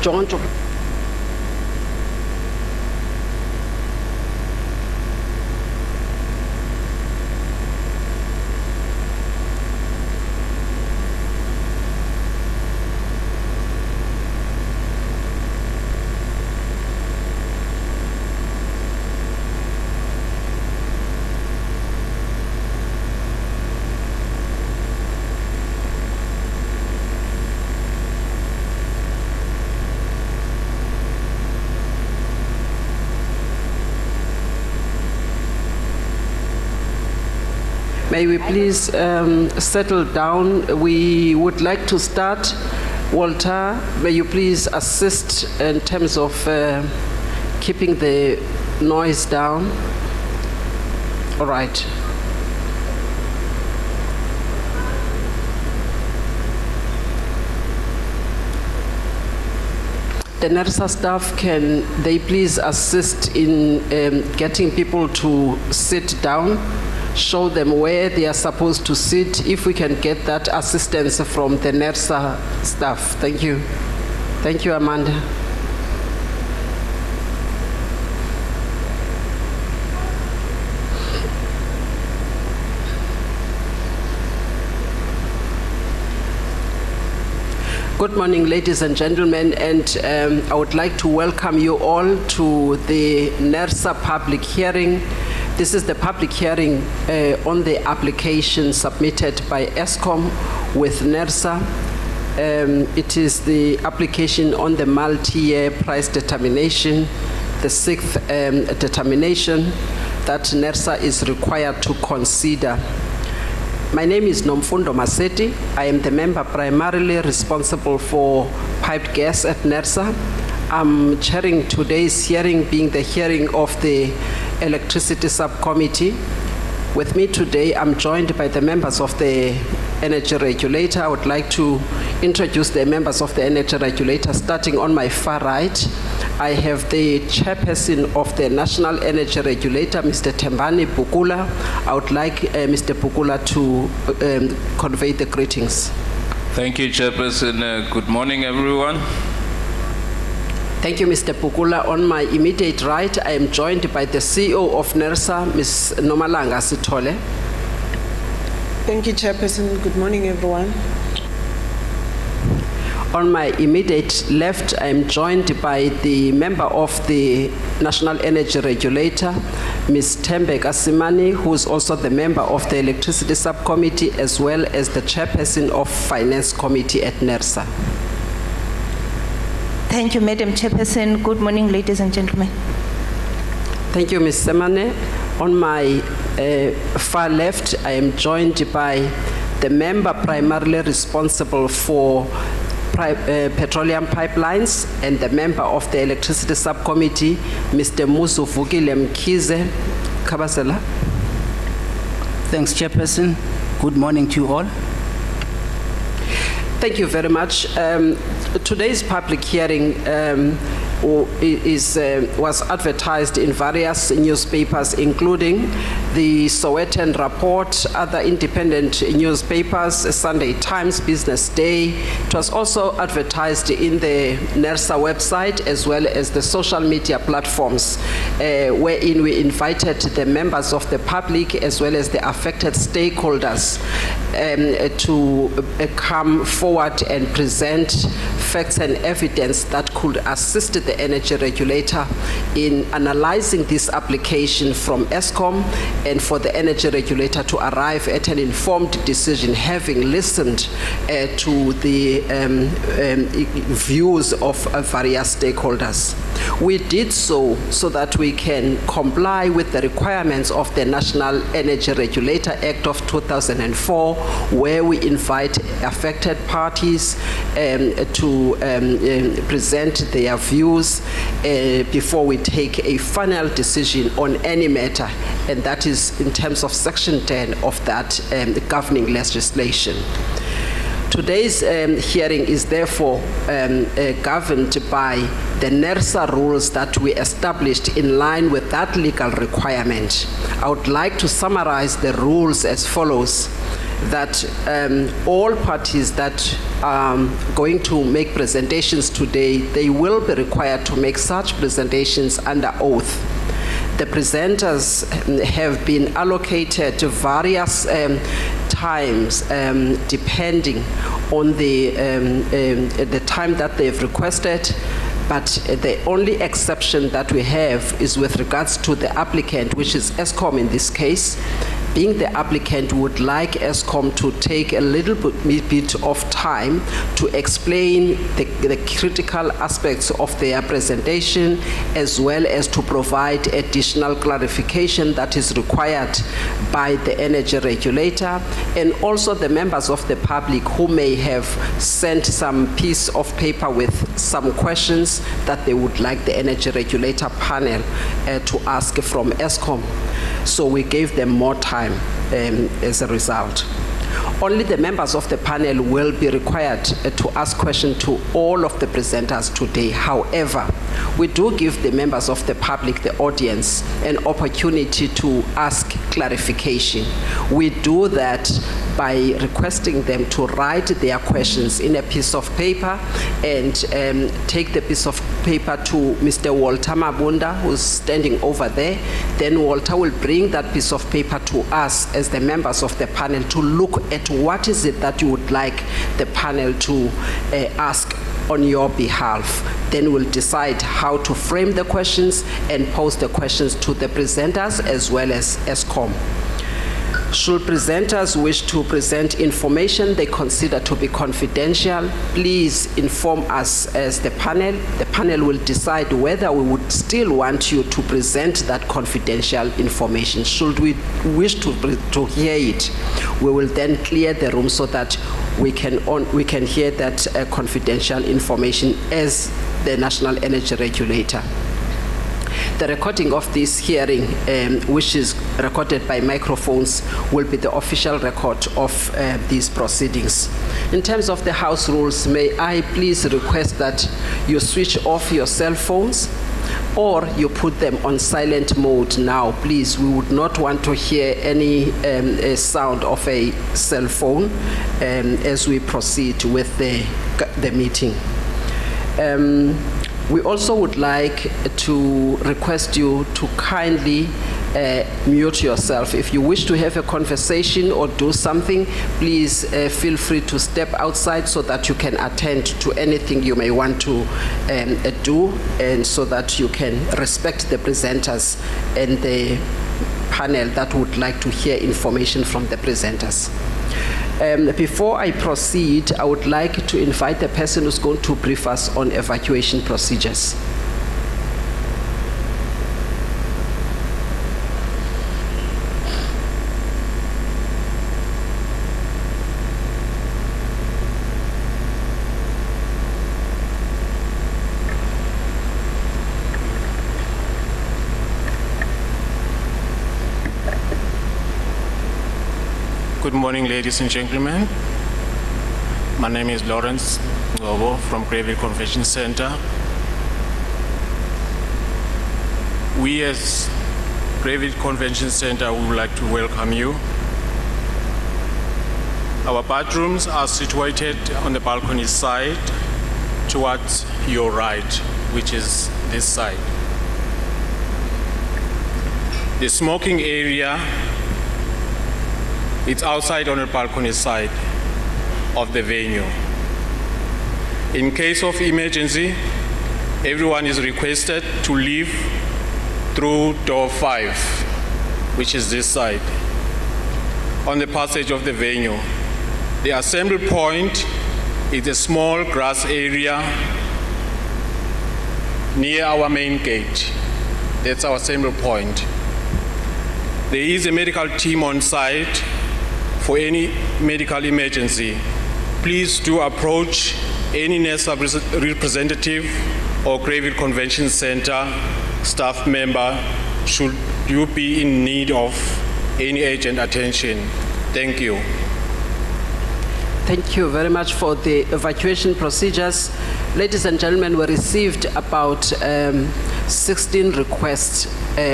John. May we please settle down? We would like to start. Walter, may you please assist in terms of keeping the noise down? All right. The NERSA staff, can they please assist in getting people to sit down? Show them where they are supposed to sit, if we can get that assistance from the NERSA staff. Thank you. Thank you, Amanda. Good morning, ladies and gentlemen, and I would like to welcome you all to the NERSA public hearing. This is the public hearing on the application submitted by Eskom with NERSA. It is the application on the multi-year price determination, the sixth determination that NERSA is required to consider. My name is Nomfundo Maseti. I am the member primarily responsible for piped gas at NERSA. I'm chairing today's hearing, being the hearing of the Electricity Subcommittee. With me today, I'm joined by the members of the Energy Regulator. I would like to introduce the members of the Energy Regulator. Starting on my far right, I have the chairperson of the National Energy Regulator, Mr. Tembani Pukula. I would like Mr. Pukula to convey the greetings. Thank you, Chairperson. Good morning, everyone. Thank you, Mr. Pukula. On my immediate right, I am joined by the CEO of NERSA, Ms. Nomalanga Sithole. Thank you, Chairperson. Good morning, everyone. On my immediate left, I am joined by the member of the National Energy Regulator, Ms. Tembe Kasimani, who is also the member of the Electricity Subcommittee, as well as the chairperson of Finance Committee at NERSA. Thank you, Madam Chairperson. Good morning, ladies and gentlemen. Thank you, Ms. Semane. On my far left, I am joined by the member primarily responsible for petroleum pipelines and the member of the Electricity Subcommittee, Mr. Musuvukile Mkhize. Kabasela. Thanks, Chairperson. Good morning to you all. Thank you very much. Today's public hearing was advertised in various newspapers, including the Sowetan Report, other independent newspapers, Sunday Times, Business Day. It was also advertised in the NERSA website as well as the social media platforms, wherein we invited the members of the public as well as the affected stakeholders to come forward and present facts and evidence that could assist the Energy Regulator in analyzing this application from Eskom, and for the Energy Regulator to arrive at an informed decision, having listened to the views of various stakeholders. We did so that we can comply with the requirements of the National Energy Regulator Act of 2004, where we invite affected parties to present their views before we take a final decision on any matter, and that is in terms of Section 10 of that governing legislation. Today's hearing is therefore governed by the NERSA rules that we established in line with that legal requirement. I would like to summarize the rules as follows. that all parties that are going to make presentations today, they will be required to make such presentations under oath. The presenters have been allocated various times depending on the time that they've requested, but the only exception that we have is with regards to the applicant, which is Eskom in this case. Being the applicant, would like Eskom to take a little bit of time to explain the critical aspects of their presentation, as well as to provide additional clarification that is required by the energy regulator, and also the members of the public who may have sent some piece of paper with some questions that they would like the energy regulator panel to ask from Eskom. So we gave them more time as a result. Only the members of the panel will be required to ask questions to all of the presenters today. However, we do give the members of the public, the audience, an opportunity to ask clarification. We do that by requesting them to write their questions in a piece of paper and take the piece of paper to Mr. Walter Mabunda, who's standing over there. Then Walter will bring that piece of paper to us as the members of the panel to look at what is it that you would like the panel to ask on your behalf. Then we'll decide how to frame the questions and pose the questions to the presenters as well as Eskom. Should presenters wish to present information they consider to be confidential, please inform us as the panel. The panel will decide whether we would still want you to present that confidential information. Should we wish to hear it, we will then clear the room so that we can hear that confidential information as the National Energy Regulator. The recording of this hearing, which is recorded by microphones, will be the official record of these proceedings. In terms of the House rules, may I please request that you switch off your cell phones or you put them on silent mode now, please. We would not want to hear any sound of a cell phone as we proceed with the meeting. We also would like to request you to kindly mute yourself. If you wish to have a conversation or do something, please feel free to step outside so that you can attend to anything you may want to do, and so that you can respect the presenters and the panel that would like to hear information from the presenters. Before I proceed, I would like to invite the person who's going to brief us on evacuation procedures. Good morning, ladies and gentlemen. My name is Lawrence Ngobo from Groundwork Convention Center. We as Groundwork Convention Center would like to welcome you. Our bathrooms are situated on the balcony side towards your right, which is this side. The smoking area, it's outside on the balcony side of the venue. In case of emergency, everyone is requested to leave through door 5, which is this side, on the passage of the venue. The assembly point is a small grass area near our main gate. That's our assembly point. There is a medical team on site for any medical emergency. Please do approach any NERSA representative or Groundwork Convention Center staff member should you be in need of any urgent attention. Thank you. Thank you very much for the evacuation procedures. Ladies and gentlemen, we received about 16 requests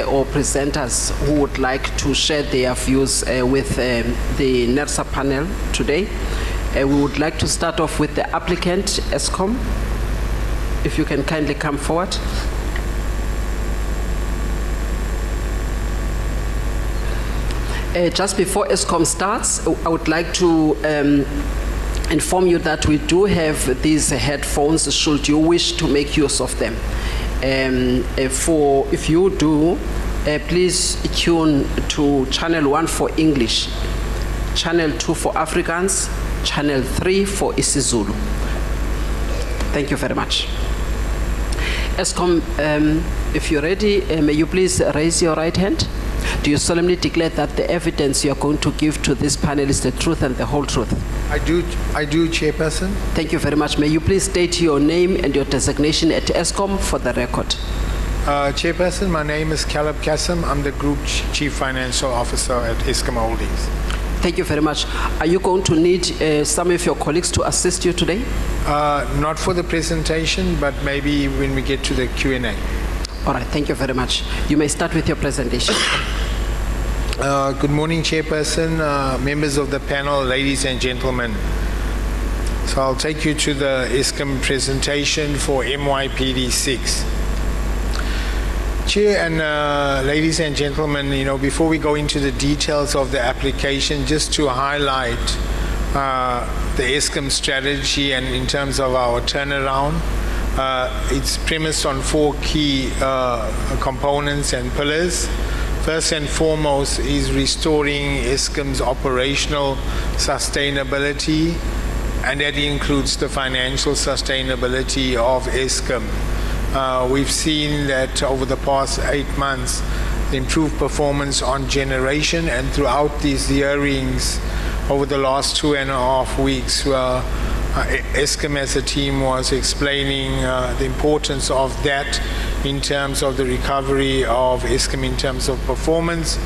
or presenters who would like to share their views with the NERSA panel today. We would like to start off with the applicant, Eskom. If you can kindly come forward. Just before Eskom starts, I would like to inform you that we do have these headphones should you wish to make use of them. If you do, please tune to channel 1 for English, channel 2 for Afrikaans, channel 3 for isiZulu. Thank you very much. Eskom, if you're ready, may you please raise your right hand? Do you solemnly declare that the evidence you are going to give to this panel is the truth and the whole truth? I do, Chairperson. Thank you very much. May you please state your name and your designation at Eskom for the record. Chairperson, my name is Caleb Kassem. I'm the Group Chief Financial Officer at Eskom Holdings. Thank you very much. Are you going to need some of your colleagues to assist you today? Not for the presentation, but maybe when we get to the Q&A. All right, thank you very much. You may start with your presentation. Good morning, Chairperson, members of the panel, ladies and gentlemen. So I'll take you to the Eskom presentation for MYPD6. Chair and ladies and gentlemen, before we go into the details of the application, just to highlight the Eskom strategy and in terms of our turnaround, it's premised on 4 key components and pillars. First and foremost is restoring Eskom's operational sustainability, and that includes the financial sustainability of Eskom. We've seen that over the past 8 months, the improved performance on generation, and throughout these hearings over the last 2.5 weeks, Eskom as a team was explaining the importance of that in terms of the recovery of Eskom in terms of performance.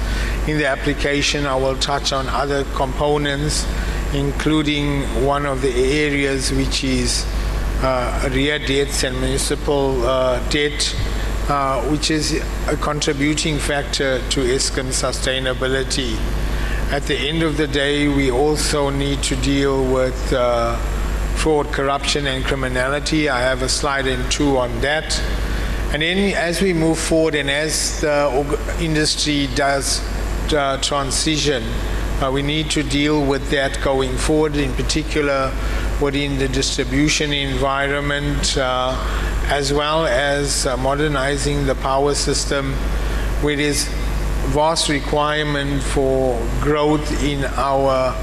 In the application, I will touch on other components, including one of the areas which is rear debts and municipal debt, which is a contributing factor to Eskom's sustainability. At the end of the day, we also need to deal with fraud, corruption, and criminality. I have a slide and 2 on that. And then as we move forward and as the industry does transition, we need to deal with that going forward, in particular within the distribution environment, as well as modernizing the power system, where there's vast requirement for growth in our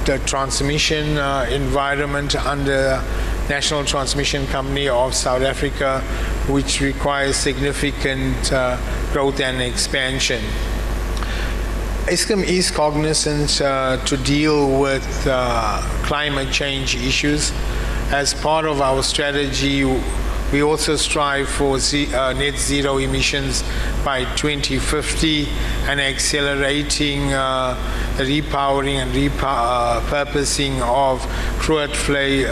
the transmission environment under National Transmission Company of South Africa, which requires significant growth and expansion. Eskom is cognizant to deal with climate change issues. As part of our strategy, we also strive for net zero emissions by 2050 and accelerating the repowering and repurposing of Grootvlei,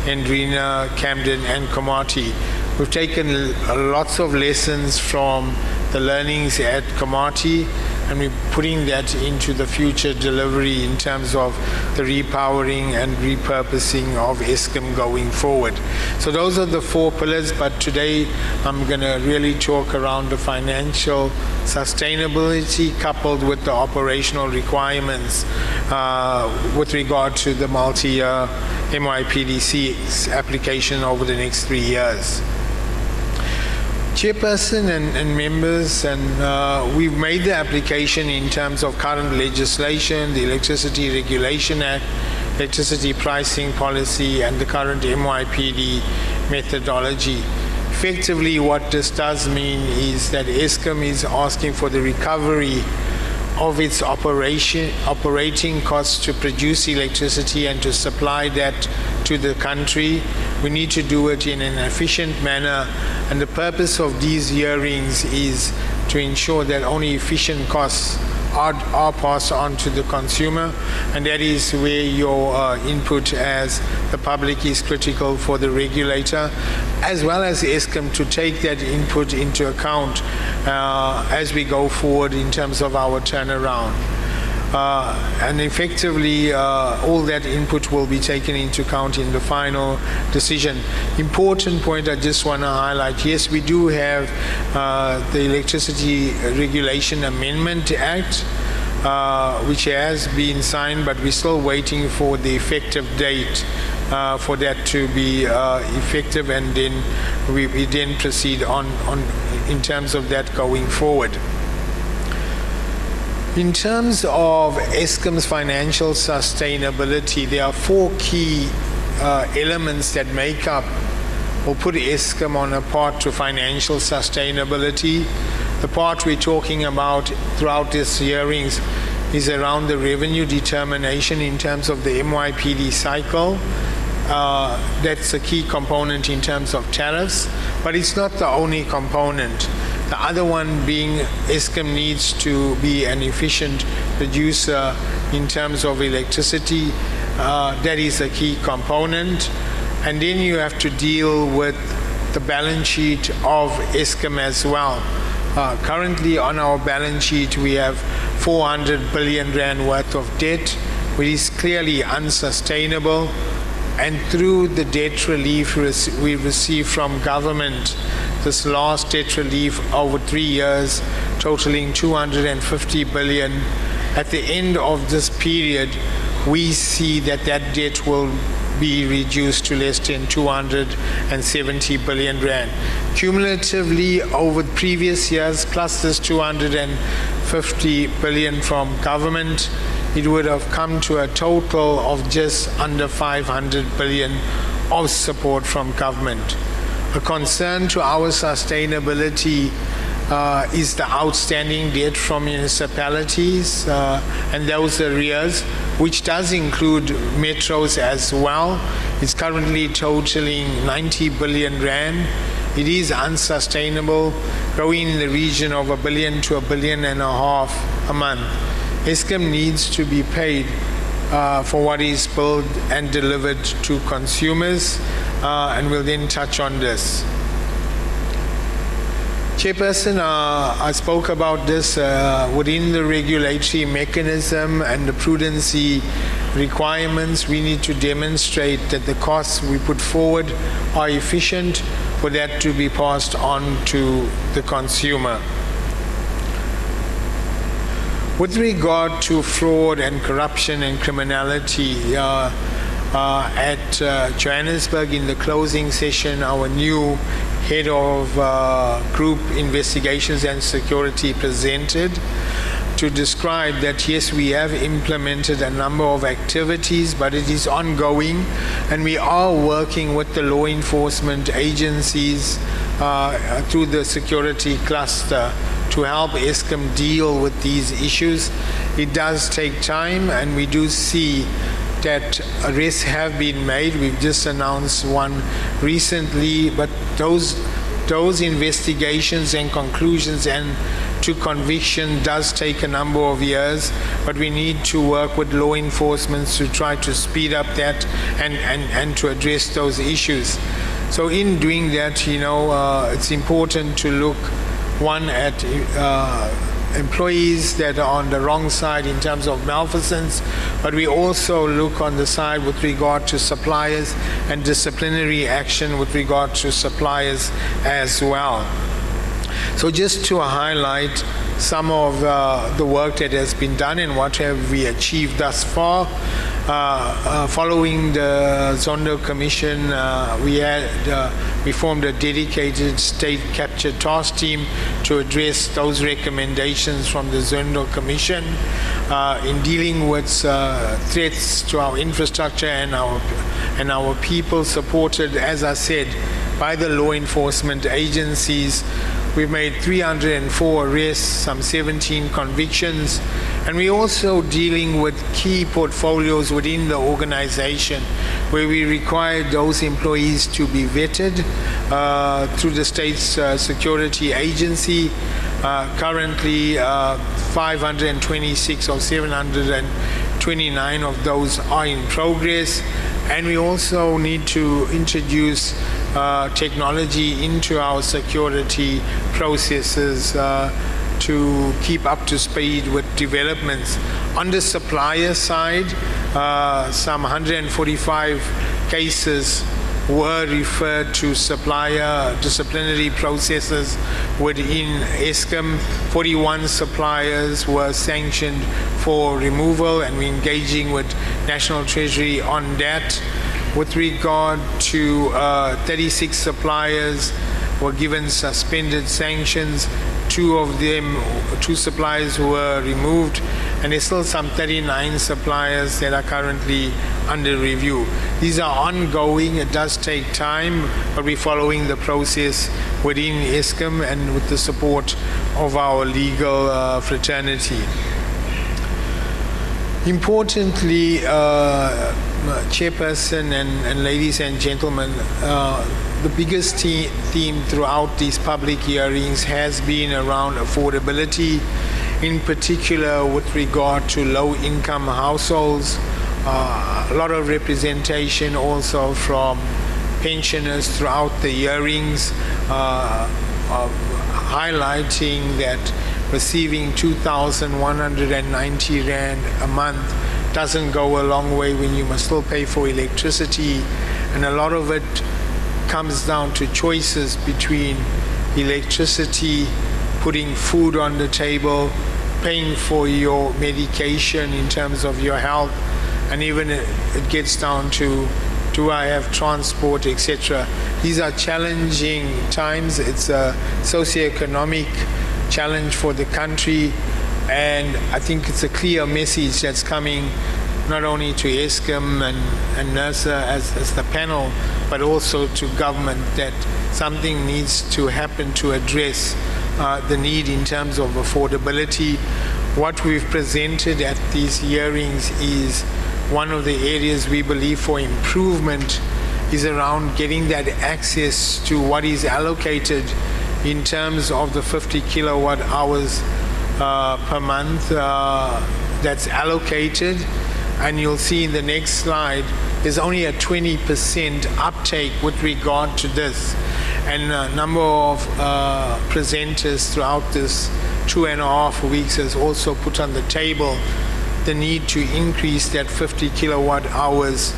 Hendrina, Camden, and Komati. We've taken lots of lessons from the learnings at Komati, and we're putting that into the future delivery in terms of the repowering and repurposing of Eskom going forward. So those are the 4 pillars, but today I'm going to really talk around the financial sustainability coupled with the operational requirements with regard to the multi-year MYPD6 application over the next 3 years. Chairperson and members, and we've made the application in terms of current legislation, the Electricity Regulation Act, electricity pricing policy, and the current MYPD methodology. Effectively, what this does mean is that Eskom is asking for the recovery of its operating costs to produce electricity and to supply that to the country. We need to do it in an efficient manner, and the purpose of these hearings is to ensure that only efficient costs are passed on to the consumer, and that is where your input as the public is critical for the regulator, as well as Eskom, to take that input into account as we go forward in terms of our turnaround. And effectively, all that input will be taken into account in the final decision. Important point I just want to highlight, yes, we do have the Electricity Regulation Amendment Act, which has been signed, but we're still waiting for the effective date for that to be effective, and then we then proceed on in terms of that going forward. In terms of Eskom's financial sustainability, there are 4 key elements that make up or put Eskom on a path to financial sustainability. The part we're talking about throughout these hearings is around the revenue determination in terms of the MYPD cycle. That's a key component in terms of tariffs, but it's not the only component. The other one being Eskom needs to be an efficient producer in terms of electricity. That is a key component. And then you have to deal with the balance sheet of Eskom as well. Currently on our balance sheet we have 400 billion rand worth of debt, which is clearly unsustainable. And through the debt relief we receive from government, this last debt relief over 3 years, totaling 250 billion. At the end of this period, we see that that debt will be reduced to less than 270 billion rand. Cumulatively, over previous years, plus this 250 billion from government, it would have come to a total of just under 500 billion of support from government. A concern to our sustainability is the outstanding debt from municipalities and those arrears, which does include metros as well. It's currently totaling 90 billion rand. It is unsustainable, growing in the region of $1 billion to $1.5 billion a month. Eskom needs to be paid for what is built and delivered to consumers, and we'll then touch on this. Chairperson, I spoke about this within the regulatory mechanism and the prudency requirements. We need to demonstrate that the costs we put forward are efficient for that to be passed on to the consumer. With regard to fraud and corruption and criminality, at Johannesburg in the closing session, our new head of group investigations and security presented to describe that yes, we have implemented a number of activities, but it is ongoing, and we are working with the law enforcement agencies through the security cluster to help Eskom deal with these issues. It does take time, and we do see that arrests have been made. We've just announced one recently, but those investigations and conclusions and to conviction does take a number of years, but we need to work with law enforcement to try to speed up that and to address those issues. So in doing that, it's important to look, one, at employees that are on the wrong side in terms of malfeasance, but we also look on the side with regard to suppliers and disciplinary action with regard to suppliers as well. So just to highlight some of the work that has been done and what have we achieved thus far. Following the Zondo Commission, we formed a dedicated state capture task team to address those recommendations from the Zondo Commission in dealing with threats to our infrastructure and our people, supported, as I said, by the law enforcement agencies. We've made 304 arrests, some 17 convictions, and we're also dealing with key portfolios within the organization where we require those employees to be vetted through the state's security agency Currently, 526 or 729 of those are in progress, and we also need to introduce technology into our security processes to keep up to speed with developments. On the supplier side, some 145 cases were referred to supplier disciplinary processes within Eskom. 41 suppliers were sanctioned for removal, and we're engaging with National Treasury on that. With regard to 36 suppliers were given suspended sanctions. Two suppliers were removed, and there's still some 39 suppliers that are currently under review. These are ongoing. It does take time, but we're following the process within Eskom and with the support of our legal fraternity. Importantly, Chairperson and ladies and gentlemen, the biggest theme throughout these public hearings has been around affordability, in particular with regard to low-income households. A lot of representation also from pensioners throughout the hearings, highlighting that receiving 2,190 Rand a month doesn't go a long way when you must still pay for electricity, and a lot of it comes down to choices between electricity, putting food on the table, paying for your medication in terms of your health, and even it gets down to, do I have transport, etc. These are challenging times. It's a socioeconomic challenge for the country, and I think it's a clear message that's coming not only to Eskom and NERSA as the panel, but also to government, that something needs to happen to address the need in terms of affordability. What we've presented at these hearings is one of the areas we believe for improvement is around getting that access to what is allocated in terms of the 50 kilowatt hours per month that's allocated. And you'll see in the next slide, there's only a 20% uptake with regard to this. And a number of presenters throughout this 2.5 weeks has also put on the table the need to increase that 50 kilowatt hours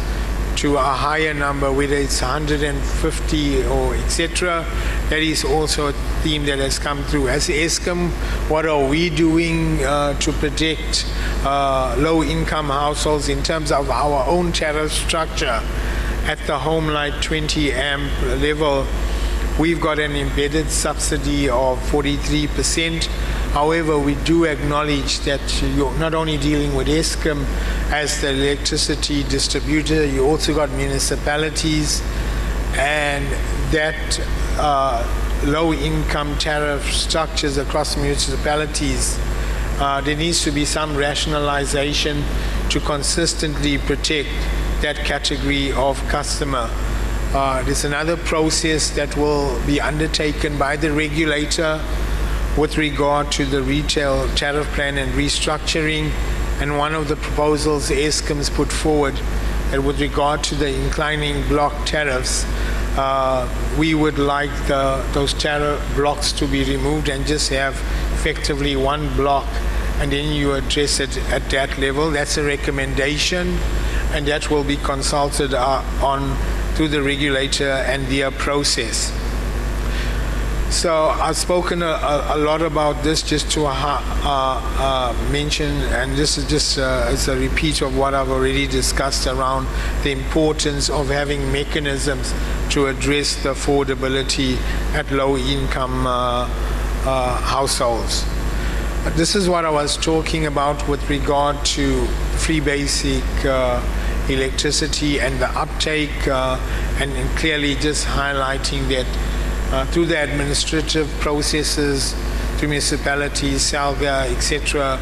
to a higher number, whether it's 150 or etc. That is also a theme that has come through. As Eskom, what are we doing to protect low-income households in terms of our own tariff structure? At the home light 20 amp level, we've got an embedded subsidy of 43%. However, we do acknowledge that you're not only dealing with Eskom as the electricity distributor, you also got municipalities, and that low-income tariff structures across municipalities, there needs to be some rationalization to consistently protect that category of customer. There's another process that will be undertaken by the regulator with regard to the retail tariff plan and restructuring, and one of the proposals Eskom's put forward that with regard to the inclining block tariffs, we would like those tariff blocks to be removed and just have effectively one block, and then you address it at that level. That's a recommendation, and that will be consulted on through the regulator and their process. So I've spoken a lot about this, just to mention, and this is just as a repeat of what I've already discussed around the importance of having mechanisms to address the affordability at low-income households. This is what I was talking about with regard to free basic electricity and the uptake, and clearly just highlighting that through the administrative processes, through municipalities, Salvia, etc.,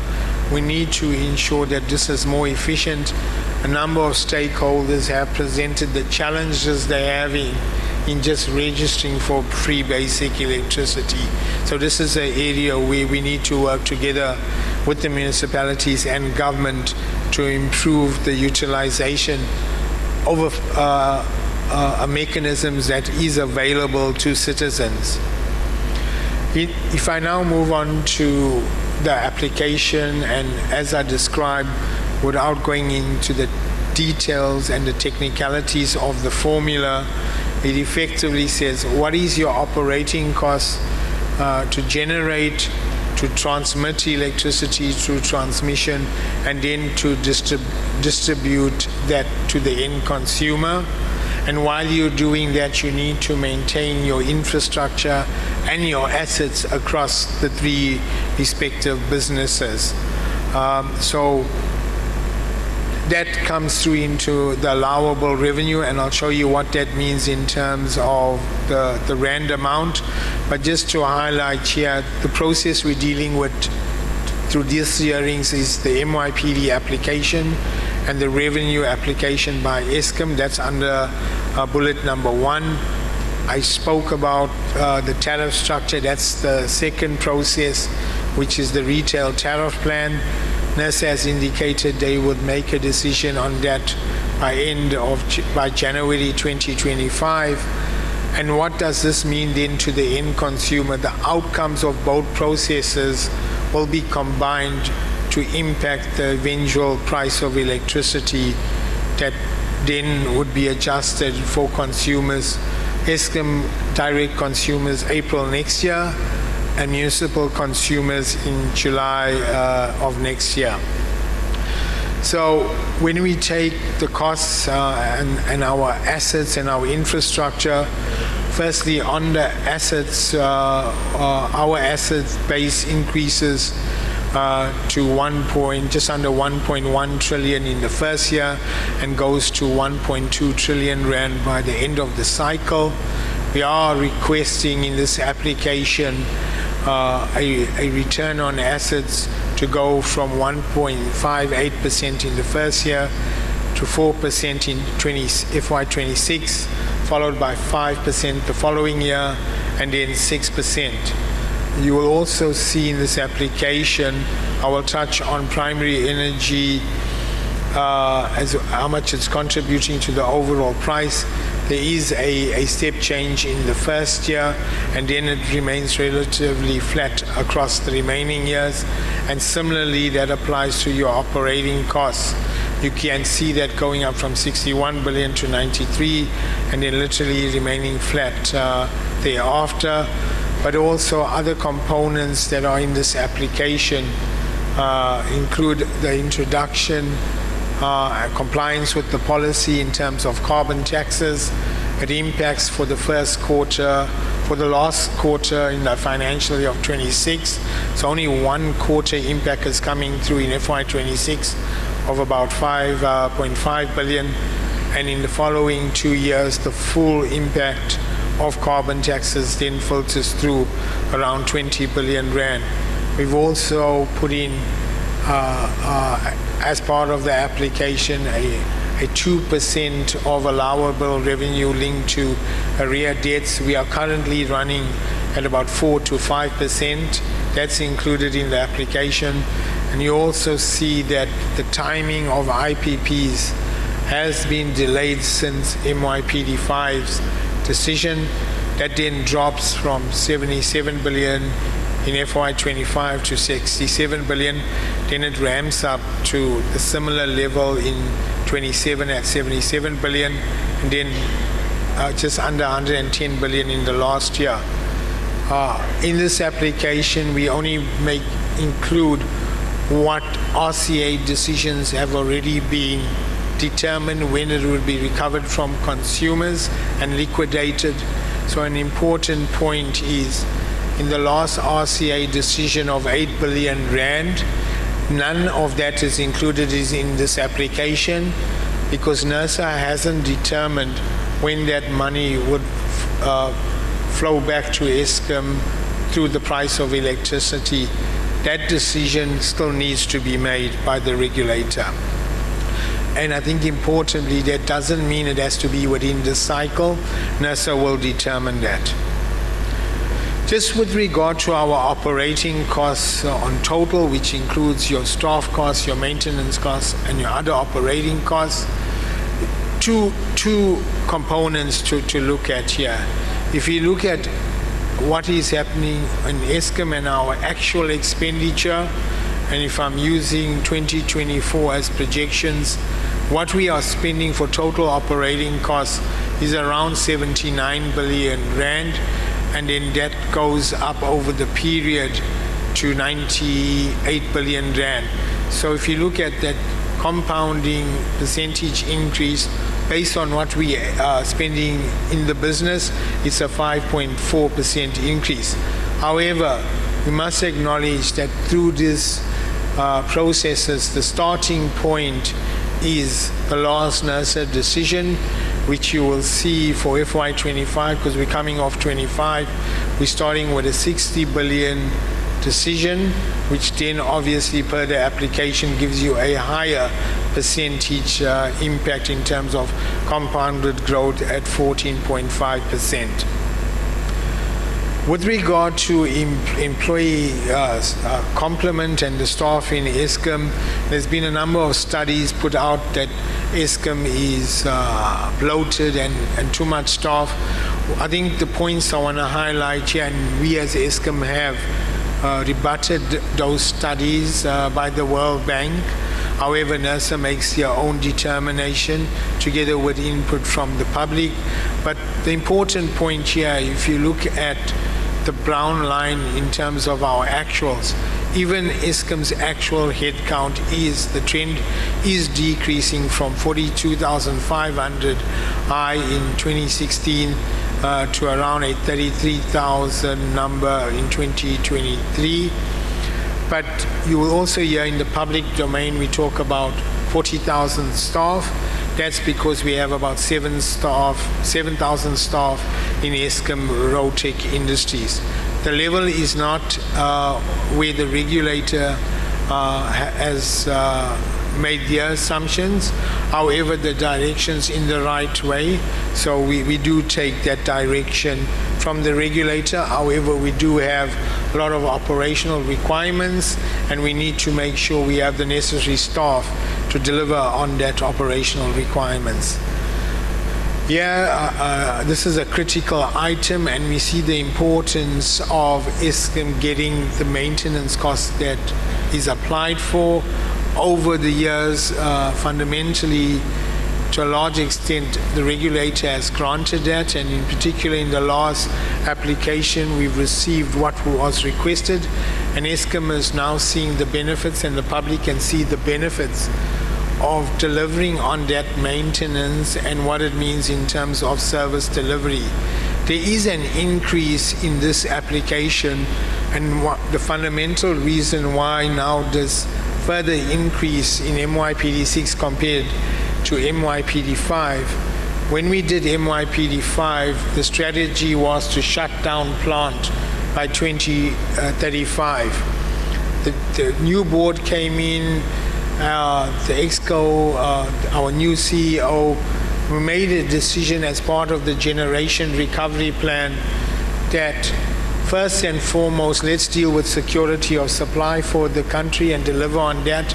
we need to ensure that this is more efficient. A number of stakeholders have presented the challenges they're having in just registering for free basic electricity. So this is an area where we need to work together with the municipalities and government to improve the utilization of mechanisms that is available to citizens. If I now move on to the application, and as I described, without going into the details and the technicalities of the formula, it effectively says what is your operating cost to generate, to transmit electricity through transmission, and then to distribute that to the end consumer. And while you're doing that, you need to maintain your infrastructure and your assets across the three respective businesses. So that comes through into the allowable revenue, and I'll show you what that means in terms of the rand amount. But just to highlight here, the process we're dealing with through these hearings is the MYPD application and the revenue application by Eskom. That's under bullet number 1. I spoke about the tariff structure. That's the second process, which is the retail tariff plan. NERSA has indicated they would make a decision on that by January 2025. And what does this mean then to the end consumer? The outcomes of both processes will be combined to impact the eventual price of electricity that then would be adjusted for consumers. Eskom direct consumers April next year, and municipal consumers in July of next year. So when we take the costs and our assets and our infrastructure, firstly on the assets, our asset base increases to just under 1.1 trillion in the first year and goes to 1.2 trillion rand by the end of the cycle. We are requesting in this application a return on assets to go from 1.58% in the first year to 4% in FY26, followed by 5% the following year, and then 6%. You will also see in this application, I will touch on primary energy as how much it's contributing to the overall price. There is a step change in the first year, and then it remains relatively flat across the remaining years. And similarly, that applies to your operating costs. You can see that going up from 61 billion to 93, and then literally remaining flat thereafter. But also other components that are in this application include the introduction, compliance with the policy in terms of carbon taxes. It impacts for the first quarter, for the last quarter in the financial year of 26. So only one quarter impact is coming through in FY26 of about 5.5 billion. And in the following 2 years, the full impact of carbon taxes then filters through around 20 billion rand. We've also put in as part of the application a 2% of allowable revenue linked to arrear debts. We are currently running at about 4 to 5%. That's included in the application. And you also see that the timing of IPPs has been delayed since MYPD6's decision. That then drops from 77 billion in FY25 to 67 billion. Then it ramps up to a similar level in 27 at 77 billion, and then just under 110 billion in the last year. In this application, we only include what RCA decisions have already been determined, when it will be recovered from consumers and liquidated. So an important point is, in the last RCA decision of 8 billion rand, none of that is included in this application because NERSA hasn't determined when that money would flow back to Eskom through the price of electricity. That decision still needs to be made by the regulator. And I think importantly, that doesn't mean it has to be within this cycle. NERSA will determine that. Just with regard to our operating costs on total, which includes your staff costs, your maintenance costs, and your other operating costs, two components to look at here. If you look at what is happening in Eskom and our actual expenditure, and if I'm using 2024 as projections, what we are spending for total operating costs is around 79 billion rand, and then that goes up over the period to 98 billion rand. So if you look at that compounding percentage increase based on what we are spending in the business, it's a 5.4% increase. However, we must acknowledge that through these processes, the starting point is the last NERSA decision, which you will see for FY25, because we're coming off 25. We're starting with a 60 billion decision, which then obviously per the application gives you a higher percentage impact in terms of compounded growth at 14.5%. With regard to employee complement and the staff in Eskom, there's been a number of studies put out that Eskom is bloated and too much staff. I think the points I want to highlight here, and we as Eskom have rebutted those studies by the World Bank. However, NERSA makes their own determination together with input from the public. But the important point here, if you look at the brown line in terms of our actuals, even Eskom's actual headcount the trend is decreasing from 42,500 high in 2016 to around a 33,000 number in 2023. But you will also hear in the public domain we talk about 40,000 staff. That's because we have about 7,000 staff in Eskom Rotec Industries. The level is not where the regulator has made their assumptions. However, the direction's in the right way. So we do take that direction from the regulator. However, we do have a lot of operational requirements, and we need to make sure we have the necessary staff to deliver on that operational requirements. This is a critical item, and we see the importance of Eskom getting the maintenance cost that is applied for over the years. Fundamentally, to a large extent, the regulator has granted that, and in particular in the last application, we've received what was requested, and Eskom is now seeing the benefits, and the public can see the benefits of delivering on that maintenance and what it means in terms of service delivery. There is an increase in this application, and the fundamental reason why now this further increase in MYPD6 compared to MYPD5. When we did MYPD5, the strategy was to shut down plant by 2035. The new board came in, the EXCO, our new CEO, we made a decision as part of the generation recovery plan that first and foremost, let's deal with security of supply for the country and deliver on that,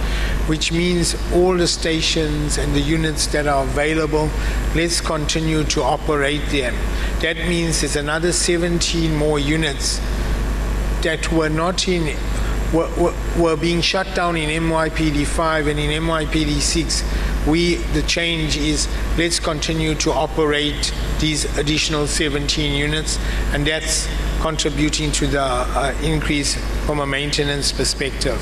which means all the stations and the units that are available, let's continue to operate them. That means there's another 17 more units that were not in were being shut down in MYPD5 and in MYPD6. The change is let's continue to operate these additional 17 units, and that's contributing to the increase from a maintenance perspective.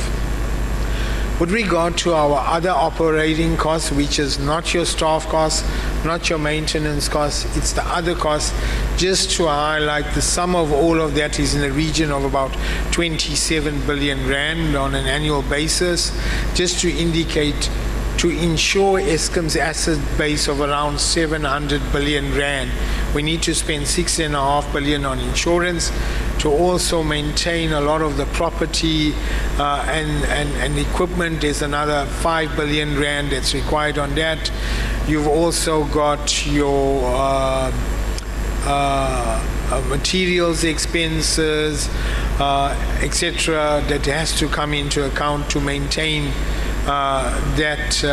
With regard to our other operating costs, which is not your staff costs, not your maintenance costs, it's the other costs, just to highlight the sum of all of that is in the region of about 27 billion rand on an annual basis, just to indicate, to ensure Eskom's asset base of around 700 billion rand, we need to spend 6.5 billion on insurance. to also maintain a lot of the property and equipment. There's another 5 billion rand that's required on that. You've also got your materials expenses, etc., that has to come into account to maintain that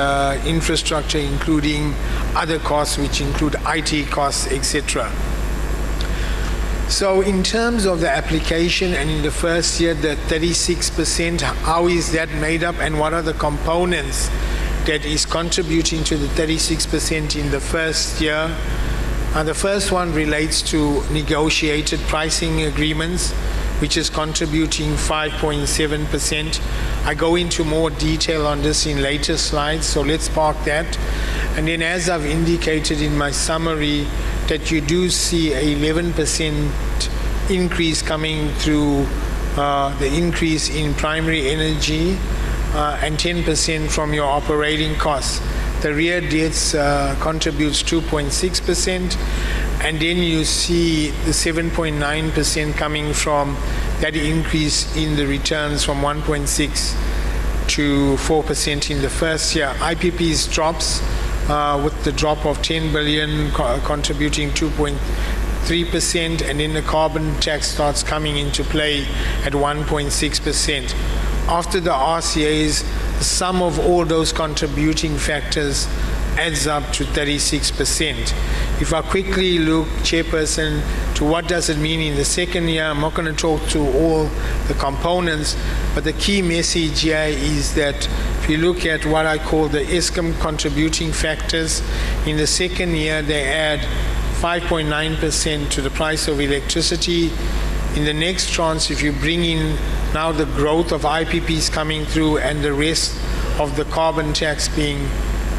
infrastructure, including other costs, which include IT costs, etc. So in terms of the application, and in the first year, the 36%, how is that made up, and what are the components that is contributing to the 36% in the first year? The first one relates to negotiated pricing agreements, which is contributing 5.7%. I go into more detail on this in later slides, so let's park that. And then, as I've indicated in my summary, that you do see a 11% increase coming through the increase in primary energy and 10% from your operating costs. The rear deaths contributes 2.6%, and then you see the 7.9% coming from that increase in the returns from 1.6 to 4% in the first year. IPPs drops with the drop of 10 billion contributing 2.3%, and then the carbon tax starts coming into play at 1.6%. After the RCAs, the sum of all those contributing factors adds up to 36%. If I quickly look, Chairperson, to what does it mean in the second year, I'm not going to talk to all the components, but the key message here is that if you look at what I call the Eskom contributing factors, in the second year they add 5.9% to the price of electricity. In the next tranche, if you bring in now the growth of IPPs coming through and the rest of the carbon tax being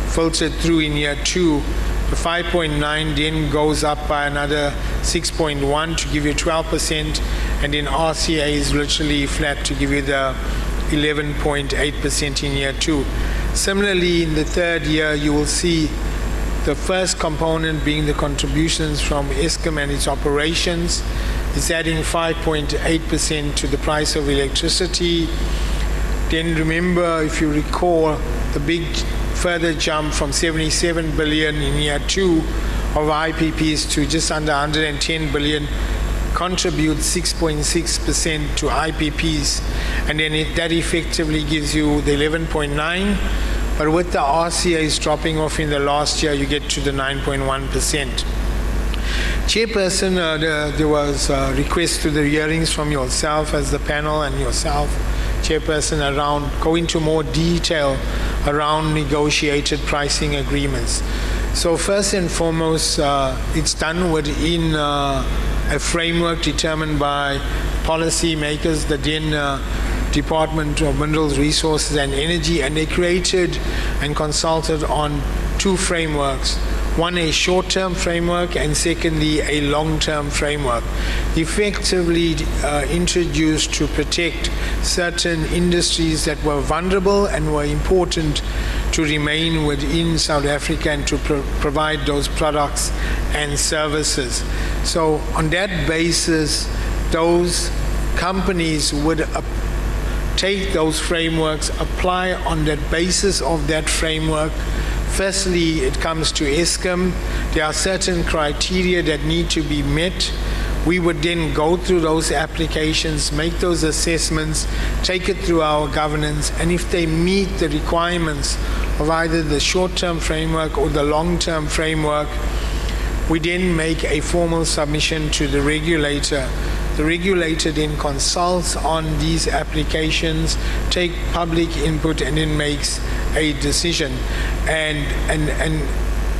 filtered through in year 2, the 5.9 then goes up by another 6.1 to give you 12%, and then RCA is literally flat to give you the 11.8% in year 2. Similarly, in the third year, you will see the first component being the contributions from Eskom and its operations. It's adding 5.8% to the price of electricity. Then remember, if you recall, the big further jump from 77 billion in year 2 of IPPs to just under 110 billion contributes 6.6% to IPPs, and then that effectively gives you the 11.9. But with the RCAs dropping off in the last year, you get to the 9.1%. Chairperson, there was a request to the hearings from yourself as the panel and yourself, Chairperson, around go into more detail around negotiated pricing agreements. So first and foremost, it's done within a framework determined by policy makers, the then Department of Minerals, Resources and Energy, and they created and consulted on two frameworks. One, a short-term framework, and secondly, a long-term framework, effectively introduced to protect certain industries that were vulnerable and were important to remain within South Africa and to provide those products and services. So on that basis, those companies would take those frameworks, apply on that basis of that framework. Firstly, it comes to Eskom. There are certain criteria that need to be met. We would then go through those applications, make those assessments, take it through our governance, and if they meet the requirements of either the short-term framework or the long-term framework, we then make a formal submission to the regulator. The regulator then consults on these applications, take public input, and then makes a decision. And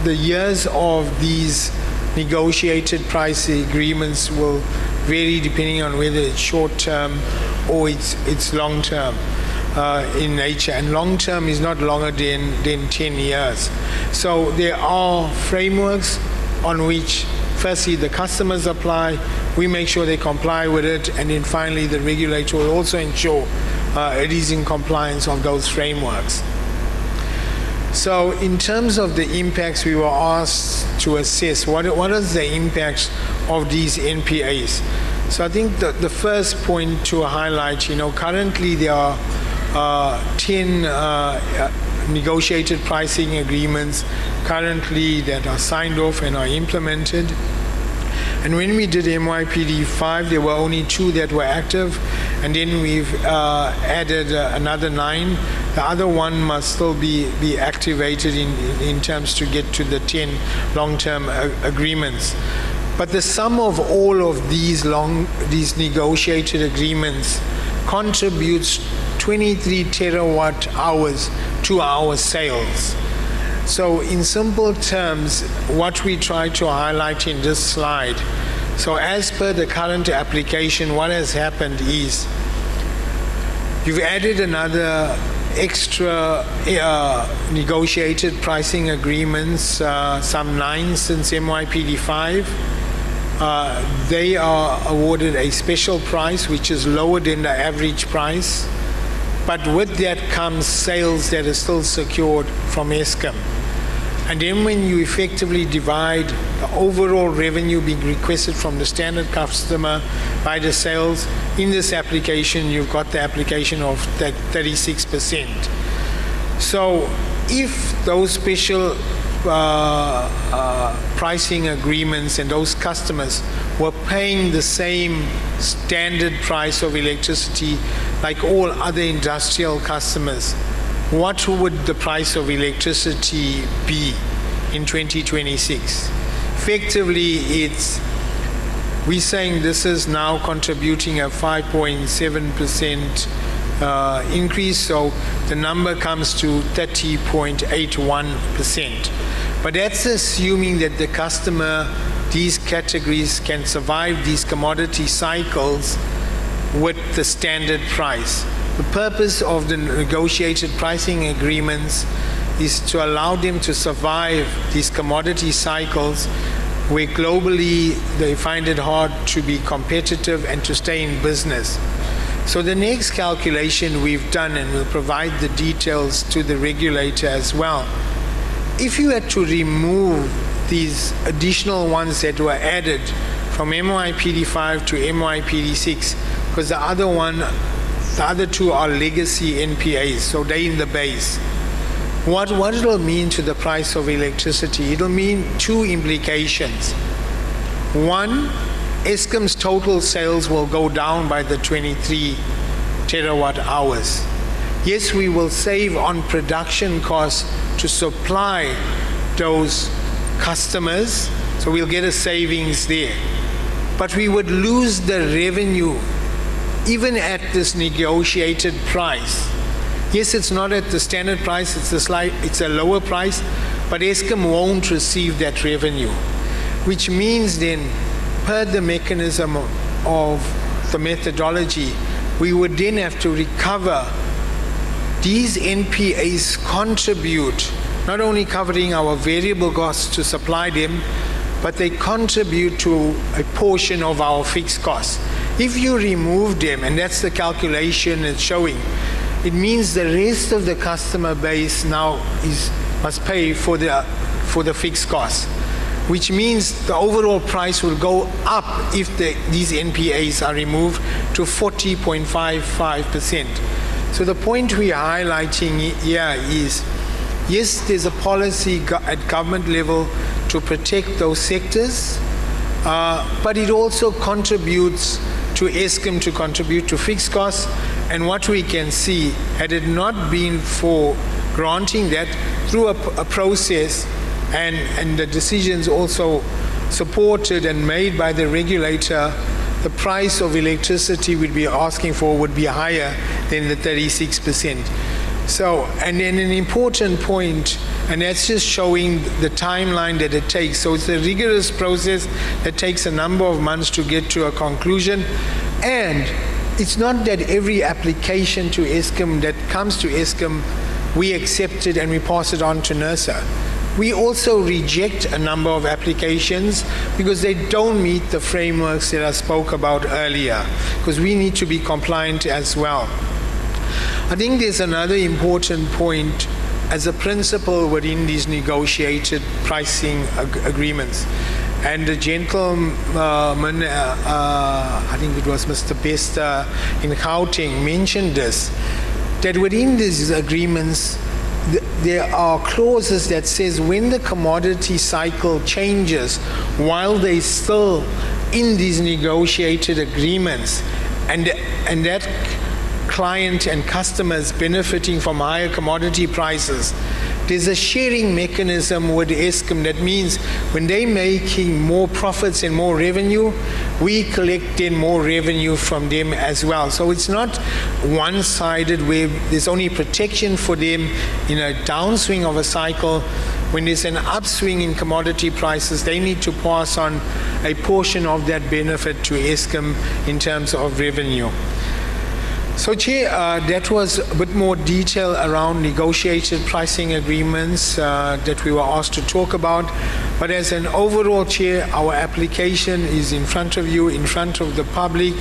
the years of these negotiated price agreements will vary depending on whether it's short-term or it's long-term in nature. And long-term is not longer than 10 years. So there are frameworks on which firstly the customers apply, we make sure they comply with it, and then finally the regulator will also ensure it is in compliance of those frameworks. So in terms of the impacts, we were asked to assess what is the impacts of these NPAs. So I think the first point to highlight, currently there are 10 negotiated pricing agreements currently that are signed off and are implemented. And when we did MYPD5, there were only 2 that were active, and then we've added another 9. The other 1 must still be activated in terms to get to the 10 long-term agreements. But the sum of all of these negotiated agreements contributes 23 terawatt hours to our sales. So in simple terms, what we try to highlight in this slide, so as per the current application, what has happened is you've added another extra negotiated pricing agreements, some 9 since MYPD5. They are awarded a special price, which is lower than the average price. But with that comes sales that are still secured from Eskom. And then when you effectively divide the overall revenue being requested from the standard customer by the sales, in this application, you've got the application of that 36%. So if those special pricing agreements and those customers were paying the same standard price of electricity like all other industrial customers, what would the price of electricity be in 2026? Effectively, we're saying this is now contributing a 5.7% increase, so the number comes to 30.81%. But that's assuming that the customer, these categories can survive these commodity cycles with the standard price. The purpose of the negotiated pricing agreements is to allow them to survive these commodity cycles where globally they find it hard to be competitive and to stay in business. So the next calculation we've done, and we'll provide the details to the regulator as well, if you had to remove these additional ones that were added from MYPD5 to MYPD6, because the other 2 are legacy NPAs, so they're in the base. What it'll mean to the price of electricity? It'll mean 2 implications. One, Eskom's total sales will go down by the 23 terawatt hours. Yes, we will save on production costs to supply those customers, so we'll get a savings there. But we would lose the revenue even at this negotiated price. Yes, it's not at the standard price, it's a lower price, but Eskom won't receive that revenue, which means then, per the mechanism of the methodology, we would then have to recover. These NPAs contribute, not only covering our variable costs to supply them, but they contribute to a portion of our fixed costs. If you remove them, and that's the calculation it's showing, it means the rest of the customer base now must pay for the fixed costs, which means the overall price will go up if these NPAs are removed to 40.55%. So the point we are highlighting here is, yes, there's a policy at government level to protect those sectors, but it also contributes to Eskom to contribute to fixed costs. And what we can see, had it not been for granting that through a process and the decisions also supported and made by the regulator, the price of electricity we'd be asking for would be higher than the 36%. So, and then an important point, and that's just showing the timeline that it takes. So it's a rigorous process that takes a number of months to get to a conclusion. And it's not that every application to Eskom that comes to Eskom, we accept it and we pass it on to NERSA. We also reject a number of applications because they don't meet the frameworks that I spoke about earlier, because we need to be compliant as well. I think there's another important point as a principle within these negotiated pricing agreements, And the gentleman, I think it was Mr. Bester in Gauteng, mentioned this, that within these agreements, there are clauses that says when the commodity cycle changes while they're still in these negotiated agreements, and that client and customers benefiting from higher commodity prices, there's a sharing mechanism with Eskom. That means when they're making more profits and more revenue, we collect in more revenue from them as well. So it's not one-sided where there's only protection for them in a downswing of a cycle. When there's an upswing in commodity prices, they need to pass on a portion of that benefit to Eskom in terms of revenue. So, Chair, that was a bit more detail around negotiated pricing agreements that we were asked to talk about. But as an overall, Chair, our application is in front of you, in front of the public.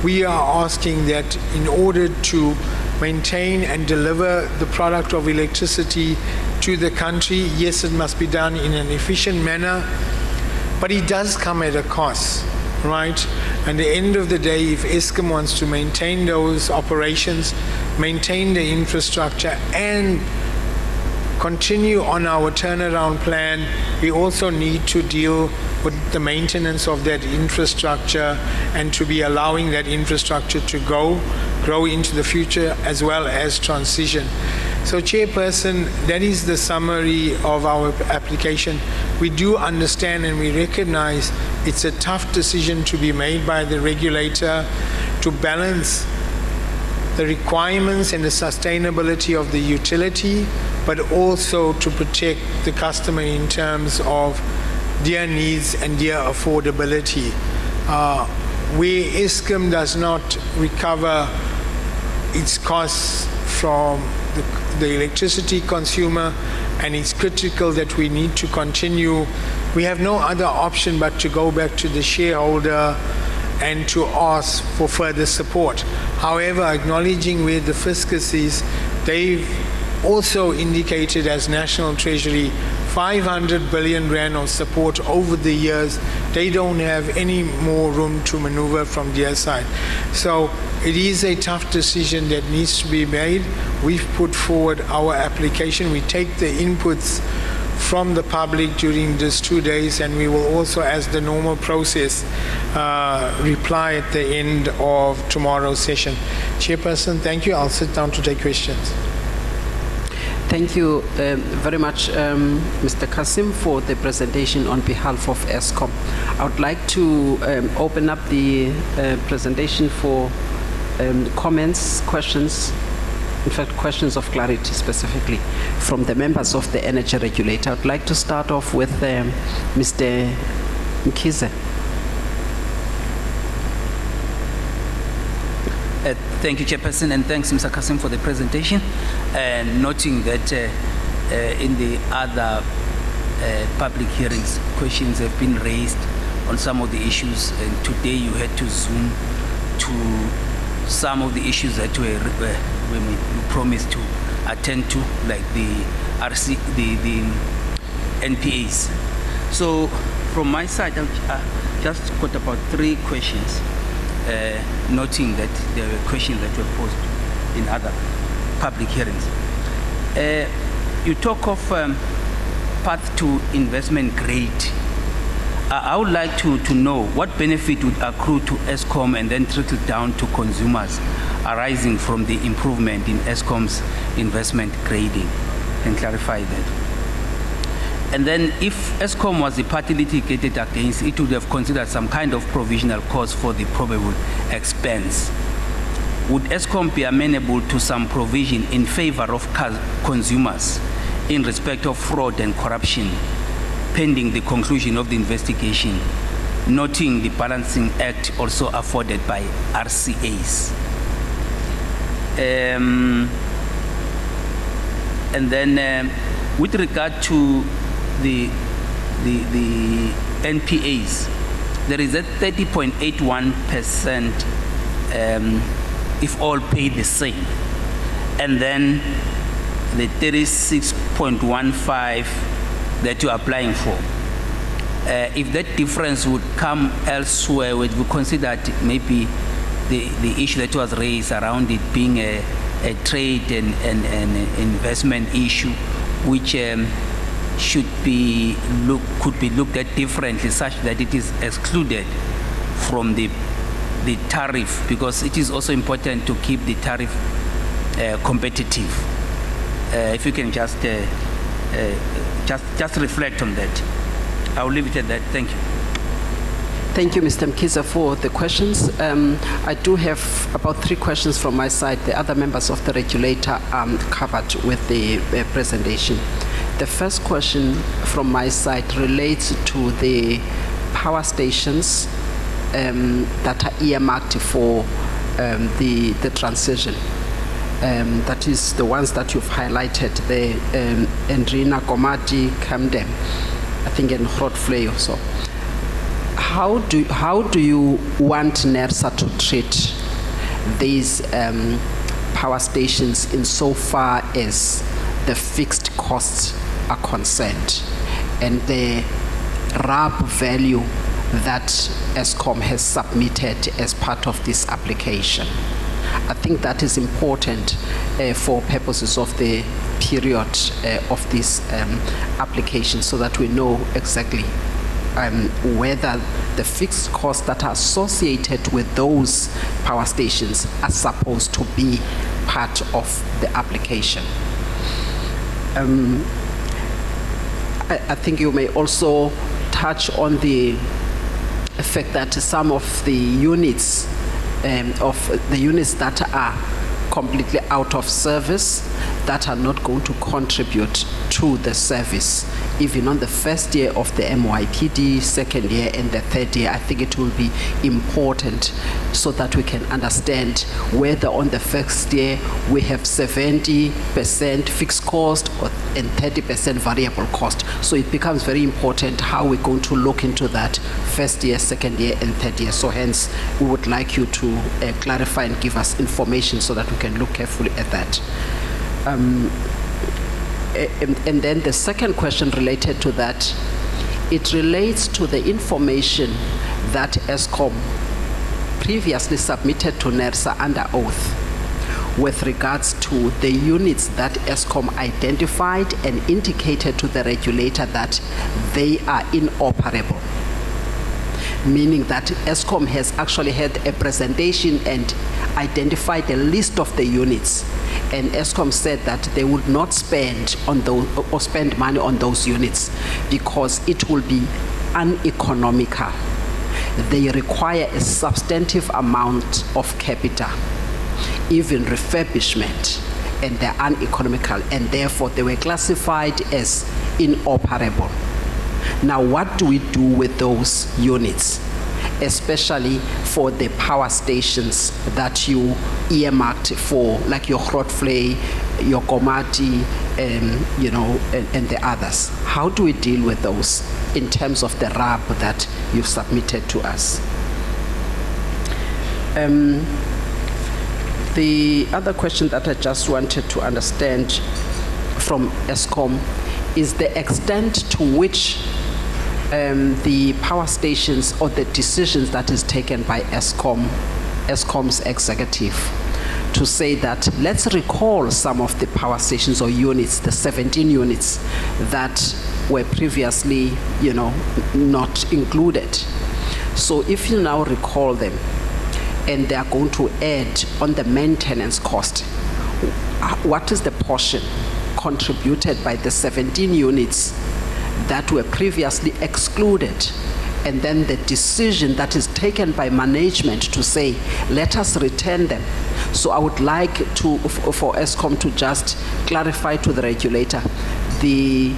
We are asking that in order to maintain and deliver the product of electricity to the country, yes, it must be done in an efficient manner, but it does come at a cost. Right? At the end of the day, if Eskom wants to maintain those operations, maintain the infrastructure, and continue on our turnaround plan, we also need to deal with the maintenance of that infrastructure and to be allowing that infrastructure to grow into the future as well as transition. So, Chairperson, that is the summary of our application. We do understand and we recognize it's a tough decision to be made by the regulator to balance the requirements and the sustainability of the utility, but also to protect the customer in terms of their needs and their affordability. Where Eskom does not recover its costs from the electricity consumer, and it's critical that we need to continue. We have no other option but to go back to the shareholder and to ask for further support. However, acknowledging where the fiscus is, they've also indicated as National Treasury 500 billion rand of support over the years. They don't have any more room to maneuver from their side. So it is a tough decision that needs to be made. We've put forward our application. We take the inputs from the public during these 2 days, and we will also, as the normal process, reply at the end of tomorrow's session. Chairperson, thank you. I'll sit down to take questions. Thank you very much, Mr. Kasim, for the presentation on behalf of Eskom. I would like to open up the presentation for comments, questions, in fact, questions of clarity specifically from the members of the energy regulator. I would like to start off with Mr. Mkhize. Thank you, Chairperson, and thanks, Mr. Kasim, for the presentation. And noting that in the other public hearings, questions have been raised on some of the issues, and today you had to zoom to some of the issues that we promised to attend to, like the the NPAs. So from my side, I've just got about 3 questions. Noting that there were questions that were posed in other public hearings. You talk of path to investment grade. I would like to know what benefit would accrue to Eskom and then trickle down to consumers arising from the improvement in Eskom's investment grading. Can clarify that. And then if Eskom was the party litigated against, it would have considered some kind of provisional cause for the probable expense. Would Eskom be amenable to some provision in favor of consumers in respect of fraud and corruption, pending the conclusion of the investigation, noting the Balancing Act also afforded by RCAs? And then with regard to the NPAs, there is a 30.81% if all pay the same, and then the 36.15 that you're applying for. If that difference would come elsewhere, we consider that maybe the issue that was raised around it being a trade and investment issue, which could be looked at differently, such that it is excluded from the tariff, because it is also important to keep the tariff competitive. If you can just reflect on that. I'll leave it at that. Thank you. Thank you, Mr. Mkiza, for the questions. I do have about 3 questions from my side. The other members of the regulator are covered with the presentation. The first question from my side relates to the power stations that are earmarked for the transition. That is the ones that you've highlighted, the Endrina, Komati, Camden, I think in Grootfontein or so. How do you want NERSA to treat these power stations insofar as the fixed costs are concerned and the RAB value that Eskom has submitted as part of this application? I think that is important for purposes of the period of this application, so that we know exactly whether the fixed costs that are associated with those power stations are supposed to be part of the application. I think you may also touch on the fact that some of the units that are completely out of service, that are not going to contribute to the service, even on the first year of the MYPD, second year and the third year. I think it will be important so that we can understand whether on the first year we have 70% fixed cost and 30% variable cost. So it becomes very important how we're going to look into that first year, second year and third year. So hence we would like you to clarify and give us information so that we can look carefully at that. And then the second question related to that, it relates to the information that Eskom previously submitted to NERSA under oath with regards to the units that Eskom identified and indicated to the regulator that they are inoperable. Meaning that Eskom has actually had a presentation and identified a list of the units, and Eskom said that they would not spend on those or spend money on those units because it will be uneconomical. They require a substantive amount of capital, even refurbishment, and they're uneconomical, and therefore they were classified as inoperable. Now, what do we do with those units, especially for the power stations that you earmarked for, like your Grootfontein, your Komati, and the others? How do we deal with those in terms of the RAB that you've submitted to us? The other question that I just wanted to understand from Eskom is the extent to which the power stations or the decisions that is taken by Eskom's executive to say that let's recall some of the power stations or units, the 17 units that were previously, not included. So if you now recall them and they are going to add on the maintenance cost, what is the portion contributed by the 17 units that were previously excluded, and then the decision that is taken by management to say, let us return them? So I would like for Eskom to just clarify to the regulator the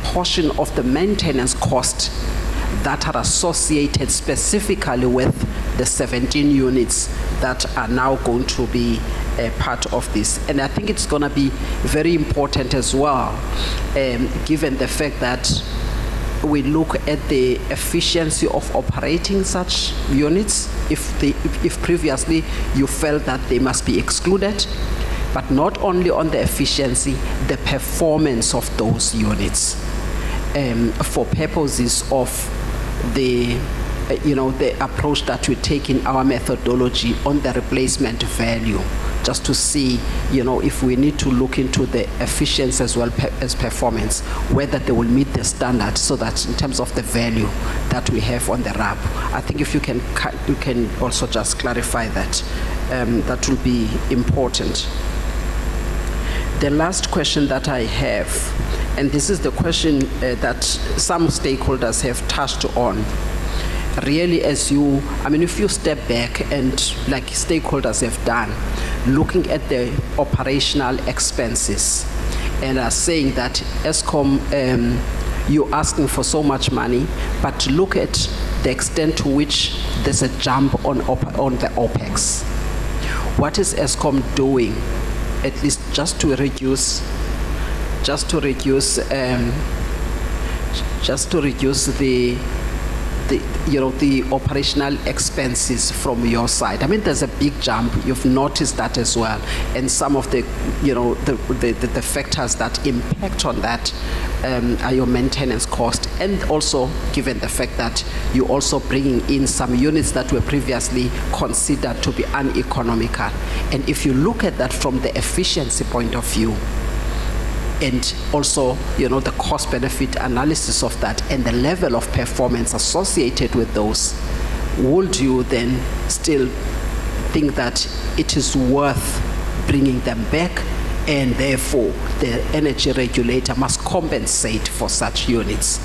portion of the maintenance cost that are associated specifically with the 17 units that are now going to be a part of this. And I think it's going to be very important as well, given the fact that we look at the efficiency of operating such units, if previously you felt that they must be excluded, but not only on the efficiency, the performance of those units. for purposes of the the approach that we take in our methodology on the replacement value, just to see, if we need to look into the efficiency as well as performance, whether they will meet the standard, so that in terms of the value that we have on the RAP. I think if you can also just clarify that, that will be important. The last question that I have, and this is the question that some stakeholders have touched on. Really, if you step back and like stakeholders have done, looking at the operational expenses and are saying that Eskom, you're asking for so much money, but look at the extent to which there's a jump on the OPEX. What is Eskom doing, at least just to reduce the operational expenses from your side? There's a big jump. You've noticed that as well, and some of the the factors that impact on that are your maintenance cost, and also given the fact that you're also bringing in some units that were previously considered to be uneconomical. And if you look at that from the efficiency point of view, and also, the cost-benefit analysis of that and the level of performance associated with those, would you then still think that it is worth bringing them back, and therefore the energy regulator must compensate for such units,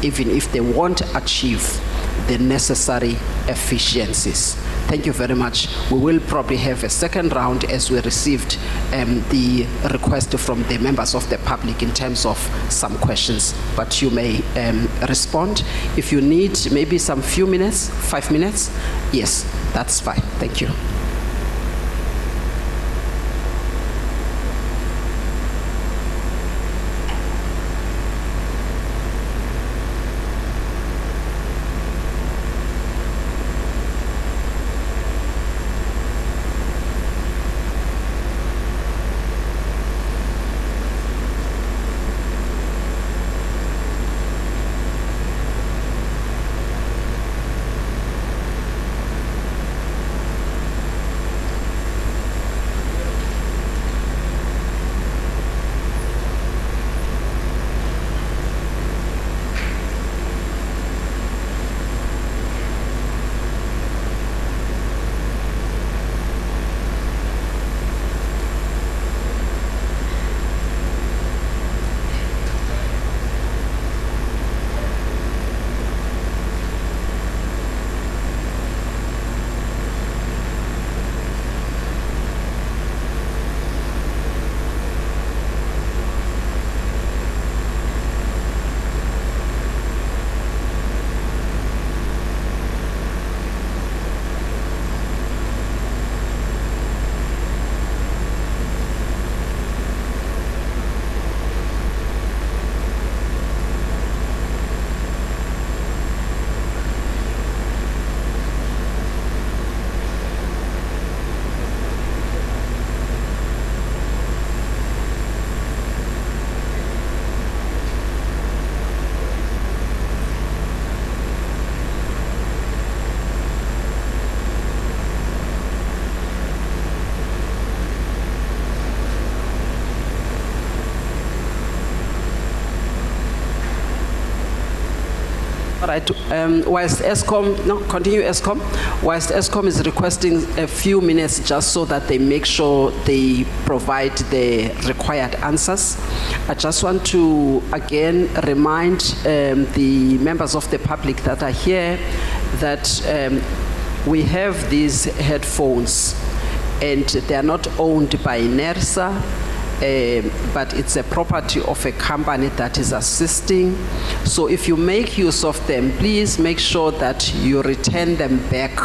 even if they won't achieve the necessary efficiencies? Thank you very much. We will probably have a second round as we received the request from the members of the public in terms of some questions, but you may respond. If you need maybe some few minutes, 5 minutes, yes, that's fine. Thank you. Right. Whilst Eskom is requesting a few minutes just so that they make sure they provide the required answers, I just want to again remind the members of the public that are here that we have these headphones, and they are not owned by NERSA, but it's a property of a company that is assisting. So if you make use of them, please make sure that you return them back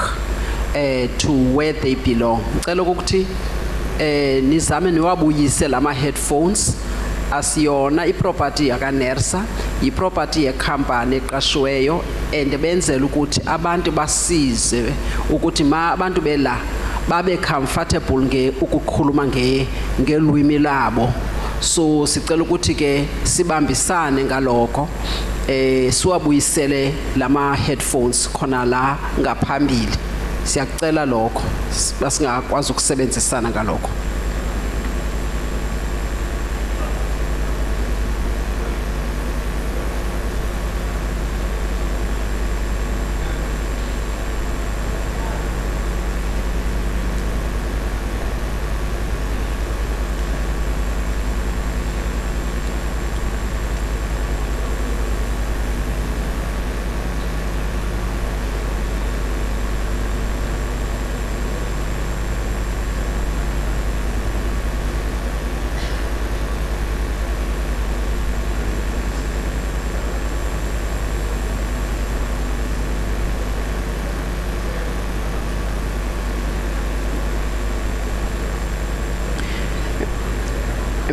to where they belong. Ngicela ukuthi nizame niwabuyise lama headphones. Asiyona iproperty yaka NERSA, iproperty yecompany eqashiweyo, and benzela ukuthi abantu basize ukuthi abantu bela babe comfortable ukukhuluma ngelwimi labo. so sicela ukuthi ke sibambisane ngalokho siwabuyisele lama headphones khona la ngaphambili siyakucela lokho basingakwazi ukusebenzisana ngalokho.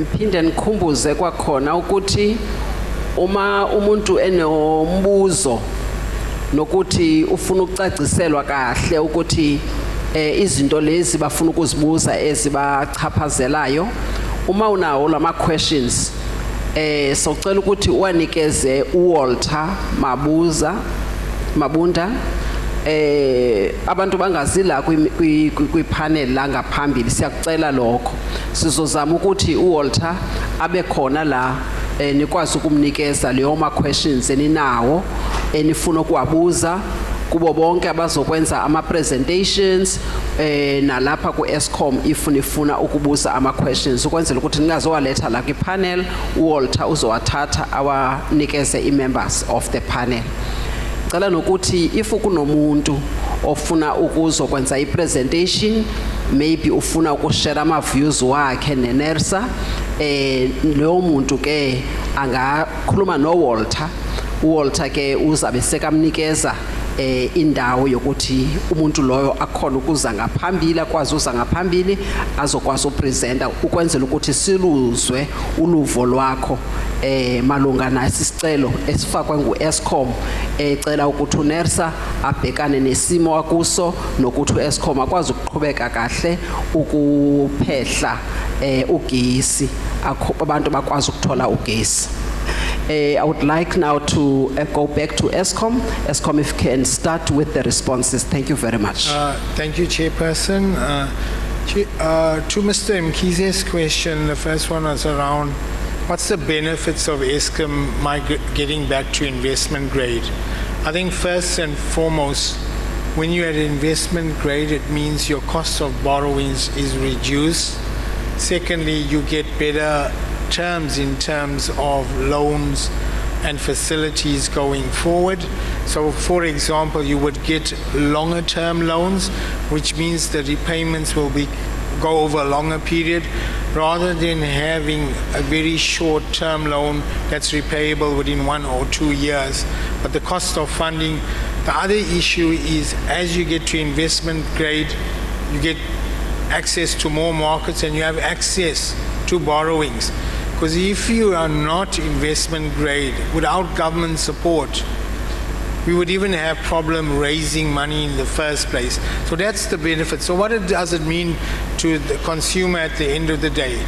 Mphinde nikhumbuze kwakhona ukuthi uma umuntu enombuzo nokuthi ufuna ukucaciselwa kahle ukuthi izinto lezi bafuna ukuzibuza ezibachaphazelayo uma unawo lama questions socela ukuthi uwanikeze uWalter Mabunda abantu bangazila kwi-panel la ngaphambili siyakucela lokho sizozama ukuthi uWalter abe khona la nikwazi ukumnikeza leyo ma questions eninawo enifuna ukuwabuza kubo bonke abazokwenza ama presentations nalapha ku Eskom if nifuna ukubuza ama questions ukwenzela ukuthi ningazowaletha la kwi-panel uWalter uzowathatha awanikeze i-members of the panel. Cela nokuthi if kunomuntu ofuna ukuzokwenza i-presentation maybe ufuna ukushare ama views wakhe neNERSA leyo muntu ke angakhuluma noWalter uWalter ke uzabe sekamnikeza indawo yokuthi umuntu loyo akhona ukuza ngaphambili akwazi uza ngaphambili azokwazi upresenta ukwenzela ukuthi siluzwe uluvo lwakho malunga nasisicelo esifakwe nguEskom ecela ukuthi uNERSA abhekane nesimo akuso nokuthi uEskom akwazi ukuqhubeka kahle ukuphehla ugesi abantu bakwazi ukuthola ugesi. I would like now to go back to Eskom. Eskom, if you can start with the responses. Thank you very much. Thank you, Chairperson. To Mr. Mkize's question, the first one was around what's the benefits of Eskom getting back to investment grade? I think first and foremost, when you're at investment grade, it means your cost of borrowings is reduced. Secondly, you get better terms in terms of loans and facilities going forward. So for example, you would get longer term loans, which means the repayments will go over a longer period rather than having a very short term loan that's repayable within 1 or 2 years. But the cost of funding, the other issue is as you get to investment grade, you get access to more markets and you have access to borrowings. Because if you are not investment grade, without government support, we would even have problem raising money in the first place. So that's the benefit. So what does it mean to the consumer at the end of the day?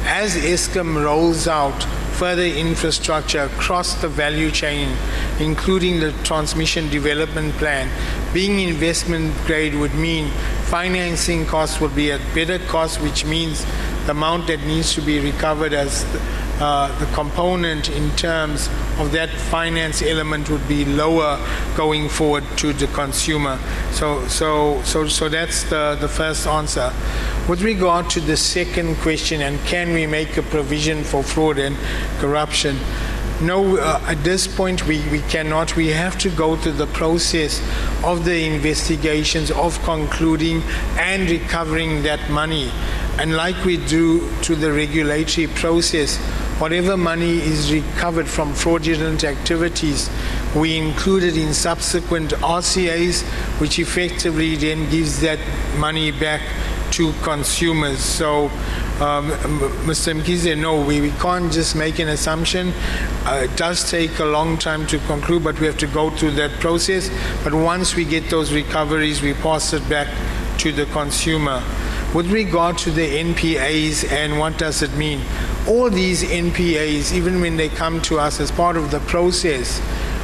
As Eskom rolls out further infrastructure across the value chain, including the transmission development plan, being investment grade would mean financing costs would be at better cost, which means the amount that needs to be recovered as the component in terms of that finance element would be lower going forward to the consumer. So that's the first answer. With regard to the second question, and can we make a provision for fraud and corruption? No, at this point we cannot. We have to go through the process of the investigations, of concluding and recovering that money. And like we do to the regulatory process, whatever money is recovered from fraudulent activities, we include it in subsequent RCAs, which effectively then gives that money back to consumers. So, Mr. Mkize, no, we can't just make an assumption. It does take a long time to conclude, but we have to go through that process. But once we get those recoveries, we pass it back to the consumer. With regard to the NPAs and what does it mean? all these NPAs, even when they come to us as part of the process,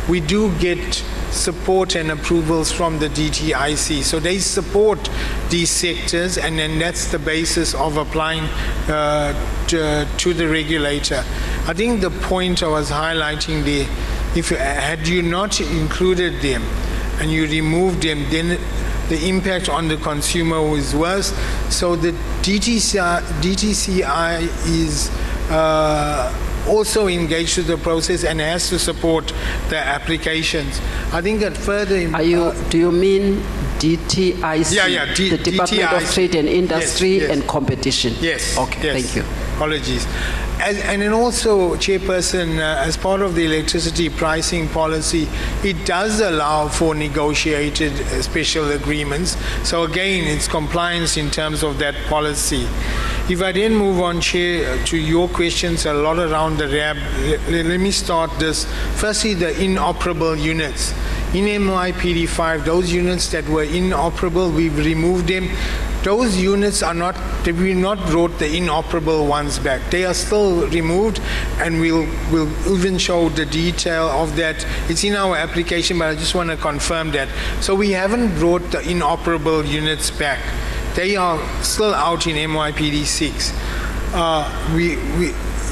we do get support and approvals from the DTIC. So they support these sectors, and then that's the basis of applying to the regulator. I think the point I was highlighting there, had you not included them and you removed them, then the impact on the consumer was worse. So the DTCI is also engaged with the process and has to support the applications. I think that further... do you mean DTIC? Yeah, the Department of DTIC. Trade and Industry Yes. and Competition? Yes. Okay, yes. thank you. Apologies. And then also, Chairperson, as part of the electricity pricing policy, it does allow for negotiated special agreements. So again, it's compliance in terms of that policy. If I then move on, Chair, to your questions, a lot around the RAB, let me start this. Firstly, the inoperable units. In MYPD5, those units that were inoperable, we've removed them. Those units are not, we not brought the inoperable ones back. They are still removed, and we'll even show the detail of that. It's in our application, but I just want to confirm that. So we haven't brought the inoperable units back. They are still out in MYPD6.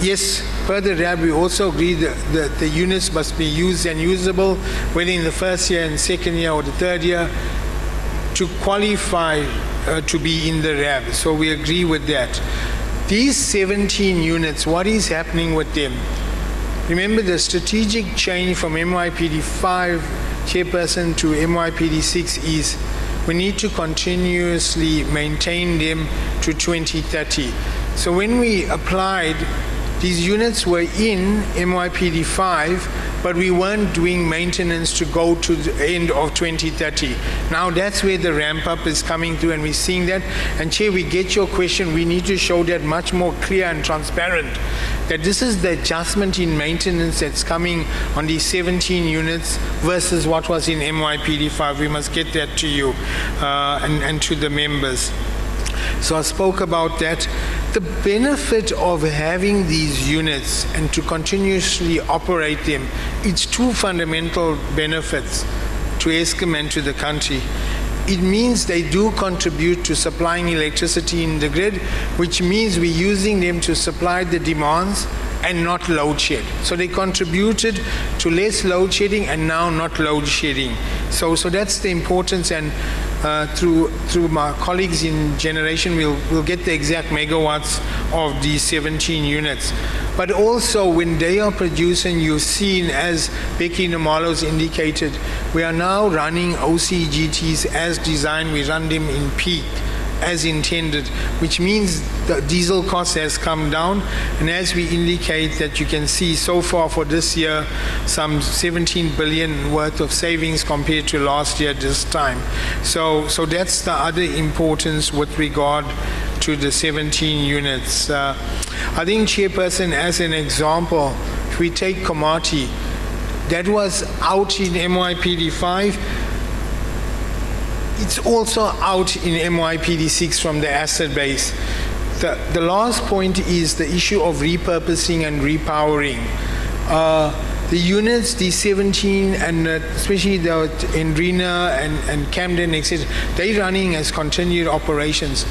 Yes, per the RAB, we also agree that the units must be used and usable, whether in the first year and second year or the third year, to qualify to be in the RAB. So we agree with that. These 17 units, what is happening with them? Remember, the strategic change from MYPD5 chairperson to MYPD6 is we need to continuously maintain them to 2030. So when we applied, these units were in MYPD5, but we weren't doing maintenance to go to the end of 2030. Now that's where the ramp up is coming through, and we're seeing that. And Chair, we get your question. We need to show that much more clear and transparent, that this is the adjustment in maintenance that's coming on these 17 units versus what was in MYPD5. We must get that to you and to the members. So I spoke about that. The benefit of having these units and to continuously operate them, it's two fundamental benefits to Eskom and to the country. It means they do contribute to supplying electricity in the grid, which means we're using them to supply the demands and not load shed. So they contributed to less load shedding and now not load shedding. So that's the importance, and through my colleagues in generation, we'll get the exact megawatts of these 17 units. But also when they are producing, you've seen, as Becky Nomalo's indicated, we are now running OCGTs as designed. We run them in peak as intended, which means the diesel cost has come down. And as we indicate, that you can see so far for this year, some 17 billion worth of savings compared to last year this time. So that's the other importance with regard to the 17 units. I think, Chairperson, as an example, if we take Komati, that was out in MYPD5. It's also out in MYPD6 from the asset base. The last point is the issue of repurposing and repowering. The units, the 17, and especially the Endrina and Camden, etc., they're running as continued operations.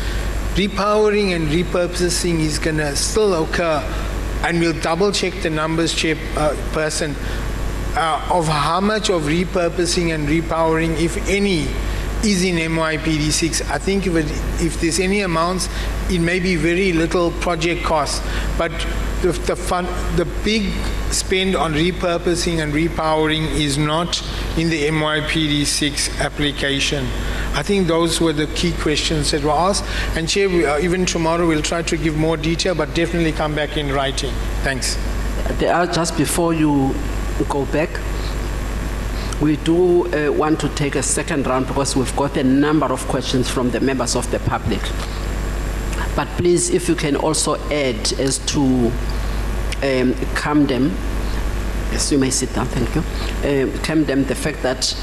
Repowering and repurposing is going to still occur, and we'll double check the numbers, Chairperson, of how much of repurposing and repowering, if any, is in MYPD6. I think if there's any amounts, it may be very little project cost, but the big spend on repurposing and repowering is not in the MYPD6 application. I think those were the key questions that were asked. And Chair, even tomorrow we'll try to give more detail, but definitely come back in writing. Thanks. Just before you go back, we do want to take a second round because we've got a number of questions from the members of the public. But please, if you can also add as to Camden, yes, you may sit down, thank you. Camden, the fact that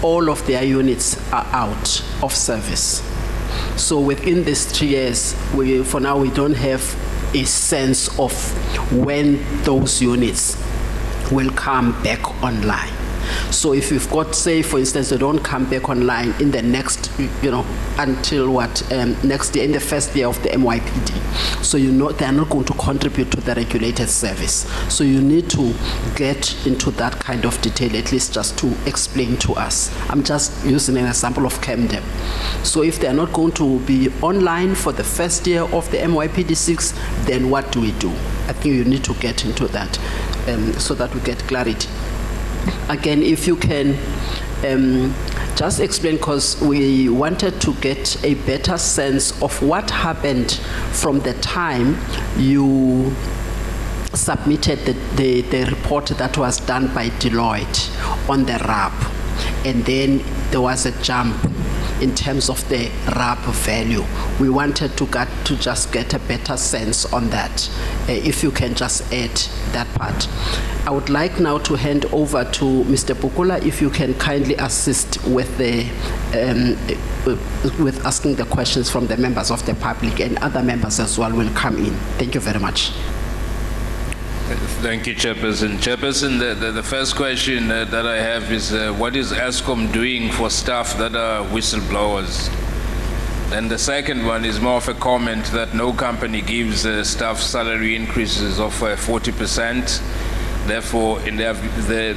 all of their units are out of service. So within these 3 years, for now we don't have a sense of when those units will come back online. So if you've got, say, for instance, they don't come back online in the next, until next year, in the first year of the MYPD. So they are not going to contribute to the regulated service. So you need to get into that kind of detail, at least just to explain to us. I'm just using an example of Camden. So if they are not going to be online for the first year of the MYPD6, then what do we do? I think you need to get into that so that we get clarity. Again, if you can just explain, because we wanted to get a better sense of what happened from the time you submitted the report that was done by Deloitte on the RAP, and then there was a jump in terms of the RAP value. We wanted to just get a better sense on that. If you can just add that part. I would like now to hand over to Mr. Bukula, if you can kindly assist with with asking the questions from the members of the public, and other members as well will come in. Thank you very much. Thank you, Chairperson. Chairperson, the first question that I have is what is Eskom doing for staff that are whistleblowers? And the second one is more of a comment that no company gives staff salary increases of 40%. Therefore, the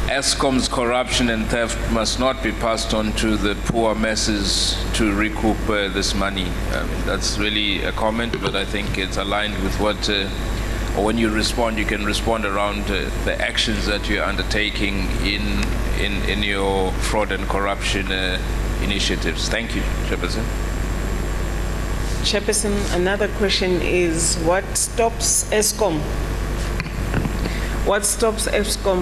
Eskom's corruption and theft must not be passed on to the poor masses to recoup this money. That's really a comment, but I think it's aligned with what, or when you respond, you can respond around the actions that you're undertaking in your fraud and corruption initiatives. Thank you, Chairperson. Chairperson, another question is what stops Eskom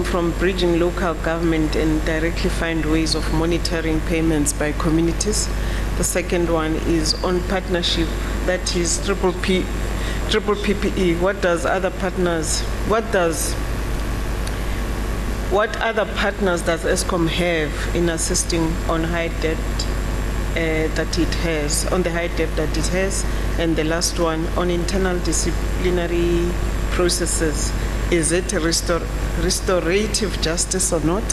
from bridging local government and directly find ways of monitoring payments by communities? The second one is on partnership, that is triple PPE. What other partners does Eskom have in assisting on high debt that it has, on the high debt that it has? And the last one, on internal disciplinary processes, is it restorative justice or not?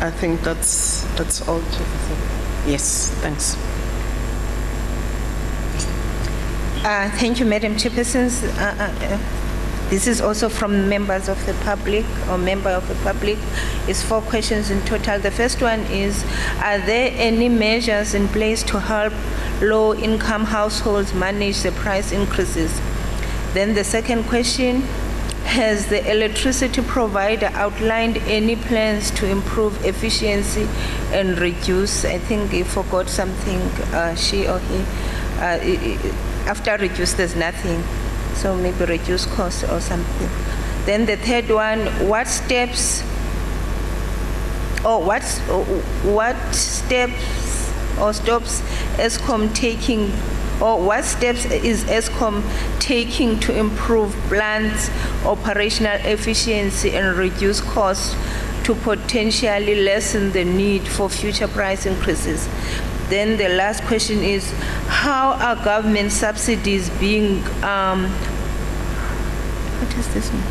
I think that's all. Yes, thanks. Thank you, Madam Chairperson. This is also from members of the public or member of the public. It's 4 questions in total. The first one is, are there any measures in place to help low-income households manage the price increases? Then the second question, has the electricity provider outlined any plans to improve efficiency and reduce, I think he forgot something, she or he, after reduce there's nothing, so maybe reduce cost or something. Then the third one, what steps stops Eskom taking, or what steps is Eskom taking to improve plants' operational efficiency and reduce costs to potentially lessen the need for future price increases? Then the last question is, how are government subsidies being, what is this one?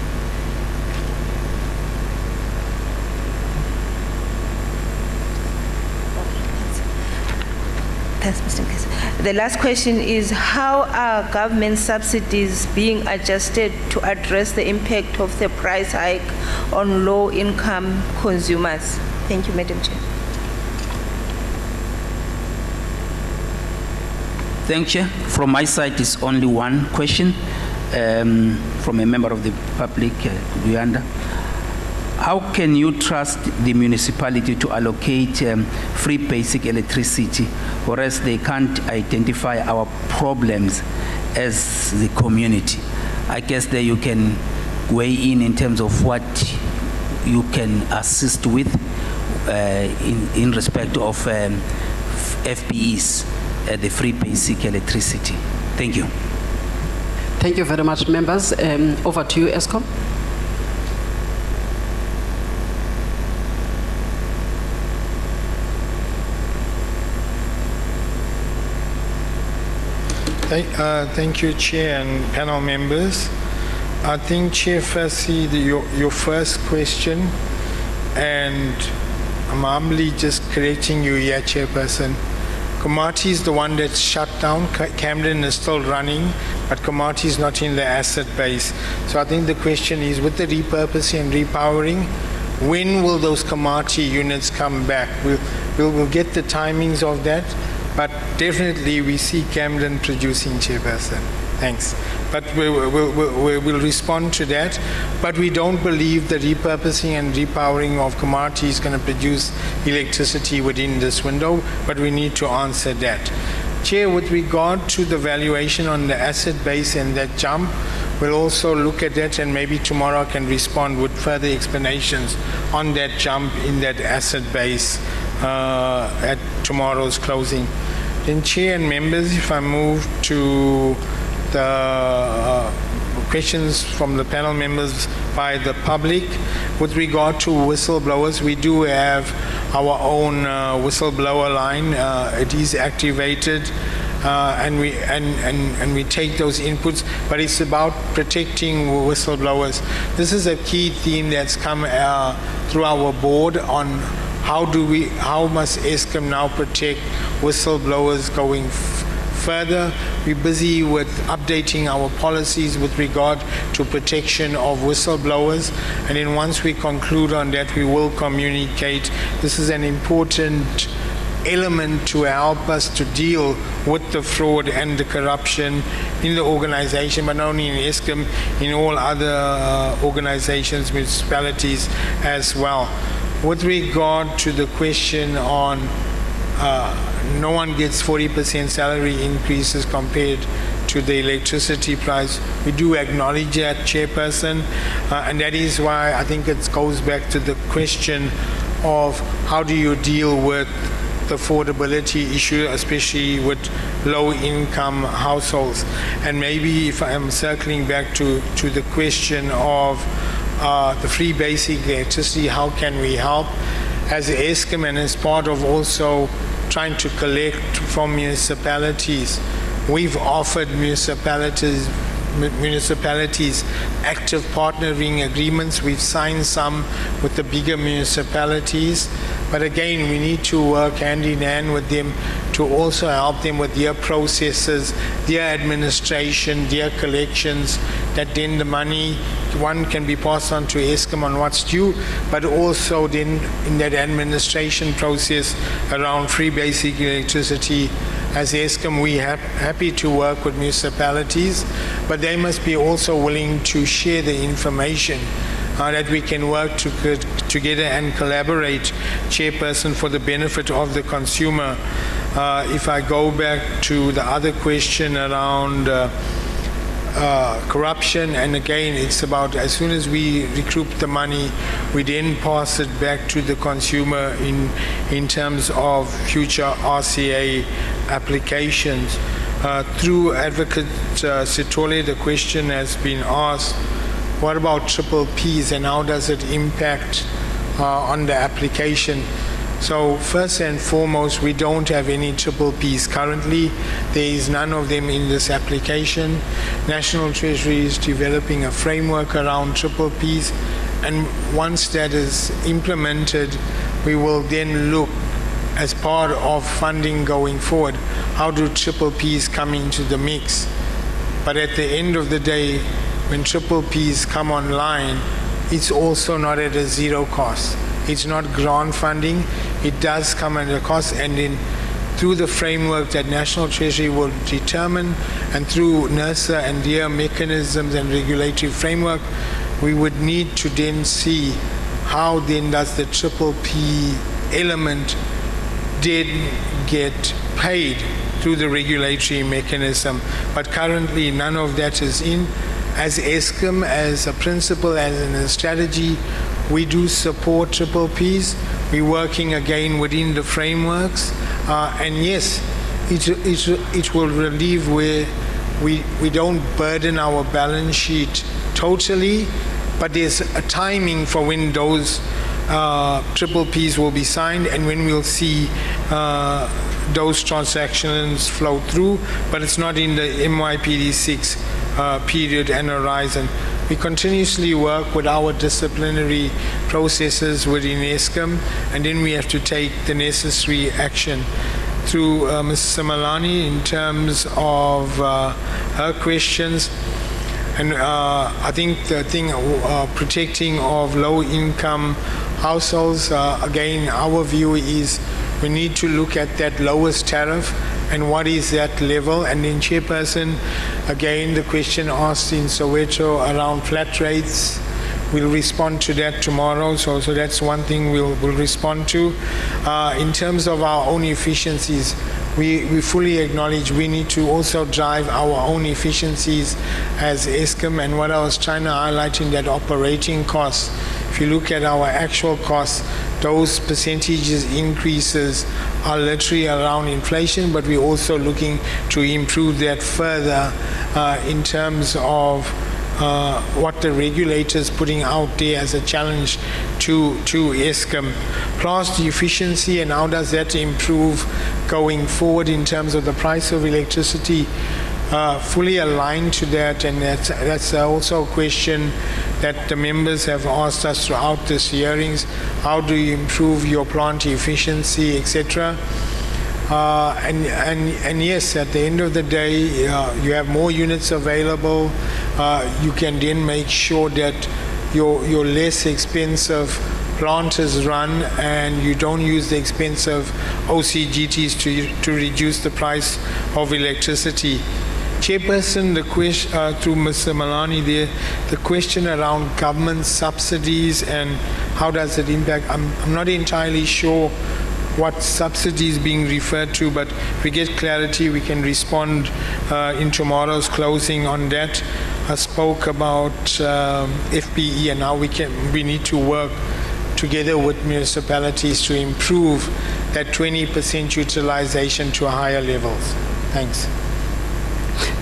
That's Mr. Nkesi. The last question is, how are government subsidies being adjusted to address the impact of the price hike on low-income consumers? Thank you, Madam Chair. Thank you. From my side, it's only one question from a member of the public, Guyanda. How can you trust the municipality to allocate free basic electricity, whereas they can't identify our problems as the community? I guess that you can weigh in terms of what you can assist with in respect of FBEs, the free basic electricity. Thank you. Thank you very much, members. Over to you, Eskom. Thank you, Chair and panel members. I think, Chair, firstly, your first question, and I'm humbly just correcting you here, Chairperson. Komati is the one that's shut down. Camden is still running, but Komati is not in the asset base. So I think the question is, with the repurposing and repowering, when will those Komati units come back? We'll get the timings of that, but definitely we see Camden producing, Chairperson. Thanks. But we'll respond to that. But we don't believe the repurposing and repowering of Komati is going to produce electricity within this window, but we need to answer that. Chair, with regard to the valuation on the asset base and that jump, we'll also look at that, and maybe tomorrow I can respond with further explanations on that jump in that asset base at tomorrow's closing. Then, Chair and members, if I move to the questions from the panel members by the public. With regard to whistleblowers, we do have our own whistleblower line. It is activated, and we take those inputs, but it's about protecting whistleblowers. This is a key theme that's come through our board on how must Eskom now protect whistleblowers going further. We're busy with updating our policies with regard to protection of whistleblowers, and then once we conclude on that, we will communicate. This is an important element to help us to deal with the fraud and the corruption in the organization, but not only in Eskom, in all other organizations, municipalities as well. With regard to the question on no one gets 40% salary increases compared to the electricity price, we do acknowledge that, Chairperson, and that is why I think it goes back to the question of how do you deal with the affordability issue, especially with low-income households. And maybe if I'm circling back to the question of the free basic electricity, how can we help? As Eskom and as part of also trying to collect from municipalities, we've offered municipalities active partnering agreements. We've signed some with the bigger municipalities, but again, we need to work hand in hand with them to also help them with their processes, their administration, their collections, that then the money, one, can be passed on to Eskom on what's due, but also then in that administration process around free basic electricity. As Eskom, we are happy to work with municipalities, but they must be also willing to share the information that we can work together and collaborate, Chairperson, for the benefit of the consumer. If I go back to the other question around corruption, and again, it's about as soon as we recoup the money, we then pass it back to the consumer in terms of future RCA applications. Through Advocate Sitole, the question has been asked, what about triple Ps and how does it impact on the application? So first and foremost, we don't have any triple Ps currently. There is none of them in this application. National Treasury is developing a framework around triple Ps, and once that is implemented, we will then look as part of funding going forward, how do triple Ps come into the mix? But at the end of the day, when triple Ps come online, it's also not at a zero cost. It's not grant funding. It does come at a cost, and then through the framework that National Treasury will determine, and through NERSA and their mechanisms and regulatory framework, we would need to then see how then does the triple P element did get paid through the regulatory mechanism. But currently none of that is in. As Eskom, as a principle, as a strategy, we do support triple Ps. We're working again within the frameworks, and yes, it will relieve where we don't burden our balance sheet totally, but there's a timing for when those triple Ps will be signed and when we'll see those transactions flow through, but it's not in the MYPD6 period and horizon. We continuously work with our disciplinary processes within Eskom, and then we have to take the necessary action. Through Ms. Simalani in terms of her questions, and I think the thing protecting of low-income households, again, our view is we need to look at that lowest tariff and what is that level. And then Chairperson, again, the question asked in Soweto around flat rates, we'll respond to that tomorrow. So that's one thing we'll respond to. In terms of our own efficiencies, we fully acknowledge we need to also drive our own efficiencies as Eskom. And what I was trying to highlight in that operating costs, if you look at our actual costs, those percentages increases are literally around inflation, but we're also looking to improve that further in terms of what the regulator's putting out there as a challenge to Eskom. Plus the efficiency and how does that improve going forward in terms of the price of electricity. Fully aligned to that, and that's also a question that the members have asked us throughout these hearings. How do you improve your plant efficiency, etc.? And yes, at the end of the day, you have more units available. You can then make sure that your less expensive plant is run and you don't use the expensive OCGTs to reduce the price of electricity. Chairperson, the question through Mr. Malani there, the question around government subsidies and how does it impact, I'm not entirely sure what subsidies being referred to, but if we get clarity, we can respond in tomorrow's closing on that. I spoke about FPE and how we need to work together with municipalities to improve that 20% utilization to higher levels. Thanks.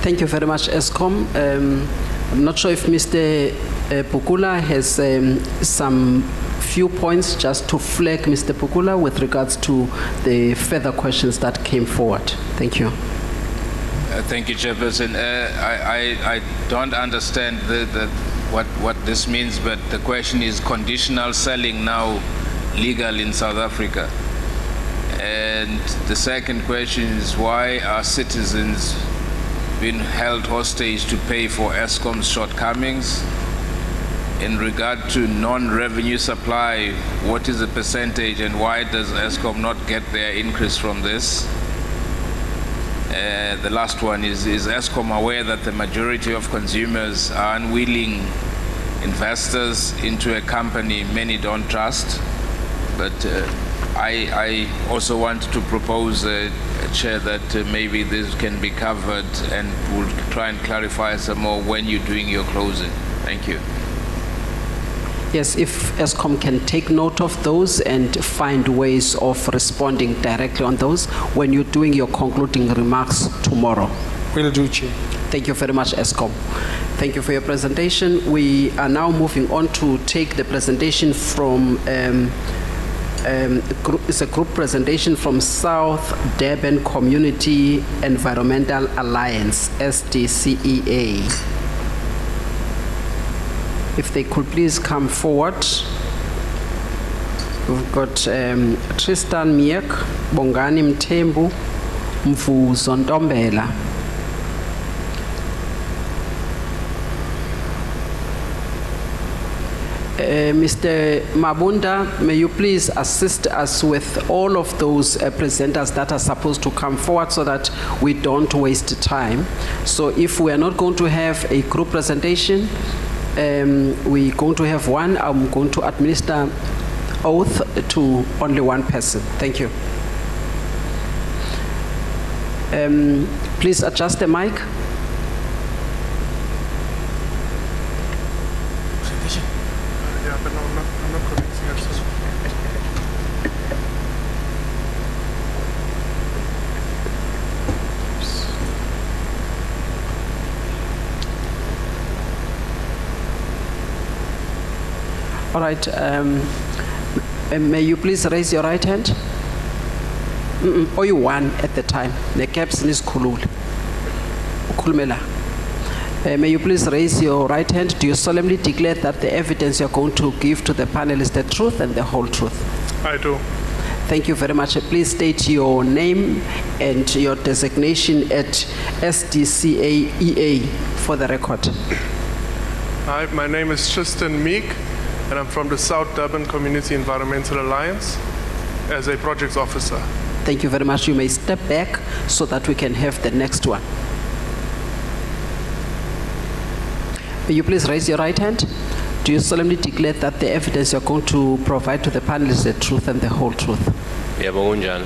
Thank you very much, Eskom. I'm not sure if Mr. Pukula has some few points just to flag Mr. Pukula with regards to the further questions that came forward. Thank you. Thank you, Chairperson. I don't understand what this means, but the question is conditional selling now legal in South Africa? And the second question is why are citizens being held hostage to pay for Eskom's shortcomings? In regard to non-revenue supply, what is the percentage and why does Eskom not get their increase from this? The last one is Eskom aware that the majority of consumers are unwilling investors into a company many don't trust? But I also want to propose, Chair, that maybe this can be covered and we'll try and clarify some more when you're doing your closing. Thank you. Yes, if Eskom can take note of those and find ways of responding directly on those when you're doing your concluding remarks tomorrow. Will do, Chair. Thank you very much, Eskom. Thank you for your presentation. We are now moving on to take the presentation from it's a group presentation from South Durban Community Environmental Alliance, SDCEA. If they could please come forward. We've got Tristan Miek, Bongani Mthembu, Mvuzo Ntombela. Mr. Mabunda, may you please assist us with all of those presenters that are supposed to come forward so that we don't waste time. So if we are not going to have a group presentation, we're going to have one. I'm going to administer oath to only one person. Thank you. Please adjust the mic. All right, May you please raise your right hand? Or you one at the time. The caps is kulul. Kulmela. May you please raise your right hand? Do you solemnly declare that the evidence you're going to give to the panel is the truth and the whole truth? I do. Thank you very much. Please state your name and your designation at SDCAEA for the record. Hi, my name is Tristan Meek, and I'm from the South Durban Community Environmental Alliance as a projects officer. Thank you very much. You may step back so that we can have the next one. May you please raise your right hand? Do you solemnly declare that the evidence you're going to provide to the panel is the truth and the whole truth? Yebo kunjalo.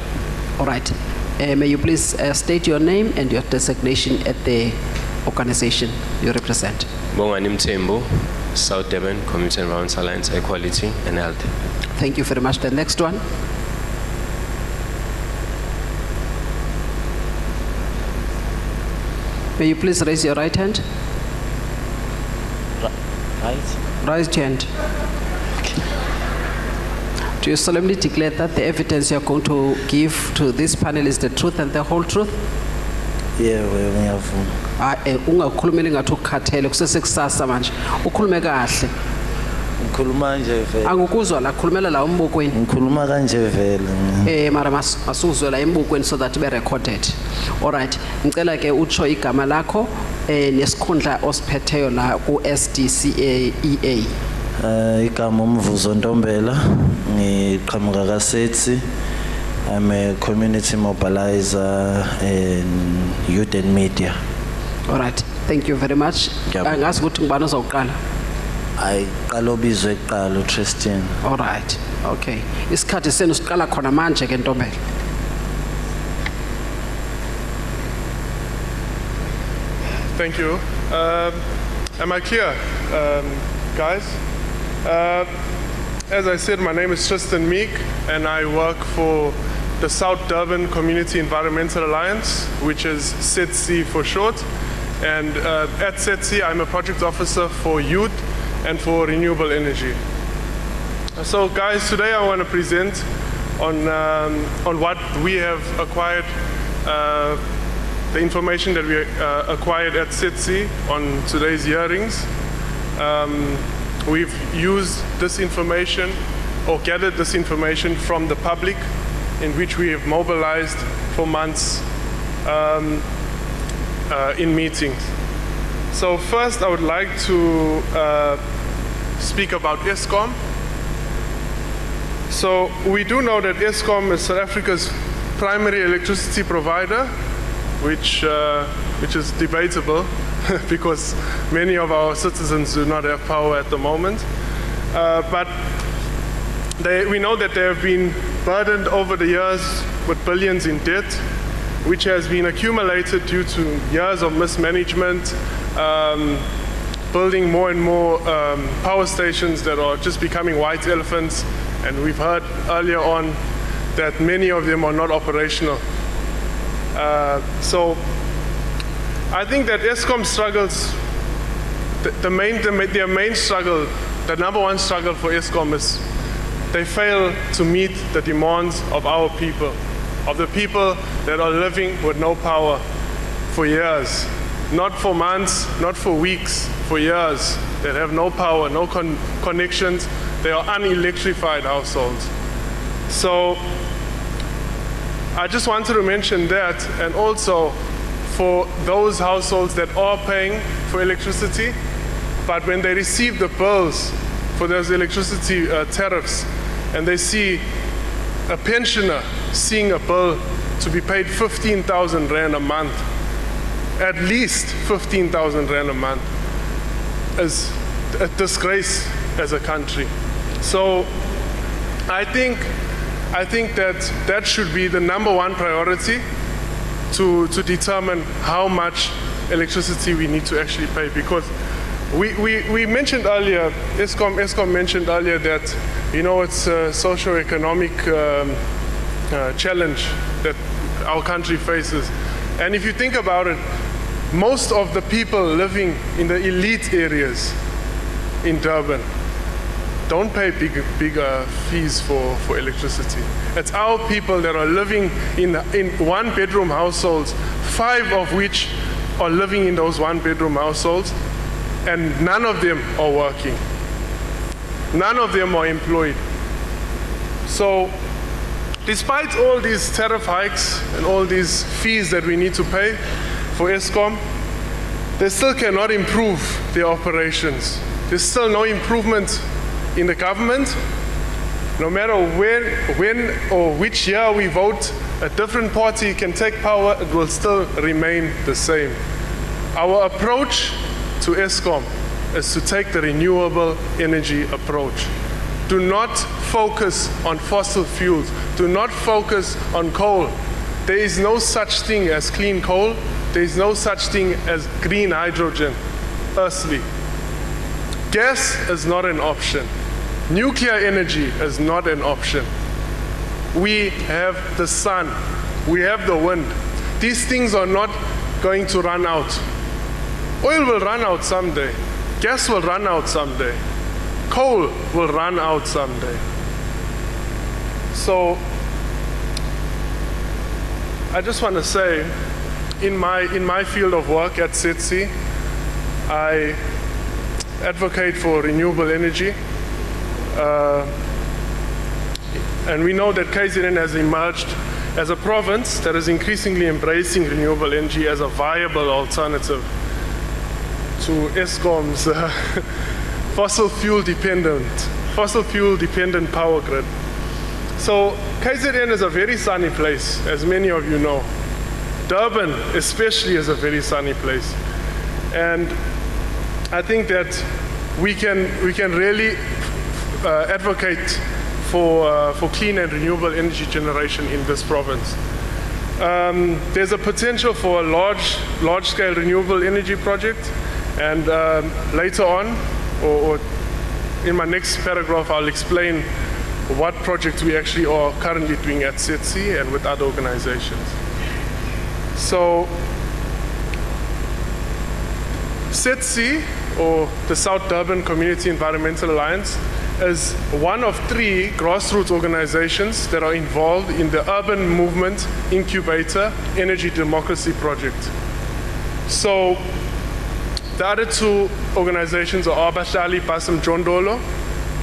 All right. May you please state your name and your designation at the organization you represent? Bongani Mthembu, South Durban Community Environmental Alliance, Equality and Health. Thank you very much. The next one. May you please raise your right hand? Right? Raise your hand. Do you solemnly declare that the evidence you're going to give to this panel is the truth and the whole truth? Yeah, ngiyavuma. Ungakhulumeli ngathi ukukhathele kusesekusasa manje. Ukhulume kahle. Ngikhuluma nje vele. Angukuzwa la khulumela la umbukweni. Ngikhuluma kanje vele. Mara masuzwe la embukweni so that be recorded. All right. Ngicela ke utsho igama lakho nesikhundla osiphetheyo la ku SDCAEA. Igama umvuzo Ntombela, ngiqhamuka kaSetsi. I'm a community mobilizer in youth and media. All right. Thank you very much. Angazi ukuthi ngibani ozawuqala. Ayiqala obizwe kuqala Tristan. All right. Okay. Isikhathi senu siqala khona manje ke Ntombela. Thank you. Am I clear, guys? As I said, my name is Tristan Meek, and I work for the South Durban Community Environmental Alliance, which is SETSI for short. And at SETSI, I'm a project officer for youth and for renewable energy. So, guys, today I want to present on what we have acquired, the information that we acquired at SETSI on today's hearings. We've used this information or gathered this information from the public, in which we have mobilized for months in meetings. So first I would like to speak about Eskom. So we do know that Eskom is South Africa's primary electricity provider, which is debatable because many of our citizens do not have power at the moment. But we know that they have been burdened over the years with billions in debt, which has been accumulated due to years of mismanagement, building more and more power stations that are just becoming white elephants. And we've heard earlier on that many of them are not operational. So I think that Eskom struggles, their main struggle, the number one struggle for Eskom is they fail to meet the demands of our people, of the people that are living with no power for years, not for months, not for weeks, for years, that have no power, no connections. They are unelectrified households. So I just wanted to mention that, and also for those households that are paying for electricity, but when they receive the bills for those electricity tariffs, and they see a pensioner seeing a bill to be paid 15,000 rand a month, at least 15,000 rand a month, is a disgrace as a country. So I think that should be the number one priority to determine how much electricity we need to actually pay, because we mentioned earlier, Eskom mentioned earlier that, you know, it's a socio-economic challenge that our country faces. And if you think about it, most of the people living in the elite areas in Durban, don't pay bigger fees for electricity. It's our people that are living in one-bedroom households, 5 of which are living in those one-bedroom households, and none of them are working. None of them are employed. So, despite all these tariff hikes and all these fees that we need to pay for Eskom, they still cannot improve their operations. There's still no improvement in the government. No matter when or which year we vote, a different party can take power, it will still remain the same. Our approach to Eskom is to take the renewable energy approach. Do not focus on fossil fuels. Do not focus on coal. There is no such thing as clean coal. There is no such thing as green hydrogen, earthly. Gas is not an option. Nuclear energy is not an option. We have the sun. We have the wind. These things are not going to run out. Oil will run out someday. Gas will run out someday. Coal will run out someday. So, I just want to say, in my field of work at SETSI, I advocate for renewable energy. And we know that KZN has emerged as a province that is increasingly embracing renewable energy as a viable alternative to Eskom's fossil fuel dependent power grid. So KZN is a very sunny place, as many of you know. Durban especially is a very sunny place. And I think that we can really advocate for clean and renewable energy generation in this province. There's a potential for a large-scale renewable energy project, and later on, or in my next paragraph, I'll explain what projects we actually are currently doing at SETSI and with other organizations. So, SETSI, or the South Durban Community Environmental Alliance, is one of 3 grassroots organizations that are involved in the Urban Movement Incubator Energy Democracy Project. So, the other 2 organizations are Abashali Basam Jondolo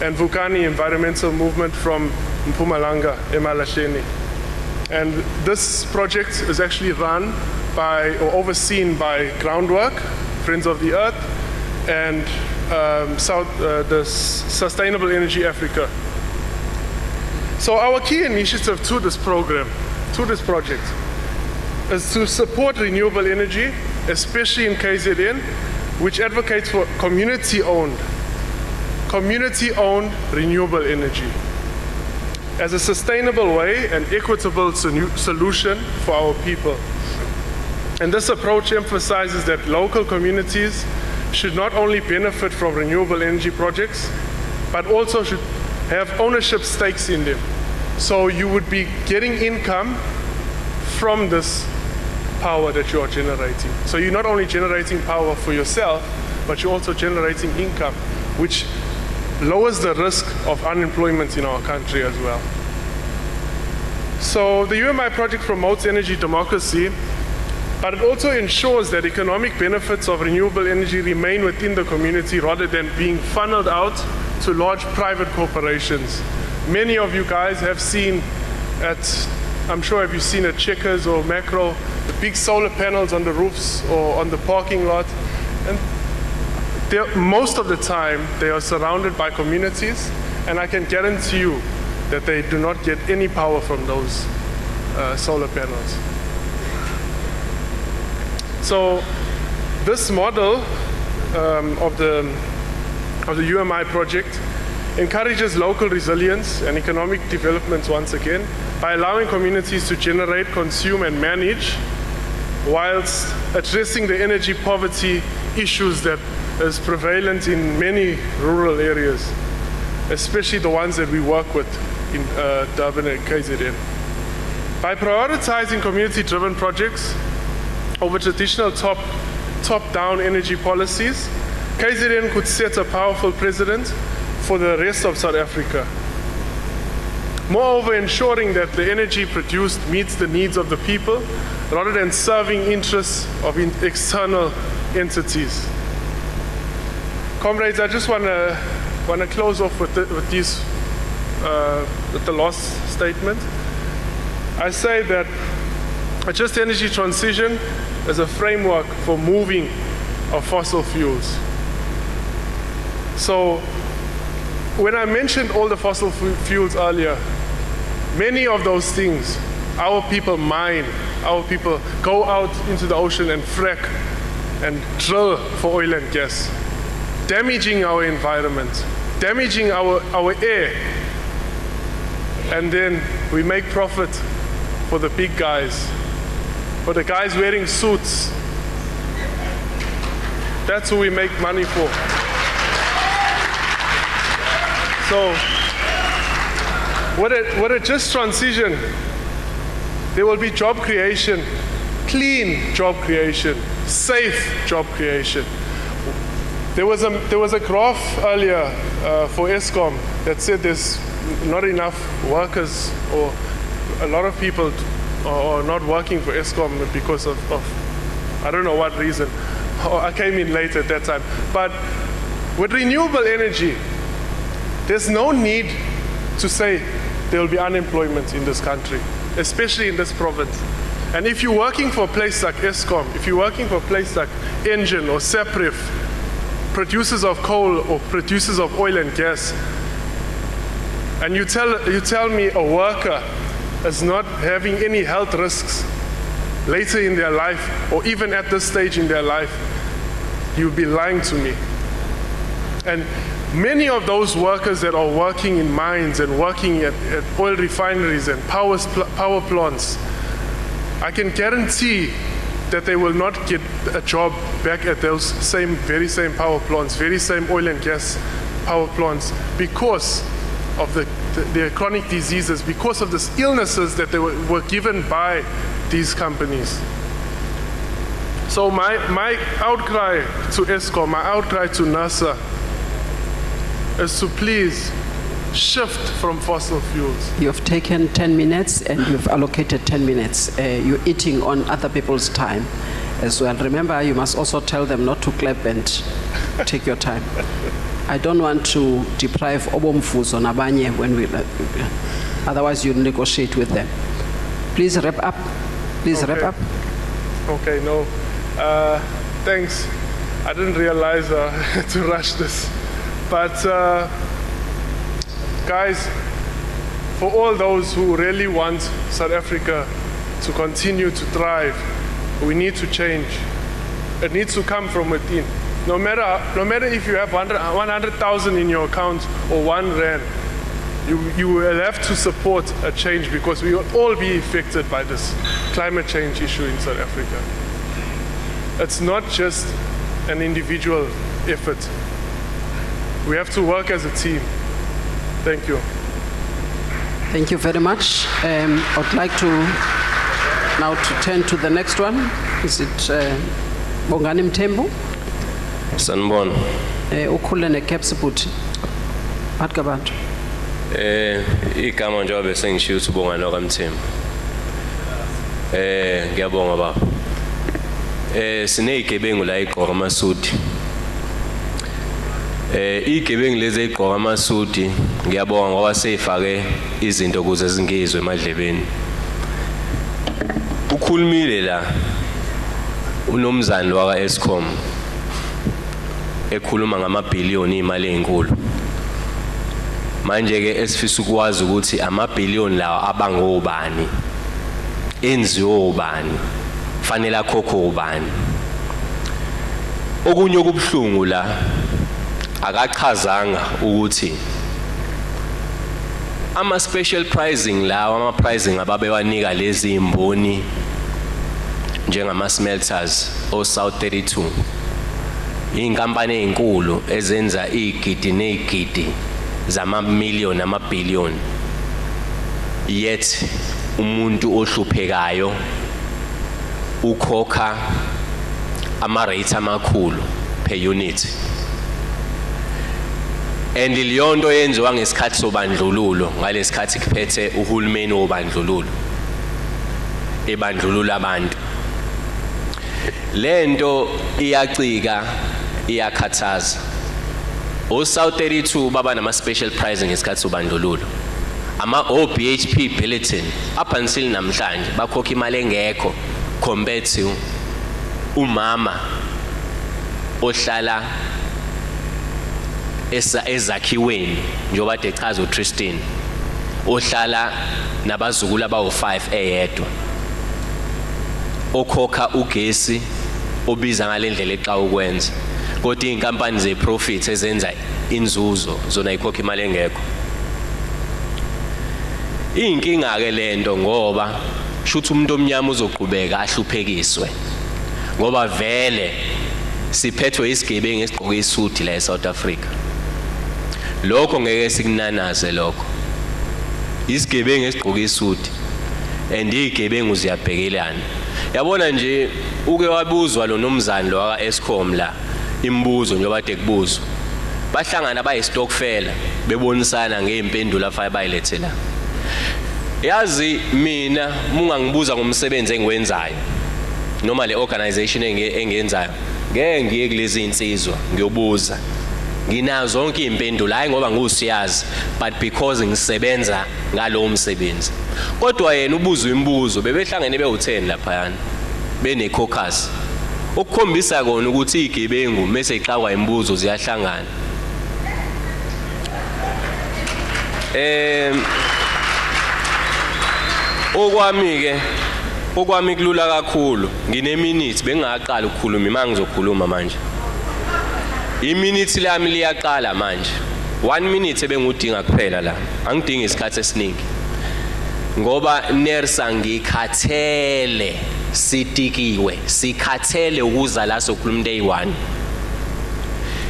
and Vukani Environmental Movement from Mpumalanga, Emalasheni. And this project is actually run by or overseen by Groundwork, Friends of the Earth, and the Sustainable Energy Africa. So our key initiative to this program, to this project, is to support renewable energy, especially in KZN, which advocates for community-owned renewable energy as a sustainable way and equitable solution for our people. And this approach emphasizes that local communities should not only benefit from renewable energy projects, but also should have ownership stakes in them. So you would be getting income from this power that you are generating. So you're not only generating power for yourself, but you're also generating income, which lowers the risk of unemployment in our country as well. So the UMI project promotes energy democracy, but it also ensures that economic benefits of renewable energy remain within the community rather than being funneled out to large private corporations. Many of you guys have seen I'm sure have you seen at Checkers or Macro, the big solar panels on the roofs or on the parking lot. And most of the time, they are surrounded by communities, and I can guarantee you that they do not get any power from those solar panels. So this model of the UMI project encourages local resilience and economic development once again by allowing communities to generate, consume and manage whilst addressing the energy poverty issues that is prevalent in many rural areas, especially the ones that we work with in Durban and KZN. By prioritizing community-driven projects over traditional top-down energy policies, KZN could set a powerful precedent for the rest of South Africa. Moreover, ensuring that the energy produced meets the needs of the people rather than serving interests of external entities. Comrades, I just want to close off with the last statement. I say that a just energy transition is a framework for moving of fossil fuels. So when I mentioned all the fossil fuels earlier, many of those things, our people mine, our people go out into the ocean and frack and drill for oil and gas, damaging our environment, damaging our air. And then we make profit for the big guys, for the guys wearing suits. That's who we make money for. So, with a just transition, there will be job creation, clean job creation, safe job creation. There was a graph earlier for Eskom that said there's not enough workers, or a lot of people are not working for Eskom because of I don't know what reason. I came in late at that time. But with renewable energy, there's no need to say there will be unemployment in this country, especially in this province. And if you're working for a place like Eskom, if you're working for a place like Engine or Seprif, producers of coal or producers of oil and gas, and you tell me a worker is not having any health risks later in their life, or even at this stage in their life, you'll be lying to me. And many of those workers that are working in mines and working at oil refineries and power plants, I can guarantee that they will not get a job back at those very same power plants, very same oil and gas power plants, because of their chronic diseases, because of these illnesses that they were given by these companies. So my outcry to Eskom, my outcry to NASA, is to please shift from fossil fuels. You've taken 10 minutes and you've allocated 10 minutes. You're eating on other people's time as well. Remember, you must also tell them not to clap and take your time. I don't want to deprive Obomfuzo Nabanye when we, otherwise you'll negotiate with them. Please wrap up. Please wrap up. Okay, no. Thanks. I didn't realize to rush this. But guys, for all those who really want South Africa to continue to thrive, we need to change. It needs to come from within. No matter if you have 100,000 in your account or R1, you will have to support a change, because we will all be affected by this climate change issue in South Africa. It's not just an individual effort. We have to work as a team. Thank you. Thank you very much. I would like to now to turn to the next one. Is it Bongani Mthembu? Sanibona. Ukhule neCapsiput. Bathi kabantu. Igama njengoba sengishiya ukuthi Bongani okaMthembu. Ngiyabonga baba. Sinezigebengu la igqoka amasudi. Izigebengu lezi egqoka amasudi ngiyabonga ngoba seyifake izinto kuze zingizwe emadlebeni. Ukhulumile la unomzana waka Eskom ekhuluma ngamabhiliyoni imali ezinkulu. Manje ke esifisa ukwazi ukuthi amabhiliyoni lawa abangobani, enziwe ubani, fanele akhokho ubani. Okunye okubhlungu la akachazanga ukuthi ama special pricing lawa, ama pricing ababewanika lezi imboni njengama smelters o South 32, inkampani ezinkulu ezenza igidi negidi zama million ama billion, yet umuntu ohluphekayo ukhokha ama rate amakhulu per unit. and liyonto yenziwa ngesikhathi sobandlululo ngalesikhathi kuphethe uhulumeni wobandlululo ebandlulula abantu. Lento iyacika iyakhathaza. South 32 baba nama special pricing ngesikhathi sobandlululo. Ama OBHP bulletin up until namhlanje bakhokha imali engekho compared to umama ohlala ezakhiweni njengoba dechaza uTristan ohlala nabazukulu abawu5 eyedwa okhokha ugesi obiza ngalendlela eqa ukwenza kodwa inkampani ze profit ezenza inzuzo zona ikhokha imali engekho. Inkinga ke lento ngoba shuthi umuntu omnyama uzoqhubeka ahluphekiswe ngoba vele siphethwe isigebengu esigqoke isuthi la eSouth Africa. Lokho ngeke sikunanaze lokho. Isigebengu esigqoke isuthi and izigebengu ziyabhekelana. Yabona nje uke wabuzwa lo nomzana lo aka Eskom la imibuzo njengoba kade kubuzwa. Bahlangana bayistokfela bebonisana ngeimpendulo afaye bayilethela. Yazi mina mungangibuza ngomsebenzi engiwenzayo noma le organization engiyenzayo ngeke ngiye kulezi insizwa ngiyobuza nginazo zonke impendulo hayi ngoba ngusiyazi but because ngisebenza ngalo msebenzi. Kodwa yena ubuza imibuzo bebehlangene be10 lapha yana bene caucus ukukhombisa kona ukuthi izigebengu mase ixakwa imibuzo ziyahlangana. Okwami kulula kakhulu ngine minute bengaqala ukukhuluma mangizokhuluma manje. Iminute lami liyaqala manje. 1 minute ebengudinga kuphela la. Angidingi isikhathi esiningi. Ngoba nersa ngikhathele sitikiwe sikhathele ukuza la sokhuluma day 1.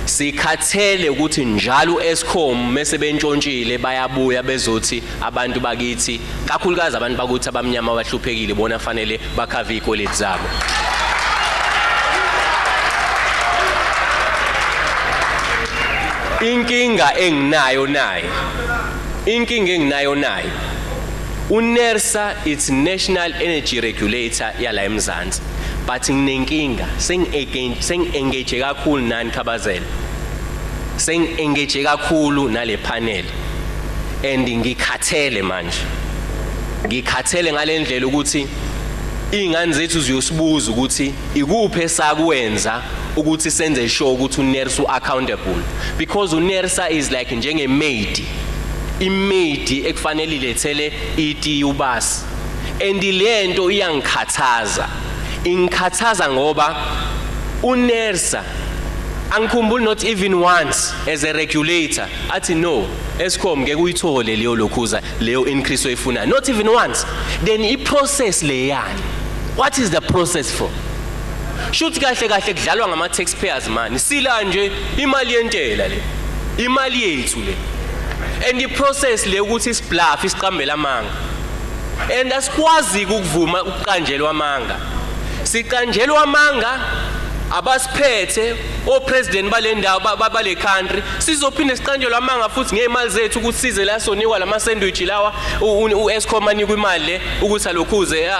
Sikhathele ukuthi njalo uEskom mase bentshontshile bayabuya bezothi abantu bakithi kakhulukazi abantu bakuthi abamnyama abahluphekile bona fanele bakhave ikoleti zabo. Inkinga enginayo naye uNERSA it's National Energy Regulator yala eMzansi but nginenkinga sengi-engage kakhulu nani Khabazela sengi-engage kakhulu nale panel and ngikhathele manje ngikhathele ngalendlela ukuthi ingane zethu ziyosibuza ukuthi ikuphi esakwenza ukuthi senze sure ukuthi uNERSA accountable because uNERSA is like njenge-maid imaid ekufanele ilethele iti ubasi and lento iyangikhathaza ingikhathaza ngoba uNERSA angikhumbuli not even once as a regulator athi no Eskom ngeke uyithole leyo lokhuza leyo increase oyifuna not even once. Then iprocess leyani what is the process for? Shuthi kahle kudlalwa ngama taxpayers man sila nje imali yentela le imali yethu le and the process le ukuthi isibluff isiqambela amanga and asikwazi ukuvuma ukuqanjelwa amanga siqanjelwa amanga abasiphethe opresident balendawo bale country sizophinde siqanjelwa amanga futhi ngeimali zethu ukuthi size la sonikwa lama sandwich lawa uEskom anikwa imali le ukuthi alokhuze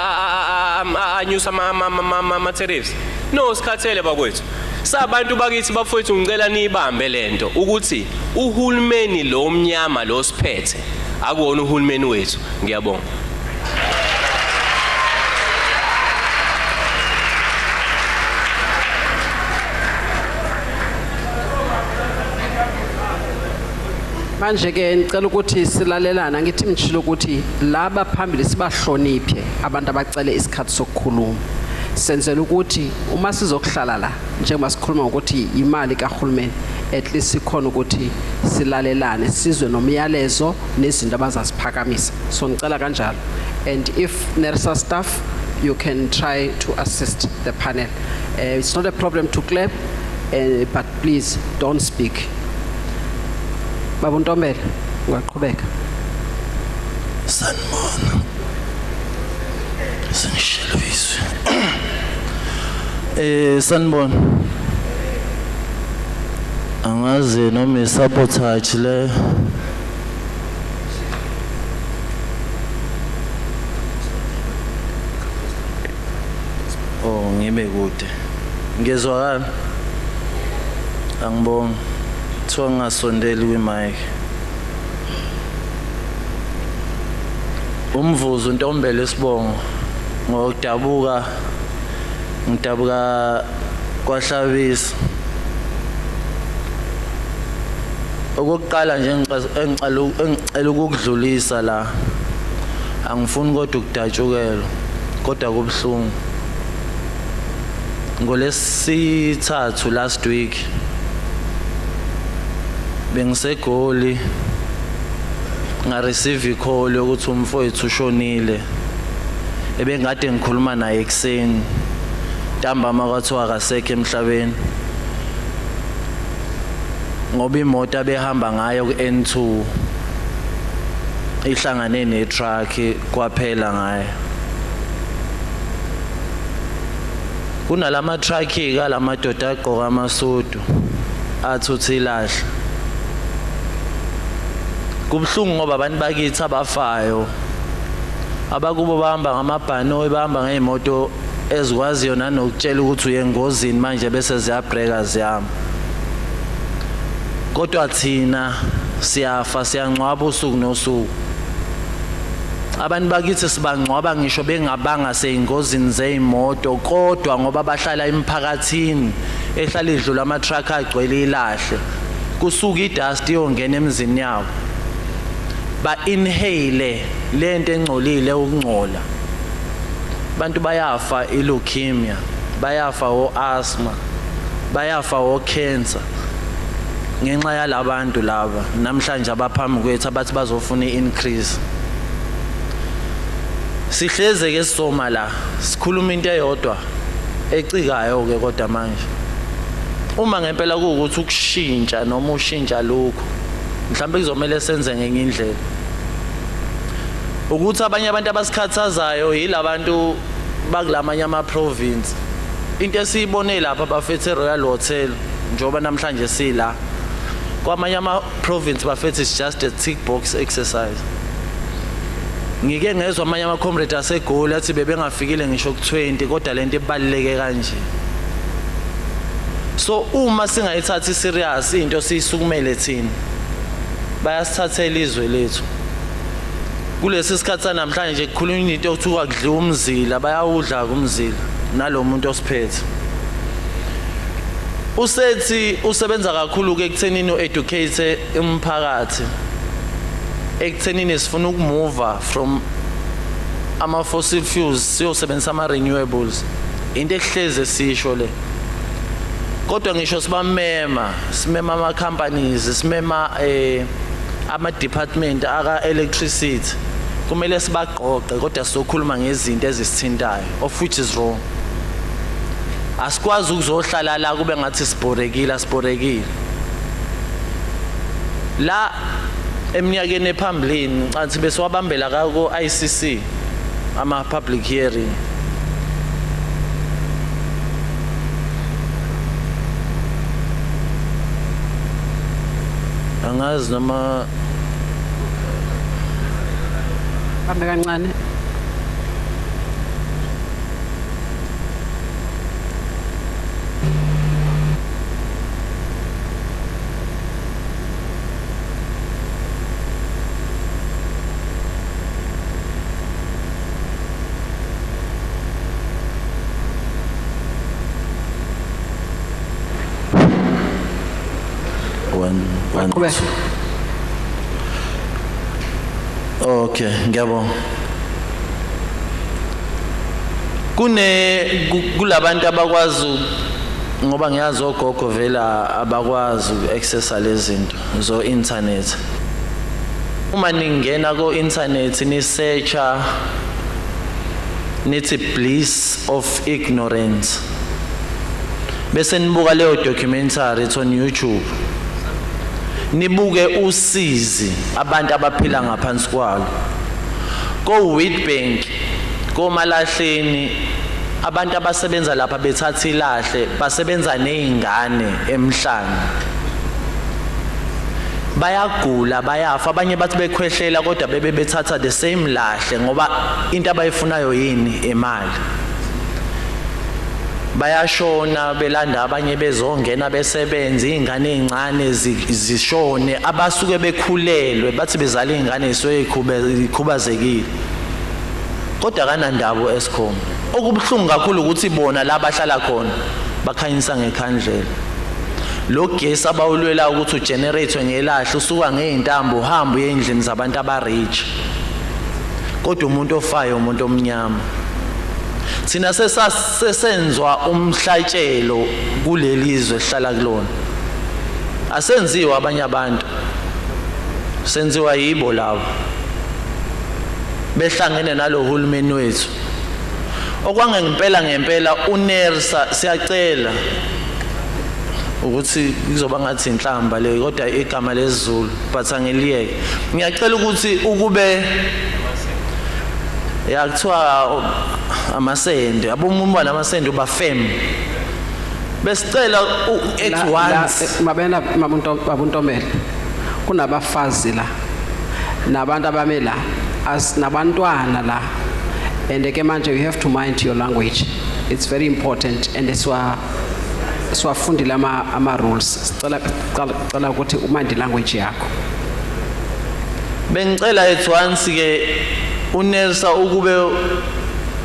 anyusa ama tariffs. No sikhathele bakwethu sabantu bakithi bafowethu ngicela nibambe lento ukuthi uhulumeni lo omnyama lo siphethe akuwona uhulumeni wethu. Ngiyabonga. Manje ke ngicela ukuthi silalelana ngithi mtshilo ukuthi laba phambili sibahloniphe abantu abacele isikhathi sokukhuluma senzela ukuthi uma sizokuhlala la njengoba sikhuluma ukuthi imali kaHulumeni at least sikhona ukuthi silalelane sizwe nomyalezo nezinto abazasiphakamisa. So ngicela kanjalo and if NERSA staff you can try to assist the panel. It's not a problem to clap but please don't speak. Babu Ntombela ungaqhubeka. Sanibona. Sinishelviswe. Sanibona. Angazi noma sabotage le. Oh, ngibe kude. Ngezwakala. Angibonga. Kuthiwa ngasondeli kwi-mic. Umvuzo Ntombela Sibongo ngokudabuka ngidabuka kwaHlabisa. Okokuqala nje engicela ukudlulisa la angifuni kodwa ukudatshukela kodwa kubhlungu. Ngolesithathu last week bengisegoli nga receive call yokuthi umfowethu ushonile ebengade ngikhuluma naye ekseni ntambama kwathiwa akasekho emhlabeni ngoba imoto abehamba ngayo ku-N2 ihlangane netruck kwaphela ngayo. Kunalama truck ka lamadoda agqoka amasudu athuthi ilahle. Kubhlungu ngoba abantu bakithi abafayo abakubo bahamba ngamabhanoyi bahamba ngeemoto ezikwaziyo nanokutshela ukuthi uyengozini manje bese ziyabhreka ziyama. Kodwa thina siyafa siyangcwaba usuku nosuku. Abantu bakithi sibangcwaba ngisho bengabanga seyingozini zeimoto kodwa ngoba bahlala emphakathini ehlala idlula ama truck agcwele ilahle kusuka idust iyongena emzini yabo. Ba inhale lento engcolile ukungcola. Abantu bayafa ileukemia, bayafa o-asthma, bayafa o-cancer ngenxa yalabantu laba namhlanje abaphambi kwethu abathi bazofuna i-increase. Sihleze ke soma la sikhuluma into eyodwa ecikayo ke kodwa manje uma ngempela kuukuthi ukushintsha noma ushintsha lokho mhlawumbe kuzomela senze ngenye indlela ukuthi abanye abantu abasikhathazayo yilabantu bakulamanye ama province. Into esiyibone lapha bafethe Royal Hotel njoba namhlanje sila kwamanye ama province bafethe it's just a tick box exercise. Ngike ngezwe amanye ama comrades asegoli athi bebengafikile ngisho ku20 kodwa lento ibaluleke kanje. So uma singayithathi serious into siyisukumele thina bayasithathela izwe lethu. Kulesi sikhathi namhlanje kukhulunywa into okuthiwa kudliwa umzila bayawudla kumzila nalomuntu osiphethe. Usethi usebenza kakhulu ke ekuthenini ueducate umphakathi. Ekuthenini sifuna ukumove from ama fossil fuels siyosebenzisa ama renewables. Into ehleze sisho le. Kodwa ngisho simema ama companies simema ama department aka electricity kumele sibaqoqe kodwa sizokhuluma ngezinto ezisithintayo of which is wrong. Asikwazi ukuzohlala la kube ngathi siborekile la eminyakeni ephambilini ngicathi bese wabambela kako ICC ama public hearing. Angazi noma Bambe kancane. one. Okay, ngiyabonga. Kulabantu abakwazi ngoba ngiyazi ogogo vela abakwazi uku-accessa lezi zinto zo internet. Uma ningena ko internet ni searcha nithi bliss of ignorance. Bese nibuka leyo documentary it's on YouTube. Nibuke usizi abantu abaphila ngaphansi kwalo. Ko Wheatbank, ko Malahleni, abantu abasebenza lapha bethatha ilahle, basebenza nezingane emhlanje. bayagula bayafa abanye bathi bekhwehlela kodwa bebe bethatha the same lahle ngoba into abayifunayo yini imali bayashona belanda abanye bezongena besebenza izingane ezincane zishone abasuke bekhulelwe bathi bezala izingane ikhubazekile kodwa kanandaba Eskom okubhlungu kakhulu ukuthi bona la bahlala khona bakhanyisa ngekhandlela lo gesi abawulwela ukuthi ugenerate ngelahle usuka ngeintambo uhamba endlini zabantu abarich kodwa umuntu ofayo umuntu omnyama sina sesenzwa umhlatshelo kulelizwe sihlala kulona asenziwa abanye abantu senziwa yibo labo behlangene nalo hulumeni wethu okwangempela uNersa siyacela ukuthi kuzoba ngathi inhlamba le kodwa igama lesiZulu but angiliyeke ngiyacela ukuthi ukube yakuthiwa amasende abomumba namasende ubafem besicela at once mabena mabuntomela kunabafazi la nabantu abame la asinabantwana la and ke manje you have to mind your language it's very important and siwafundile ama rules sicela ukuthi umandi language yakho bengicela at once ke uNelsa ukube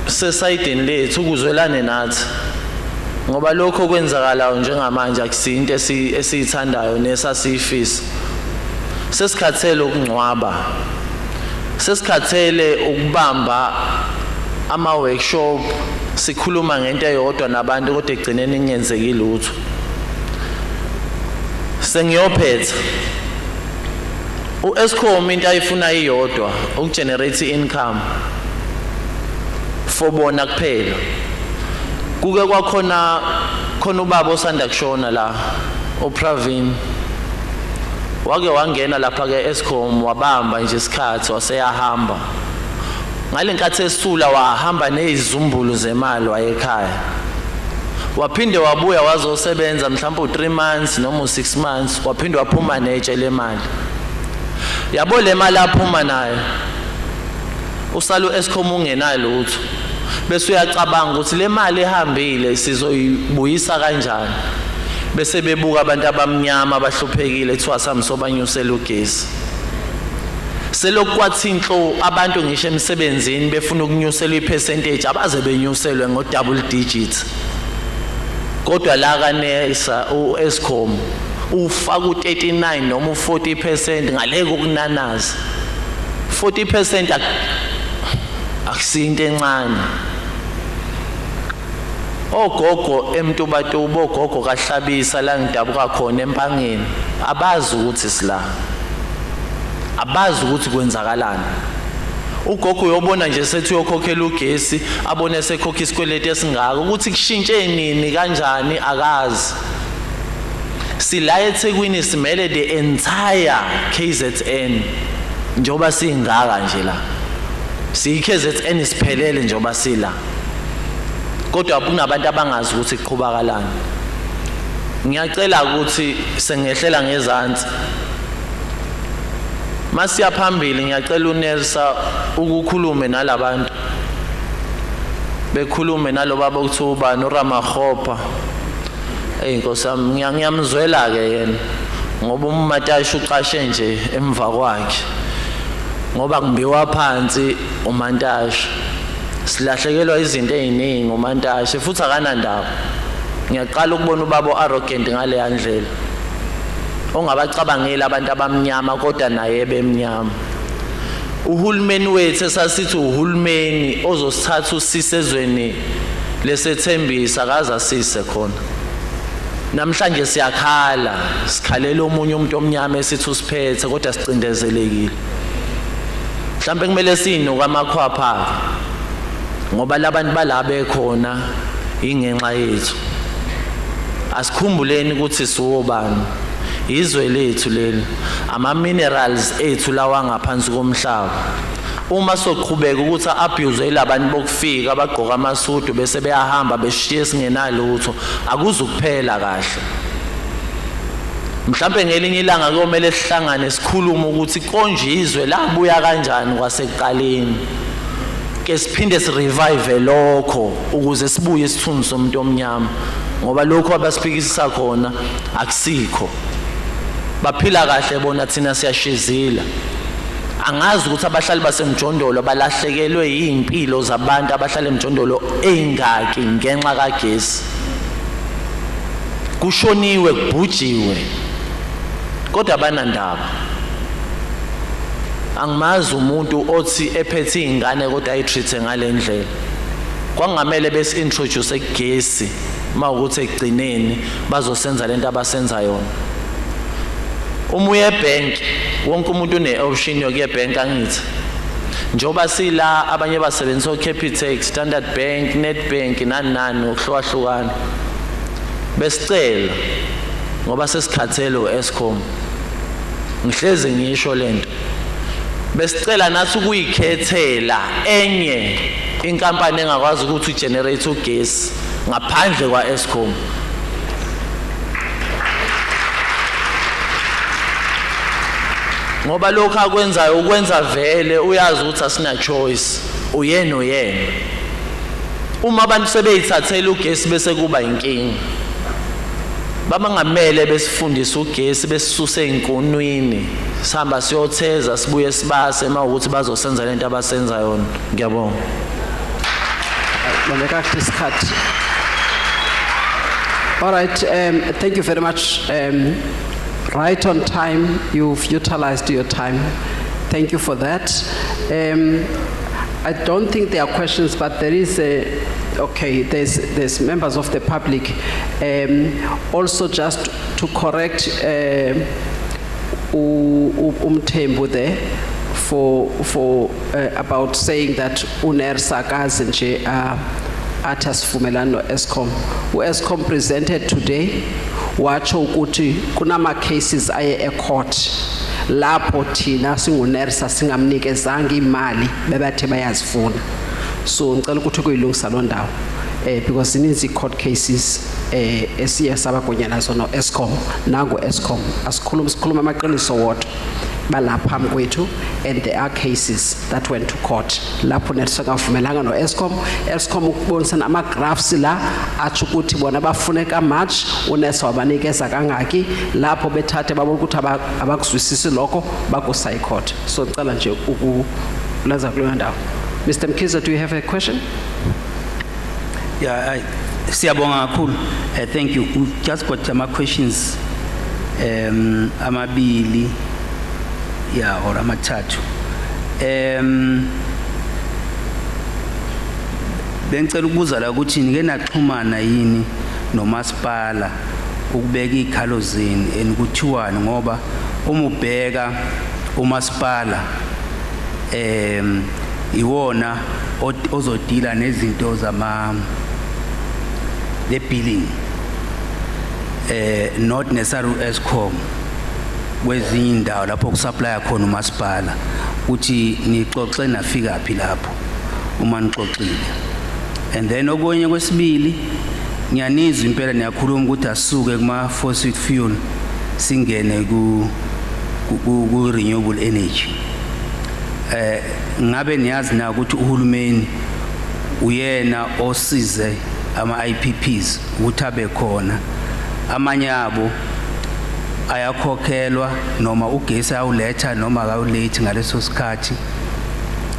sesayidini lethu ukuzwelane nathi ngoba lokho kwenzakalayo njengamanje akusinto esiyithandayo nesasifisa sesikhathele ukungcwaba sesikhathele ukubamba ama workshop sikhuluma ngento eyodwa nabantu kodwa egcineni ingenzeki lutho sengiyophetha uEskom into ayifuna iyodwa ukugenerate income for bona kuphela kuke kwakhona ubaba osanda kushona la uPravin wake wangena lapha ke Eskom wabamba nje isikhathi waseyahamba ngalenkathi esula wahamba nezizumbulu zemali wayekhaya waphinde wabuya wazosebenza mhlawumbe u3 months noma u6 months waphinde waphuma netshe lemali yabo le mali aphuma nayo usalo Eskom ungenalo lutho bese uyacabanga ukuthi le mali ehambile sizoyibuyisa kanjani bese bebuka abantu abamnyama abahluphekile ethiwa samsobanyusela ugesi selokwathi inhlo abantu ngisho emsebenzini befuna ukunyuselwa ipercentage abaze benyuselwe ngo double digits kodwa la kanesa uEskom ufaka u39 noma u40% ngaleke ukunanaza 40% akusinto encane ogogo emtubatuba ogogo kahlabisa la ngidabuka khona empangeni abazi ukuthi sila abazi ukuthi kwenzakalani ugogo uyobona nje sethi uyokhokhela ugesi abone sekhokha isikweleti esingaka ukuthi kushintshe nini kanjani akazi sila eThekwini simele the entire KZN njoba singaka nje la KZN isiphelele njoba sila kodwa kunabantu abangazi ukuthi kuqhubakalani ngiyacela ukuthi sengehlela ngezantsi masiya phambili ngiyacela uNelsa ukukhulume nalabantu bekhulume nalobaba ukuthuba noRamakhopa Nkosi ngiyamzwela ke yena ngoba uMatashi uqashe nje emva kwakhe ngoba kumbiwa phansi uMantashi silahlekelwa izinto eziningi uMantashi futhi akanandaba ngiyaqala ukubona ubaba arrogant ngale yandlela ongabacabangela abantu abamnyama kodwa naye bemnyama uhulumeni wethu esasithi uhulumeni ozosithatha usisezweni lesethembisa akaza sise khona namhlanje siyakhala sikhalela omunye umuntu omnyama esithi usiphethe kodwa sicindezelekile mhlambe kumele sinuka amakhwapha ngoba labantu balabe khona ingenxa yethu asikhumbuleni ukuthi siwobani izwe lethu leli ama minerals ethu lawa ngaphansi komhlaba uma soqhubeka ukuthi abuse labantu bokufika abagqoka amasudu bese beyahamba beshiye singenalutho akuzukuphela kahle mhlambe ngelinye ilanga kuyomela sihlangane sikhuluma ukuthi konjizwe la buya kanjani kwasekuqaleni ke siphinde sirevive lokho ukuze sibuye isithunzi somuntu omnyama ngoba lokho abasiphikisisa khona akusikho baphila kahle bona thina siyashizila angazi ukuthi abahlali basemjondolo balahlekelwe yimpilo zabantu abahlala emjondolo engaki ngenxa kagesi kushoniwe kubhujiwe kodwa banandaba angimazi umuntu othi ephethe ingane kodwa ayitreat ngalendlela kwangamele bese introduce egesi mawukuthi egcineni bazosenza lento abasenza yona umuye ebank wonke umuntu une option yokuya ebank angithi njoba sila abanye basebenzisa Capitec Standard Bank Nedbank nani ukuhlukahlukana besicela ngoba sesikhathelo Eskom ngihleze ngisho lento besicela nathi ukuyikhethela enye inkampani engakwazi ukuthi ugenerate ugesi ngaphandle kwa Eskom ngoba lokho akwenzayo ukwenza vele uyazi ukuthi asina choice uyena uyena uma abantu sebeyithathela ugesi bese kuba inkingi babangamele besifundisa ugesi besisuse enkonweni sihamba siyotheza sibuye sibase mawukuthi bazosenza lento abasenza yona ngiyabonga All right, thank you very much. Right on time, you've utilized your time. Thank you for that. I don't think there are questions, but there is there's members of the public. Also, just to correct Umthembu there for about saying that UNERSA kazinje atas fumelano Eskom. Eskom presented today wacho ukuthi kunama cases aye court lapho thina singuNERSA singamnikezanga imali bebathe bayazifuna. So ngicela ukuthi kuyilungisa lo ndawo because ininzi court cases esiye sabagonyana nazo no Eskom nango Eskom asikhuluma amaqiniso wodwa balapha kwethu and there are cases that went to court lapho NERSA kavumelanga no Eskom ukubonisana ama graphs la athi ukuthi bona bafuneka much uNERSA wabanikeza kangaki lapho bethathe babona ukuthi abakuzwisisi lokho bakusa court. So ngicela nje ukulaza kulo ndawo. Mr. Mkiza, do you have a question? Yeah, siyabonga kakhulu. Thank you. We've just got some questions amabili or amathathu. Bengicela ukubuza la ukuthi nike naxhumana yini nomasipala ukubeka ikhalo zini enikuthiwani ngoba uma ubheka umasipala iwona ozodila nezinto zama the billing not necessarily Eskom kwezinye indawo lapho kusupply khona umasipala uthi nixoxe nafika phi lapho uma nixoxile. And then okunye kwesibili ngiyanizwa impela niyakhuluma ukuthi asuke kuma fossil fuel singene ku renewable energy. Ngabe niyazi na ukuthi uhulumeni uyena osize ama IPPs ukuthi abe khona amanye abo ayakhokhelwa noma ugesi awuletha noma akawulate ngaleso sikhathi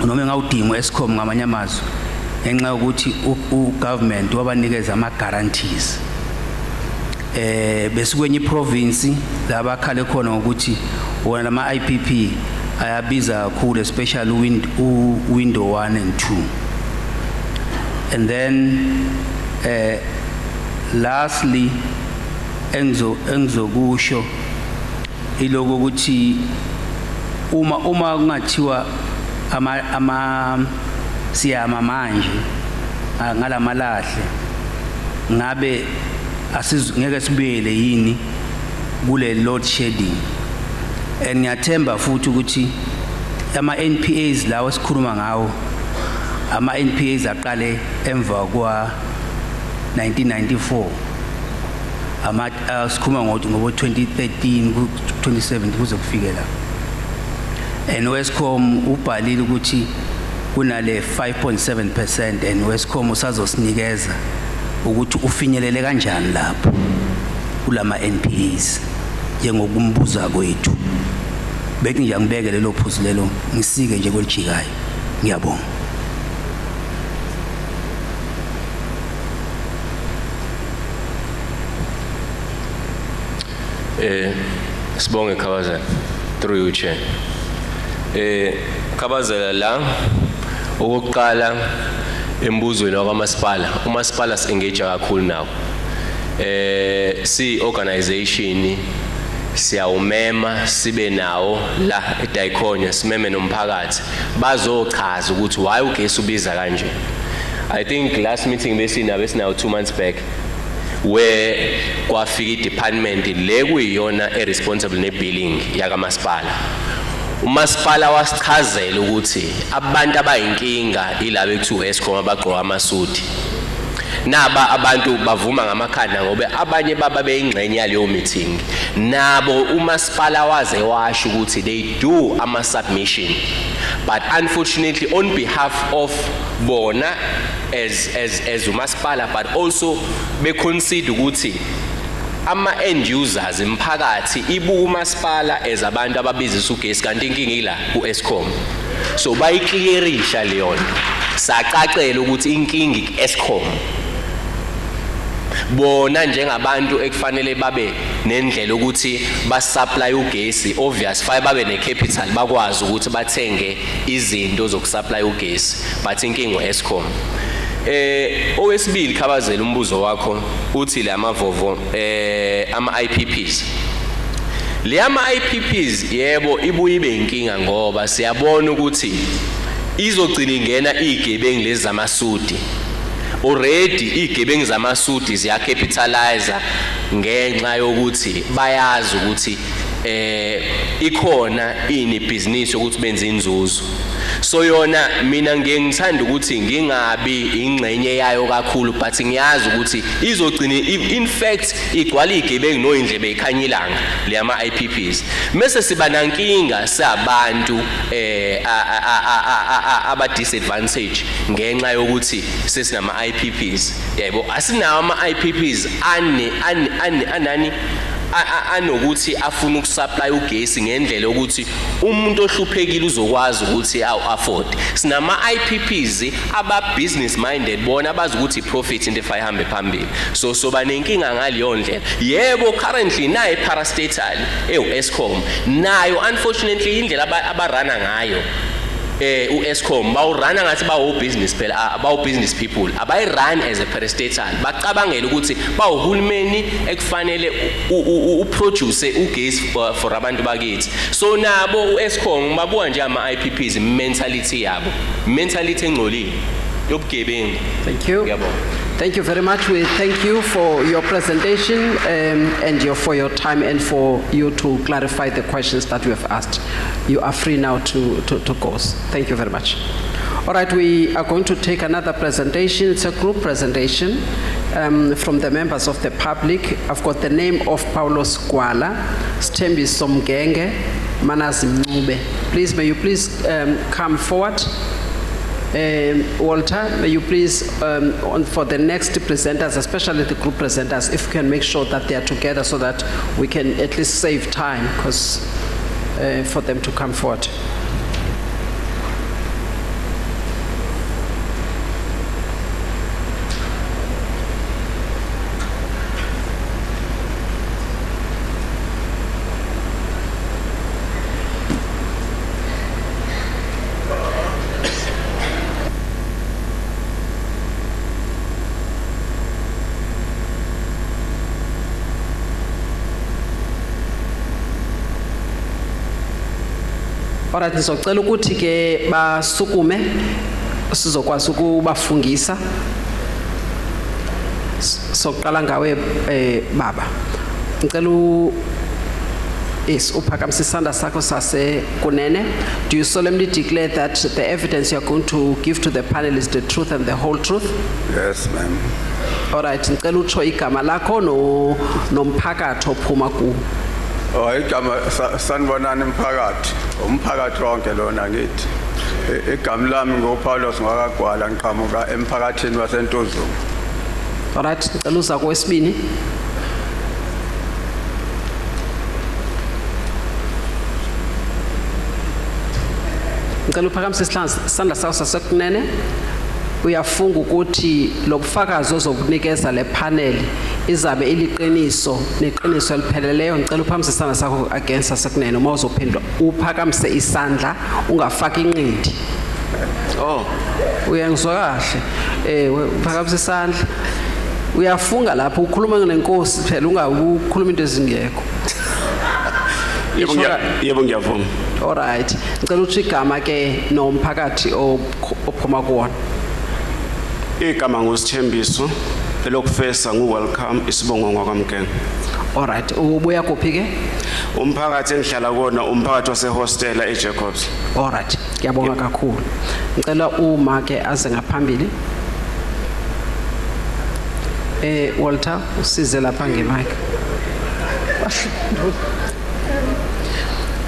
noma engawudinga Eskom ngamanye amazwi ngenxa ukuthi ugovernment wabanikeza ama guarantees bese kwenye province labakhale khona ukuthi wona lama IPP ayabiza kakhulu especially window 1 and 2. And then lastly engizokusho iloko ukuthi uma kungathiwa ama siyama manje ngalamalahle ngabe ngeke sibuyele yini kule load shedding. And ngiyathemba futhi ukuthi ama NPAs lawo sikhuluma ngawo ama NPAs aqale emva kwa 1994 sikhuma ngobo 2013 ku 2017 kuze kufike la. And Eskom ubhalile ukuthi kunale 5.7% and Eskom usazosinikeza ukuthi ufinyelele kanjani lapho kulama NPAs njengokumbuza kwethu. Beki nje ngibeke lelo phuzu lelo ngisike nje kwelijikayo. Ngiyabonga. Sibonge Khabazela through you chair. Khabazela la ukuqala embuzweni wakwamasipala. Umasipala si-engage kakhulu nawo. Si organization siyawumema sibe nawo la eDaikhonya simeme nomphakathi bazochaza ukuthi why ugesi ubiza kanje. I think last meeting besinawo 2 months back where kwafika department le kuyiyona responsible ne billing yakamasipala. Umasipala wasichazela ukuthi abantu abayinkinga ilabo ekuthiwa Eskom abagqoka amasudi. Naba abantu bavuma ngamakhanda ngoba abanye baba beyingxenye yaleyo meeting. Nabo umasipala waze washo ukuthi they do ama submission. But unfortunately on behalf of bona as umasipala but also be consider ukuthi ama end users emphakathi ibuka umasipala as abantu ababizisa ugesi kanti inkinga ila kuEskom. So bayiclearisha leyo nto. Saqacela ukuthi inkinga iEskom. Bona njengabantu ekufanele babe nendlela ukuthi basupply ugesi obvious fire babe necapital bakwazi ukuthi bathenge izinto zokusupply ugesi but inkinga uEskom. Owesibili Khabazela umbuzo wakho uthi le amavovo ama IPPs. Le ama IPPs yebo ibuye ibe inkinga ngoba siyabona ukuthi izogcina ingena igebengu lezi zamasudi. Already igebengu zamasudi ziya capitalize ngenxa yokuthi bayazi ukuthi ikhona ini business ukuthi benze inzuzo. So yona mina ngiyengithanda ukuthi ngingabi ingxenye yayo kakhulu but ngiyazi ukuthi izogcina in fact igcwala igebengu noindlebe ikhanyilanga le ama IPPs. Mase siba nankinga sabantu aba disadvantage ngenxa yokuthi sesinama IPPs. Yebo asinawo ama IPPs anani anokuthi afuna ukusupply ugesi ngendlela ukuthi umuntu ohluphekile uzokwazi ukuthi afford. Sinama IPPs aba business minded bona abazi ukuthi profit into efayihambe phambili. So soba nenkinga ngaliyo ndlela. Yebo currently naye parastatal Eskom nayo unfortunately indlela abarana ngayo uEskom bawurana ngathi bawo business phela abawo business people abayirun as a parastatal bacabangela ukuthi bawuhulumeni ekufanele uproduce ugesi for abantu bakithi. So nabo uEskom babuka nje ama IPPs mentality yabo mentality engcolile yobugebengu. Thank you. Thank you very much. We thank you for your presentation and for your time and for you to clarify the questions that we have asked. You are free now to go. Thank you very much. All right, we are going to take another presentation. It's a group presentation from the members of the public. I've got the name of Paulos Kwala, Stembi Somgenge, Manasi Mube. Please, may you please come forward. Walter, may you please, for the next presenters, especially the group presenters, if you can make sure that they are together so that we can at least save time for them to come forward. Alright, ngizocela ukuthi ke basukume sizokwazi ukubafungisa. Soqala ngawe baba. Ngicela Yes, uphakamise isandla sakho sasekunene. Do you solemnly declare that the evidence you are going to give to the panel is the truth and the whole truth? Yes, ma'am. All right, ngicela utsho igama lakho nomphakathi ophuma kuwo. Oh, igama sanibonani umphakathi. Umphakathi wonke lona ngithi. Igama lami ngoPaulos ngakagwala ngiqhamuka emphakathini waseNtuzuma. All right, ngicela uza kwesibini. Ngicela uphakamise isandla sakho sasekunene. Uyafunga ukuthi lo bufakazi ozokunikeza le panel izabe iliqiniso neqiniso elipheleleyo. Ngicela uphakamise isandla sakho against sasekunene uma uzophendula uphakamise isandla ungafaki inqindi. Oh, Uyangizwa kahle? Uphakamise isandla. Uyafunga lapho ukhuluma nenkosi phela ungakhuluma into ezingekho. yebo ngiyavuma. All right. Ngicela uthi igama ke nomphakathi ophuma kuwona. Igama ngusithembiso elokufesa welcome isibongo ngwakwamkenge. All right. Ubuya kuphi ke? Umphakathi engihlala kuona umphakathi wasehostela eJacobs. All right. Ngiyabonga kakhulu. Ngicela uma ke aze ngaphambili. Walter, usize lapha ngemic.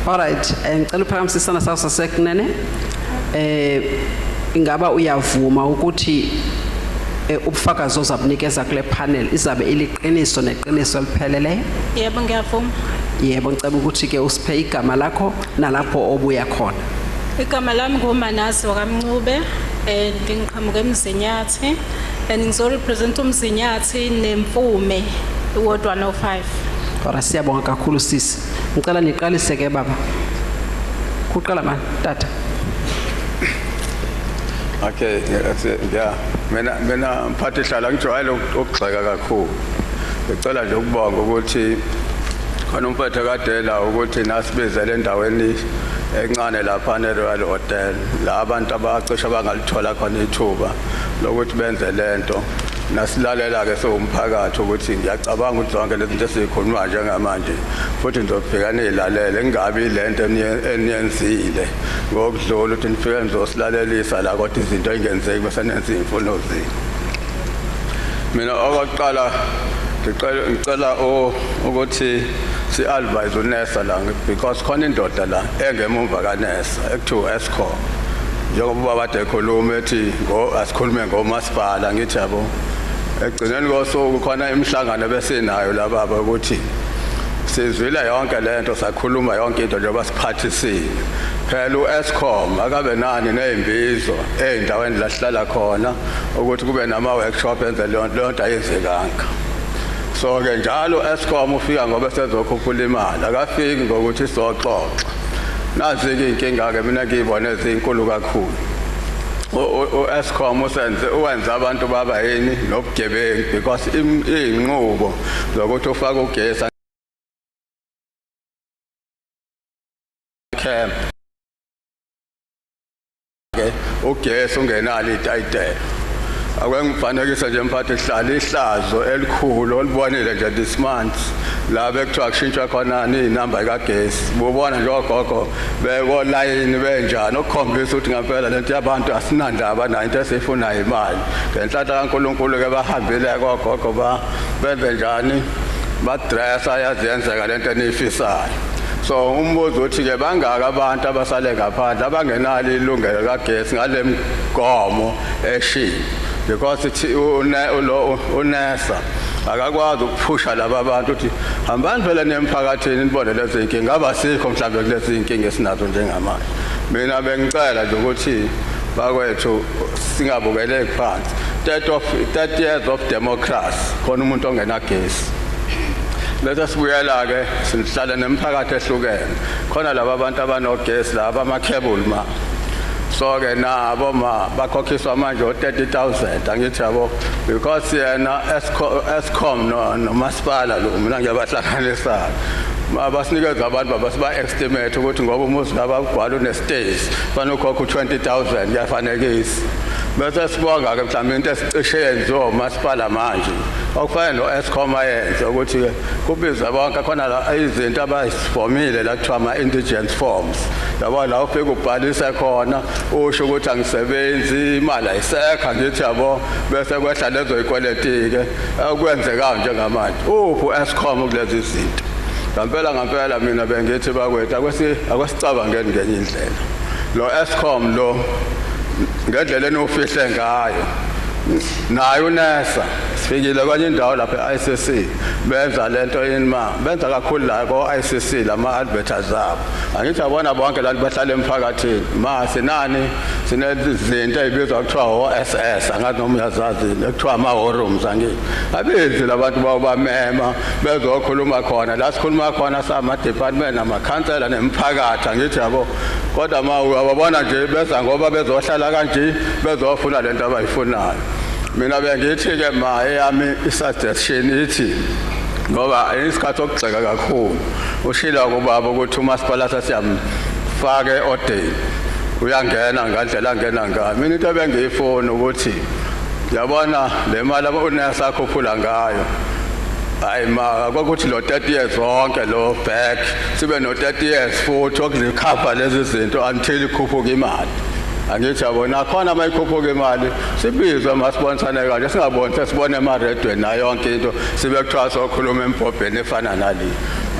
All right. Ngicela uphakamise isandla sakho sasekunene. Ingaba uyavuma ukuthi ubufakazi ozabunikeza kule panel izabe iliqiniso neqiniso elipheleleyo? Yebo ngiyavuma. Yebo, ngicela ukuthi ke usiphe igama lakho nalapho obuya khona. Igama lami nguManasi wakamncube ngiqhamuka eMzinyathi ngizorepresent uMzinyathi neMfume iward 105. Ora siyabonga kakhulu sisi. Ngicela niqalise ke baba. Kuqala manje tata. Okay, yeah. Mina mphathi hlala ngijwayele ukugxeka kakhulu. Ngicela nje ukubonga ukuthi khona umphethe kadela ukuthi nasibizele endaweni encane lapha neRoyal Hotel la abantu abacishe bangalithola khona ithuba lokuthi benze lento. Nasilalela ke soumphakathi ukuthi ngiyacabanga ukuthi zonke lezi zinto esikhuluma njengamanje futhi ngizobheka nilalele ngingabi lento eniyenzile ngokudlula ukuthi nifike nizosilalelisa la kodwa izinto engenzeki bese nenza imfuno zenu. Mina okokuqala ngicela ukuthi si-advise uNesa la because khona indoda la engemumva kaNesa ekuthiwa Eskom. Njengoba bade ekhuluma ethi asikhulume ngomasipala ngithi yabo ekugcineni kosuku khona imihlangano besinayo la baba ukuthi sizwile yonke lento sakhuluma yonke into njengoba siphathisile phela uEskom akabe nani nezimbizo ezindaweni la sihlala khona ukuthi kube nama workshop enze lonto ayenzekanga. So ke njalo Eskom ufika ngoba sezokhuphula imali akafiki ngokuthi sizoxoxa. Nazi ke inkinga ke mina ngiyibona ezinkulu kakhulu. Eskom uwenza abantu baba yini nobugebengu because inqubo zokuthi ufake ugesi camp ke ugesi ungenali itayitela. Akwengifanekisa nje mphathi ehlala ihlazo elikhulu olibonile nje this month la bekuthiwa kushintshwa khona inamba kagesi ubona nje ogogo beko line benjani okukhombisa ukuthi ngempela lento yabantu asinandaba nayo into esifuna imali ngenhlanhla kaNkulunkulu ke bahambile kogogo benze njani badressa yazenzeka lento enifisayo. So umbuzo uthi ke bangaka abantu abasale ngaphandle abangenalo ilungelo kagesi ngale mgomo eshini because ithi uNesa akakwazi ukuphusha laba abantu ukuthi hambani phela nemphakathini nibone lezi inkinga abasikho mhlawumbe kulezi inkinga esinazo njengamanje. Mina bengicela nje ukuthi bakwethu singabukele phansi 30 years of democracy khona umuntu ongenagesi. Letha sibuyela ke sihlala nemphakathi ehlukene khona laba abantu abanogesi laba ama-cable ma so ke nabo bakhokhiswa manje o30,000 angithi yabo because yena Eskom nomasipala lo mina ngiyabahlanganisa abasinikeza abantu basiba-estimate ukuthi ngoba umuzi ngaba ugwala une-stage fanele ukhokhe u20,000 kuyafanekisa bese sibonga ke mhlawumbe into esicishe yenziwa umasipala manje okufana no-Eskom ayenze ukuthi kubizwe bonke khona la izinto abayisifomile la kuthiwa ama-indigence forms yabo la ufike ubhalise khona usho ukuthi angisebenzi imali ayisekho ngithi yabo bese kwehla lezo ikweleti-ke okwenzekayo njengamanje uphi u-Eskom kulezi zinto ngampela mina bengithi bakwethu akwesicabangeni ngenye indlela lo Eskom lo ngendlela enofihle ngayo naye unesa sifikile kwenye indawo lapha e-ICC benza lento inima benza kakhulu la ko-ICC lama-advertise abo angithi abona bonke lani bahlala emphakathini ma sinani sinezinto ey'bizwa kuthiwa o-SS angazi noma uyazazi ekuthiwa ama-war rooms angithi abizi labantu bawo bamema bezokhuluma khona la sikhuluma khona sama-department namakhansela nemphakathi angithi yabo kodwa ma ababona nje beza ngoba bezohlala kanje bezofuna lento abayifunayo mina bengithi-ke ma eyami i-suggestion ithi ngoba isikhathi sokugxeka kakhulu ushila kubaba ukuthi umasipala sasiyamfake odeni uyangena ngandlela angena ngayo mina into ebengiyifuna ukuthi yabona le mali unesa akhuphula ngayo hayi ma kwakuthi lo 30 years wonke lo back sibe no 30 years futhi okuzikhapha lezi zinto until ikhuphuka imali angithi yabona khona mayikhuphuka imali sibizwe masponsorane kanje singaboni sesibone emaredweni nayo yonke into sibe kuthiwa sokhuluma embhobheni efana nali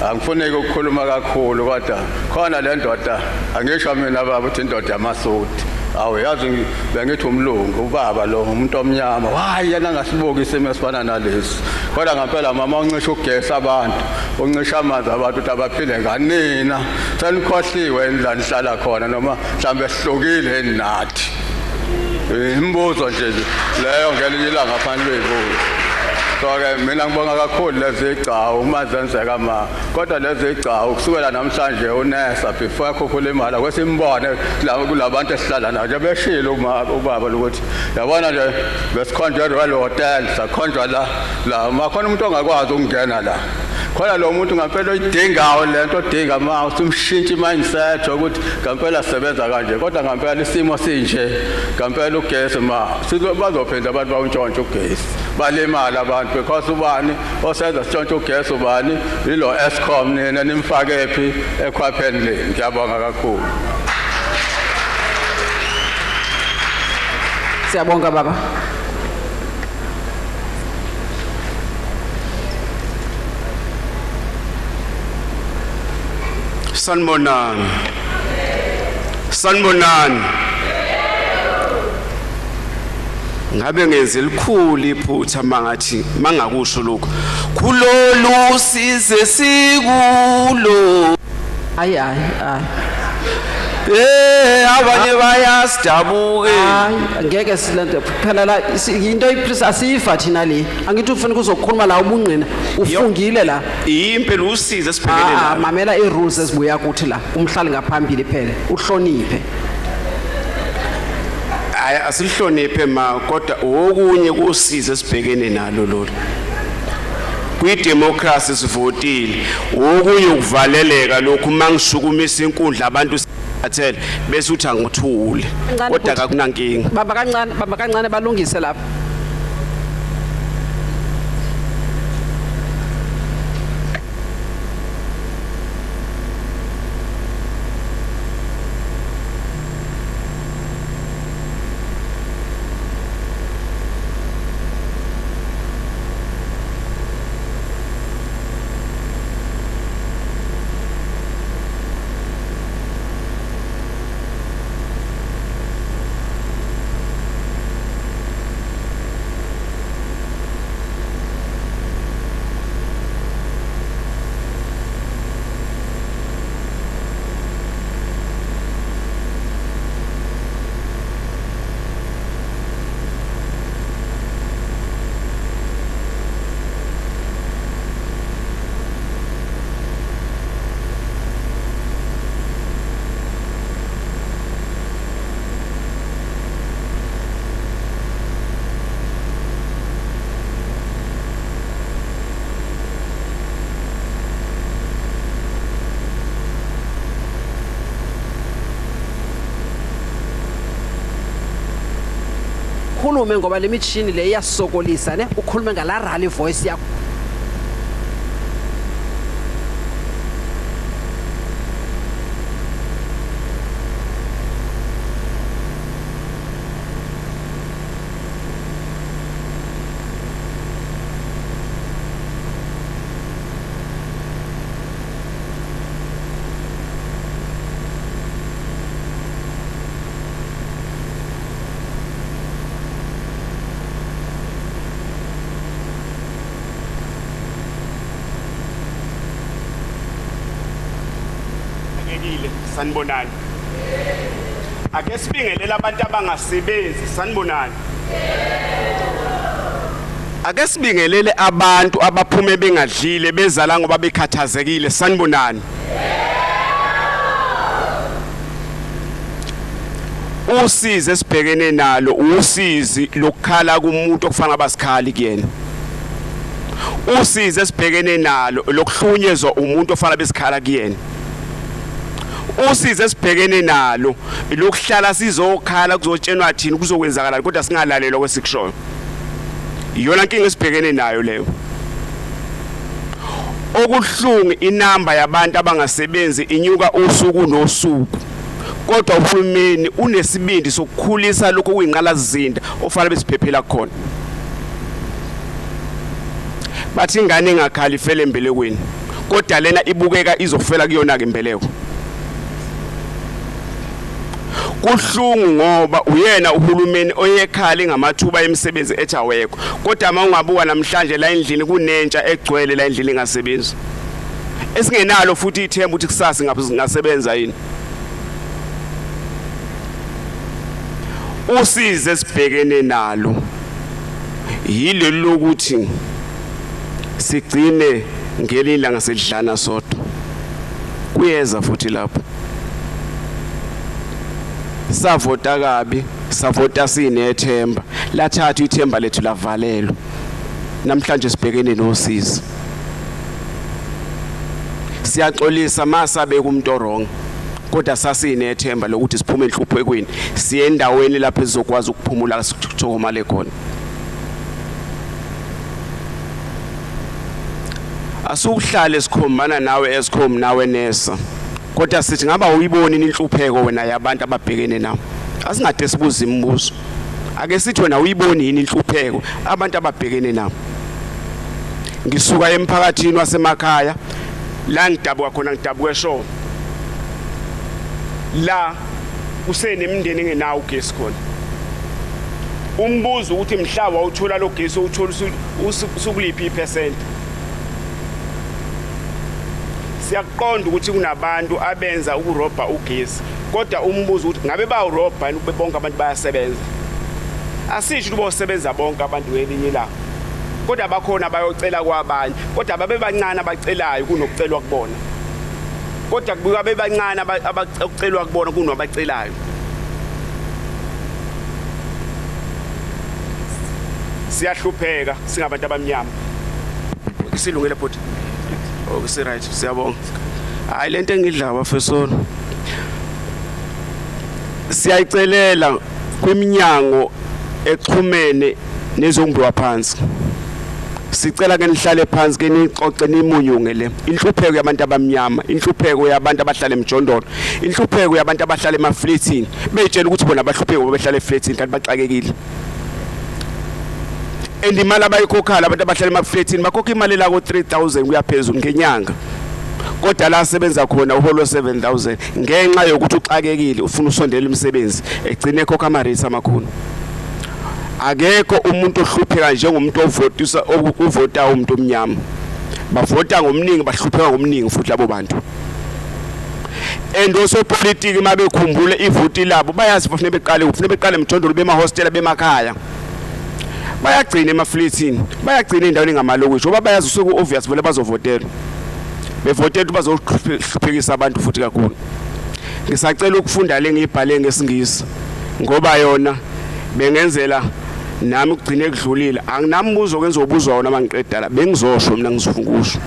angifuneki ukukhuluma kakhulu kodwa khona le ndoda angisho mina baba ukuthi indoda yamasudi awu yazi bengithi umlungu ubaba lo umuntu omnyama hayi yena ngasibuki isimo esifana nalesi kodwa ngempela mama uncisha ukugesa abantu uncisha amanzi abantu ukuthi abaphile nganina senikhohliwe endla nihlala khona noma mhlambe sihlukile nathi imbuzo nje leyo ngelinye ilanga ngaphandle kweyibuzo so-ke mina ngibonga kakhulu lezi igcawu uma zenzeka ma kodwa lezi igcawu kusukela namhlanje unesa before akhuphula imali kwesimbone kulabantu esihlala nabo nje beshile ubaba lokuthi yabona nje besikhonjwe Royal Hotel sakhonjwa la makhona umuntu ongakwazi ukungena la khona lo muntu ngempela oyidingayo lento odinga ma usumshintsha i-mindset ukuthi ngempela sisebenza kanje kodwa ngempela isimo sinje ngempela ugesi ma bazophinda abantu bawuntshontshe ugesi balimala abantu because ubani osenza sitshontshe ugesi ubani yilo Eskom nina nimfake phi ekhwapheni le ngiyabonga kakhulu Siyabonga baba. Sanibonani. Ngabe ngenze likhulu iphutha mangathi mangakusho lokho. Kulolu size sikulo. Hayi. Abanye bayasidabuke. Hayi ngeke silende phela la into iprisa asifa thina le. Angithi ufuna kuzokhuluma la ubungqina ufungile la. Impela usize sibhekele la. Mamela irules ezibuya kuthi la. Umhlali ngaphambili phela. Uhloniphe. Hayi asihloniphe ma kodwa okunye kusize sibhekene nalo lolu. Kwi-democracy sivotile okunye ukuvaleleka lokhu mangishukumisa inkundla abantu athele bese uthi angithule kodwa akunankinga baba kancane balungise lapha ukhulume ngoba le mitshini le iyasokolisa ne ukhulume ngala rally voice yakho. Sanibonani. Ake sibingelele abantu abangasebenzi sanibonani. Ake sibingelele abantu abaphume bengadlile bezala ngoba bekhathazekile sanibonani. Usize esibhekene nalo usizi lokukhala kumuntu okufanele abasikhali kuyena. Usize esibhekene nalo lokuhlunyezwa umuntu ofanele besikhala kuyena. Usize esibhekene nalo lokuhlala sizokhala kuzotshenwa thina kuzokwenzakala kodwa singalalelwa kwesikushoyo. Iyona inkinga esibhekene nayo leyo. Okuhlungu inamba yabantu abangasebenzi inyuka usuku nosuku. Kodwa uhulumeni unesibindi sokukhulisa lokho kuyinqalazizinda ofanele besiphephela khona. Bathi ingane engakhali ifele embelekweni. Kodwa lena ibukeka izofela kuyona ke imbeleko. Kuhlungu ngoba uyena uhulumeni oyekhala ngamathuba emisebenzi ethi awekho kodwa mawungabuka namhlanje la endlini kunentsha egcwele la endlini engasebenzi esingenalo futhi ithemba ukuthi kusasa ngasebenza yini. Usize esibhekene nalo yileli lokuthi sigcine ngelila ngasedlana sodwa kuyeza futhi lapho savota kabi savota sinethemba lathatha ithemba lethu lavalelo namhlanje sibhekene nosizi siyaxolisa masabe kumuntu wrong kodwa sasinethemba lokuthi siphume enhluphekweni siye endaweni lapho ezokwazi ukuphumula sithokomale khona. Asukuhlale sikhombana nawe Eskom nawe nesa kodwa sithi ngaba uyibona inhlupheko wena yabantu ababhekene nawo. Asingade sibuza imibuzo. Ake sithi wena uyibona yini inhlupheko abantu ababhekene nawo. Ngisuka emphakathini wasemakhaya la ngidabuka khona ngidabuka eshowe. La kusenemindeni engenawo ugesi khona. Umbuzo ukuthi mhlaba uthola lo gesi uthola usukuliphi ipercent. Siyaqonda ukuthi kunabantu abenza ukurobha ugesi kodwa umbuzo ukuthi ngabe bawurobha ukube bonke abantu bayasebenza. Asisho ukuthi bosebenza bonke abantu welinye la kodwa bakhona bayocela kwabanye kodwa babe bancane abacelayo kunokucelwa kubona kodwa kubuka bebancane abacelwa kubona kunabacelayo. Siyahlupheka singabantu abamnyama. Isilungele futhi. Okay, si right, siyabonga. Hayi lento engidla bafesona. Siyayicelela kweminyango exhumene nezombiwa phansi. Sicela ke nihlale phansi ke nixoxe nimunyunge le. Inhlupheko yabantu abamnyama, inhlupheko yabantu abahlala emjondolo, inhlupheko yabantu abahlala emaflatini. Beyitshela ukuthi bona abahlupheko behlala eflatini kanti baxakekile. Endimali abayikhokhala abantu abahlala emaflatini bakhokha imali la ko 3000 kuyaphezulu ngenyanga. Kodwa la sebenza khona uholo 7000 ngenxa yokuthi uxakekile ufuna usondela imisebenzi egcine ekhokha ama rates amakhulu. Akekho umuntu ohlupheka njengomuntu ovotisa uvota umuntu omnyama. Bavota ngomningi bahlupheka ngomningi futhi labo bantu. Endoso politiki mabekhumbule ivoti labo bayazi kufanele beqale emjondolo bemahostela bemakhaya. Bayagcina emaflatini bayagcina endaweni ngamalokusho ngoba bayazi usuku obvious vele bazovotela bevotela bazohluphekisa abantu futhi kakhulu. Ngisacela ukufunda le ngibhale ngesingisi ngoba yona bengenzela nami ukugcina ekudlulile anginambuzo kwenza ubuzwa wona mangiqeda la bengizosho mina ngizifunkusho.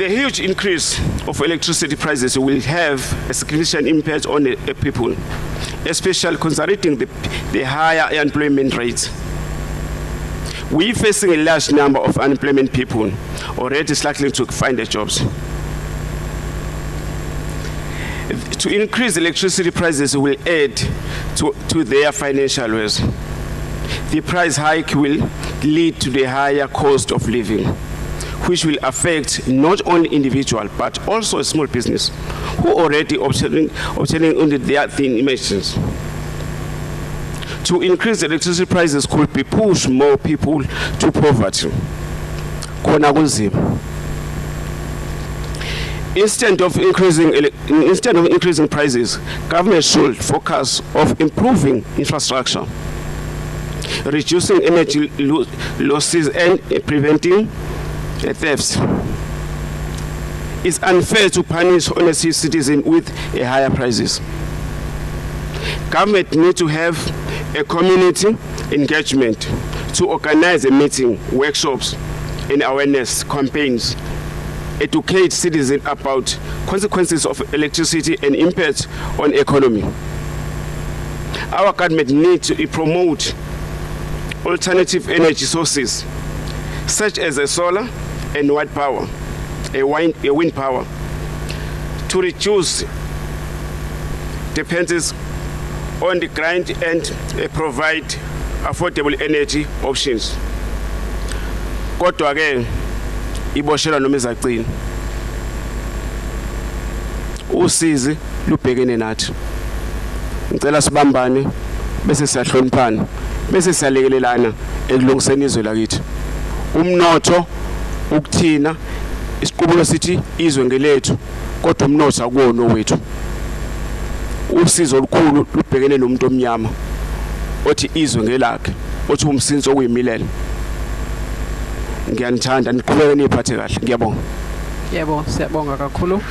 The huge increase of electricity prices will have a significant impact on the people, especially considering the higher unemployment rates. We're facing a large number of unemployed people already struggling to find their jobs. To increase electricity prices will add to their financial woes. The price hike will lead to the higher cost of living, which will affect not only individuals but also a small business who already obtaining only their thin emissions. To increase electricity prices could be push more people to poverty. Kona kunzima. Instead of increasing prices, government should focus on improving infrastructure, reducing energy losses and preventing thefts. It's unfair to punish honest citizens with higher prices. Government needs to have a community engagement to organize a meeting, workshops, and awareness campaigns, educate citizens about consequences of electricity and impact on economy. Our government needs to promote alternative energy sources, such as solar and wind power, wind power, to reduce dependence on the grid and provide affordable energy options. Kodwa ke iboshela noma izacina. Usizi lubhekene nathi. Ngicela sibambane bese siyahloniphana bese siyalekelelana ekulungiseni izwe lakithi. Umnotho ukuthina isiqubulo sithi izwe ngelethu kodwa umnotho akuwona owethu. Usizo olukhulu lubhekene nomuntu omnyama othi izwe ngelakhe othi umsinzo okuyimilele. Ngiyanithanda niqhubeke niphathe kahle. Ngiyabonga. Yebo, siyabonga kakhulu.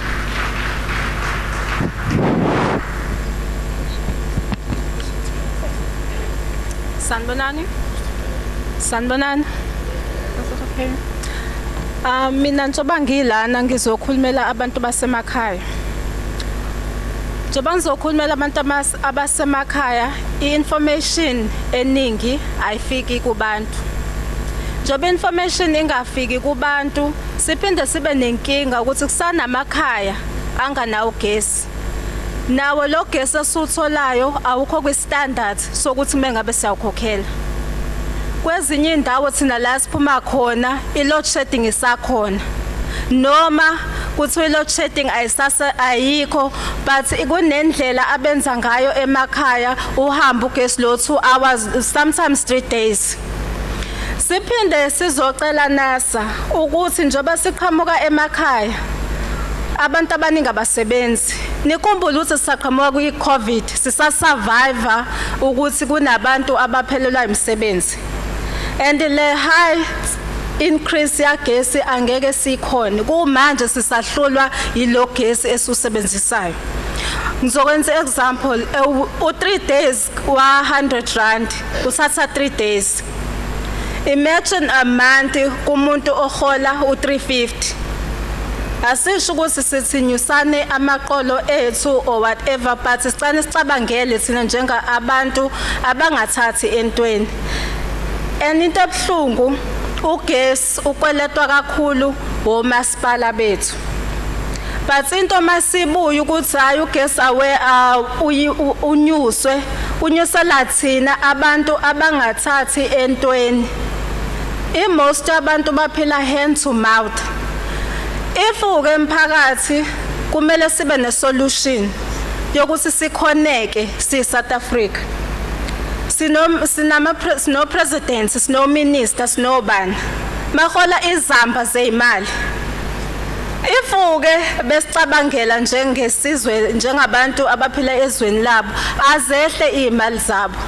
Sanibonani. Sanibonani. Mina njoba ngilana ngizokhulumela abantu basemakhaya. Njoba ngizokhulumela abantu abasemakhaya, i-information eningi ayifiki kubantu. Njoba information ingafiki kubantu, siphinde sibe nenkinga ukuthi kusanamakhaya anganawo ugesi. Nawo lo gesi esutholayo awukho kwi-standard sokuthi mengabe siyawukhokhela. Kwezinye indawo thina la siphuma khona i-load shedding isakhona. Noma kuthi i-load shedding ayikho, but kunendlela abenza ngayo emakhaya uhamba ugesi lo 2 hours, sometimes 3 days. Siphinde sizocela NASA ukuthi njoba siqhamuka emakhaya abantu abaningi abasebenzi. Nikhumbula ukuthi sisaqhamuka kwi-COVID, sisa-survivor ukuthi kunabantu abaphelelwa imisebenzi. And le high increase yagesi angeke sikhona. Kumanje sisahlulwa yilo gesi esiusebenzisayo. Ngizokwenza example, u3 days wa 100 rand, uthatha 3 days. Imagine a month kumuntu ohola u350. Asisho ukuthi sithinyusane amaqolo ethu or whatever, but sicane sicabangele thina njenga abantu abangathathi entweni. And into ebhlungu ugesi ukweletwa kakhulu omasipala bethu. But into masibuya ukuthi hayi ugesi unyusela thina abantu abangathathi entweni. Most abantu baphila hand to mouth. If uke emphakathi kumele sibe ne solution yokuthi sikhoneke si South Africa. Sino president, sino minister, sino bani. Mahola izamba zeimali. If uke besicabangela njengesizwe njengabantu abaphila ezweni labo azehle imali zabo.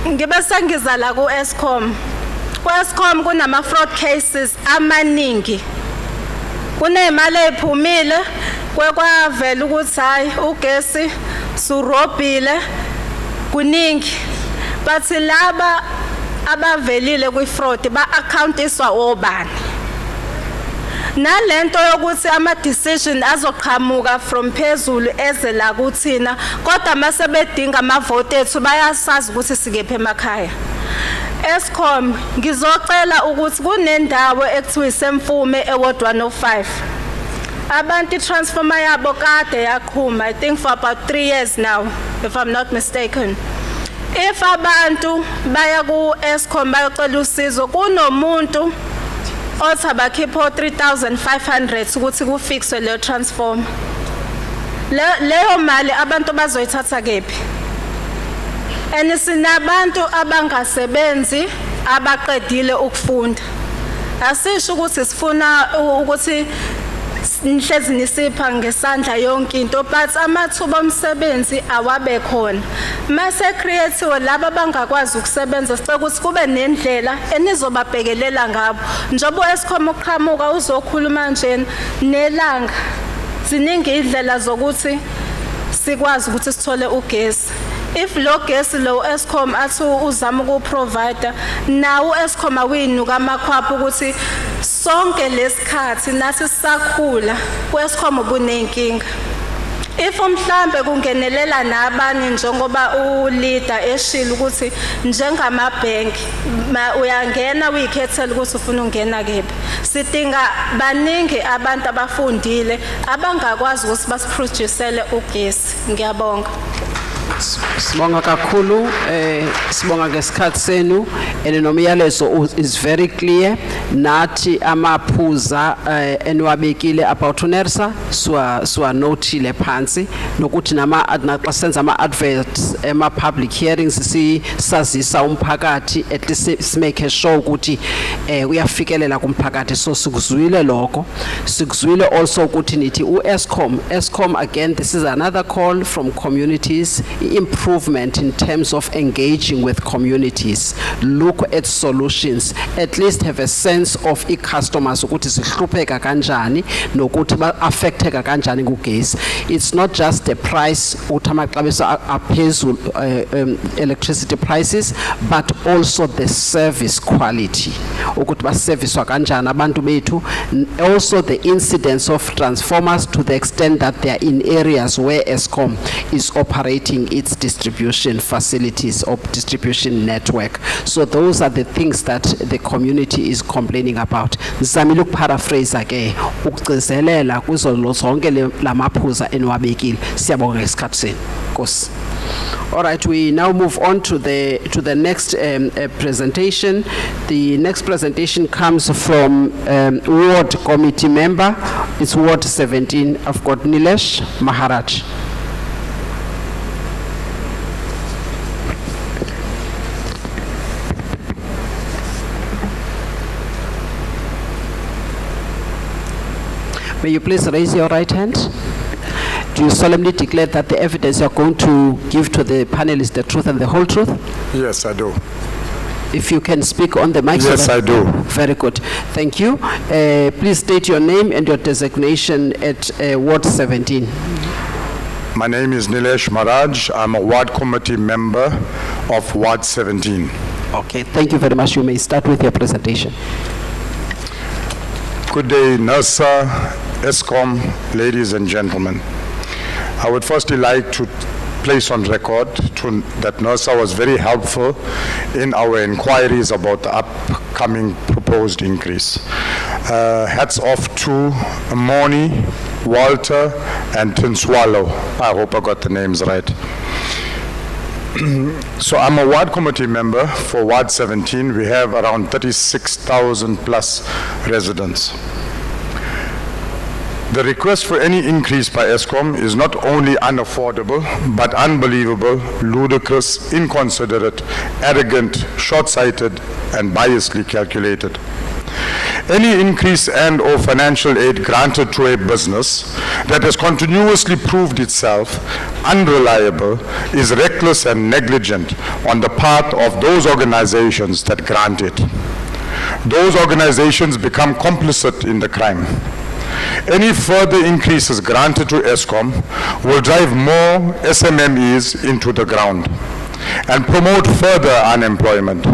Ngibe sengizala ku Eskom. Ku Eskom kunama fraud cases amaningi. Kunemali ephumile kwavela ukuthi hayi ugesi surobile kuningi, but laba abavelile kwi fraud ba accountiswa obani. nalento yokuthi ama decision azoqhamuka from phezulu eze la kuthina kodwa mase bedinga ama vote ethu bayasazi ukuthi sikephi emakhaya. Eskom ngizocela ukuthi kunendawo ekuthiwa isemfume eWard 105. Abantu transformer yabo kade yaqhuma, I think for about 3 years now, if I'm not mistaken. If abantu baya ku Eskom bayocela usizo kunomuntu othi abakhipho 3,500 ukuthi kufixwe leyo transformer. Leyo mali abantu bazoyithatha kephi? And sinabantu abangasebenzi abaqedile ukufunda. Asisho ukuthi sifuna ukuthi nihlezi nisipha ngesandla yonke into but amathuba omsebenzi awabe khona. Mase creative laba bangakwazi ukusebenza sicela ukuthi kube nendlela enizobabhekelela ngabo. Njengoba Eskom uqhamuka uzokhuluma nje nelanga. Ziningi indlela zokuthi sikwazi ukuthi sithole ugesi. If lo gesi lo Eskom athi uzama ukuprovide nawo Eskom awinuka amakhwapha ukuthi sonke lesikhathi nathi sisakhula kuEskom ubunenkinga. If mhlambe kungenelela nabanye njengoba uleader eshila ukuthi njengama bank uyangena uyikhethela ukuthi ufuna ungena kephi. Sidinga baningi abantu abafundile abangakwazi ukuthi basiproducele ugesi. Ngiyabonga. Sibonga kakhulu, sibonga ngesikhathi senu, nomyalezo is very clear. Nathi amaphuza eniwabekile about uNERSA siwanotile phansi nokuthi naxa senza ama-adverts ema-public hearings sisazisa umphakathi at least simake sure ukuthi uyafikelela kumphakathi. So sikuzwile lokho, sikuzwile also ukuthi nithi Eskom again, this is another call from communities. Improvement in terms of engaging with communities, look at solutions, at least have a sense of customers ukuthi sihlupheka kanjani nokuthi ba affecteka kanjani kugesi. It's not just the price uthi amaxabiso aphezulu electricity prices, but also the service quality ukuthi ba service kanjani abantu bethu, also the incidence of transformers to the extent that they are in areas where Eskom is operating its distribution facilities or distribution network. So those are the things that the community is complaining about. Ngizamile ukuparaphrase ke ukugcizelela kuzo zonke lamaphuza eniwabekile. Siyabonga ngesikhathi senu. Nkosi. All right, we now move on to the next presentation. The next presentation comes from Ward Committee member. It's Ward 17. I've got Nilesh Maharaj. May you please raise your right hand? Do you solemnly declare that the evidence you are going to give to the panel is the truth and the whole truth? Yes, I do. If you can speak on the mic. Yes, I do. Very good. Thank you. Please state your name and your designation at Ward 17. My name is Nilesh Maharaj. I'm a ward committee member of Ward 17. Okay, thank you very much. You may start with your presentation. Good day, NERSA, Eskom, ladies and gentlemen. I would firstly like to place on record that NERSA was very helpful in our inquiries about the upcoming proposed increase. Hats off to Moni, Walter, and Tinswallow. I hope I got the names right. So I'm a ward committee member for Ward 17. We have around 36,000 plus residents. The request for any increase by Eskom is not only unaffordable, but unbelievable, ludicrous, inconsiderate, arrogant, short-sighted, and biasly calculated. Any increase and or financial aid granted to a business that has continuously proved itself unreliable is reckless and negligent on the part of those organizations that grant it. Those organizations become complicit in the crime. Any further increases granted to Eskom will drive more SMMEs into the ground. and promote further unemployment.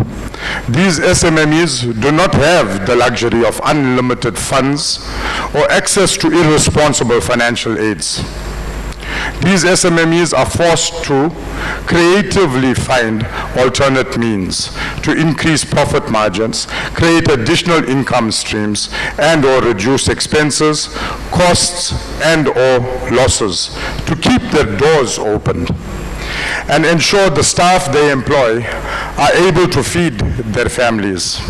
These SMMEs do not have the luxury of unlimited funds or access to irresponsible financial aids. These SMMEs are forced to creatively find alternate means to increase profit margins, create additional income streams, and or reduce expenses, costs, and or losses to keep their doors open and ensure the staff they employ are able to feed their families.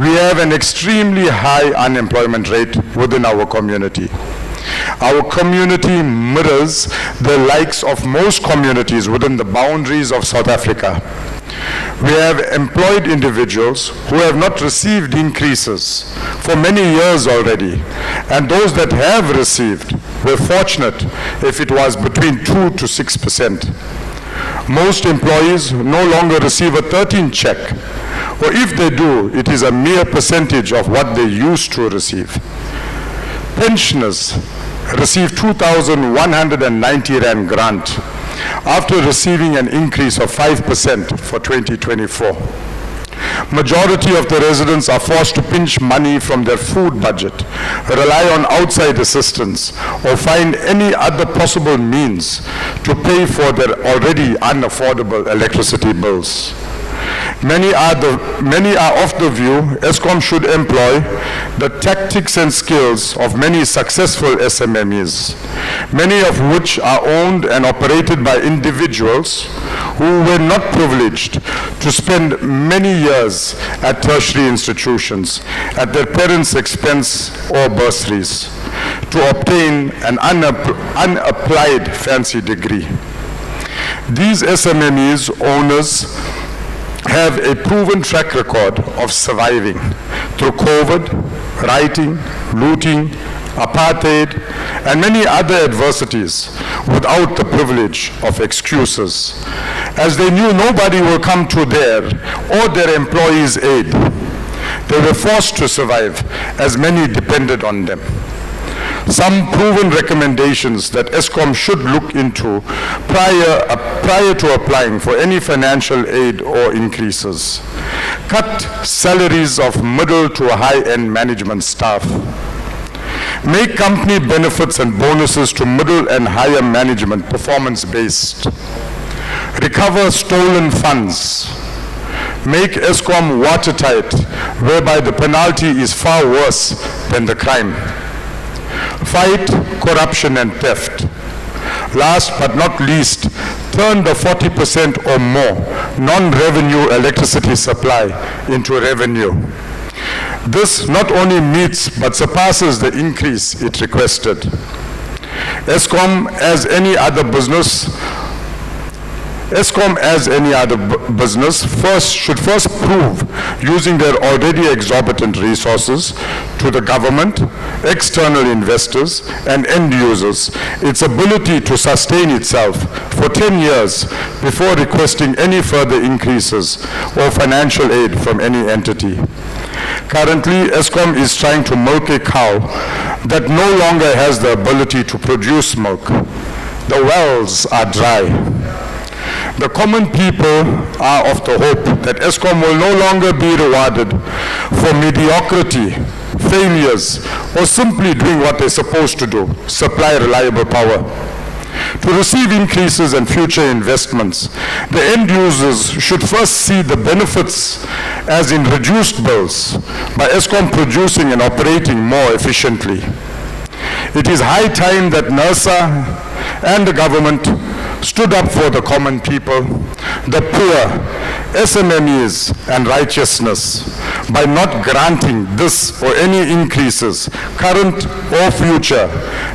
We have an extremely high unemployment rate within our community. Our community mirrors the likes of most communities within the boundaries of South Africa. We have employed individuals who have not received increases for many years already, and those that have received were fortunate if it was between 2 to 6%. Most employees no longer receive a 13 check, or if they do, it is a mere percentage of what they used to receive. Pensioners receive 2,190 Rand grant after receiving an increase of 5% for 2024. Majority of the residents are forced to pinch money from their food budget, rely on outside assistance, or find any other possible means to pay for their already unaffordable electricity bills. Many are of the view Eskom should employ the tactics and skills of many successful SMMEs, many of which are owned and operated by individuals who were not privileged to spend many years at tertiary institutions at their parents' expense or bursaries to obtain an unapplied fancy degree. These SMMEs owners have a proven track record of surviving through COVID, rioting, looting, apartheid, and many other adversities without the privilege of excuses, as they knew nobody will come to their or their employees' aid. They were forced to survive, as many depended on them. Some proven recommendations that Eskom should look into prior to applying for any financial aid or increases. Cut salaries of middle to high-end management staff. Make company benefits and bonuses to middle and higher management performance-based. Recover stolen funds. Make Eskom watertight, whereby the penalty is far worse than the crime. Fight corruption and theft. Last but not least, turn the 40% or more non-revenue electricity supply into revenue. This not only meets but surpasses the increase it requested. Eskom, as any other business, should first prove, using their already exorbitant resources, to the government, external investors, and end users, its ability to sustain itself for 10 years before requesting any further increases or financial aid from any entity. Currently, Eskom is trying to milk a cow that no longer has the ability to produce milk. The wells are dry. The common people are of the hope that Eskom will no longer be rewarded for mediocrity, failures, or simply doing what they're supposed to do, supply reliable power. To receive increases and future investments, the end users should first see the benefits, as in reduced bills, by Eskom producing and operating more efficiently. It is high time that NERSA and the government stood up for the common people, the poor, SMMEs, and righteousness by not granting this or any increases, current or future,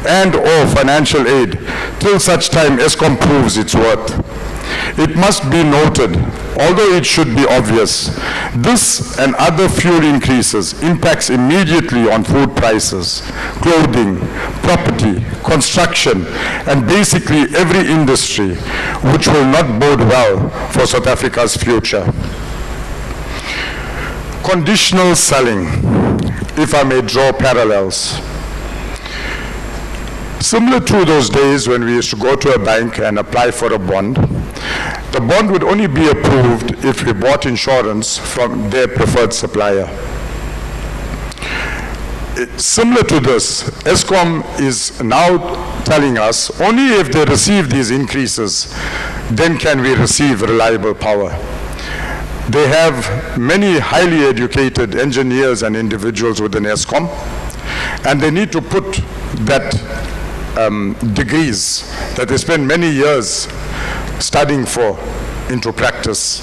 and or financial aid till such time Eskom proves its worth. It must be noted, although it should be obvious, this and other fuel increases impacts immediately on food prices, clothing, property, construction, and basically every industry, which will not bode well for South Africa's future. Conditional selling, if I may draw parallels. Similar to those days when we used to go to a bank and apply for a bond, the bond would only be approved if we bought insurance from their preferred supplier. Similar to this, Eskom is now telling us only if they receive these increases, then can we receive reliable power. They have many highly educated engineers and individuals within Eskom, and they need to put that degrees that they spend many years studying for into practice.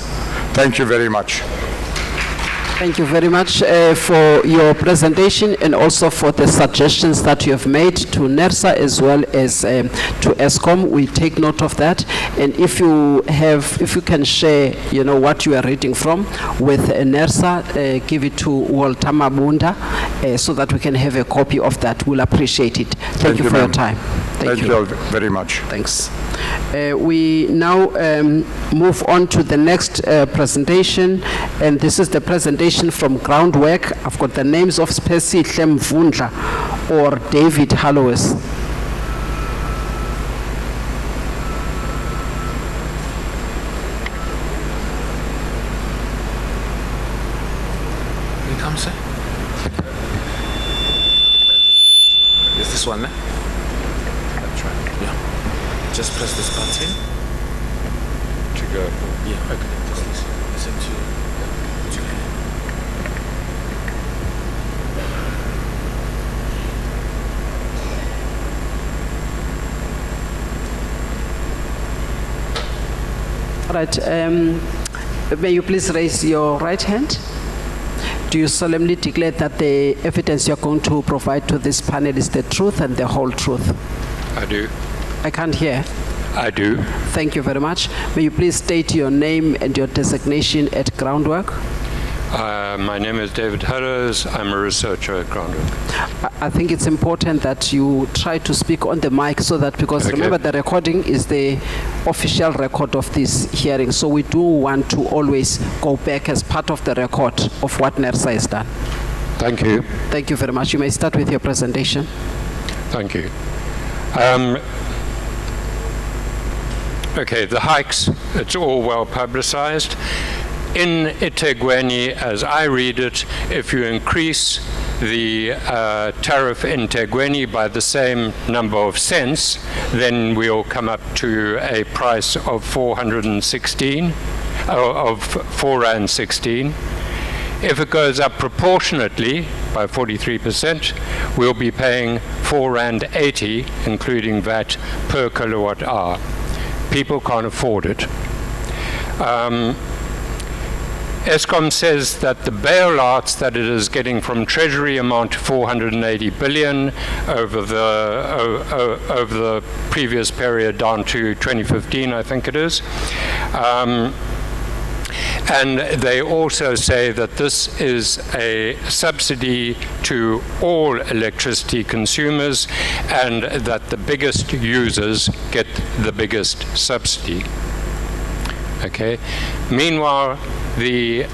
Thank you very much. Thank you very much for your presentation and also for the suggestions that you have made to NERSA as well as to Eskom. We take note of that. And if you can share, what you are reading from with NERSA, give it to Walter Mabunda so that we can have a copy of that. We'll appreciate it. Thank you for your time. Thank you all very much. Thanks. We now move on to the next presentation, and this is the presentation from Groundwork. I've got the names of Spesi Mvundla or David Hallowes. Here you come, sir. Is this one there? That's right. Yeah. Just press this button to go. Yeah. Okay. Just listen to. Put your hand. All right. May you please raise your right hand? Do you solemnly declare that the evidence you're going to provide to this panel is the truth and the whole truth? I do. I can't hear. I do. Thank you very much. May you please state your name and your designation at Groundwork? My name is David Hurrows. I'm a researcher at Groundwork. I think it's important that you try to speak on the mic so that, because Okay. remember the recording is the official record of this hearing. So we do want to always go back as part of the record of what NERSA has done. Thank you. Thank you very much. You may start with your presentation. Thank you. Okay, the hikes, it's all well publicized. In eThekwini, as I read it, if you increase the tariff in eThekwini by the same number of cents, then we'll come up to a price of 416, of 4.16. If it goes up proportionately by 43%, we'll be paying 4.80, including VAT, per kilowatt hour. People can't afford it. Eskom says that the bailouts that it is getting from Treasury amount to 480 billion over the previous period down to 2015, I think it is. And they also say that this is a subsidy to all electricity consumers and that the biggest users get the biggest subsidy. Okay. Meanwhile, the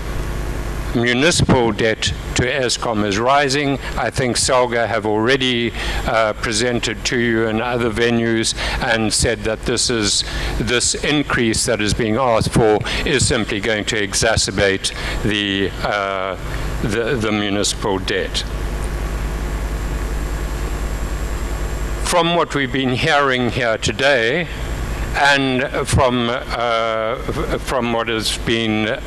municipal debt to Eskom is rising. I think Salga have already presented to you in other venues and said that this increase that is being asked for is simply going to exacerbate the municipal debt. From what we've been hearing here today, and from what has been,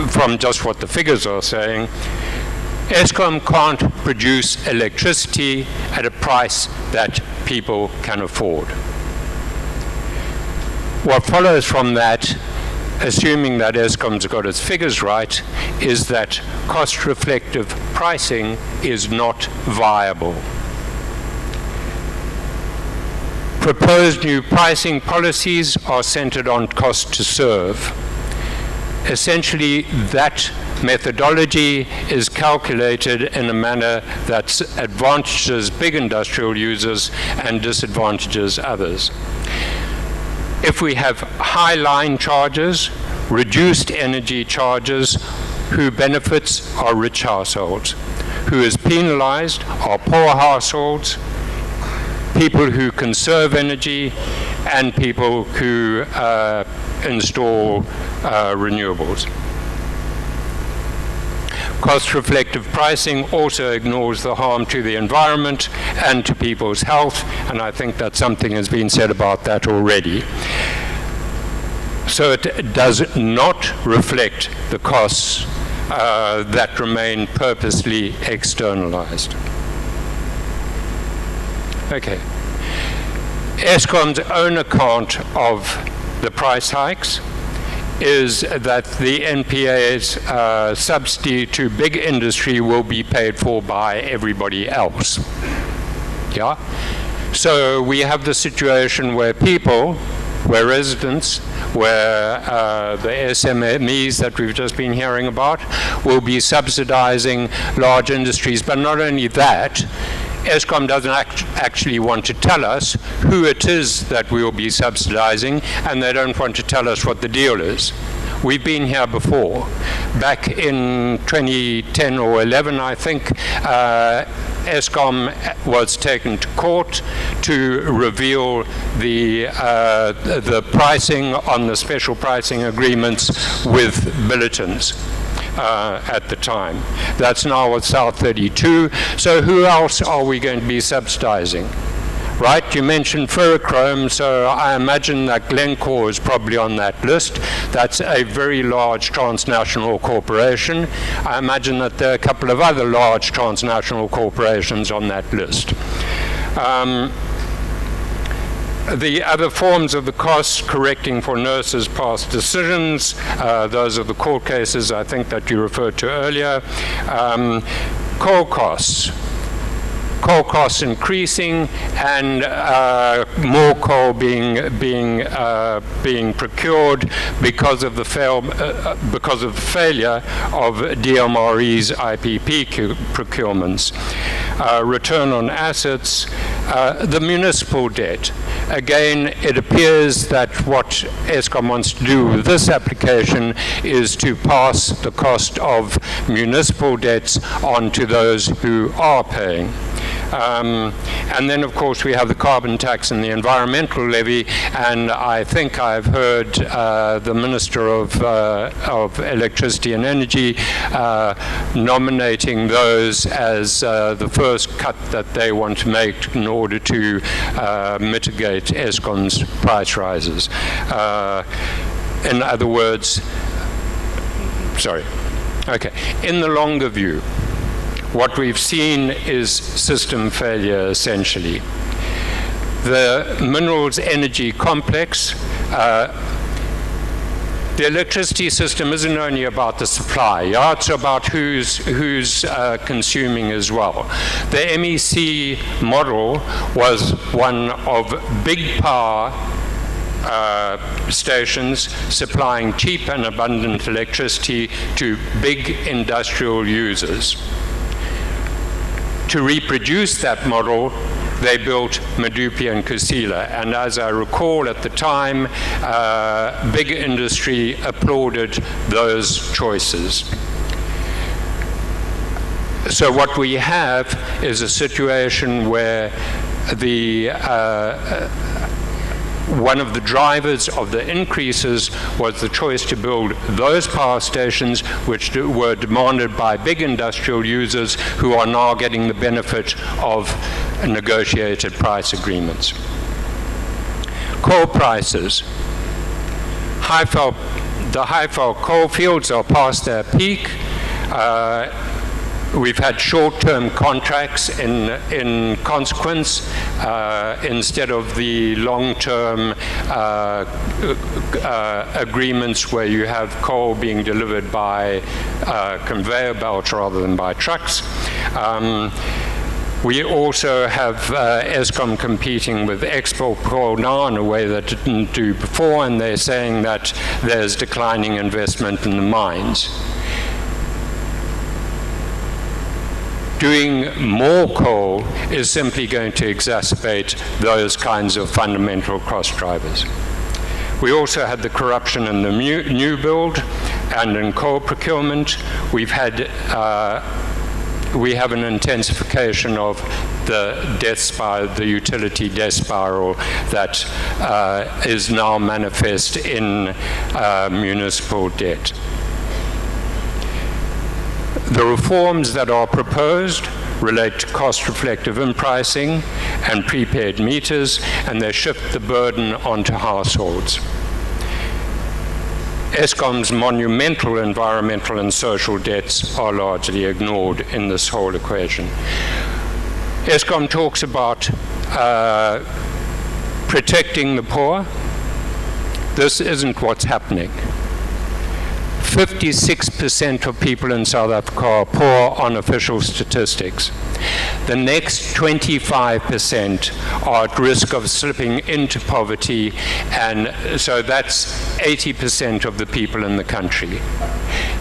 from just what the figures are saying, Eskom can't produce electricity at a price that people can afford. What follows from that, assuming that Eskom's got its figures right, is that cost-reflective pricing is not viable. Proposed new pricing policies are centered on cost to serve. Essentially, that methodology is calculated in a manner that advantages big industrial users and disadvantages others. If we have high line charges, reduced energy charges, who benefits are rich households. Who is penalized are poor households. people who conserve energy, and people who install renewables. Cost-reflective pricing also ignores the harm to the environment and to people's health, and I think that something has been said about that already. So it does not reflect the costs that remain purposely externalized. Okay. Eskom's own account of the price hikes is that the NPA's subsidy to big industry will be paid for by everybody else. Yeah? So we have the situation where people, where residents, where the SMEs that we've just been hearing about will be subsidizing large industries. But not only that, Eskom doesn't actually want to tell us who it is that we will be subsidizing, and they don't want to tell us what the deal is. We've been here before. Back in 2010 or 11, I think, Eskom was taken to court to reveal the pricing on the special pricing agreements with Billiton's. At the time. That's now with South 32. So who else are we going to be subsidizing? Right, you mentioned ferrochrome, so I imagine that Glencore is probably on that list. That's a very large transnational corporation. I imagine that there are a couple of other large transnational corporations on that list. The other forms of the costs, correcting for nurses' past decisions, those are the court cases I think that you referred to earlier. Coal costs increasing, and more coal being procured because of the failure of DMRE's IPP procurements. Return on assets, the municipal debt. Again, it appears that what Eskom wants to do with this application is to pass the cost of municipal debts on to those who are paying. And then, of course, we have the carbon tax and the environmental levy, and I think I've heard the Minister of Electricity and Energy nominating those as the first cut that they want to make in order to mitigate Eskom's price rises. In other words, in the longer view, what we've seen is system failure, essentially. The minerals energy complex, the electricity system isn't only about the supply, yeah? It's about who's consuming as well. The MEC model was one of big power stations supplying cheap and abundant electricity to big industrial users. To reproduce that model, they built Medupi and Kusila, and as I recall at the time, big industry applauded those choices. So what we have is a situation where one of the drivers of the increases was the choice to build those power stations which were demanded by big industrial users who are now getting the benefit of negotiated price agreements. Coal prices. The Highveld coal fields are past their peak. We've had short-term contracts in consequence instead of the long-term agreements where you have coal being delivered by conveyor belts rather than by trucks. We also have Eskom competing with export coal now in a way that it didn't do before, and they're saying that there's declining investment in the mines. Doing more coal is simply going to exacerbate those kinds of fundamental cost drivers. We also had the corruption in the new build and in coal procurement. We have an intensification of the the utility death spiral that is now manifest in municipal debt. The reforms that are proposed relate to cost-reflective in-pricing and prepaid meters, and they shift the burden onto households. Eskom's monumental environmental and social debts are largely ignored in this whole equation. Eskom talks about protecting the poor. This isn't what's happening. 56% of people in South Africa are poor on official statistics. The next 25% are at risk of slipping into poverty, and so that's 80% of the people in the country.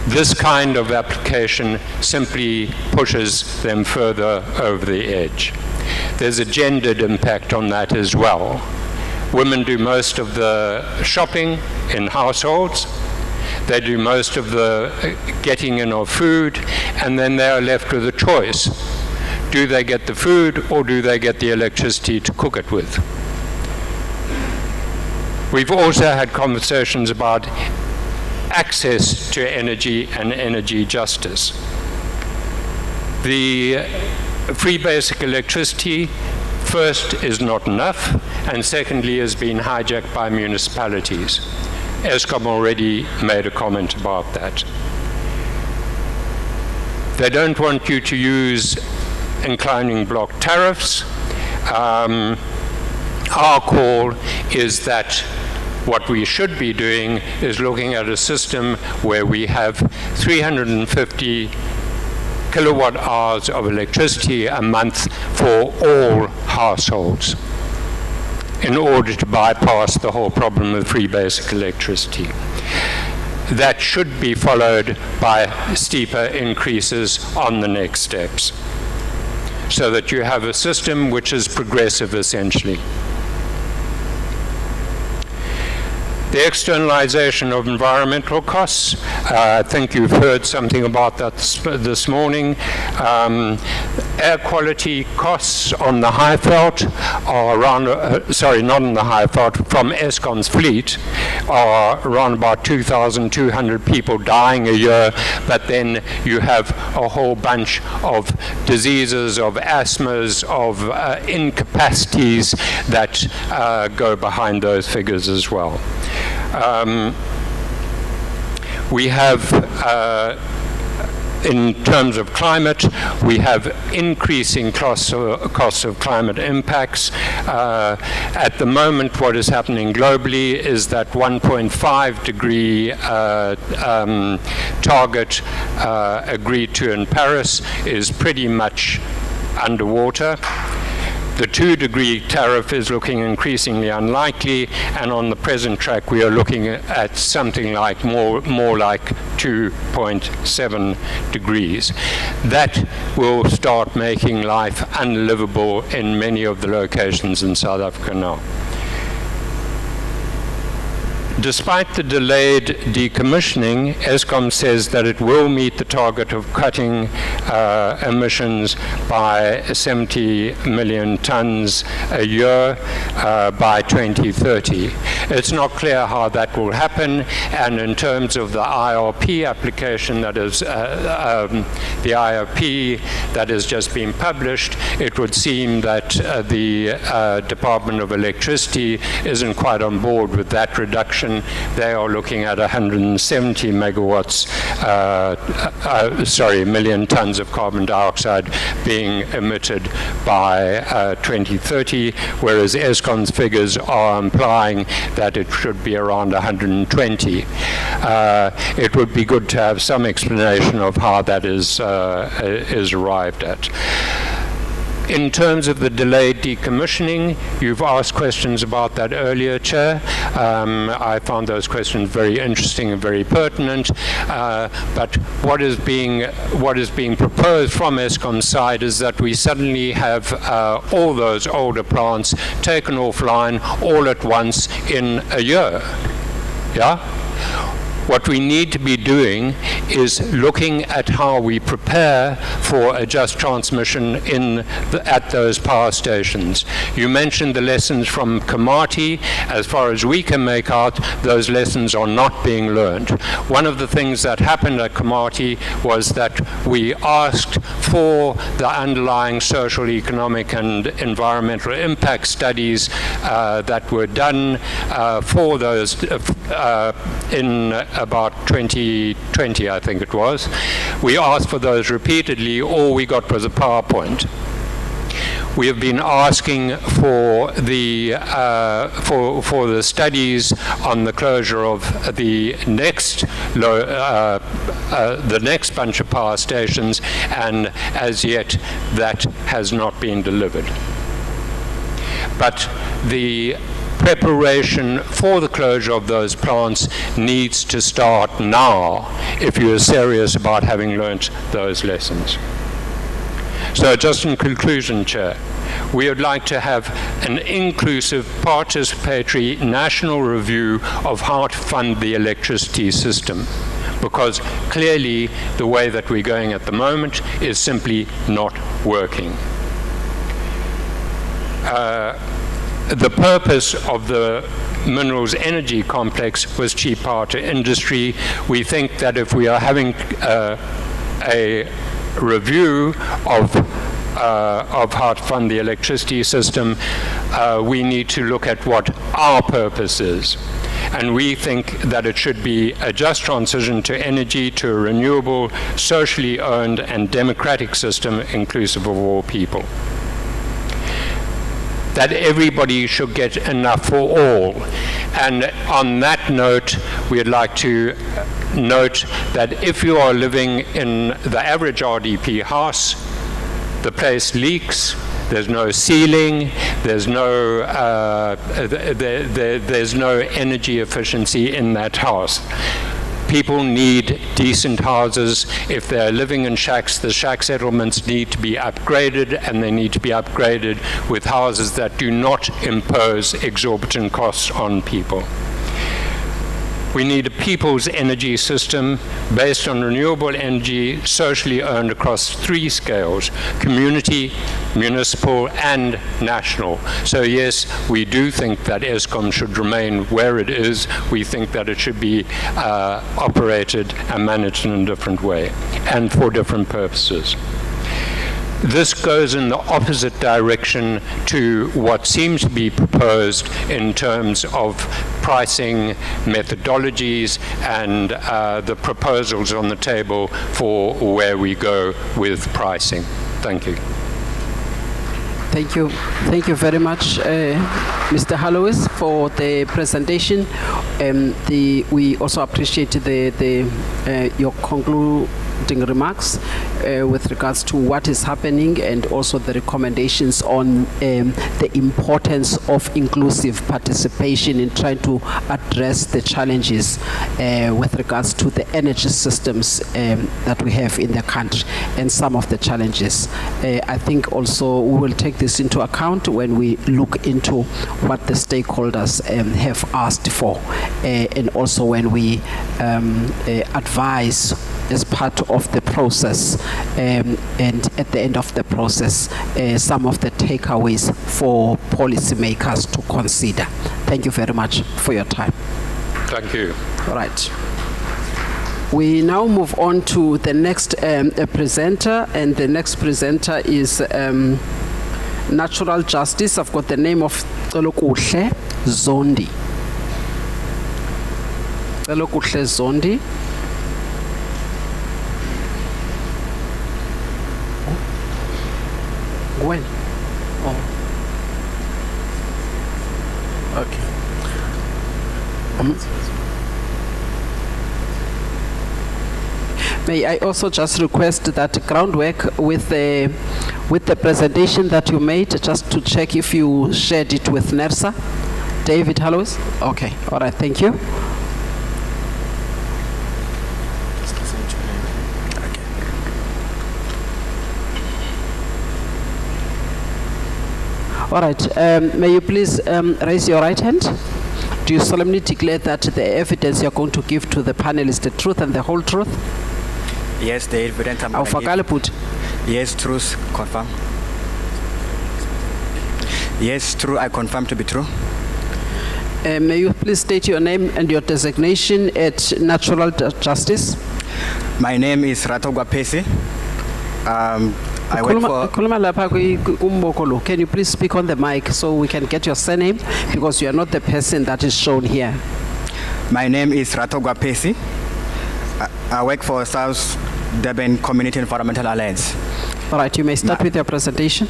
This kind of application simply pushes them further over the edge. There's a gendered impact on that as well. Women do most of the shopping in households. They do most of the getting in of food, and then they are left with a choice. Do they get the food, or do they get the electricity to cook it with? We've also had conversations about access to energy and energy justice. The free basic electricity, first, is not enough, and secondly, has been hijacked by municipalities. Eskom already made a comment about that. They don't want you to use inclining block tariffs. Our call is that what we should be doing is looking at a system where we have 350 kilowatt hours of electricity a month for all households, in order to bypass the whole problem of free basic electricity. That should be followed by steeper increases on the next steps, so that you have a system which is progressive, essentially. The externalization of environmental costs, I think you've heard something about that this morning. Air quality costs on the Highveld are around, not on the Highveld, from Eskom's fleet are around about 2,200 people dying a year, but then you have a whole bunch of diseases, of asthmas, of incapacities that go behind those figures as well. We have, in terms of climate, we have increasing costs of climate impacts. At the moment, what is happening globally is that 1.5 degree target agreed to in Paris is pretty much underwater. The 2-degree tariff is looking increasingly unlikely, and on the present track we are looking at something like more like 2.7 degrees. That will start making life unlivable in many of the locations in South Africa now. Despite the delayed decommissioning, Eskom says that it will meet the target of cutting emissions by 70 million tons a year by 2030. It's not clear how that will happen, and in terms of the IRP application, that is the IRP that has just been published, it would seem that the Department of Electricity isn't quite on board with that reduction. They are looking at 170 megawatts, million tons of carbon dioxide being emitted by 2030, whereas Eskom's figures are implying that it should be around 120. It would be good to have some explanation of how that is arrived at. In terms of the delayed decommissioning, you've asked questions about that earlier, Chair. I found those questions very interesting and very pertinent. But what is being proposed from Eskom's side is that we suddenly have all those older plants taken offline all at once in a year. Yeah? What we need to be doing is looking at how we prepare for a just transmission at those power stations. You mentioned the lessons from Kamati. As far as we can make out, those lessons are not being learned. One of the things that happened at Kamati was that we asked for the underlying social, economic, and environmental impact studies that were done for those in about 2020, I think it was. We asked for those repeatedly. All we got was a PowerPoint. We have been asking for the studies on the closure of the next bunch of power stations, and as yet that has not been delivered. But the preparation for the closure of those plants needs to start now if you are serious about having learnt those lessons. So just in conclusion, Chair, we would like to have an inclusive, participatory national review of how to fund the electricity system, because clearly the way that we're going at the moment is simply not working. The purpose of the minerals energy complex was cheap power to industry. We think that if we are having a review of how to fund the electricity system, we need to look at what our purpose is. And we think that it should be a just transition to energy, to a renewable, socially owned and democratic system inclusive of all people. That everybody should get enough for all. And on that note, we'd like to note that if you are living in the average RDP house, the place leaks, there's no ceiling, there's no energy efficiency in that house. People need decent houses. If they're living in shacks, the shack settlements need to be upgraded, and they need to be upgraded with houses that do not impose exorbitant costs on people. We need a people's energy system based on renewable energy, socially owned across 3 scales: community, municipal, and national. So yes, we do think that Eskom should remain where it is. We think that it should be operated and managed in a different way and for different purposes. This goes in the opposite direction to what seems to be proposed in terms of pricing methodologies and the proposals on the table for where we go with pricing. Thank you. Thank you. Thank you very much, Mr. Hallowes, for the presentation. We also appreciate your concluding remarks with regards to what is happening, and also the recommendations on the importance of inclusive participation in trying to address the challenges with regards to the energy systems that we have in the country, and some of the challenges. I think also we will take this into account when we look into what the stakeholders have asked for, and also when we advise as part of the process, and at the end of the process, some of the takeaways for policymakers to consider. Thank you very much for your time. Thank you. All right. We now move on to the next presenter, and the next presenter is Natural Justice. I've got the name of Celokuhle Zondi. Celokuhle Zondi. When? Oh. Okay. May I also just request that Groundwork with the presentation that you made, just to check if you shared it with NERSA. David Hallowes? Okay. All right. Thank you. All right, may you please raise your right hand Do you solemnly declare that the evidence you're going to give to the panel is the truth and the whole truth? Yes, the evidence I'm gonna Awufakale give. bhuti. Yes, truth, confirm. Yes, true, I confirm to be true. May you please state your name and your designation at Natural Justice? My name is Ratepayer Pesi. I work for... Khuluma lapha kumboko lo. Can you please speak on the mic so we can get your surname, because you are not the person that is shown here. My name is Ratepayer Pesi. I work for South Durban Community Environmental Alliance. All right, you may start with your presentation.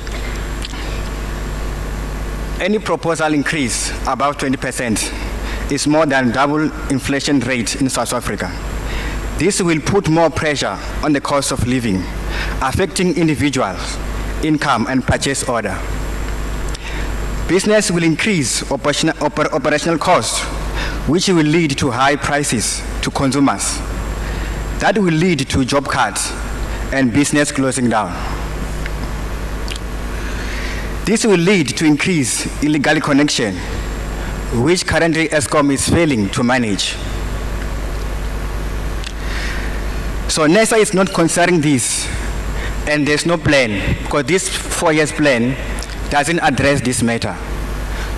Any proposal increase above 20% is more than double inflation rate in South Africa. This will put more pressure on the cost of living, affecting individuals' income and purchase order. Business will increase operational costs, which will lead to high prices to consumers. That will lead to job cuts and business closing down. This will lead to increased illegal connection, which currently Eskom is failing to manage. So NESA is not considering this, and there's no plan, because this 4 years plan doesn't address this matter.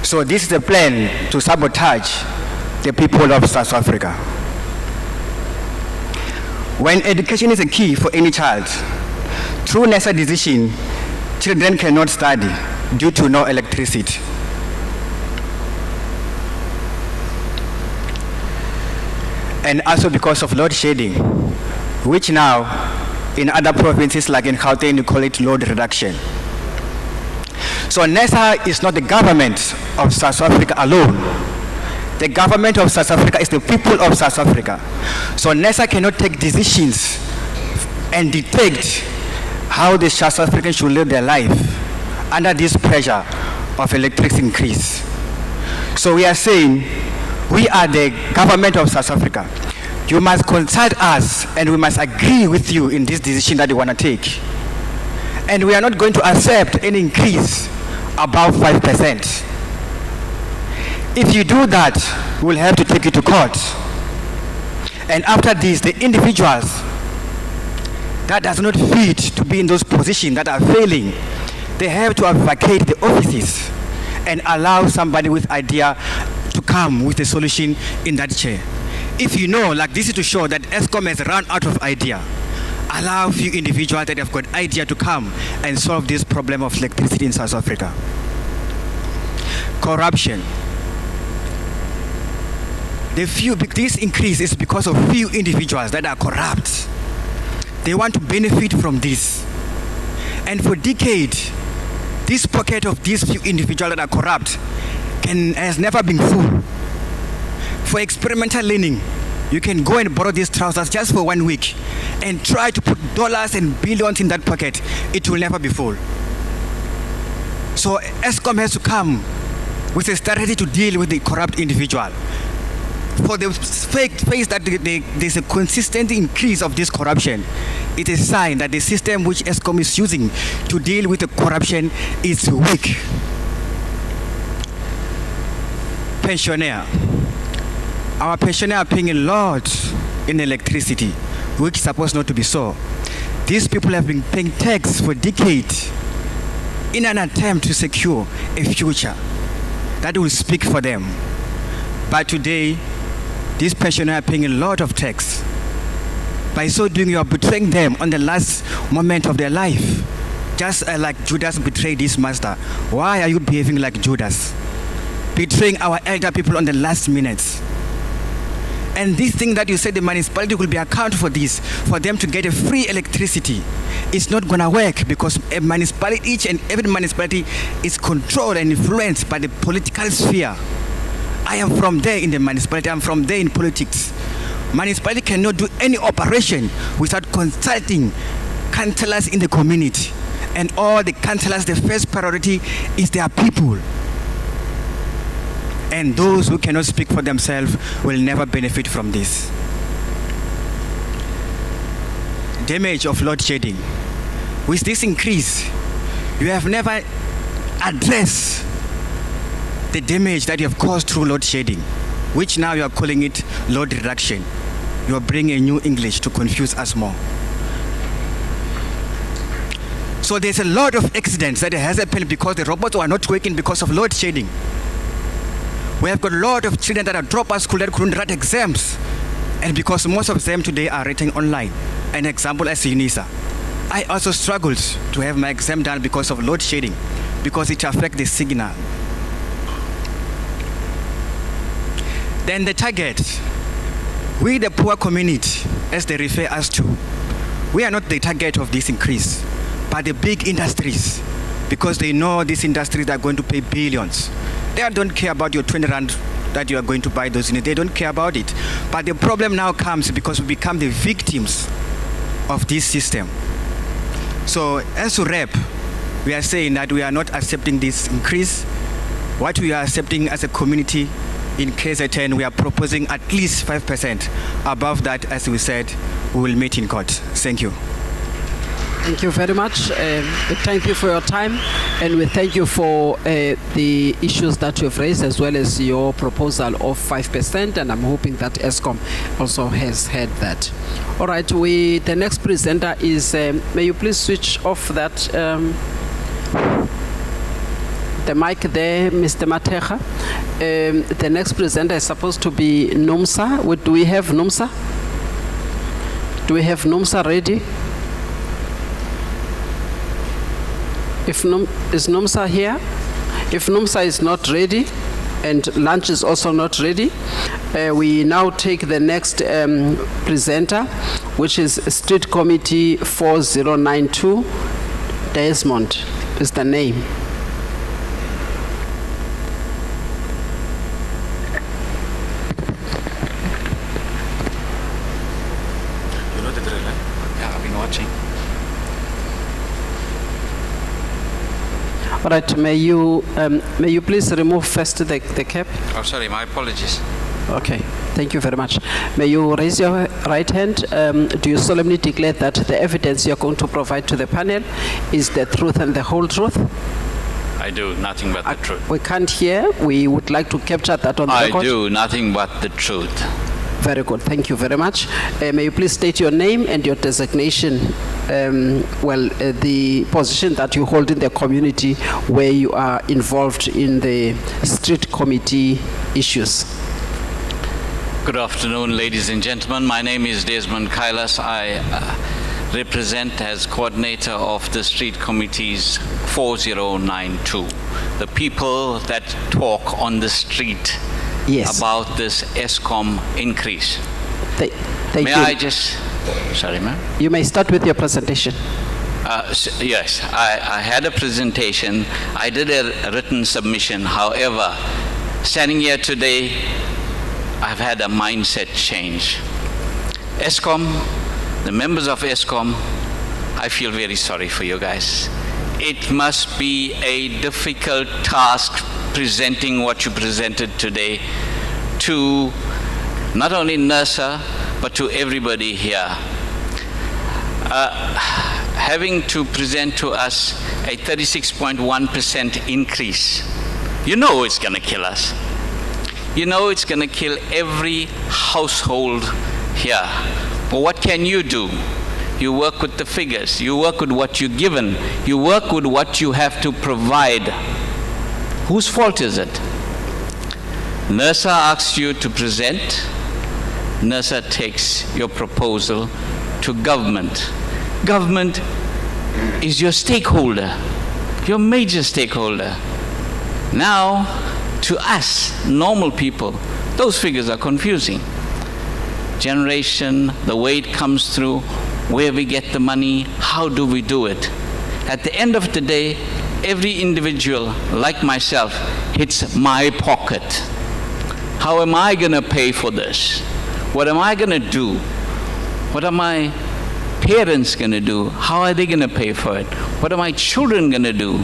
So this is a plan to sabotage the people of South Africa. When education is a key for any child, through NESA decision, children cannot study due to no electricity. And also because of load shedding, which now in other provinces like in Gauteng, you call it load reduction. So NESA is not the government of South Africa alone. The government of South Africa is the people of South Africa. So NESA cannot take decisions and dictate how the South Africans should live their life under this pressure of electricity increase. So we are saying, we are the government of South Africa. You must consult us and we must agree with you in this decision that you want to take. And we are not going to accept any increase above 5%. If you do that, we'll have to take you to court. And after this, the individuals that does not fit to be in those positions that are failing, they have to vacate the offices and allow somebody with idea to come with a solution in that chair. If you know, like this is to show that Eskom has run out of idea, allow few individuals that have got idea to come and solve this problem of electricity in South Africa. Corruption. This increase is because of few individuals that are corrupt. They want to benefit from this. And for decades, this pocket of these few individuals that are corrupt has never been full. For experimental learning, you can go and borrow these trousers just for 1 week and try to put dollars and billions in that pocket. It will never be full. So Eskom has to come with a strategy to deal with the corrupt individual. For the face that there's a consistent increase of this corruption, it is a sign that the system which Eskom is using to deal with the corruption is weak. Pensioner. Our pensioners are paying a lot in electricity, which is supposed not to be so. These people have been paying tax for decades in an attempt to secure a future that will speak for them. But today, these pensioners are paying a lot of tax. By so doing, you are betraying them on the last moment of their life. Just like Judas betrayed his master. Why are you behaving like Judas? Betraying our elder people on the last minutes. And this thing that you said the municipality will be accountable for this, for them to get a free electricity, it's not going to work, because a municipality, each and every municipality is controlled and influenced by the political sphere. I am from there in the municipality, I'm from there in politics. Municipality cannot do any operation without consulting councillors in the community. And all the councillors, the first priority is their people. And those who cannot speak for themselves will never benefit from this. Damage of load shedding. With this increase, you have never addressed the damage that you have caused through load shedding. which now you are calling it load reduction. You are bringing new English to confuse us more. So there's a lot of accidents that has happened because the robots are not working because of load shedding. We have got a lot of children that are dropped out of school that couldn't write exams. And because most of them today are written online. An example as UNISA. I also struggled to have my exam done because of load shedding, because it affects the signal. Then the target. We, the poor community, as they refer us to, we are not the target of this increase, but the big industries, because they know these industries are going to pay billions. They don't care about your 20 rand that you are going to buy those units. They don't care about it. But the problem now comes because we become the victims of this system. So as a rep, we are saying that we are not accepting this increase. What we are accepting as a community in KZN, we are proposing at least 5%. Above that, as we said, we will meet in court. Thank you. Thank you very much. We thank you for your time, and we thank you for the issues that you have raised, as well as your proposal of 5%, and I'm hoping that Eskom also has heard that. All right, the next presenter is, may you please switch off that, the mic there, Mr. Mateja. The next presenter is supposed to be NUMSA. Do we have NUMSA? Do we have NUMSA ready? Is NUMSA here? If NUMSA is not ready, and lunch is also not ready, we now take the next presenter, which is Street Committee 4092. Desmond is the name. You know the drill, eh? Yeah, I've been watching. All right, may you please remove first the cap? Oh, sorry, my apologies. Okay, thank you very much. May you raise your right hand? Do you solemnly declare that the evidence you're going to provide to the panel is the truth and the whole truth? I do, nothing but the truth. We can't hear. We would like to capture that on the record. I do, nothing but the truth. Very good. Thank you very much. May you please state your name and your designation, the position that you hold in the community where you are involved in the street committee issues. Good afternoon, ladies and gentlemen. My name is Desmond Kailas. I represent as coordinator of the street committees 4092. The people that talk on the street about this Eskom increase. Thank May you. I just, sorry ma'am? You may start with your presentation. Yes, I had a presentation. I did a written submission. However, standing here today, I've had a mindset change. Eskom, the members of Eskom, I feel very sorry for you guys. It must be a difficult task presenting what you presented today to not only NERSA, but to everybody here. Having to present to us a 36.1% increase, you know it's going to kill us. You know it's going to kill every household here. But what can you do? You work with the figures. You work with what you're given. You work with what you have to provide. Whose fault is it? NERSA asks you to present. NERSA takes your proposal to government. Government is your stakeholder, your major stakeholder. Now, to us, normal people, those figures are confusing. Generation, the way it comes through, where we get the money, how do we do it? At the end of the day, every individual, like myself, hits my pocket. How am I going to pay for this? What am I going to do? What are my parents going to do? How are they going to pay for it? What are my children going to do?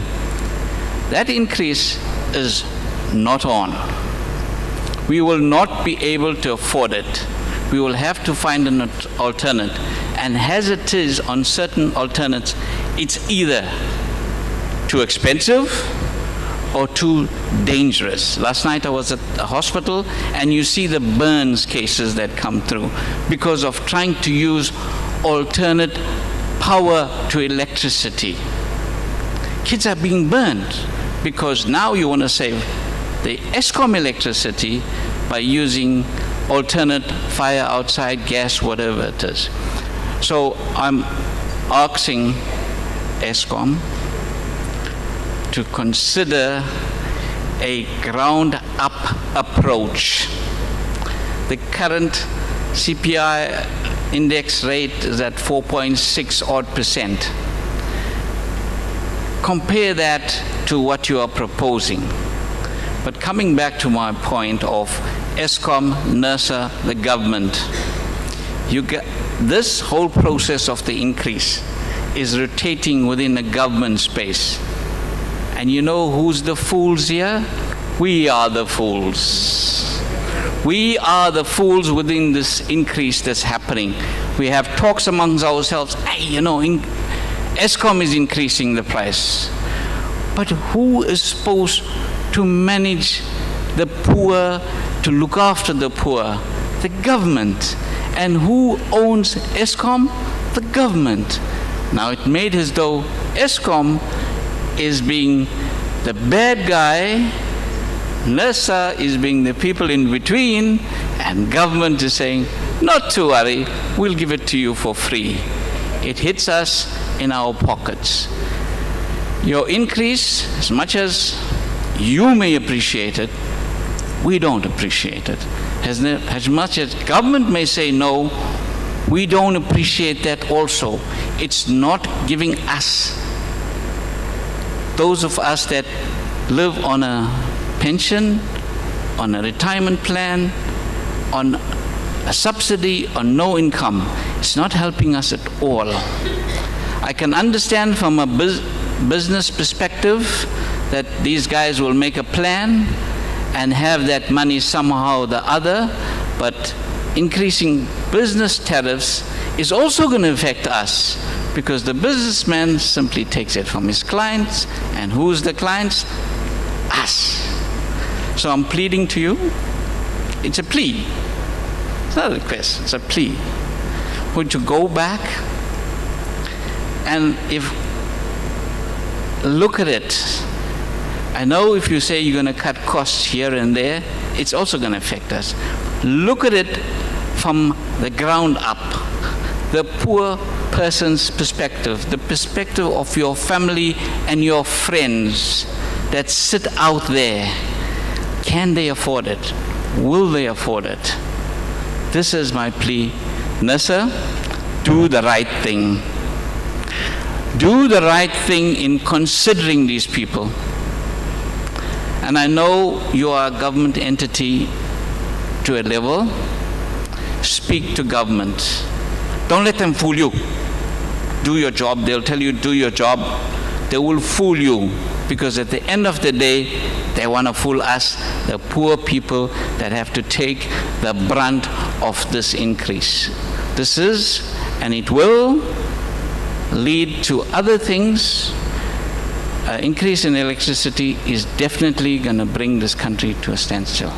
That increase is not on. We will not be able to afford it. We will have to find an alternate. And as it is on certain alternates, it's either too expensive or too dangerous. Last night I was at a hospital and you see the burns cases that come through because of trying to use alternate power to electricity. Kids are being burned because now you want to save the Eskom electricity by using alternate fire outside, gas, whatever it is. So I'm asking Eskom to consider a ground-up approach. The current CPI index rate is at 4.6 odd %. Compare that to what you are proposing. But coming back to my point of Eskom, NERSA, the government, this whole process of the increase is rotating within the government space. And you know who's the fools here? We are the fools. We are the fools within this increase that's happening. We have talks amongst ourselves, hey, you know, Eskom is increasing the price. But who is supposed to manage the poor, to look after the poor? The government. And who owns Eskom? The government. Now it made as though Eskom is being the bad guy, NERSA is being the people in between, and government is saying, not to worry, we'll give it to you for free. It hits us in our pockets. Your increase, as much as you may appreciate it, we don't appreciate it. As much as government may say no, we don't appreciate that also. It's not giving us, those of us that live on a pension, on a retirement plan, on a subsidy, on no income, it's not helping us at all. I can understand from a business perspective that these guys will make a plan and have that money somehow or the other, but increasing business tariffs is also going to affect us because the businessman simply takes it from his clients, and who's the clients? Us. So I'm pleading to you. It's a plea. It's not a request, it's a plea. Would you go back and look at it. I know if you say you're going to cut costs here and there, it's also going to affect us. Look at it from the ground up, the poor person's perspective, the perspective of your family and your friends that sit out there. Can they afford it? Will they afford it? This is my plea. NERSA, do the right thing. Do the right thing in considering these people. And I know you are a government entity to a level. Speak to government. Don't let them fool you. Do your job. They'll tell you, do your job. They will fool you because at the end of the day, they want to fool us, the poor people that have to take the brunt of this increase. This is, and it will lead to other things. Increase in electricity is definitely going to bring this country to a standstill.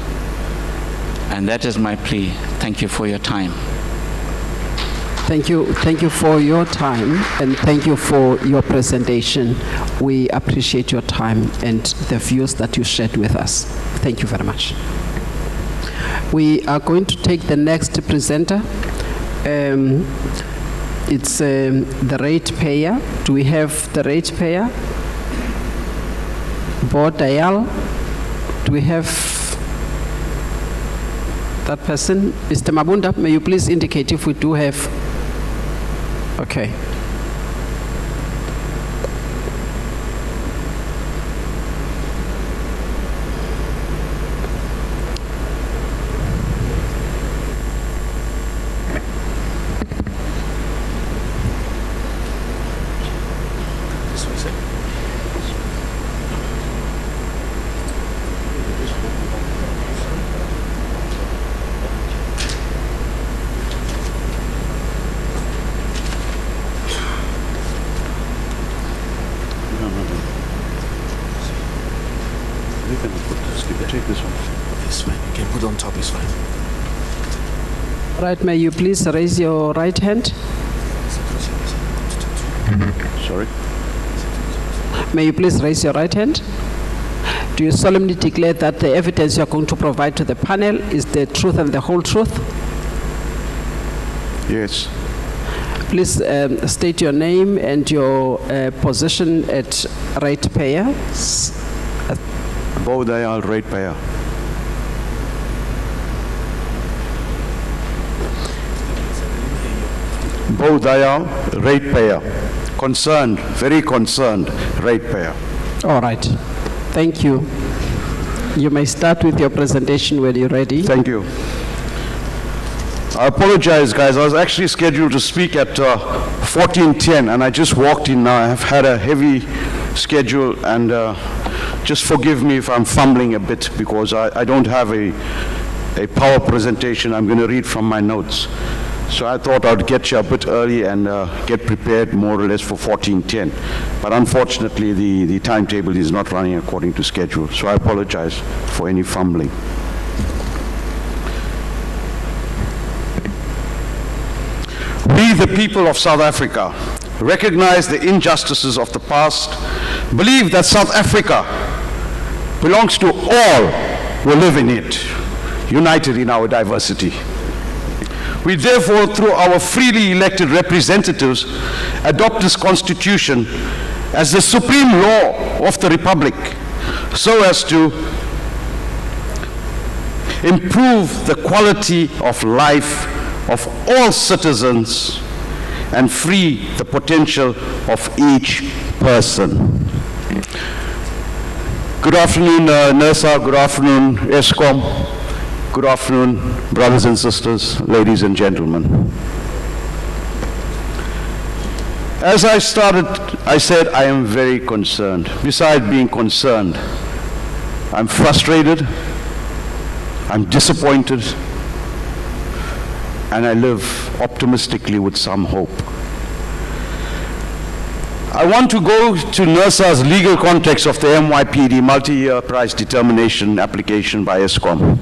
And that is my plea. Thank you for your time. Thank you for your time, and thank you for your presentation. We appreciate your time and the views that you shared with us. Thank you very much. We are going to take the next presenter. It's the Ratepayer. Do we have the Ratepayer? Board Dayal? Do we have that person? Mr. Mabunda, may you please indicate if we do have? Okay. copy is fine. Right, may you please raise your right hand? Sorry? May you please raise your right hand? Do you solemnly declare that the evidence you are going to provide to the panel is the truth and the whole truth? Yes. Please state your name and your position at Ratepayer. Bodayal Ratepayer. Bodayal Ratepayer. Concerned, very concerned ratepayer. All right. Thank you. You may start with your presentation when you're ready. Thank you. I apologize, guys. I was actually scheduled to speak at 14:10, and I just walked in now. I've had a heavy schedule, and just forgive me if I'm fumbling a bit, because I don't have a power presentation. I'm going to read from my notes. So I thought I'd get you a bit early and get prepared more or less for 14:10. But unfortunately, the timetable is not running according to schedule. So I apologize for any fumbling. We, the people of South Africa, recognize the injustices of the past, believe that South Africa belongs to all who live in it, united in our diversity. We therefore, through our freely elected representatives, adopt this Constitution as the supreme law of the Republic, so as to improve the quality of life of all citizens and free the potential of each person. Good afternoon, NERSA. Good afternoon, Eskom. Good afternoon, brothers and sisters, ladies and gentlemen. As I started, I said I am very concerned. Besides being concerned, I'm frustrated, I'm disappointed, and I live optimistically with some hope. I want to go to NERSA's legal context of the MYPD multi-year price determination application by Eskom.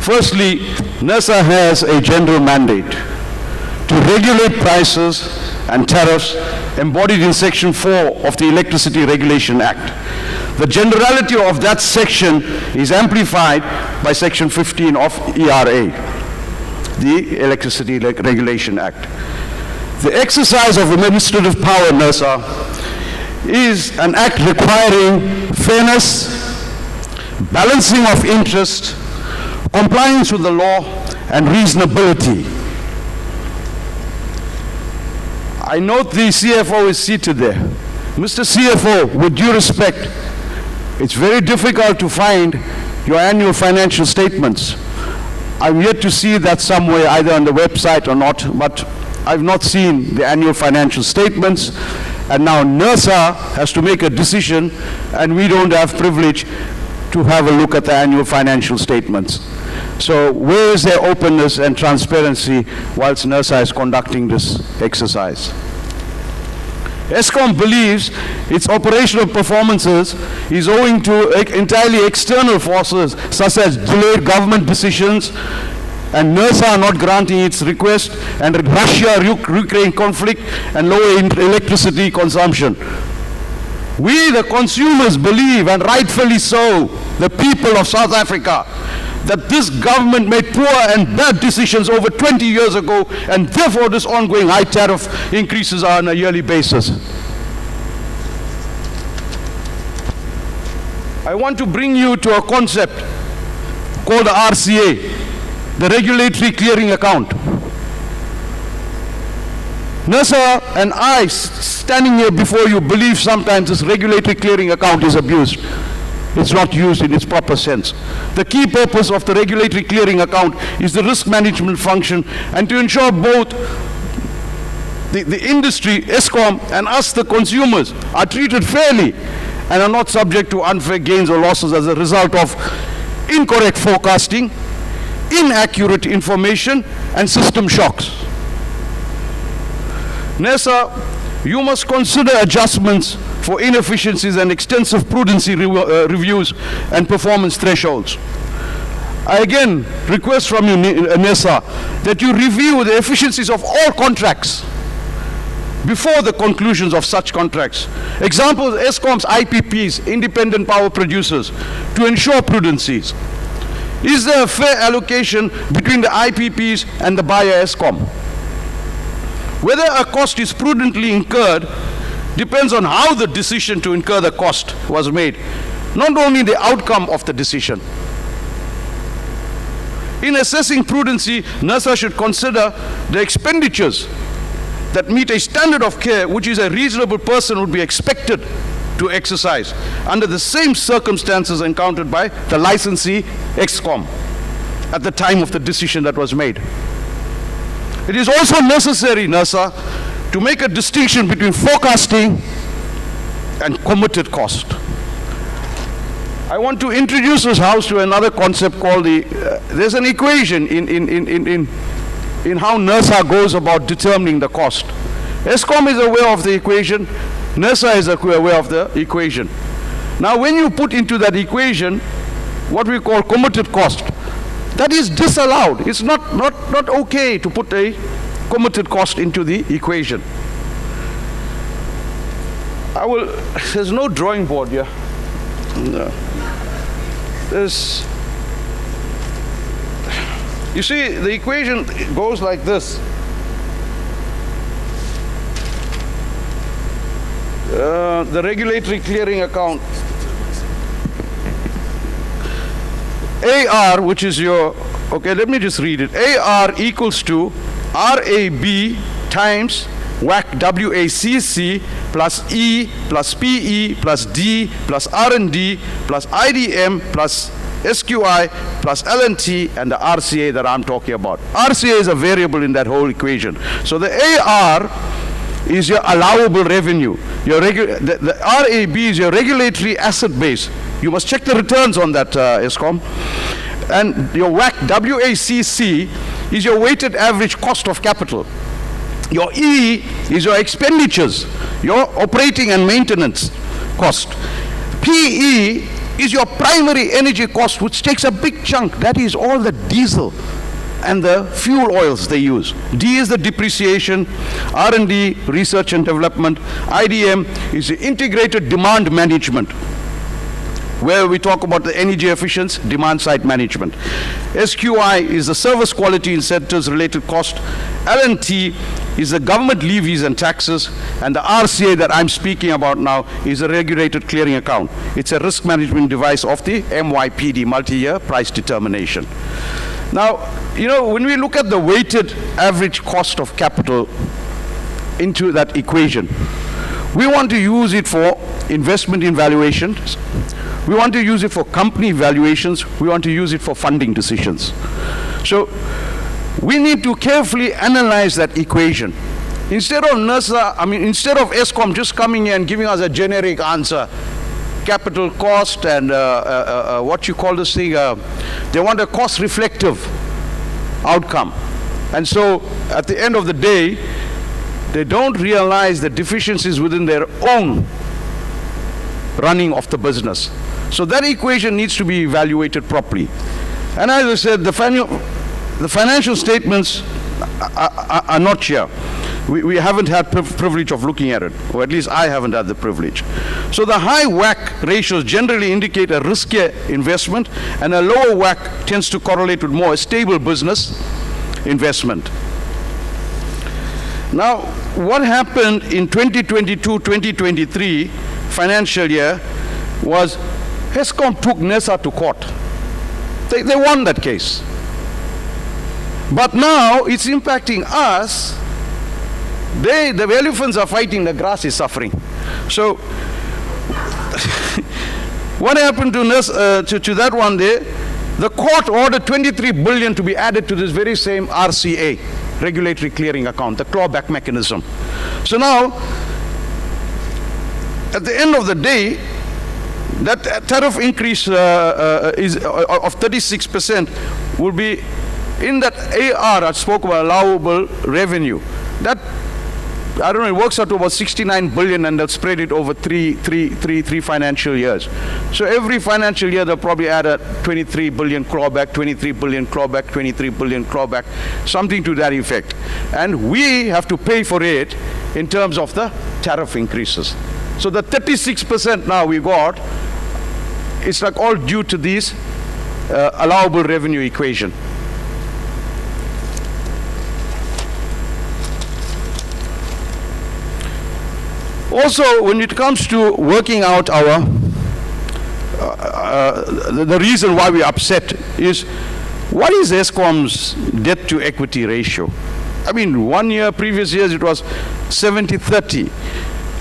Firstly, NERSA has a general mandate to regulate prices and tariffs embodied in Section 4 of the Electricity Regulation Act. The generality of that section is amplified by Section 15 of ERA, the Electricity Regulation Act. The exercise of administrative power, NERSA, is an act requiring fairness, balancing of interest, compliance with the law, and reasonability. I note the CFO is seated there. Mr. CFO, with due respect, it's very difficult to find your annual financial statements. I'm yet to see that somewhere, either on the website or not, but I've not seen the annual financial statements, and now NERSA has to make a decision, and we don't have privilege to have a look at the annual financial statements. So where is their openness and transparency whilst NERSA is conducting this exercise? Eskom believes its operational performances is owing to entirely external forces, such as delayed government decisions, and NERSA not granting its request, and Russia-Ukraine conflict, and lower electricity consumption. We, the consumers, believe, and rightfully so, the people of South Africa, that this government made poor and bad decisions over 20 years ago, and therefore this ongoing high tariff increases are on a yearly basis. I want to bring you to a concept called the RCA, the Regulatory Clearing Account. NERSA and I, standing here before you, believe sometimes this regulatory clearing account is abused. It's not used in its proper sense. The key purpose of the regulatory clearing account is the risk management function, and to ensure both the industry, Eskom, and us, the consumers, are treated fairly and are not subject to unfair gains or losses as a result of incorrect forecasting, inaccurate information, and system shocks. NERSA, you must consider adjustments for inefficiencies and extensive prudency reviews and performance thresholds. I again request from you, NERSA, that you review the efficiencies of all contracts before the conclusions of such contracts. Examples, Eskom's IPPs, independent power producers, to ensure prudencies. Is there a fair allocation between the IPPs and the buyer Eskom? Whether a cost is prudently incurred depends on how the decision to incur the cost was made, not only the outcome of the decision. In assessing prudency, NERSA should consider the expenditures that meet a standard of care which is a reasonable person would be expected to exercise under the same circumstances encountered by the licensee Eskom at the time of the decision that was made. It is also necessary, NERSA, to make a distinction between forecasting and committed cost. I want to introduce this House to another concept called there's an equation in how NERSA goes about determining the cost. Eskom is aware of the equation, NERSA is aware of the equation. Now when you put into that equation what we call committed cost, that is disallowed. It's not okay to put a committed cost into the equation. There's no drawing board here. No. You see, the equation goes like this. The regulatory clearing account, AR, which is your, okay, let me just read it. AR equals to RAB times WAC WACC plus E plus PE plus D plus R&D plus IDM plus SQI plus LNT and the RCA that I'm talking about. RCA is a variable in that whole equation. So the AR is your allowable revenue. The RAB is your regulatory asset base. You must check the returns on that, Eskom. And your WAC WACC is your weighted average cost of capital. Your E is your expenditures, your operating and maintenance cost. PE is your primary energy cost, which takes a big chunk. That is all the diesel and the fuel oils they use. D is the depreciation, R&D, research and development. IDM is the integrated demand management, where we talk about the energy efficiency, demand side management. SQI is the service quality incentives related cost. LNT is the government levies and taxes, and the RCA that I'm speaking about now is a regulated clearing account. It's a risk management device of the MYPD, multi-year price determination. Now, you know, when we look at the weighted average cost of capital into that equation, we want to use it for investment in valuations. We want to use it for company valuations. We want to use it for funding decisions. So we need to carefully analyze that equation. Instead of Eskom just coming here and giving us a generic answer, capital cost and what you call this thing, they want a cost reflective outcome. And so at the end of the day, they don't realize the deficiencies within their own running of the business. So that equation needs to be evaluated properly. And as I said, the financial statements are not here. We haven't had privilege of looking at it, or at least I haven't had the privilege. So the high WAC ratios generally indicate a riskier investment, and a lower WAC tends to correlate with more stable business investment. Now, what happened in 2022-2023 financial year was Eskom took NERSA to court. They won that case. But now it's impacting us. The elephants are fighting, the grass is suffering. So what happened to that one there? The court ordered 23 billion to be added to this very same RCA, regulatory clearing account, the clawback mechanism. So now, at the end of the day, that tariff increase is of 36% will be in that AR I spoke about, allowable revenue. That I don't know, it works out to about 69 billion, and they'll spread it over three financial years. So every financial year they'll probably add a 23 billion clawback, 23 billion clawback, 23 billion clawback, something to that effect. And we have to pay for it in terms of the tariff increases. So the 36% now we got, it's like all due to these allowable revenue equation. Also, when it comes to working out our, the reason why we're upset is, what is Eskom's debt to equity ratio? I mean, 1 year, previous years it was 70-30.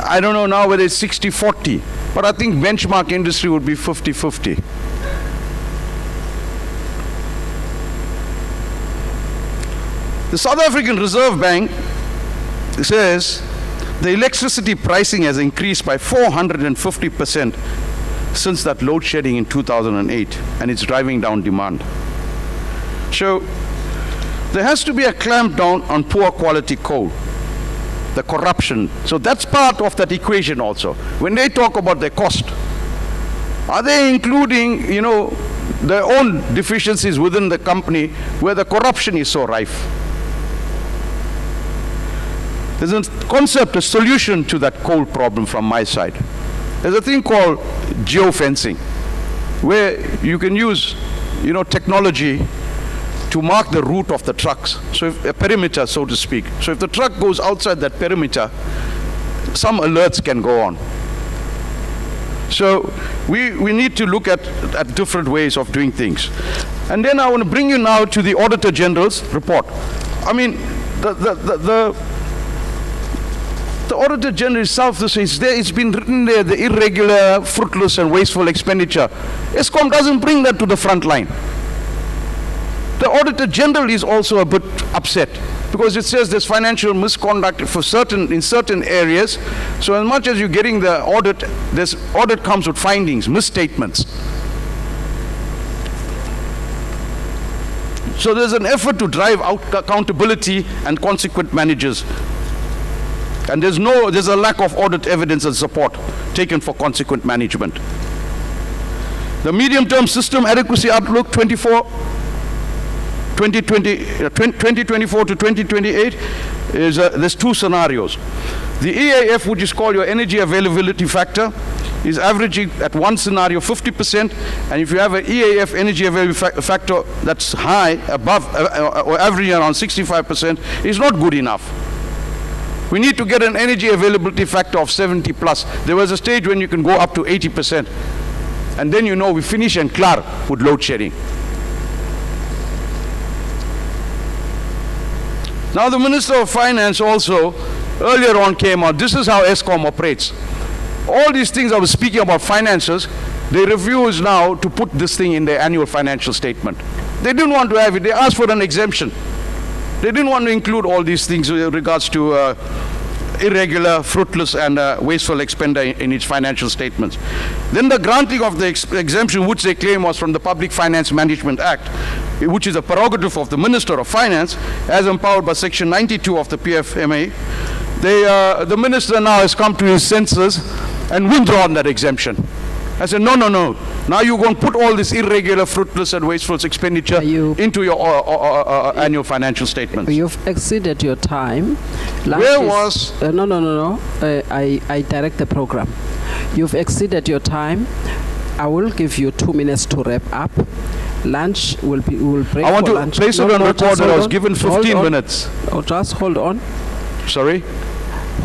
I don't know now whether it's 60-40, but I think benchmark industry would be 50-50. The South African Reserve Bank says the electricity pricing has increased by 450% since that load shedding in 2008, and it's driving down demand. So there has to be a clamp down on poor quality coal, the corruption. So that's part of that equation also. When they talk about the cost, are they including, you know, their own deficiencies within the company where the corruption is so rife? There's a concept, a solution to that coal problem from my side. There's a thing called geofencing, where you can use, you know, technology to mark the route of the trucks. So if a perimeter, so to speak. So if the truck goes outside that perimeter, some alerts can go on. So we need to look at different ways of doing things. And then I want to bring you now to the Auditor General's report. I mean, the Auditor General itself says there, it's been written there, the irregular, fruitless and wasteful expenditure. Eskom doesn't bring that to the front line. The Auditor General is also a bit upset because it says there's financial misconduct in certain areas. So as much as you're getting the audit, this audit comes with findings, misstatements. So there's an effort to drive out accountability and consequent managers. And there's a lack of audit evidence and support taken for consequent management. The medium-term system adequacy outlook 2024 to 2028 is there's two scenarios. The EAF, which is called your energy availability factor, is averaging at one scenario 50%, and if you have an EAF energy availability factor that's high, above or averaging around 65%, it's not good enough. We need to get an energy availability factor of 70 plus. There was a stage when you can go up to 80%. And then you know we finish and clear with load shedding. Now the Minister of Finance also earlier on came out, this is how Eskom operates. All these things I was speaking about finances, they refuse now to put this thing in their annual financial statement. They didn't want to have it, they asked for an exemption. They didn't want to include all these things with regards to irregular, fruitless and wasteful expenditure in its financial statements. Then the granting of the exemption, which they claim was from the Public Finance Management Act, which is a prerogative of the Minister of Finance, as empowered by Section 92 of the PFMA, the Minister now has come to his senses and withdrawn that exemption. I said, no. Now you're going to put all this irregular, fruitless and wasteful expenditure into your annual financial statements. You've exceeded your time. Where was... No. I direct the program. You've exceeded your time. I will give you 2 minutes to wrap up. Lunch will break. I want for to lunch. place it on record that I was given 15 minutes. Oh, just hold on. Sorry?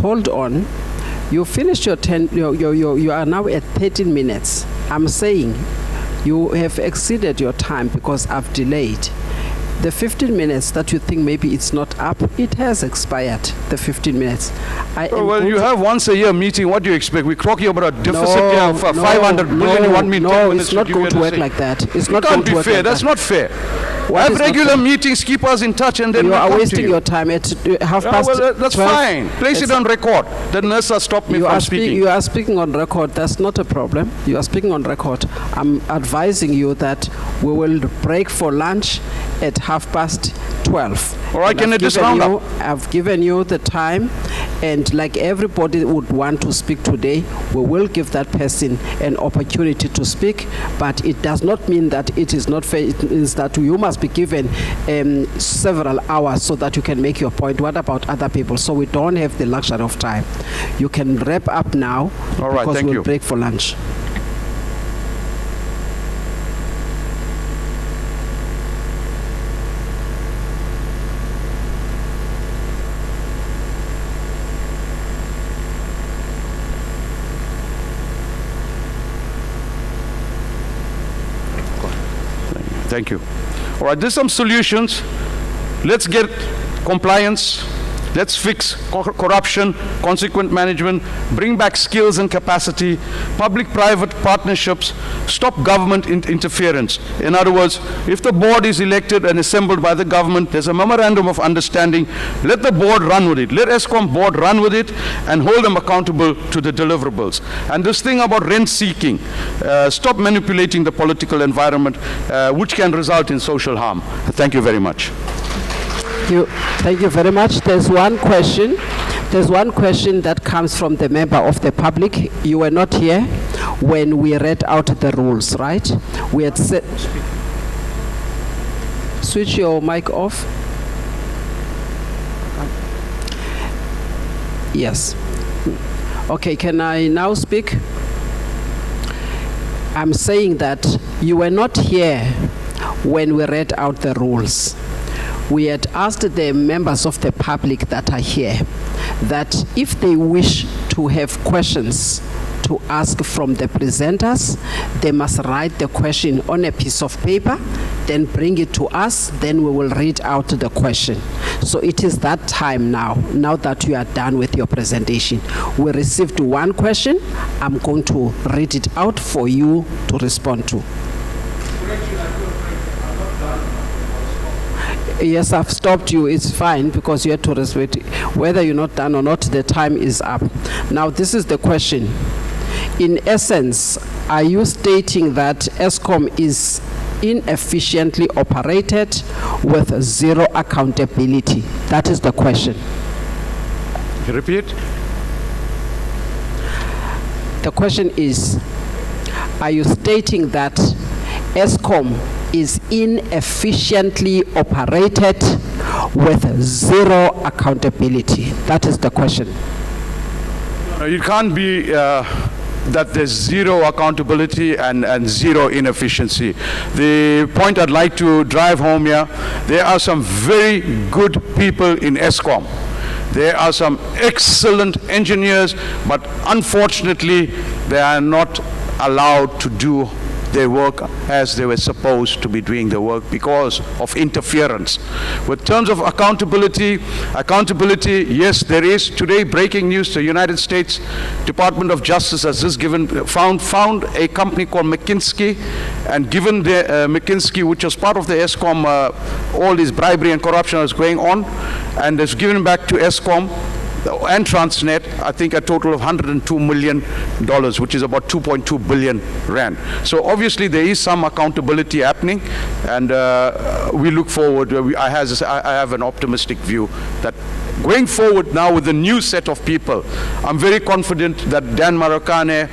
Hold on. You finished your 10, you are now at 13 minutes. I'm saying you have exceeded your time because I've delayed. The 15 minutes that you think maybe it's not up, it has expired, the 15 minutes. Well, you have once a year meeting, what do you expect? We're talking about a deficit of 500 billion, you want me 10 minutes it's not going to work like that. It's not going to work fair. like That's that. not fair. What Have is not regular fair? meetings, keep us in touch, and then You we'll are come to wasting you. your time at half past Well, that's 12. fine. Place it on record. The nurse has stopped me You from are speaking. You are speaking on record. That's not a problem. You are speaking on record. I'm advising you that we will break for lunch at 12:30. All right, And can I I've just given round you- up? I've given you the time, And like everybody would want to speak today, we will give that person an opportunity to speak, but it does not mean that it is not fair. It means that you must be given several hours so that you can make your point. What about other people? So we don't have the luxury of time. You can wrap up now. All right, because thank we'll you. break for lunch. Thank you. All right, there's some solutions. Let's get compliance. Let's fix corruption, consequent management, bring back skills and capacity, public-private partnerships, stop government interference. In other words, if the board is elected and assembled by the government, there's a memorandum of understanding, let the board run with it. Let Eskom board run with it and hold them accountable to the deliverables. And this thing about rent seeking, stop manipulating the political environment, which can result in social harm. Thank you very much. Thank you very much. There's one question. There's one question that comes from the member of the public. You were not here when we read out the rules, right? We had said... Switch your mic off. Yes. Okay, can I now speak? I'm saying that you were not here when we read out the rules. We had asked the members of the public that are here that if they wish to have questions to ask from the presenters, they must write the question on a piece of paper, then bring it to us, then we will read out the question. So it is that time now that you are done with your presentation. We received one question. I'm going to read it out for you to respond to. Yes, I've stopped you. It's fine because you have to respect it. Whether you're not done or not, the time is up. Now, this is the question. In essence, are you stating that Eskom is inefficiently operated with zero accountability? That is the question. Repeat. The question is, are you stating that Eskom is inefficiently operated with zero accountability? That is the question. It can't be that there's zero accountability and zero inefficiency. The point I'd like to drive home here, there are some very good people in Eskom. There are some excellent engineers, but unfortunately, they are not allowed to do their work as they were supposed to be doing the work because of interference. With terms of accountability, yes, there is. Today, breaking news, the United States Department of Justice has just found a company called McKinsey, and given the McKinsey, which was part of the Eskom, all this bribery and corruption was going on, and it's given back to Eskom and Transnet, I think a total of $102 million, which is about 2.2 billion rand. So obviously there is some accountability happening, and we look forward. I have an optimistic view that going forward now with the new set of people, I'm very confident that Dan Marokane,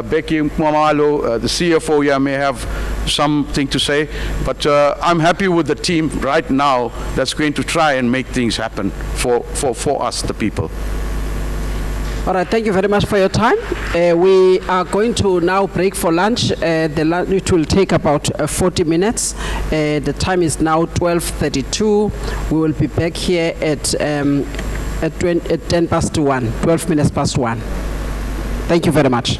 Becky Mwamalo, the CFO here may have something to say, but I'm happy with the team right now that's going to try and make things happen for us, the people. All right, thank you very much for your time. We are going to now break for lunch. The lunch it will take about 40 minutes. The time is now 12:32. We will be back here at 10 past 1, 12 minutes past 1. Thank you very much.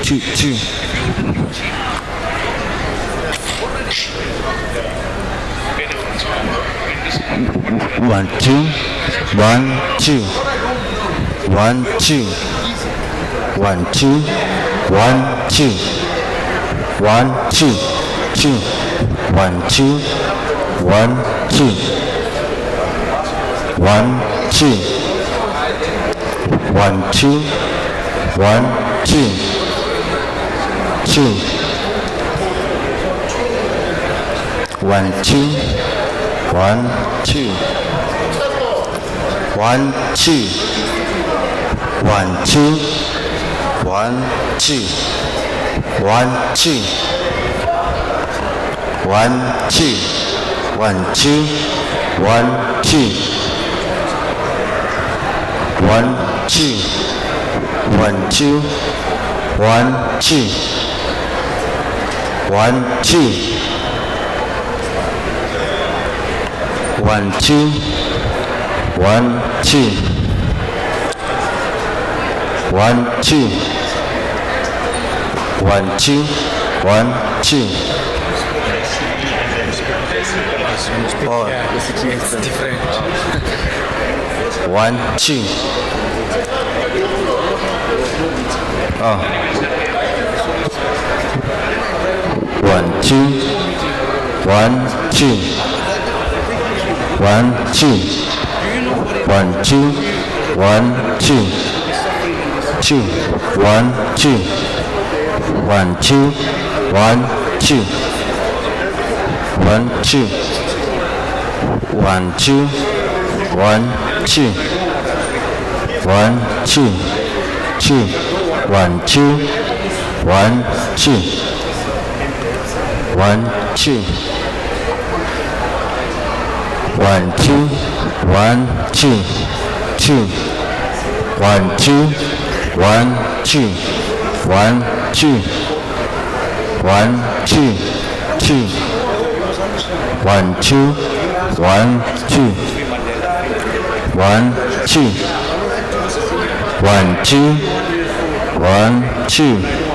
two, two. 1, 2, 1, 2, 1, 2, 1, 2, 1, 2, 1, 2, 2, 1, 2, 1, 2, 1, 2, 1, 2, 1, 2, 2, 1, 2, 1, 2, 1, 2, 1, 2, 1, 2, 1, 2, 1, 2, 1, 2, 1, 2, 1, 2, 1, 2, 1, 2, 1, 2, 1, 2, 1, 2, 1, 2, 1, 2, 1, 2. Oh, it's different. 1, 2. Oh. 1, 2, 1, 2. 1, 2. 1, 2, 1, 2. 2, 1, 2. 1, 2, 1, 2. 1, 2. 1, 2, 1, 2. 1, 2, 2. 1, 2, 1, 2. 1, 2. 1, 2, 1, 2, 2. 1, 2, 1, 2, 1, 2. 1, 2, 2. 1, 2, 1, 2. 1, 2. 1, 2, 1, 2.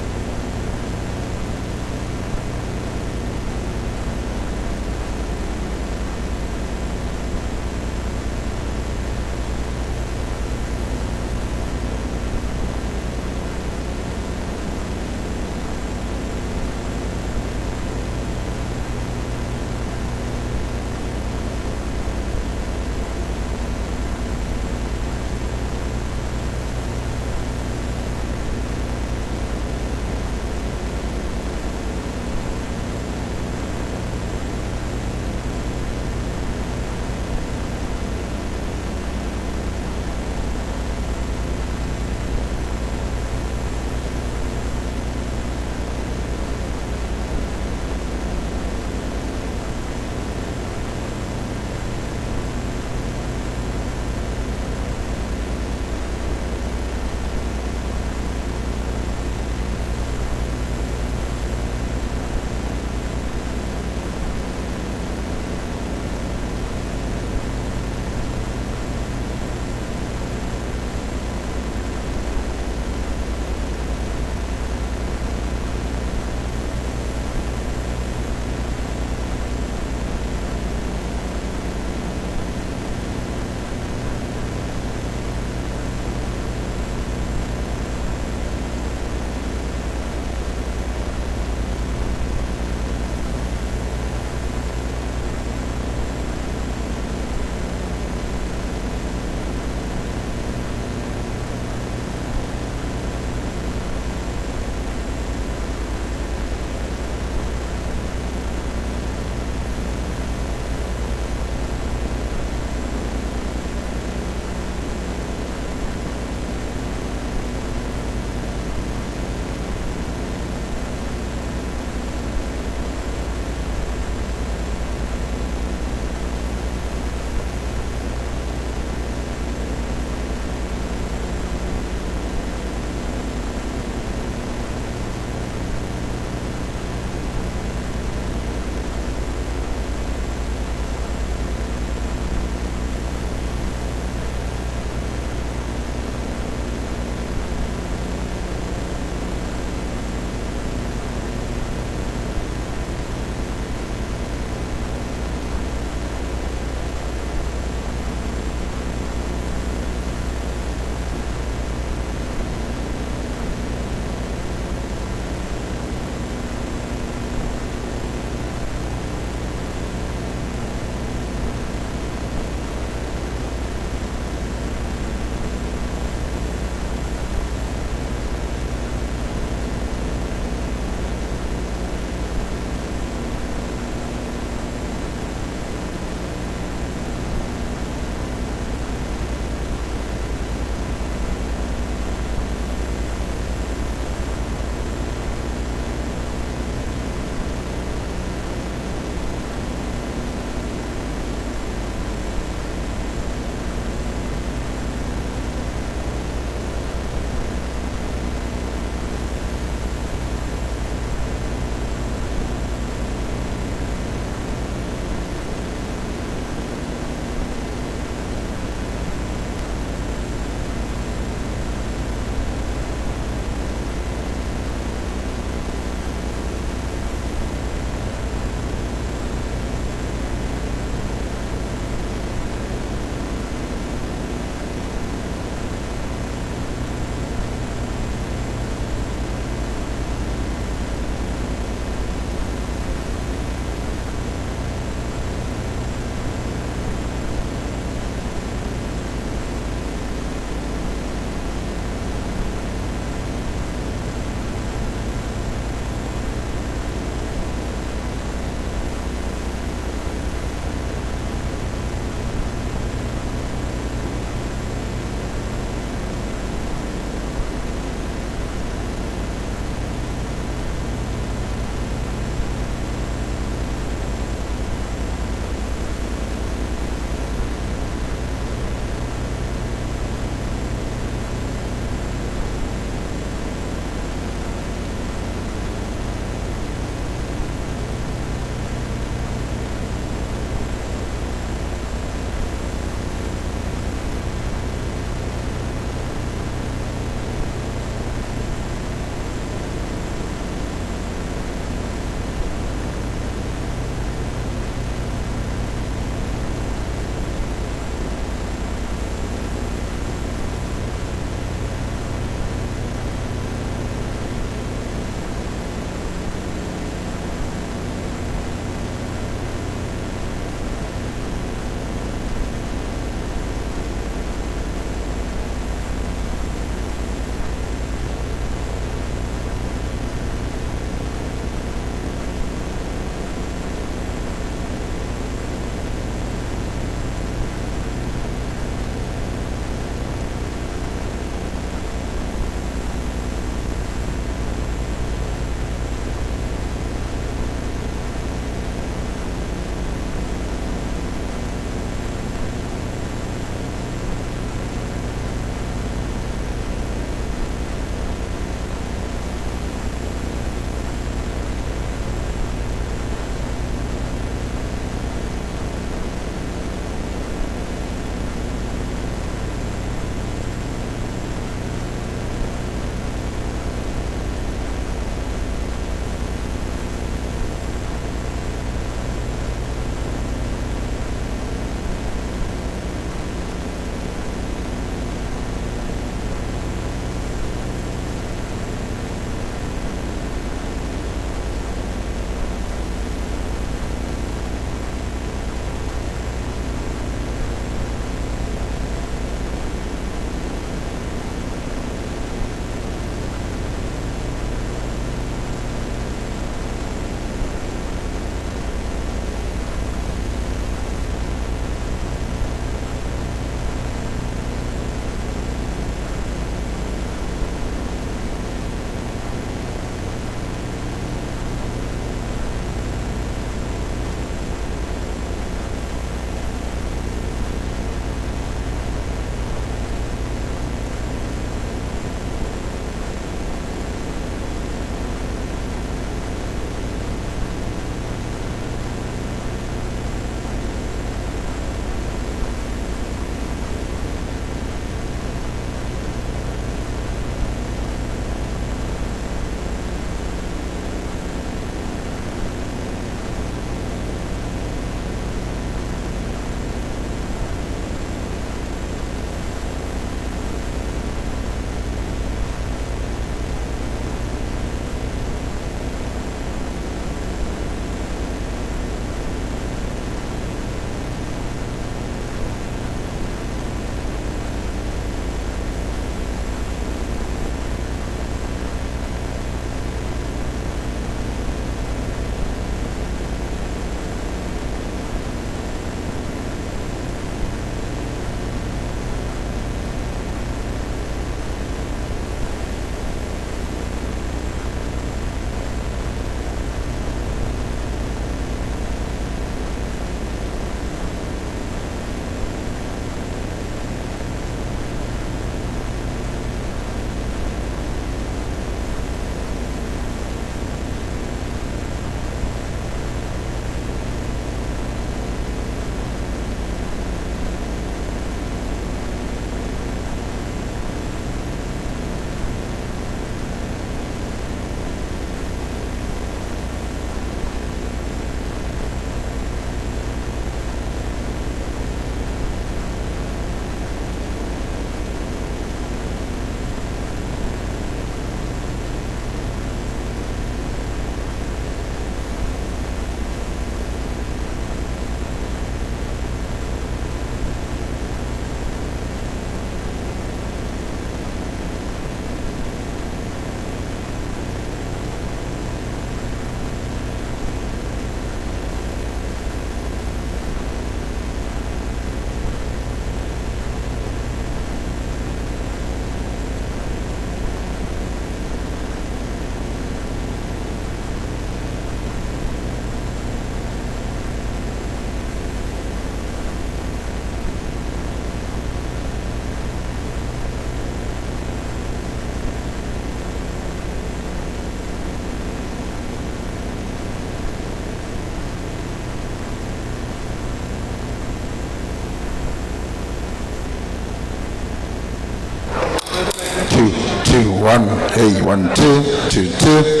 1A1222.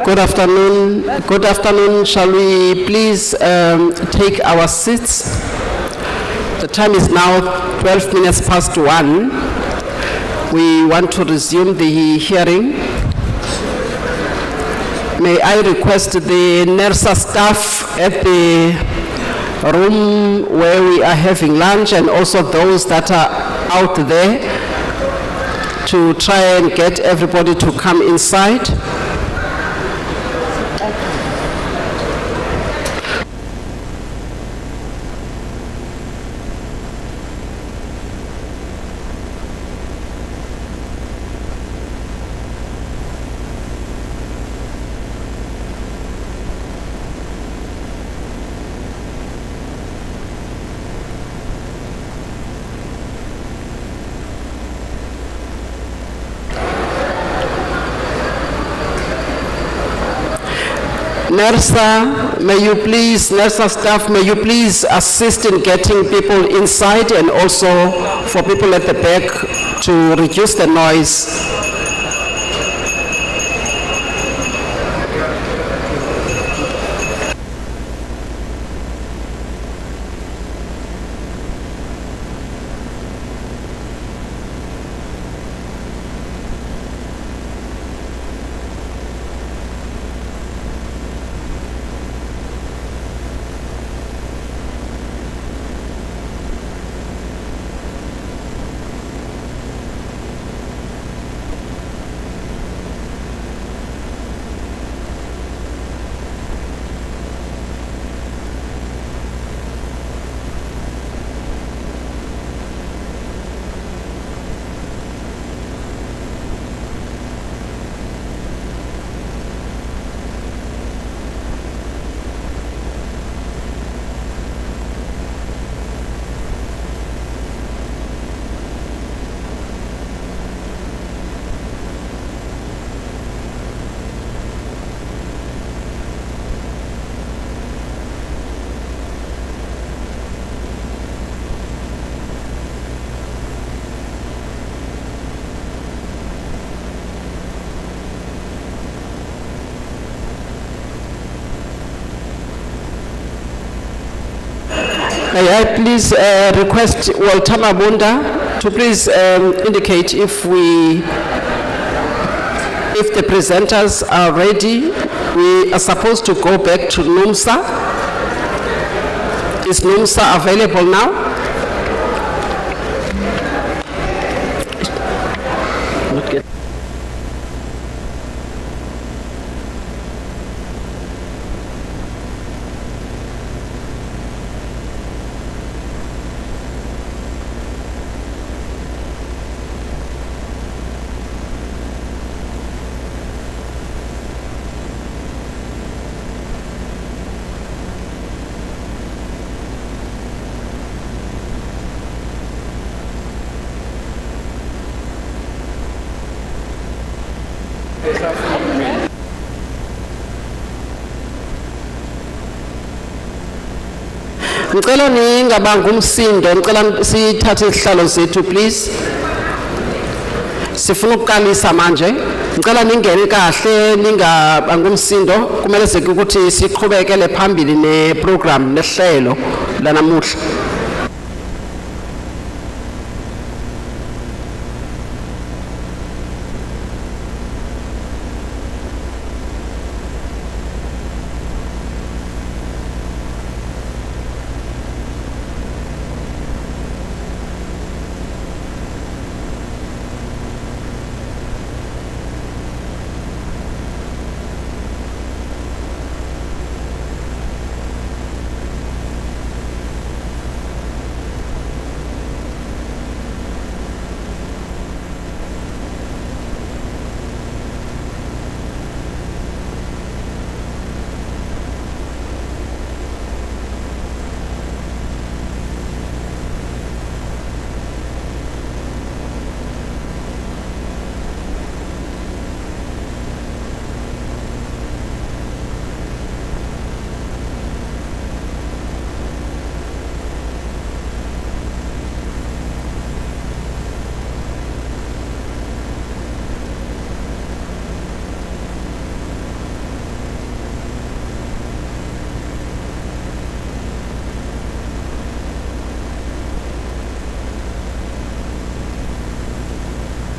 Good afternoon. Good afternoon. Shall we please take our seats? The time is now 12 minutes past 1. We want to resume the hearing. May I request the NERSA staff at the room where we are having lunch and also those that are out there to try and get everybody to come inside. NERSA, may you please, NERSA staff, may you please assist in getting people inside and also for people at the back to reduce the noise. May I please request Walter Mabunda to please indicate if the presenters are ready. We are supposed to go back to NUMSA. Is NUMSA available now? Not yet. Ngicela ningabanga umsindo, ngicela sithathe isihlalo zethu please. Sifuna ukuqalisa manje. Ngicela ningene kahle ningabanga umsindo, kumele ukuthi siqhubekele phambili neprogram nehlelo lanamuhla.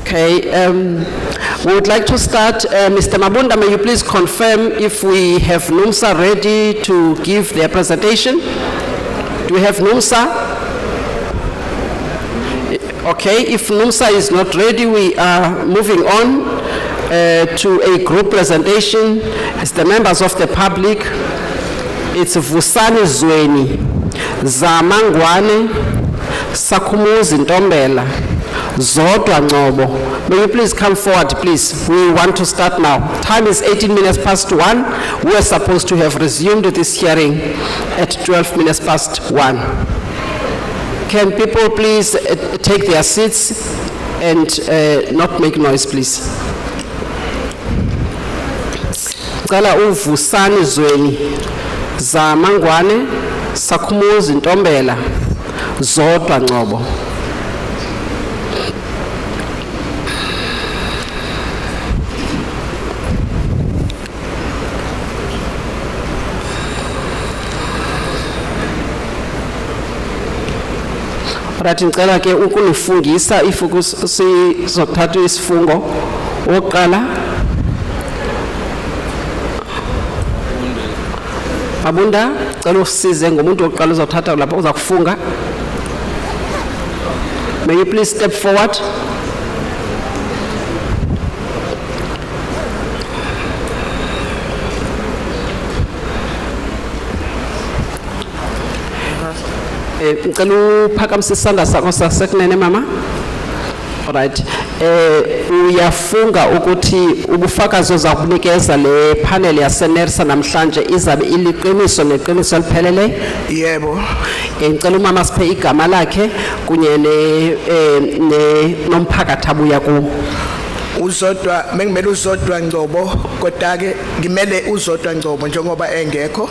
Okay, we would like to start. Mr. Mabunda, may you please confirm if we have NUMSA ready to give their presentation? Do we have NUMSA? Okay, if NUMSA is not ready, we are moving on to a group presentation. It's the members of the public. It's Vusani Zweni, Zamangwane, Sakumuzi Ntombela, Zodwa Ngobo. May you please come forward, please. We want to start now. Time is 18 minutes past 1. We are supposed to have resumed this hearing at 12 minutes past 1. Can people please take their seats and not make noise, please? Ngicela uVusani Zweni, Zamangwane, Sakumuzi Ntombela, Zodwa Ngobo. Right, ngicela ke ukunifungisa sizothatha isifungo oqala. Abunda, ngicela usize ngomuntu oqala uzothatha lapho uzakufunga. May you please step forward? Ngicela uphakamise isandla sakho sasekunene mama. Alright. Uyafunga ukuthi ubufakazi ozakunikeza le panel yaseNERSA namhlanje izabe iliqiniso neqiniso eliphelele? Yebo. Ngicela umama siphe igama lakhe kunye nomphakathi abuya kuwo. Uzodwa mengimele Uzodwa Ngcobo kodwa ke ngimele Uzodwa Ngcobo njengoba engekho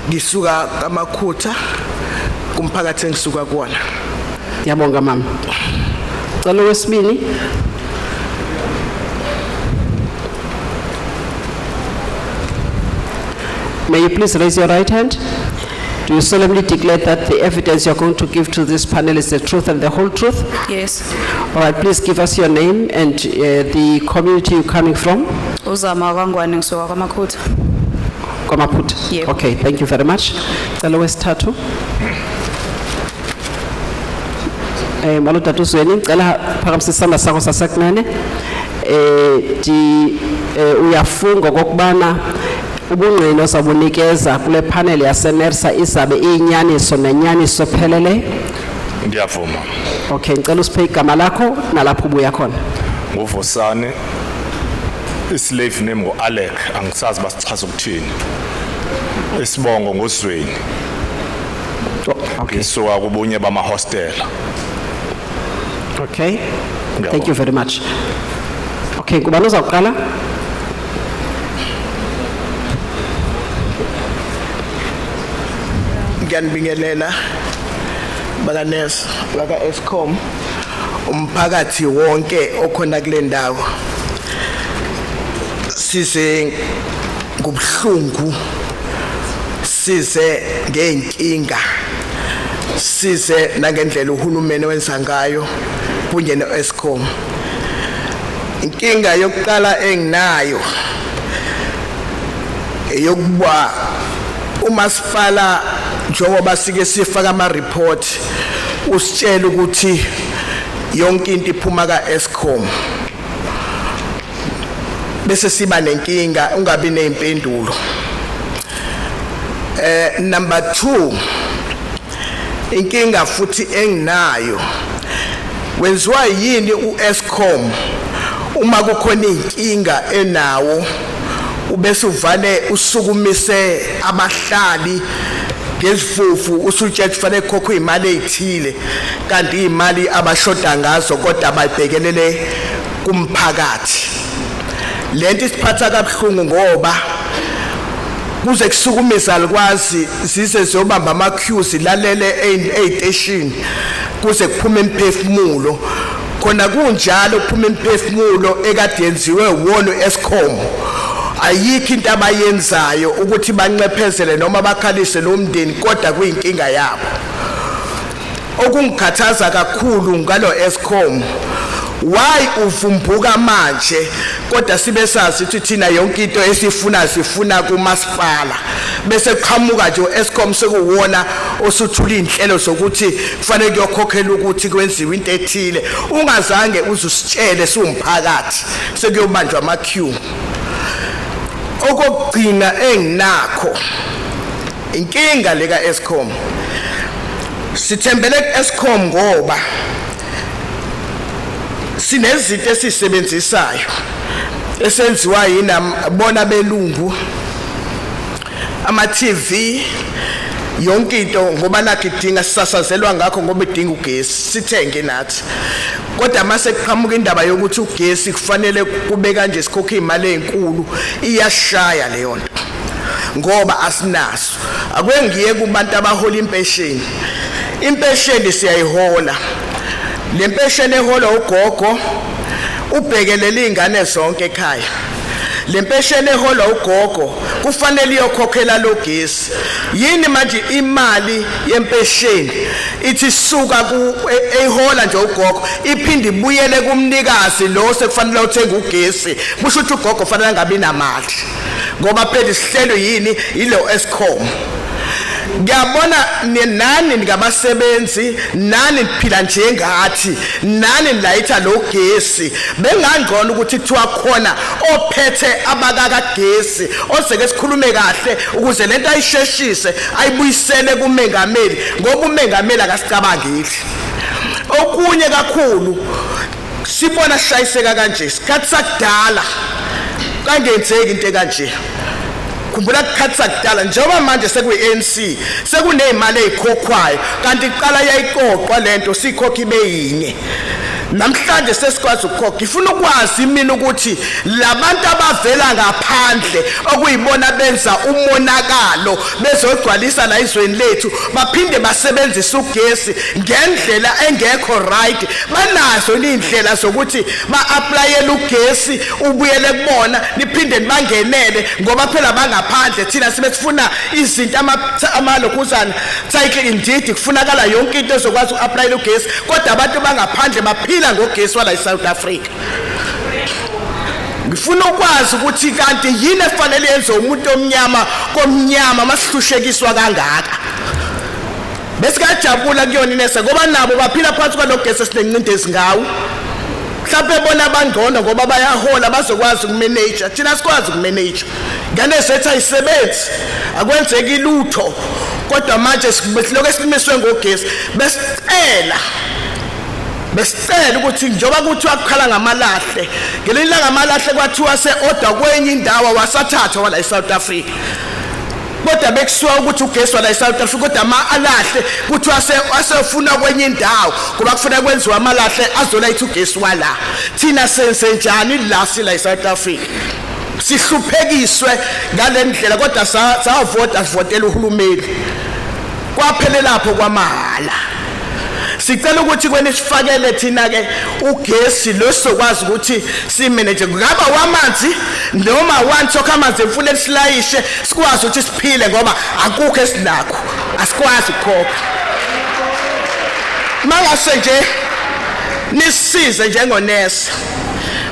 ngisuka kaMakhutha kumphakathi engisuka kuona. Ngiyabonga mama. Cela wesibini. May you please raise your right hand? Do you solemnly declare that the evidence you are going to give to this panel is the truth and the whole truth? Yes. All right, please give us your name and the community you're coming from. Uzama kwangwane ngisuka kwaMakhutha. Kwamaphutha. Yep. Okay, thank you very much. Cela wesithathu. Malotatu Zweni, ngicela phakamisa isandla sakho sasekunene. Uyafunga kokubana ubungqina ozabunikeza kule panel yaseNERSA izabe iyinyaniso nenyaniso phelele. Ngiyavuma. Okay, ngicela usiphe igama lakho nalapho ubuya khona. Nguvusani. Islave name ngoAlec, angisazi basichaza ukuthini. Isibongo ngoZweni. Okay. Ngisuka kubunye bama hostel. Okay. Thank you very much. Okay, kubani uzaqala? Ngiyanibingelela bakaNERSA, baka Eskom, umphakathi wonke okhona kule ndawo. Size ngubhlungu, size ngeenkinga, size nangendlela uhulumeni wenza ngayo kunye noEskom. Inkinga yokuqala enginayo eyokuba umasipala njengoba sike sifaka ama report usitshela ukuthi yonke into iphuma kaEskom. Bese siba nenkinga ungabi nezimpendulo. Number 2, inkinga futhi enginayo wenziwa yini uEskom uma kukhona inkinga enawo ubese uvale usukumise abahlali ngezifufu usutshela kufanele kokho imali ezithile kanti imali abashoda ngazo kodwa bayibhekelele kumphakathi. Lento isiphatha kabuhlungu ngoba kuze kusukumisa alikwazi zize ziyobamba ama queues lalele e-station kuze kuphume imphefumulo khona kunjalo kuphuma imphefumulo ekade yenziwe wona uEskom. Ayikho into abayenzayo ukuthi bancephezele noma bakhalise lo mndeni kodwa kuyinkinga yabo. Okungikhathaza kakhulu ngalo Eskom why uvumbuka manje kodwa sibe sazi ukuthi thina yonke into sifuna kumasipala bese qhamuka nje uEskom sekuwona osuthula inhlelo zokuthi kufanele kuyokhokhela ukuthi kwenziwe into ethile ungazange uzusitshele siwumphakathi sekuyobanjwa ama queue okugcina enginakho inkinga leka Eskom sithembele kuEskom ngoba sinezinto esisebenzisayo esenziwa yina bona belungu ama TV yonke into ngoba nakho idinga sisasazelwa ngakho ngoba idinga ugesi sithenge nathi kodwa mase kuqhamuka indaba yokuthi ugesi kufanele kube kanje sikhokhe imali ezinkulu iyashaya leyo nto ngoba asinaso akwengiye kubantu abahola impesheni siyayihola le mpesheni ehola ugogo ubhekelele ingane zonke ekhaya le mpesheni ehola ugogo kufanele iyokhokhela lo gesi yini manje imali yempesheni ithi suka ehola nje ugogo iphinde ibuyele kumnikazi lo sekufanele uthenga ugesi kusho ukuthi ugogo kufanele ngabe namali ngoba phela isihlelo yini ilo Eskom ngiyabona nani ngabasebenzi nani niphila njengathi nani layitha lo gesi bengangcono ukuthi kuthiwa khona ophethe abakaka gesi oseke sikhulume kahle ukuze lento ayisheshise ayibuyisele kumengameli ngoba umengameli akasicabangeli okunye kakhulu sibona shayiseka kanje sikhathi sakudala kangenzeki into kanje kumbula kukhathi sakudala njengoba manje sekuyi-ANC sekuney'mali ey'khokhwayo kanti kuqala yayiqoqwa lento siyikhokha ibe yinye namhlanje sesikwazi ukukhokha ngifuna ukwazi mina ukuthi labantu abavela ngaphandle okuyibona benza umonakalo bezogcwalisa la izweni lethu baphinde basebenzise ugesi ngendlela engekho right banazo indlela zokuthi ba-aplayele ugesi ubuyele kubona niphinde nibangenele ngoba phela bangaphandle thina sibe sifuna izinto amalokhuzana cycle indeed kufunakala yonke into ezokwazi uku-aplayela ugesi kodwa abantu bangaphandle baphila ngogesi wala eSouth Africa ngifuna ukwazi ukuthi kanti yini efanele yenze umuntu omnyama komnyama masihlushekiswa kangaka bese kajabula kuyona inesa ngoba nabo baphila phansi kwalogesi esinencindezi ngawo mhlawumbe bona abangcono ngoba bayahola bazokwazi ukumanage thina sikwazi ukumanage ngane sethu ayisebenzi akwenzeki lutho kodwa manje siloku esimiswe ngogesi besicela ukuthi njoba kuthiwa kukhala ngamalahle ngelinye ilanga amalahle kwathiwa se-order kwenye indawo wasathathwa wala eSouth Africa kodwa bekusuka ukuthi ugesi wala eSouth Africa kodwa ama-alahle kuthiwa asefuna kwenye indawo ngoba kufuneka kwenziwa amalahle azolayitha ugesi wala thina senze njani la sila eSouth Africa sihluphekiswe ngale ndlela kodwa savotela uhulumeni kwaphele lapho kwamahala sicela ukuthi kwena sifakele thina ke ugesi lo sizokwazi ukuthi simanage ngaba wamanzi noma wanthokha amanzi emfule silayishe sikwazi ukuthi siphile ngoba akukho esinakho asikwazi ukukhokha mangase nje nisize njengonesi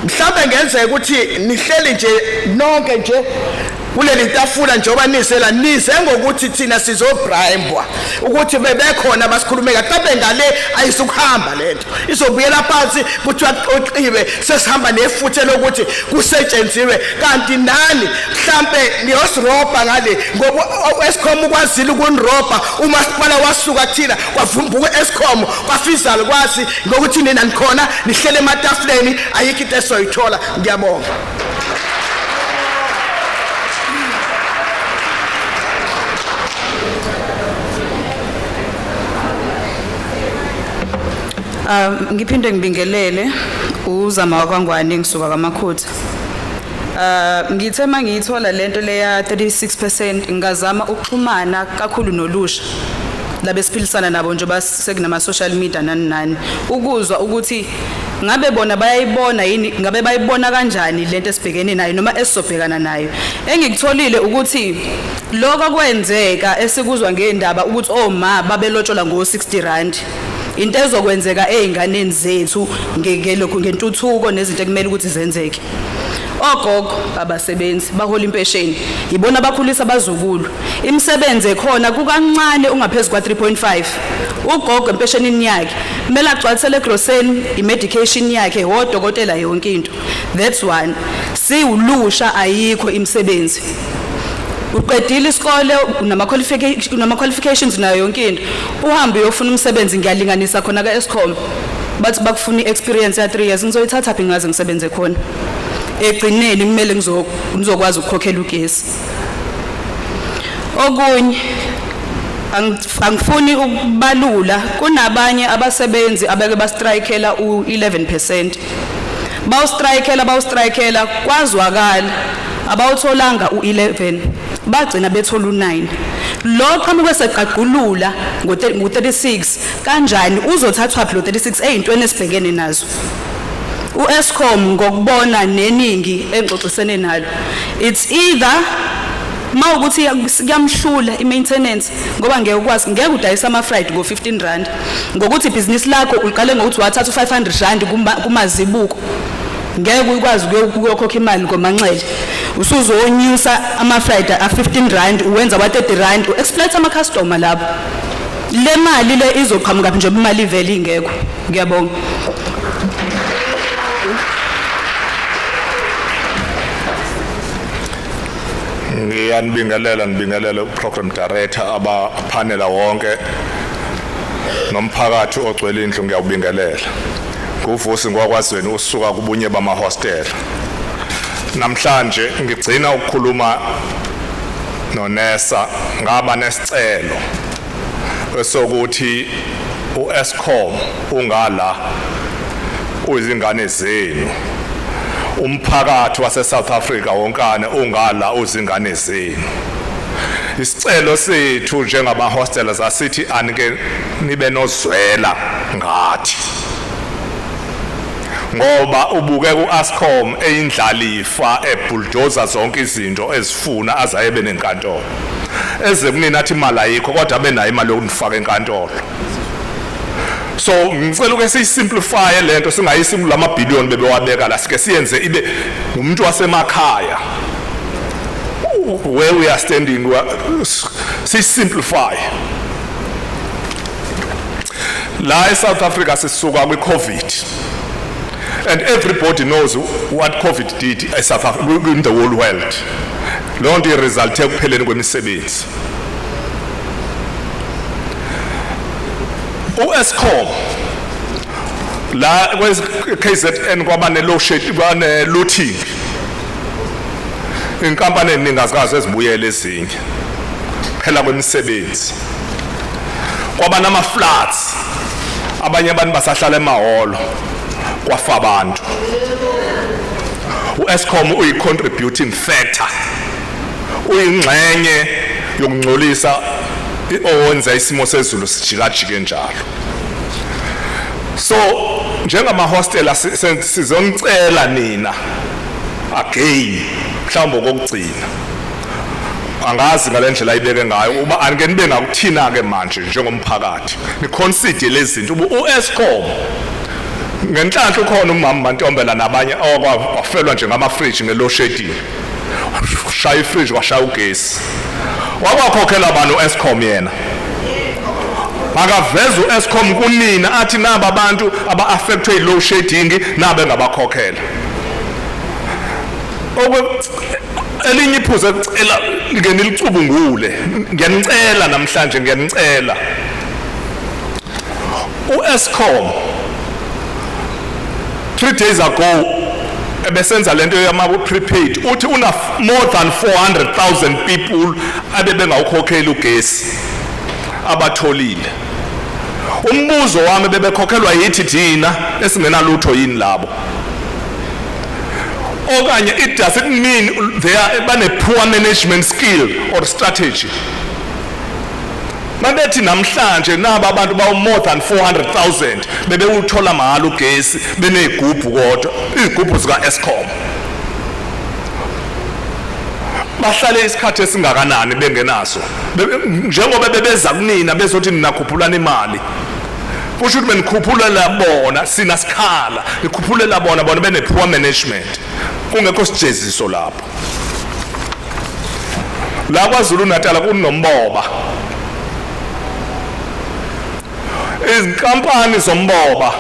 mhlawumbe ngenzeka ukuthi nihleli nje nonke nje kuleli tafula njengoba nisela nize ngokuthi thina sizobraimbwa ukuthi bebekhona basikhulumeka mhlawumbe ngale ayisukuhamba lento izobuyela phansi kuthiwa qoqiwe sesihamba nefuthe lokuthi kusetshenziswe kanti nani mhlawumbe niyosirobha ngale ngoba Eskom ukwazile ukunirobha umasipala wasuka thina kwavumbuka Eskom kwafizala kwazi ngokuthi nina nikhona nihlele ematafuleni ayikho into esoyithola ngiyabonga Ngiphinde ngibingelele uzama wakwangwane ngisuka kaMakhutha. Ngithe mangiyithola lento leya 36% ngazama ukuxhumana kakhulu nolusha labe siphilisana nabo nje basekunama social media nani ukuzwa ukuthi ngabe bona bayayibona yini ngabe bayibona kanjani lento esibhekene nayo noma esisobhekana nayo engikutholile ukuthi lokho kwenzeka esikuzwa ngeendaba ukuthi oma babelotshola ngo 60 rand into ezokwenzeka einganeni zethu ngelokhu ngentuthuko nezinto ekumele ukuthi zenzeke. Ogogo abasebenzi bahola impesheni ibona abakhulisa abazukulu imisebenzi ekhona kukancane ungaphezulu kwa 3.5 ugogo empeshenini yakhe kumele agcwalisele egroseni imedication yakhe wodokotela yonke into. That's one. Siwulusha ayikho imisebenzi uqedile isikole unama qualifications nayo yonke into uhambe uyofuna umsebenzi ngiyalinganisa khona ka Eskom bathi bakufuna experience ya 3 years ngizoyithatha phi ngaze ngisebenze khona egcineni kumele ngizokwazi ukukhokhela ugesi. Okunye angifuni ukubalula kunabanye abasebenzi abeke bastrikela u11% bawustrikela kwazwakala abawutholanga u11 bagcina bethola u9 lo qhamuke seqaqulula ngo36 kanjani uzothathwa phi lo 36 eyintweni esibhekene nazo. uEskom ngokubona neningi engxoxisene nalo it's either mawukuthi kuyamhlula imaintenance ngoba ngeke ukwazi ngeke udayisa ama fried ngo 15 rand ngokuthi business lakho uqale ngokuthi wathatha 500 rand kumazibuko ngeke ukwazi ukuyokhokha imali ngomanxele usuzonyusa ama fried a 15 rand uwenza wa 30 rand uexploit ama customer lapho le mali le izoqhamuka nje imali ivele ingekho. Ngiyabonga. Ngiyabingelela uprogram director abapanela wonke nomphakathi ogcwele indlu ngiyawubingelela. Kuvusi ngwakwazweni usuka kubunye bama hostel. Namhlanje ngigcina ukukhuluma noNesa ngaba nesicelo esokuthi uEskom ungala uzingane zenu umphakathi wase South Africa wonkane ungala uzingane zenu. Isicelo sethu njengaba hostelers asithi anike nibe nozwela ngathi ngoba ubuke kuEskom eyindlalifa ebulldozer zonke izinto ezifuna azayebe nenkantolo ezekunina athi imali ayikho kodwa benayo imali yokunifaka enkantolo. So ngicela ukuthi sisimplify lento singayisi kulama billion bebewabeka la sike siyenze ibe umuntu wasemakhaya where we are standing simplify. La eSouth Africa sisuka kwi-COVID and everybody knows what COVID did in South Africa in the whole world. Lonke iresult ekupheleni kwemisebenzi. uEskom la KZN kwaba ne looting inkampani eningazi ezibuyele ezinye phela kwemisebenzi kwaba nama floods abanye abantu basahlala emahholo kwafa abantu. uEskom uyi contributing factor uyingxenye yokungcolisa owenza isimo sezulu sijikajike njalo. So njengama hostel sizongcela nina again mhlawumbe kokugcina angazi ngalendlela ayibeke ngayo uba anike nibe ngakuthina ke manje njengomphakathi ni consider lezi zinto uEskom ngenhlanhla ukhona umama Mantombela nabanye okwafelwa nje ngama fridge nge load shedding shaya ifridge washaya ugesi wakhokhela abantu uEskom yena makaveza uEskom kunina athi naba abantu aba affected load shedding nabe ngabakhokhela elinye iphuzu ecela ngene licubungule ngiyanicela namhlanje ngiyanicela uEskom 3 days ago ebesenza lento yama prepaid uthi una more than 400,000 people abebengawukhokhela ugesi abatholile. Umbuzo wami bebekhokhelwa yithi thina esingena lutho yini labo okanye it doesn't mean they are bane poor management skill or strategy. Mabethi namhlanje naba abantu bawu more than 400,000 bebewuthola mahalo ugesi benezigubhu kodwa izigubhu zika Eskom bahlale isikhathi esingakanani bengenaso njengoba bebeza kunina bezothi ninakhuphulana imali kusho ukuthi benikhuphula bona sina sikhala nikhuphula bona bene poor management kungekho sijeziso lapho la kwaZulu Natal kunomboba izinkampani zomboba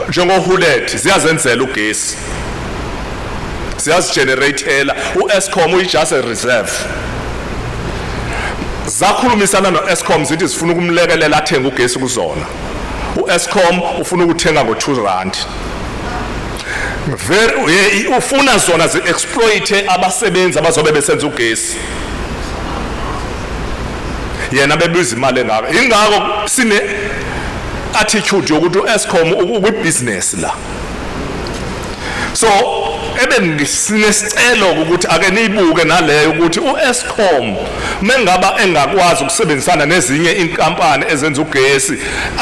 njengohulet ziyazenzela ugesi ziyazigeneratela uEskom uyijust a reserve zakhulumisana noEskom zithi zifuna ukumlekelela athenga ugesi kuzona uEskom ufuna ukuthenga ngo2 ufuna zona zi-exploite abasebenzi abazobe besenza ugesi yena bebiza imali engaka ingako sine attitude yokuthi uEskom ukwibusiness la so sinesicelo ukuthi ake niyibuke naleyo ukuthi uEskom mengaba engakwazi ukusebenzisana nezinye inkampani ezenza ugesi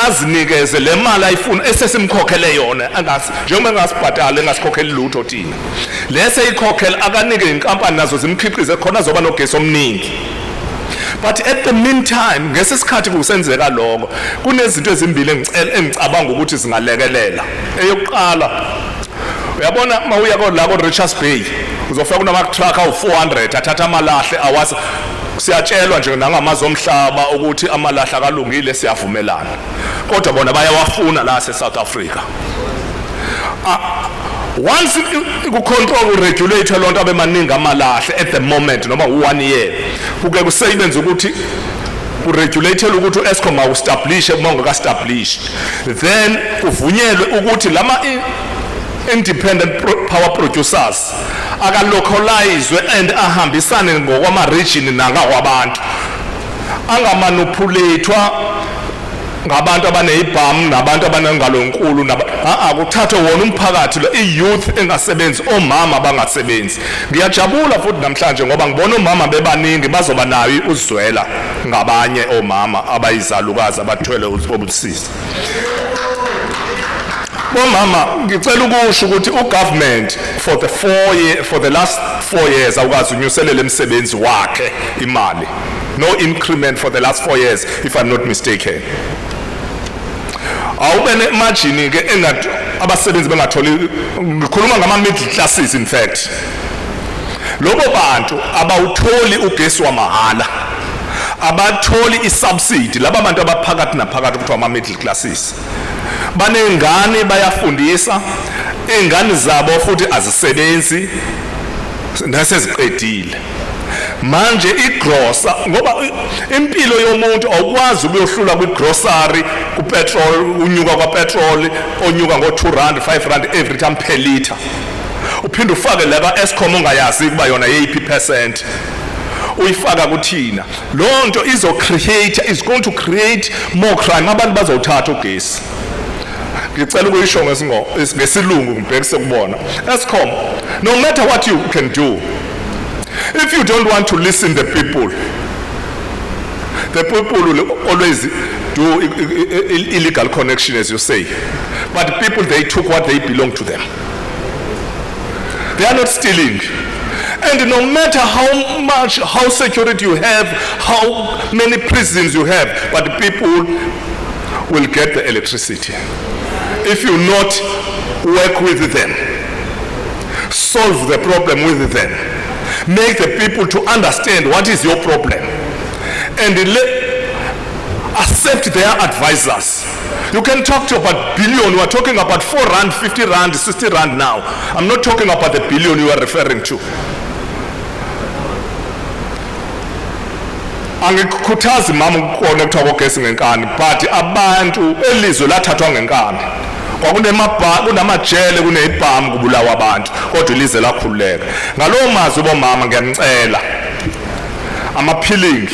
azinikeze le mali ayifuna esesimkhokhele yona njengoba engasibhadali engasikhokheli lutho thina lese ikhokhela akanike inkampani nazo zimkhiqize khona zoba nogesi omningi. But at the meantime ngesisikhathi kusenzeka lokho kunezinto ezimbili engicabanga ukuthi zingalekelela. Eyokuqala uyabona mawuya la ko Richards Bay uzofika kunama truck awu400 athatha amalahle awasa siyatshelwa nje nangamazo omhlaba ukuthi amalahle akalungile siyavumelana kodwa bona bayawafuna la eSouth Africa. Once you control or regulate lonto abemaningi amalahle at the moment noma 1 year kuke kusebenza ukuthi uregulate ukuthi uEskom awuestablish mongaka establish then kuvunyelwe ukuthi lama independent power producers aka localizwe and ahambisane ngokwama region nangakwabantu angamanipulatewa ngabantu abanezibhamu nabantu abanengalo enkulu akuthathwe wona umphakathi lo iyouth engasebenzi omama bangasebenzi. Ngiyajabula futhi namhlanje ngoba ngibona omama bebaningi bazoba nayo uzwela ngabanye omama abayizalukazi abathwele ubusisi. Mama ngicela ukusho ukuthi ugovernment for the last 4 years awukazi unyuselele emsebenzi wakhe imali. No increment for the last 4 years if I'm not mistaken. Awubene margin ke engathi abasebenzi bengatholi ngikhuluma ngama middle classes in fact. Lobo bantu abawutholi ugesi wamahala. Abatholi isubsidy laba bantu abaphakathi naphakathi kuthiwa ama middle classes. Banengane bayafundisa ingane zabo futhi azisebenzi naseziqedile. Manje igrosa ngoba impilo yomuntu awukwazi ukuyohlula kwigrocery kupetrol unyuka kwapetrol onyuka ngo2 5 rand every time per liter uphinde ufake la kaEskom ongayazi kuba yona yeyiphi percent uyifaka kuthina lonto is going to create more crime abantu bazothatha ugesi. Ngicela ukuyisho ngesilungu ngibhekise kubona Eskom no matter what you can do if you don't want to listen the people will always do illegal connection as you say but people they took what they belong to them. They are not stealing. And no matter how security you have, how many prisons you have, but people will get the electricity. If you not work with them, solve the problem with them, make the people to understand what is your problem, and accept their advisors. You can talk to about billion, we are talking about 4 rand, 50 rand, 60 rand now. I'm not talking about the billion you are referring to. Angikhuthazi mama ukubona ukuthiwa kogesi ngenkani but abantu elizwe lathathwa ngenkani kunamajele kunezibhamu kubulawa abantu kodwa ilizwe lakhululeka ngalowo mazwi bomama ngiyanicela ama-peeling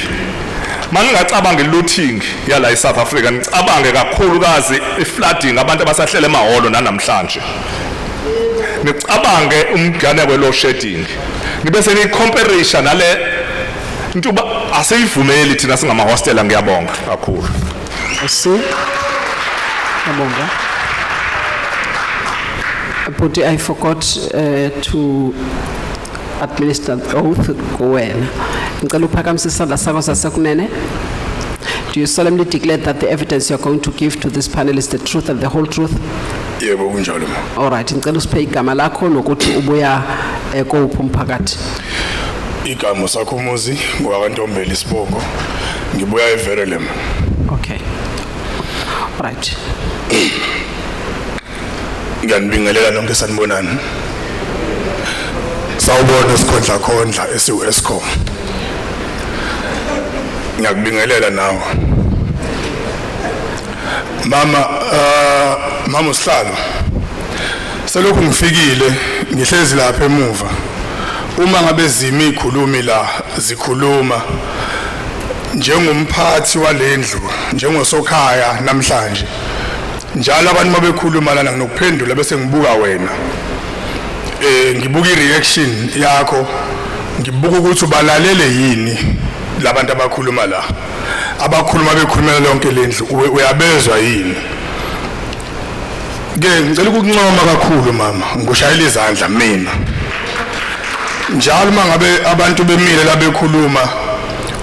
maningacabanga i-looting yala eSouth Africa nicabange kakhulukazi i-flooding abantu abasahlele emahholo nanamhlanje nicabange umgane we-load shedding nibe seniyi-comparisha nale ntuba aseyivumeli thina singamahostela ngiyabonga kakhulu. Ngiyabonga. But I forgot to administer the oath kuwena. Ngicela uphakamise isandla sakho sasekunene. Do you solemnly declare that the evidence you are going to give to this panel is the truth and the whole truth? Yebo kunjalo ma. All right, ngicela usiphe igama lakho nokuthi ubuya kuphi umphakathi. Igama sakho Muzi ngwakantombela isibongo. Ngibuya eVerelem. Okay. All right. Ngiyanibingelela nonke sanibonani. Sawubona sikhondla khondla esiwu Eskom. Ngiyakubingelela nawe. Mama usihlalo. Selokhu ngifikile ngihlezi lapha emuva. Uma ngabe zimi ikhulumi la zikhuluma njengomphathi walendlu njengosokhaya namhlanje. Njalo abantu mabekhuluma lana nginokuphendula bese ngibuka wena. Ngibuka ireaction yakho. Ngibuka ukuthi ubalalele yini labantu abakhuluma la. Abakhuluma bekhulumela lonke lendlu uyabezwa yini? Ngicela ukukuncoma kakhulu mama, ngikushayela izandla mina. Njalo mangabe abantu bemile la bekhuluma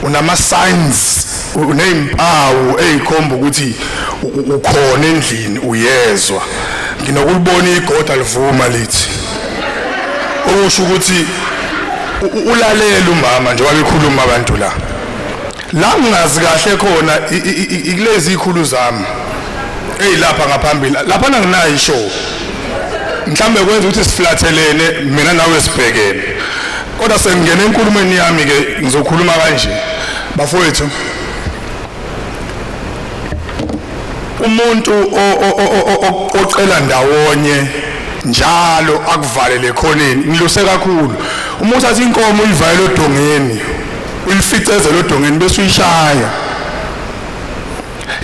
unama signs unezimpawu ezikhomba ukuthi ukhona endlini uyezwa. Nginokulibona igoda livuma lithi. Okusho ukuthi ulalela umama njengoba bekhuluma abantu la. La ngazi kahle khona ikulezi ikhulu zami. Lapha ngaphambili lapha nginayo ishow. Mhlambe kwenza ukuthi siflathelene mina nawe sibhekene. Kodwa sengena enkulumweni yami ke ngizokhuluma kanje. Bafowethu umuntu ocela ndawonye njalo akuvalele khoneni ngiluse kakhulu. Umuntu athi inkomo uyivalele odongeni uyificezele odongeni bese uyishaya.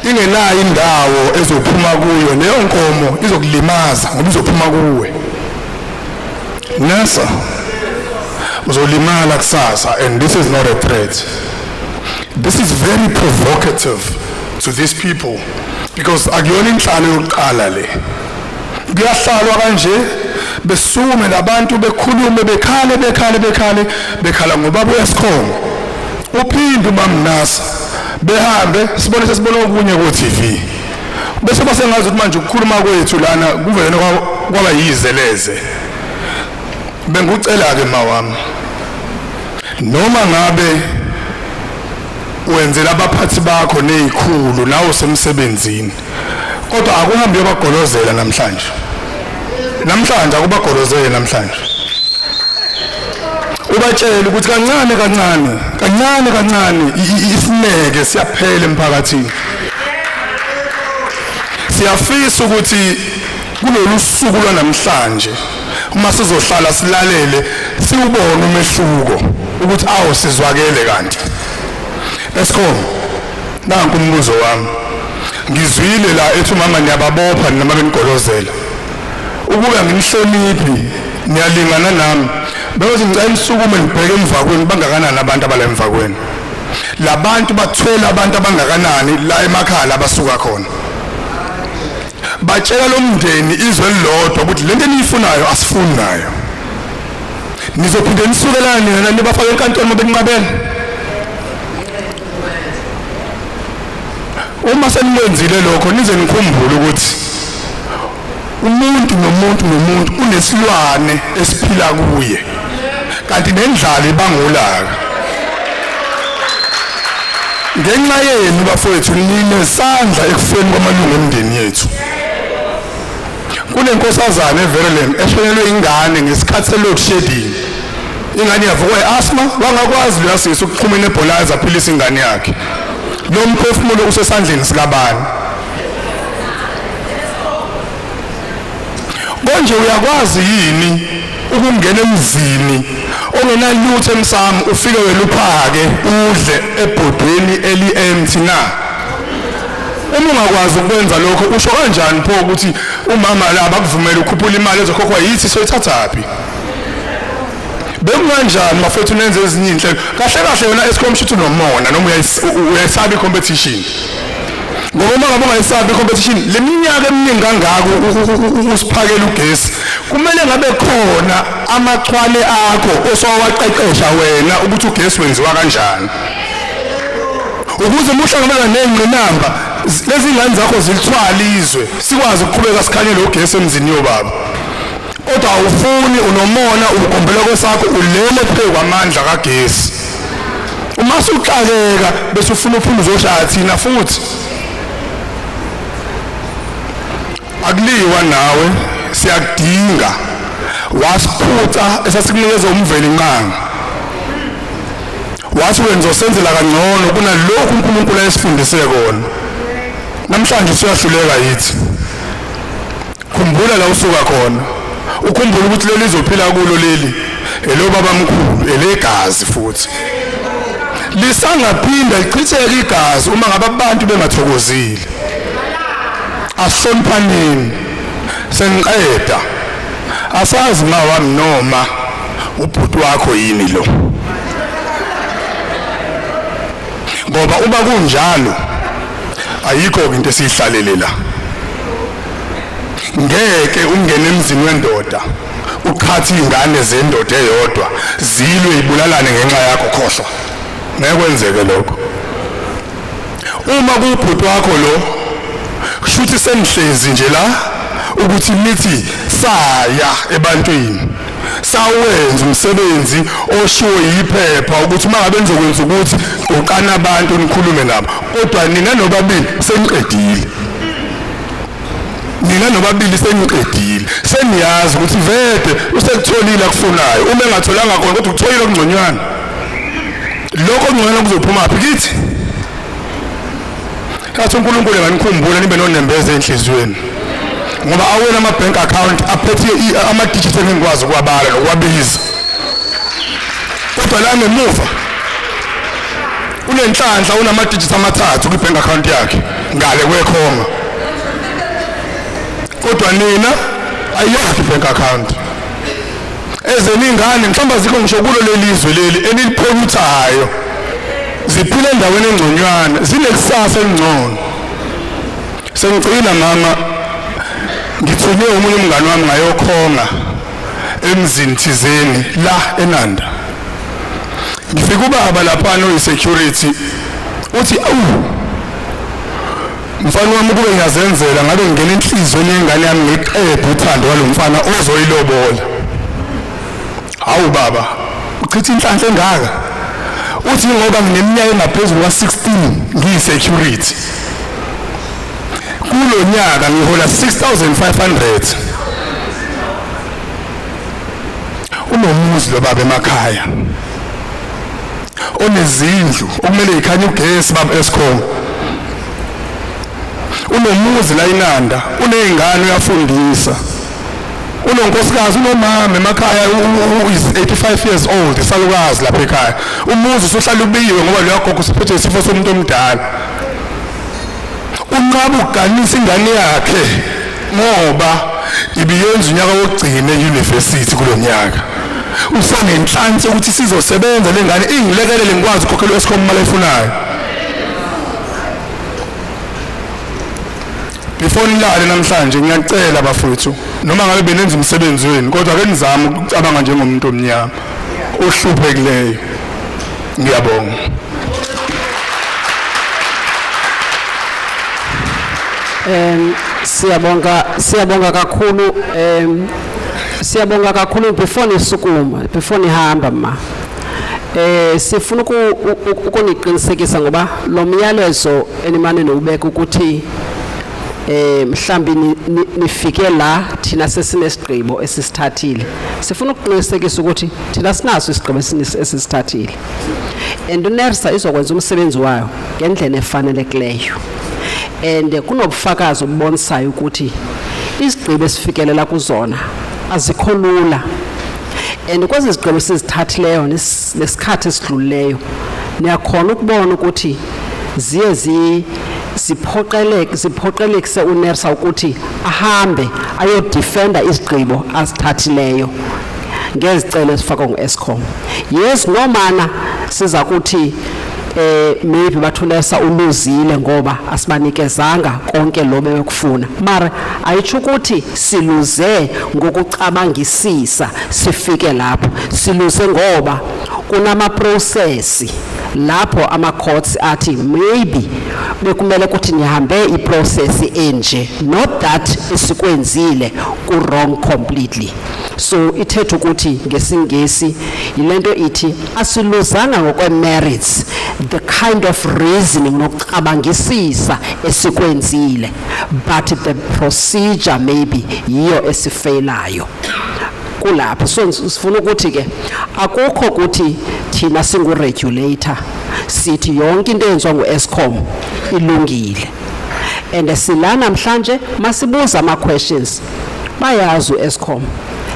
Ingenayo indawo ezophuma kuyo leyo nkomo izokulimaza ngoba izophuma kuwe. Nasa uzolimala kusasa and this is not a threat. This is very provocative to these people because akuyona inhlalo yokuqala le. Kuyahlalwa kanje besume labantu bekhulume bekhala ngoba Eskom. Uphinde bamnasa behambe sibone sesibona okunye ku TV. Bese basengazi ukuthi manje ukukhuluma kwethu lana kuvele kwaba yizeleze. Bengucela ke mawami. Noma ngabe wenzela abaphathi bakho nezikhulu nawo semsebenzini. Kodwa akuhambe yobagolozela namhlanje. Namhlanje akubagolozele namhlanje. Ubatshela ukuthi kancane isineke siyaphela emphakathini. Siyafisa ukuthi kulolu suku lwanamhlanje uma sizohlala silalele siubone umehluko ukuthi awu sizwakele kanti. Eskom nanku umbuzo wami. Ngizwile la ethi mama niyababopha noma benigolozela. Ukuba ngimhloniphi niyalingana nami. Bese ngicela isukume ngibheke emva kwenu bangakanani abantu abala emva kwenu. Labantu bathwela abantu abangakanani la emakhaya abasuka khona. Batshela lo mndeni izwe lodwa ukuthi lento eniyifunayo asifuni nayo. Nizophinde nisukelane nina nibafake enkantolo mabenqabela. Uma senimenzile lokho nize nikhumbule ukuthi umuntu nomuntu unesilwane esiphila kuye. Kanti nendlala ibangolaka. Ngenxa yenu bafowethu ninesandla ekufeni kwamalungu emndeni yethu. Kunenkosazana eVerelem eshonelwe ingane ngesikhathi seload shedding. Ingane yavukwa iasthma wangakwazi uyasisa ukuxhuma nebholaza aphilisa ingane yakhe. Lo mphefumulo usesandleni sikabani. Konje uyakwazi yini ukungena emzini ongenalutho emsamo ufike weluphake udle ebhodweni eli-empty na? Uma ungakwazi ukwenza lokho usho kanjani pho ukuthi umama la bakuvumela ukhuphula imali ezokhokhwa yithi soyithathaphi? Bekunganjani mafethu nenze ezinye inhlelo kahle yona Eskom shithu nomona noma uyayisaba i-competition. Ngoba ngabe ungayisabi i-competition leminyaka eminingi kangaka usiphakela ugesi kumele ngabe khona amachwane akho osowaqeqesha wena ukuthi ugesi wenziwa kanjani. ukuze muhlangabezana nezingqinamba lezi ngane zakho zilithwala izwe sikwazi ukuqhubeka sikhanyele ugesi emzini yobaba kodwa awufuni unomona ugombela kwesakho ulele phezu kwamandla kagesi uma suxakeka bese ufuna uphuma uzoshaya thina futhi akuliwa nawe siyakudinga wasiphutha esasikunikeza umveli nqanga wathi wenza usenzela kangcono kunalokho uNkulunkulu ayesifundise kona namhlanje siyahluleka yithi khumbula la usuka khona ukhumbula ukuthi leli lizophila kulo leli elobaba mkhulu elegazi futhi lisangaphinda ichitheke igazi uma ngabe abantu bengathokozile asonphanini senqeda asazi mawami noma ubhuti wakho yini lo ngoba uma kunjalo ayikho into esihlalele la ngeke ungene emzini wendoda uqhathi ingane zendoda eyodwa zilwe ibulalane ngenxa yakho khohlwa ngeke kwenzeke lokho uma kubhuti wakho lo kushuthi senihlezi nje la ukuthi nithi saya ebantwini sawenza umsebenzi oshiwo yiphepha ukuthi uma ngabe nizokwenza ukuthi uqana abantu nikhulume nabo kodwa nina nobabili seniqedile seniyazi ukuthi vele usekutholile akufunayo uma engatholanga khona kodwa ukutholile okungconywana lokho okungconywana kuzophuma phi kithi kathi uNkulunkulu enganikhumbula nibe nonembeza enhlizweni ngoba awena ama bank account aphethe ama digits engikwazi ukwabala nokwabiza kodwa la ngemuva unenhlanhla unama digits amathathu ku bank account yakhe ngale kwekhoma kodwa nina ayiyakho bank account ezeningane mhlamba zikho ngisho kulo lelizwe leli eniliphokuthayo ziphila endaweni engconywana zinekusasa engcono sengicela mama ngithunywe umunye umngane wami ngayokhonga emzini thizeni la eNanda ngifika ubaba lapha no security uthi awu mfana wami kube ngiyazenzela ngabe ngene inhliziyo yengane yami ngiqedwe uthando walomfana ozoyilobola hawu baba uchitha inhlanhla engaka uthi ngoba ngineminyaka engaphezulu kwa16 ngiyisecurity kulo nyaka ngihola 6500 unomuzi lo baba emakhaya onezindlu okumele ikhanye ugesi baba Eskom unomuzi la eNanda unezingane uyafundisa unonkosikazi unomama emakhaya is 85 years old isalukazi lapha ekhaya umuzi usohlala ubiyiwe ngoba lo yagogo usiphethe isifo somuntu omdala unqaba ukuganisa ingane yakhe ngoba ibiyenza unyaka wokugcina euniversity kulonyaka usanenhlanhla ukuthi sizosebenza lengane ingilekelele ngikwazi ukukhokhela Eskom imali efunayo before nilale namhlanje ngiyacela bafowethu noma ngabe benenza umsebenzi wenu kodwa ake nizame ukucabanga njengomuntu omnyama ohluphekileyo ngiyabonga siyabonga kakhulu before nisukuma before nihamba ma sifuna ukuniqinisekisa ngoba lo myalezo enimane nobeka ukuthi mhlambi nifike la thina sesinesigqibo esisithathile sifuna ukuqinisekisa ukuthi thina sinaso isigqibo esisithathile and uNERSA izokwenza umsebenzi wayo ngendlela efanelekileyo and kunobufakazi obubonisayo ukuthi izigqibo esifikelela kuzona azikho lula and kwezi zigqibo sizithathileyo nesikhathi esidlulileyo niyakhona ukubona ukuthi ziye ziphoqelekise uNERSA ukuthi ahambe ayodefenda izigqibo azithathileyo ngezicelo ezifakwa nguEskom yes nomana siza kuthi maybe bathulesa uluzile ngoba asibanikezanga konke lo bekufuna mara ayithi ukuthi siluze ngokucabangisisa sifike lapho siluze ngoba kunama process lapho ama-courts athi maybe bekumele ukuthi nihambe i-process enje, not that esikwenzile ku-wrong completely. So ithetha ukuthi ngesingesi yilento ithi asiluzanga ngokwe-merits the kind of reasoning nokucabangisisa esikwenzile, but the procedure maybe yiyo esifeylayo kulapho. So sifuna ukuthi ke akukho ukuthi thina singu-regulator sithi yonke into eyenziwa ngu-Eskom ilungile, and sila namhlanje masibuza ama-questions bayazi u-Eskom,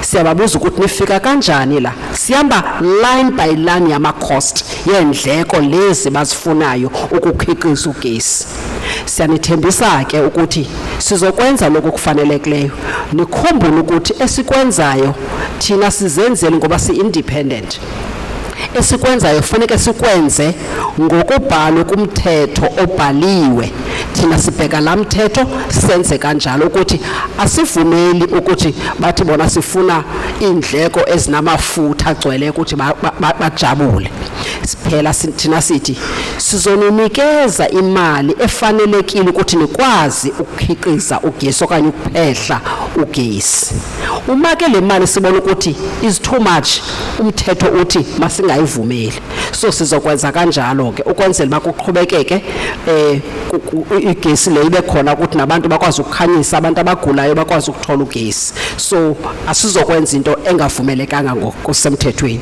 siyababuza ukuthi nifika kanjani la, sihamba line by line yama-cost yendleko lezi bazifunayo ukukhiqiza ugesi. Siyanithembisa ke ukuthi sizokwenza lokho kufanelekileyo, nikhumbule ukuthi esikwenzayo thina sizenzele ngoba si-independent. Esikwenzayo kufanele sikwenze ngokubhalwa kumthetho obhaliwe. Thina sibheka la mthetho senze kanjalo ukuthi asivumeli ukuthi bathi bona sifuna indleko ezinamafutha agcwele ukuthi bajabule. Siphela thina sithi sizonikeza imali efanelekile ukuthi nikwazi ukukhiqiza ugesi okanye ukuphehla ugesi. Uma ke le mali sibona ukuthi is too much, umthetho uthi masingayivumeli. So sizokwenza kanjalo ke ukwenzela bakuqhubekeke igesi le ibe khona ukuthi nabantu bakwazi ukukhanyisa, abantu abagulayo bakwazi ukuthola ugesi. So asizokwenza into engavumelekanga ngokusemthethweni.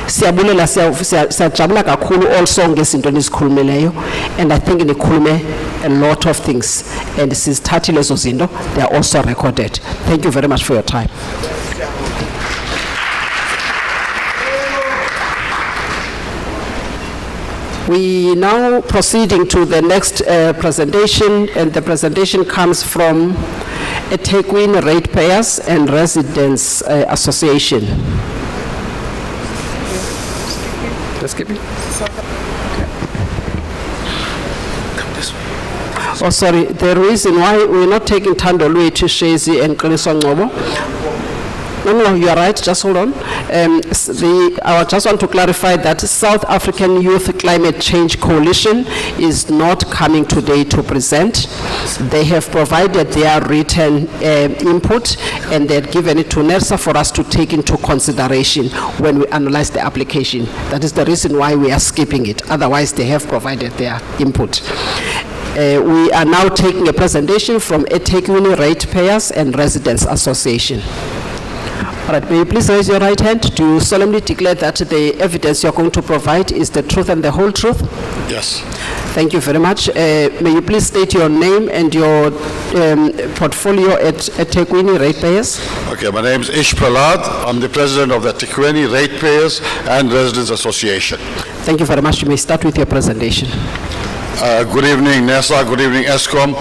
Siyabulela, siyajabula kakhulu also ngezinto nizikhulumileyo, and I think nikhulume a lot of things, and sizithathile lezo zinto, they are also recorded. Thank you very much for your time. We now proceeding to the next presentation, and the presentation comes from eThekwini Ratepayers and Residents Association. Let's keep it. Oh, sorry, the reason why we're not taking Tandolwe to Shezi and Kaliso Ngobo. No, you are right, just hold on. I just want to clarify that South African Youth Climate Change Coalition is not coming today to present. They have provided their written input, and they have given it to NERSA for us to take into consideration when we analyze the application. That is the reason why we are skipping it. Otherwise, they have provided their input. We are now taking a presentation from eThekwini Ratepayers and Residents Association. All right, may you please raise your right hand? Do you solemnly declare that the evidence you're going to provide is the truth and the whole truth? Yes. Thank you very much. May you please state your name and your portfolio at eThekwini Ratepayers? Okay, my name is Ish Prahlad. I'm the president of the eThekwini Ratepayers and Residents Association. Thank you very much. You may start with your presentation. Good evening, NERSA. Good evening, Eskom.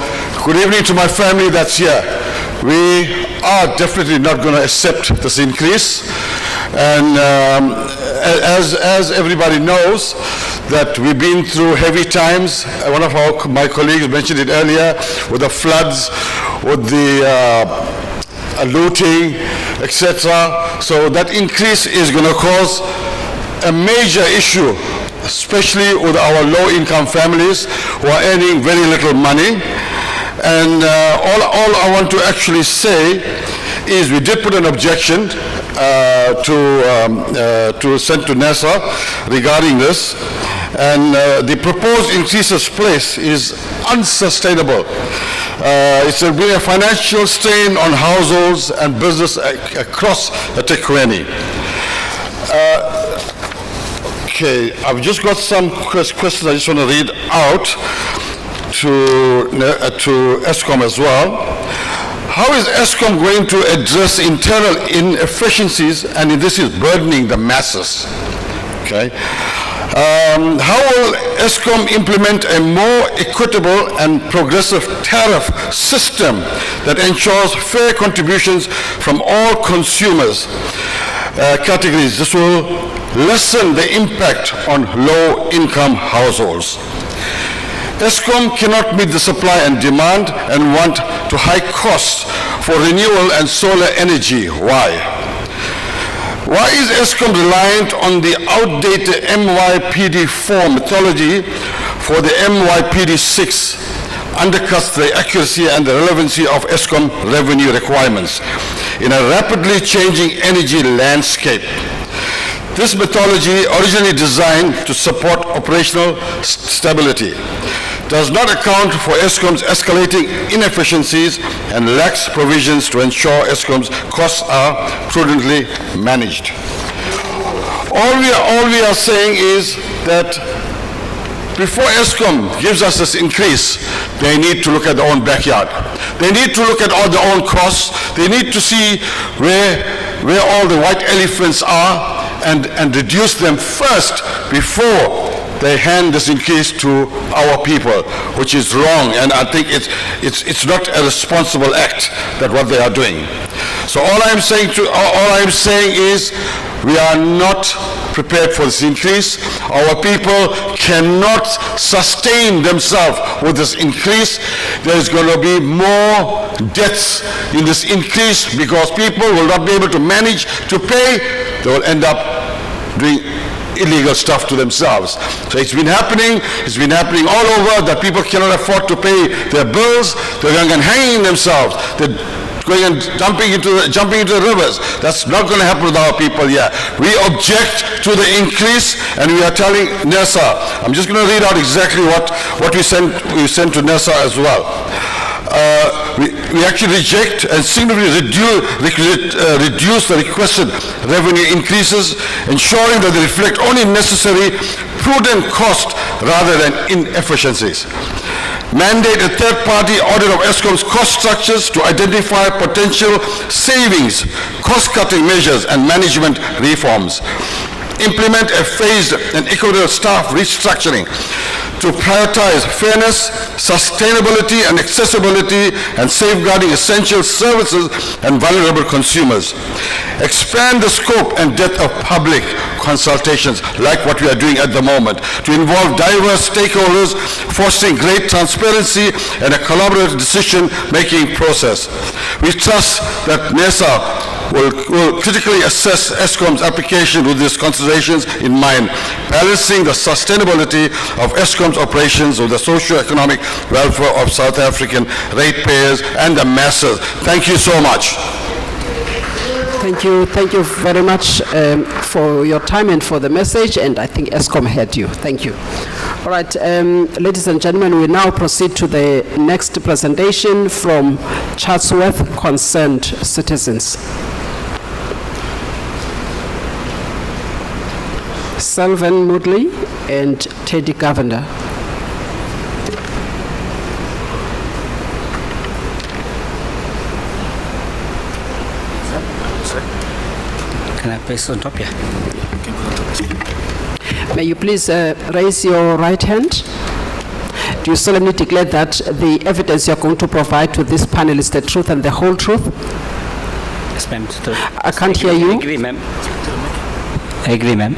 Good evening to my family that's here. We are definitely not going to accept this increase. And as everybody knows, that we've been through heavy times. One of my colleagues mentioned it earlier, with the floods, with the looting, etc. So that increase is going to cause a major issue, especially with our low-income families who are earning very little money. And all I want to actually say is we did put an objection to send to NERSA regarding this, and the proposed increases place is unsustainable. It's been a financial strain on households and business across eThekwini. Okay, I've just got some questions I just want to read out to Eskom as well. How is Eskom going to address internal inefficiencies, and this is burdening the masses? Okay. How will Eskom implement a more equitable and progressive tariff system that ensures fair contributions from all consumers categories? This will lessen the impact on low-income households. Eskom cannot meet the supply and demand and want to hike costs for renewable and solar energy. Why? Why is Eskom reliant on the outdated MYPD4 methodology for the MYPD6 undercuts the accuracy and the relevancy of Eskom revenue requirements in a rapidly changing energy landscape? This methodology, originally designed to support operational stability, does not account for Eskom's escalating inefficiencies and lacks provisions to ensure Eskom's costs are prudently managed. All we are saying is that before Eskom gives us this increase, they need to look at their own backyard. They need to look at all their own costs. They need to see where all the white elephants are and reduce them first before they hand this increase to our people, which is wrong, and I think it's not a responsible act that what they are doing. So all I'm saying is we are not prepared for this increase. Our people cannot sustain themselves with this increase. There is going to be more deaths in this increase because people will not be able to manage to pay. They will end up doing illegal stuff to themselves. So it's been happening all over that people cannot afford to pay their bills. They're going and hanging themselves. They're going and jumping into the rivers. That's not going to happen with our people here. We object to the increase, and we are telling NERSA. I'm just going to read out exactly what we sent to NERSA as well. We actually reject and significantly reduce the requested revenue increases, ensuring that they reflect only necessary prudent cost rather than inefficiencies. Mandate a third-party audit of Eskom's cost structures to identify potential savings, cost-cutting measures, and management reforms. Implement a phased and equitable staff restructuring to prioritize fairness, sustainability, and accessibility, and safeguarding essential services and vulnerable consumers. Expand the scope and depth of public consultations, like what we are doing at the moment, to involve diverse stakeholders, fostering great transparency and a collaborative decision-making process. We trust that NERSA will critically assess Eskom's application with these considerations in mind, balancing the sustainability of Eskom's operations with the socio-economic welfare of South African ratepayers and the masses. Thank you so much. Thank you very much for your time and for the message, and I think Eskom heard you. Thank you. All right, ladies and gentlemen, we now proceed to the next presentation from Chatsworth Concerned Citizens. Selvan Moodley and Teddy Govender. Can I place on top here? May you please raise your right hand? Do you solemnly declare that the evidence you are going to provide to this panel is the truth and the whole truth? Yes, ma'am. I can't hear you. I agree, ma'am. I agree, ma'am.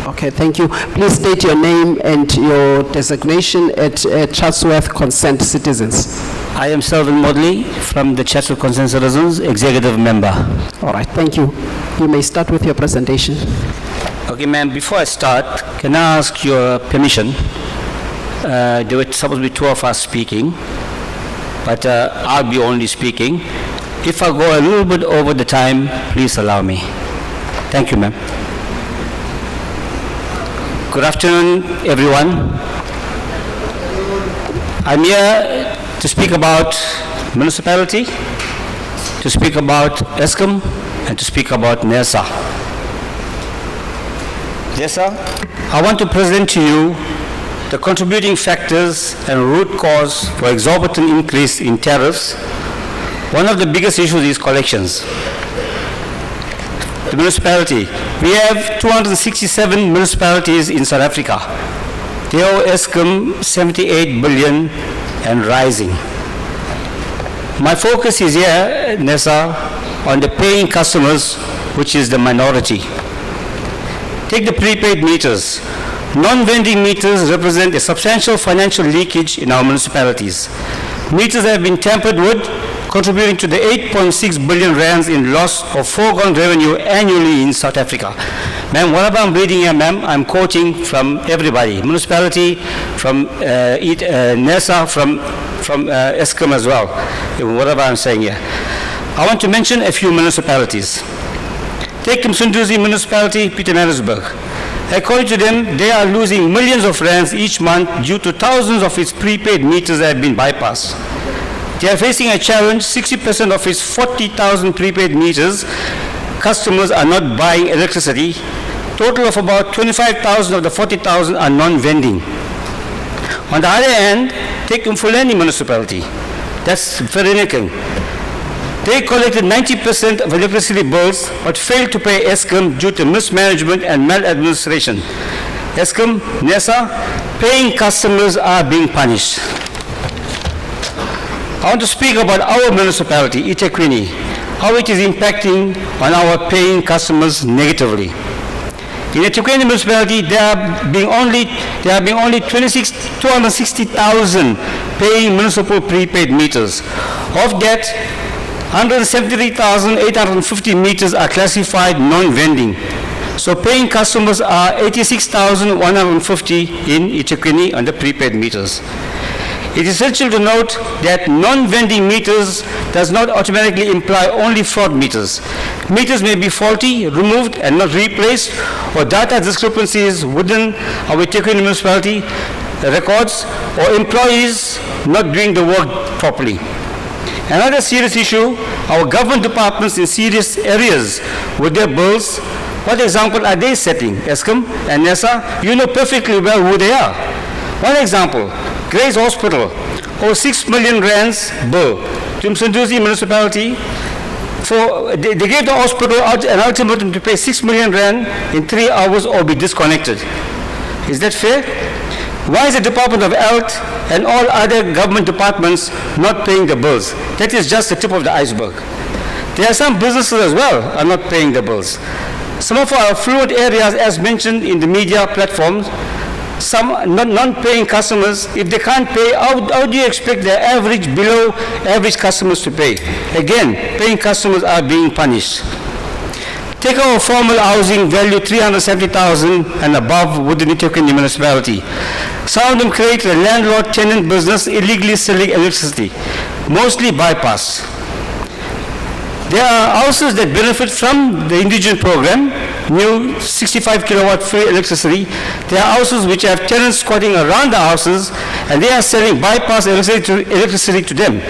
Okay, thank you. Please state your name and your designation at Chatsworth Concerned Citizens. I am Selvan Moodley from the Chatsworth Concerned Citizens, Executive Member. All right, thank you. You may start with your presentation. Okay, ma'am, before I start, can I ask your permission? There were supposed to be two of us speaking, but I'll be only speaking. If I go a little bit over the time, please allow me. Thank you, ma'am. Good afternoon, everyone. I'm here to speak about municipality, to speak about Eskom, and to speak about NERSA. NERSA, I want to present to you the contributing factors and root cause for exorbitant increase in tariffs. One of the biggest issues is collections. The municipality. We have 267 municipalities in South Africa. They owe Eskom 78 billion and rising. My focus is here, NERSA, on the paying customers, which is the minority. Take the prepaid meters. Non-vending meters represent a substantial financial leakage in our municipalities. Meters have been tampered with, contributing to the 8.6 billion rands in loss of foregone revenue annually in South Africa. Ma'am, whatever I'm reading here, ma'am, I'm quoting from everybody, municipality, from NERSA, from Eskom as well, whatever I'm saying here. I want to mention a few municipalities. Take Msunduzi Municipality, Pietermaritzburg. According to them, they are losing millions of rands each month due to thousands of its prepaid meters that have been bypassed. They are facing a challenge. 60% of its 40,000 prepaid meters, customers are not buying electricity. Total of about 25,000 of the 40,000 are non-vending. On the other hand, take Mfuleni Municipality. That's Vereeniging. They collected 90% of electricity bills but failed to pay Eskom due to mismanagement and maladministration. Eskom, NERSA, paying customers are being punished. I want to speak about our municipality, eThekwini, how it is impacting on our paying customers negatively. In eThekwini municipality, there have been only 260,000 paying municipal prepaid meters. Of that, 173,850 meters are classified non-vending. So paying customers are 86,150 in eThekwini on the prepaid meters. It is essential to note that non-vending meters does not automatically imply only fraud meters. Meters may be faulty, removed and not replaced, or data discrepancies within our eThekwini municipality records, or employees not doing the work properly. Another serious issue, our government departments in serious areas with their bills. What example are they setting? Eskom and NERSA, you know perfectly well who they are. One example, Grace Hospital, over 6 million rands bill to Msunduzi municipality. They gave the hospital an ultimatum to pay 6 million rand in 3 hours or be disconnected. Is that fair? Why is the Department of Health and all other government departments not paying the bills? That is just the tip of the iceberg. There are some businesses as well are not paying the bills. Some of our affluent areas, as mentioned in the media platforms, some non-paying customers, if they can't pay, how do you expect their average, below average customers to pay? Again, paying customers are being punished. Take our formal housing value 370,000 and above within the eThekwini municipality. Some of them create a landlord-tenant business illegally selling electricity, mostly bypass. There are houses that benefit from the indigent program, new 65 kilowatt free electricity. There are houses which have tenants squatting around the houses and they are selling bypass electricity to them.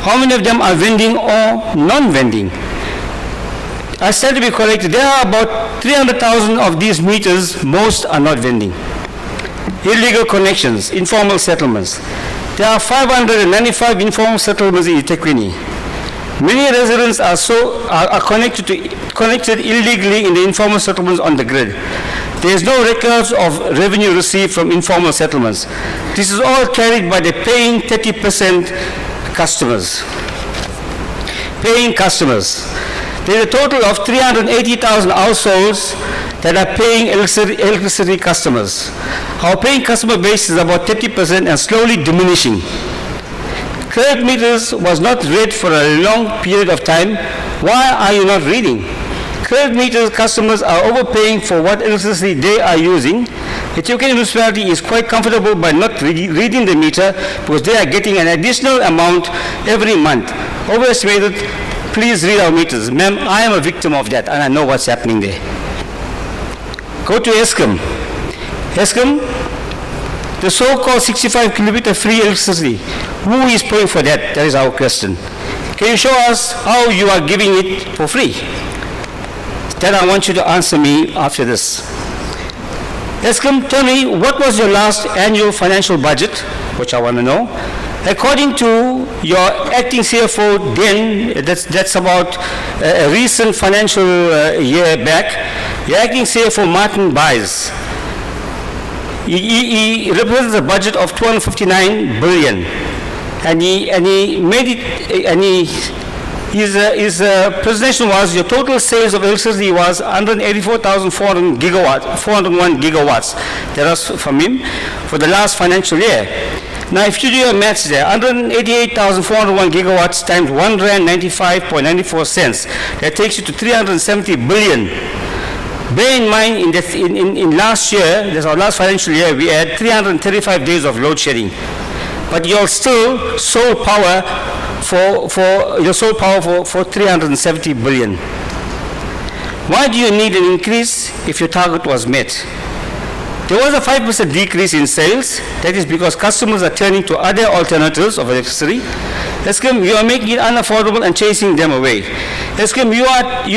How many of them are vending or non-vending? I said to be corrected, there are about 300,000 of these meters, most are not vending. Illegal connections, informal settlements. There are 595 informal settlements in eThekwini. Many residents are connected illegally in the informal settlements on the grid. There is no records of revenue received from informal settlements. This is all carried by the paying 30% customers. Paying customers. There is a total of 380,000 households that are paying electricity customers. Our paying customer base is about 30% and slowly diminishing. Credit meters was not read for a long period of time. Why are you not reading? Credit meters customers are overpaying for what electricity they are using. The eThekwini municipality is quite comfortable by not reading the meter because they are getting an additional amount every month. Overestimated. Please read our meters. Ma'am, I am a victim of that and I know what's happening there. Go to Eskom. Eskom, the so-called 65 kilometer free electricity. Who is paying for that? That is our question. Can you show us how you are giving it for free? Then I want you to answer me after this. Eskom, tell me, what was your last annual financial budget, which I want to know. According to your acting CFO, then, that's about a recent financial year back, your acting CFO, Martin Buys, he represents a budget of 259 billion, and he made it, and his presentation was your total sales of electricity was 184,401 gigawatts. That was from him for the last financial year. Now, if you do your maths there, 188,401 gigawatts times 1 rand 95.94 cents, that takes you to 370 billion. Bear in mind, in last year, that's our last financial year, we had 335 days of load shedding. But you're still sold power for 370 billion. Why do you need an increase if your target was met? There was a 5% decrease in sales. That is because customers are turning to other alternatives of electricity. Eskom, you are making it unaffordable and chasing them away. Eskom, you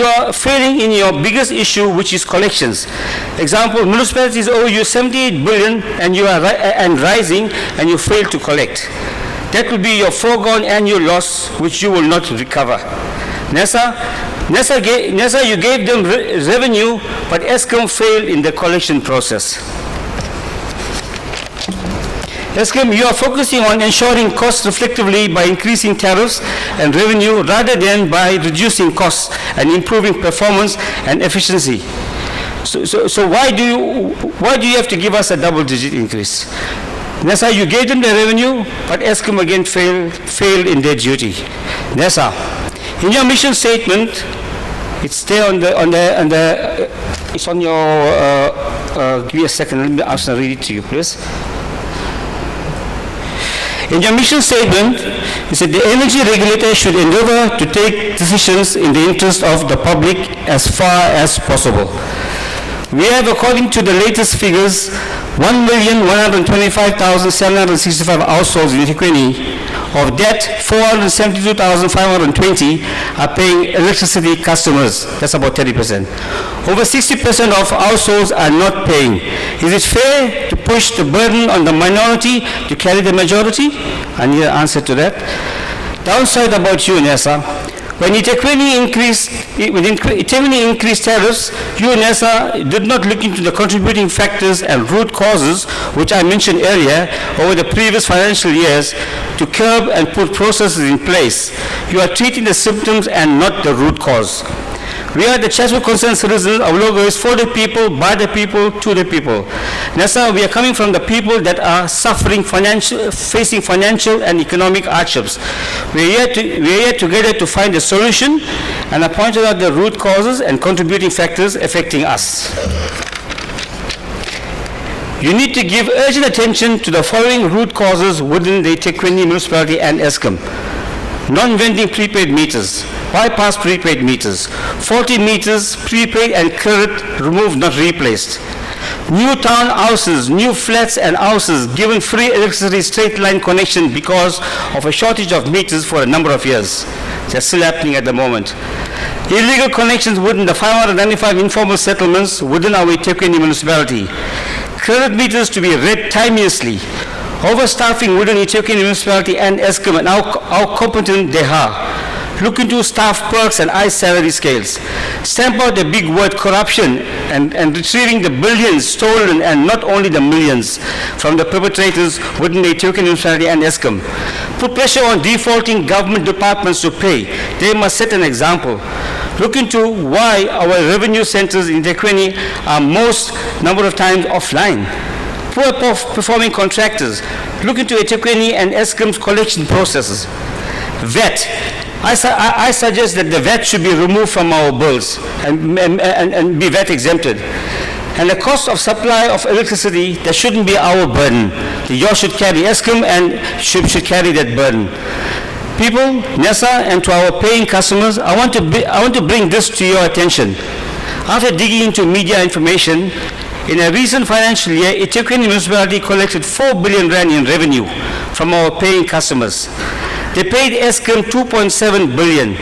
are failing in your biggest issue, which is collections. Example, municipalities owe you 78 billion and you are rising, and you fail to collect. That will be your foregone annual loss, which you will not recover. NESA, you gave them revenue, but Eskom failed in the collection process. Eskom, you are focusing on ensuring costs reflectively by increasing tariffs and revenue rather than by reducing costs and improving performance and efficiency. So why do you have to give us a double-digit increase? NESA, you gave them the revenue, but Eskom again failed in their duty. NESA, in your mission statement, it's there it's on your, give me a second, let me ask and read it to you, please. In your mission statement, you said the energy regulator should endeavor to take decisions in the interest of the public as far as possible. We have, according to the latest figures, 1,125,765 households in eThekwini. Of that, 472,520 are paying electricity customers. That's about 30%. Over 60% of households are not paying. Is it fair to push the burden on the minority to carry the majority? I need an answer to that. Downside about you, NESA. When eThekwini increased tariffs, you, NESA, did not look into the contributing factors and root causes, which I mentioned earlier, over the previous financial years, to curb and put processes in place. You are treating the symptoms and not the root cause. We are the Chatsworth Concerned Citizens. Our logo is for the people, by the people, to the people. NESA, we are coming from the people that are suffering facing financial and economic hardships. We are here together to find a solution, and I pointed out the root causes and contributing factors affecting us. You need to give urgent attention to the following root causes within the eThekwini municipality and Eskom. Non-vending prepaid meters, bypass prepaid meters, faulty meters, prepaid and credit removed, not replaced. New town houses, new flats and houses given free electricity straight line connection because of a shortage of meters for a number of years. They're still happening at the moment. Illegal connections within the 595 informal settlements within our eThekwini municipality. Credit meters to be read timeously. Overstaffing within eThekwini municipality and Eskom, and how competent they are. Look into staff perks and high salary scales. Stamp out the big word corruption and retrieving the billions stolen, and not only the millions, from the perpetrators within the eThekwini municipality and Eskom. Put pressure on defaulting government departments to pay. They must set an example. Look into why our revenue centers in eThekwini are most number of times offline. Poor performing contractors. Look into eThekwini and Eskom's collection processes. VAT. I suggest that the VAT should be removed from our bills and be VAT exempted. And the cost of supply of electricity, that shouldn't be our burden. You should carry, Eskom and should carry that burden. People, NESA, and to our paying customers, I want to bring this to your attention. After digging into media information, in a recent financial year, eThekwini municipality collected 4 billion rand in revenue from our paying customers. They paid Eskom 2.7 billion.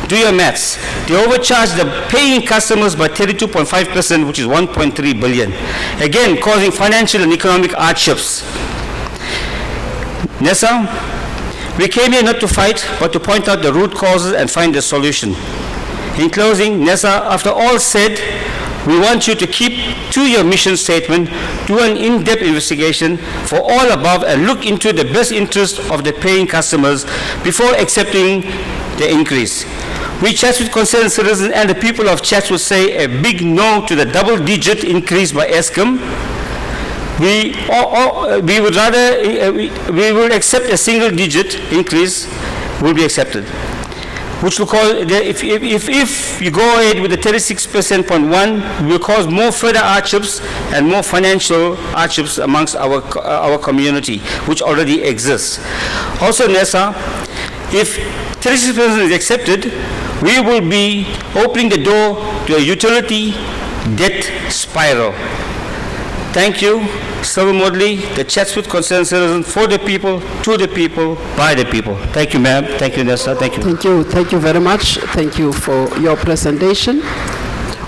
Do your maths. They overcharged the paying customers by 32.5%, which is 1.3 billion. Again, causing financial and economic hardships. NESA, we came here not to fight, but to point out the root causes and find a solution. In closing, NESA, after all said, we want you to keep to your mission statement, do an in-depth investigation for all above, and look into the best interest of the paying customers before accepting the increase. We Chatsworth Concerned Citizens and the people of Chatsworth say a big no to the double-digit increase by Eskom. We would rather, we will accept a single digit increase will be accepted, which will cause, if you go ahead with the 36.1%, will cause more further hardships and more financial hardships amongst our community, which already exists. Also, NESA, if 36% is accepted, we will be opening the door to a utility debt spiral. Thank you, Sylvia Modley, the Chatsworth Concerned Citizen, for the people, to the people, by the people. Thank you, ma'am. Thank you, Nessa. Thank you. Thank you. Thank you very much. Thank you for your presentation.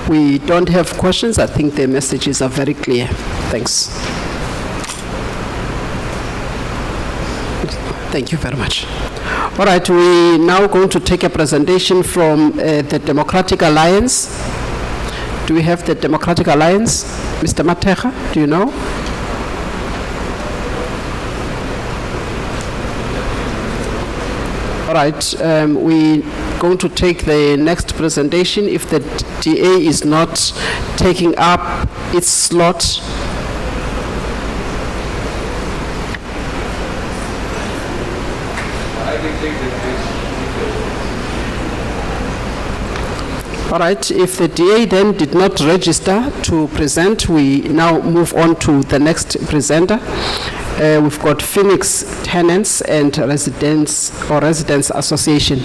We don't have questions. I think the messages are very clear. Thanks. Thank you very much. All right, we now going to take a presentation from the Democratic Alliance. Do we have the Democratic Alliance? Mr. Mateja, do you know? All right, we're going to take the next presentation if the DA is not taking up its slot. All right, if the DA then did not register to present, we now move on to the next presenter. We've got Phoenix Tenants and Residents Association.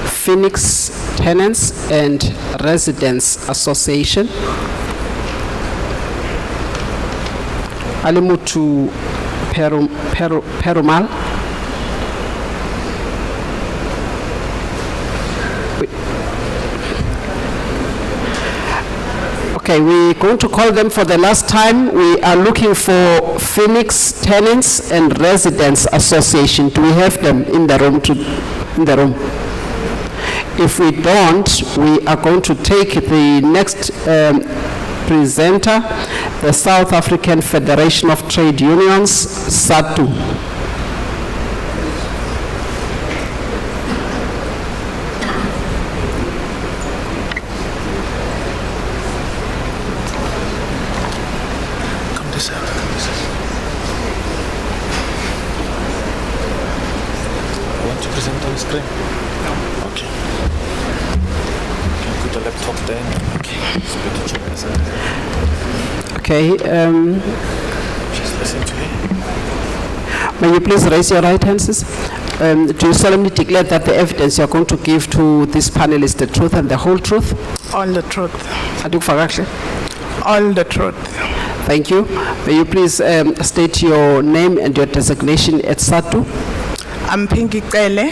Phoenix Tenants and Residents Association. Alimutu Perumal. Okay, we're going to call them for the last time. We are looking for Phoenix Tenants and Residents Association. Do we have them in the room? If we don't, we are going to take the next presenter, the South African Federation of Trade Unions, SATU. Okay, may you please raise your right hands? Do you solemnly declare that the evidence you are going to give to this panel is the truth and the whole truth? All the truth. All the truth. Thank you. May you please state your name and your designation at SATU? I'm Pinky Kele,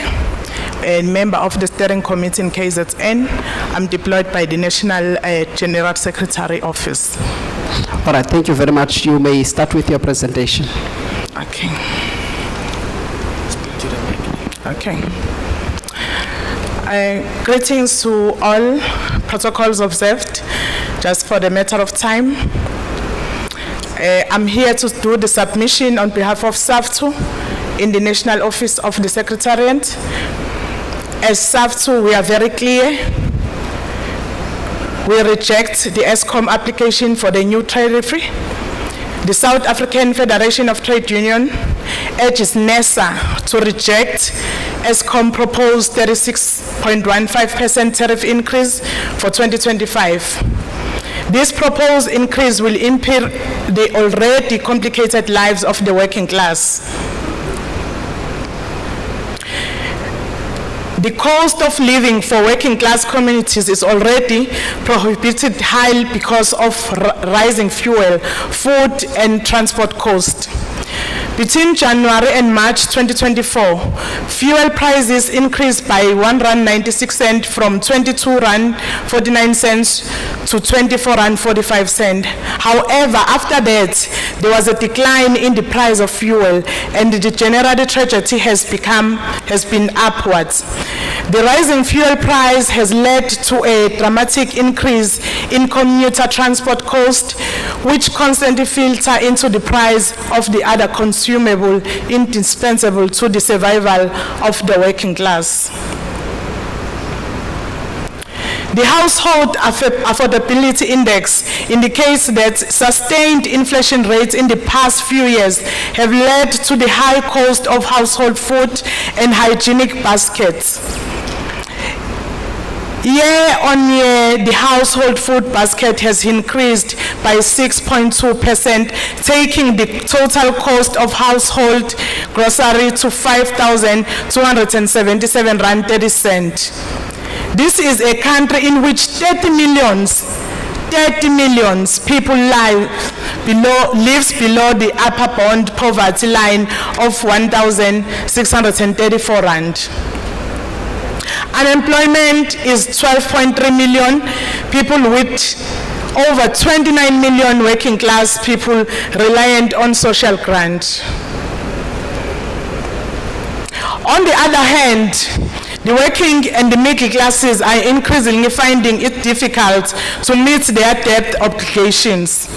a member of the steering committee in KZN. I'm deployed by the National General Secretary Office. All right, thank you very much. You may start with your presentation. Okay. Okay. Greetings to all, protocols observed. Just for the matter of time, I'm here to do the submission on behalf of SAFTU in the National Office of the Secretariat. As SAFTU, we are very clear. We reject the Eskom application for the new tariff. The South African Federation of Trade Union urges NESA to reject Eskom proposed 36.15% tariff increase for 2025. This proposed increase will impair the already complicated lives of the working class. The cost of living for working class communities is already prohibited high because of rising fuel, food, and transport costs. Between January and March 2024, fuel prices increased by R1.96 from 22 Rand 49 cents to 24 Rand 45 cents. However, after that, there was a decline in the price of fuel, and the general trajectory has been upwards. The rising fuel price has led to a dramatic increase in commuter transport costs, which constantly filter into the price of the other consumable indispensable to the survival of the working class. The Household Affordability Index indicates that sustained inflation rates in the past few years have led to the high cost of household food and hygienic baskets. Year on year, the household food basket has increased by 6.2%, taking the total cost of household grocery to 5,277 rand 30 cents. This is a country in which 30 millions people lives below the upper bound poverty line of 1,634 rand. Unemployment is 12.3 million people, with over 29 million working class people reliant on social grant. On the other hand, the working and the middle classes are increasingly finding it difficult to meet their debt obligations.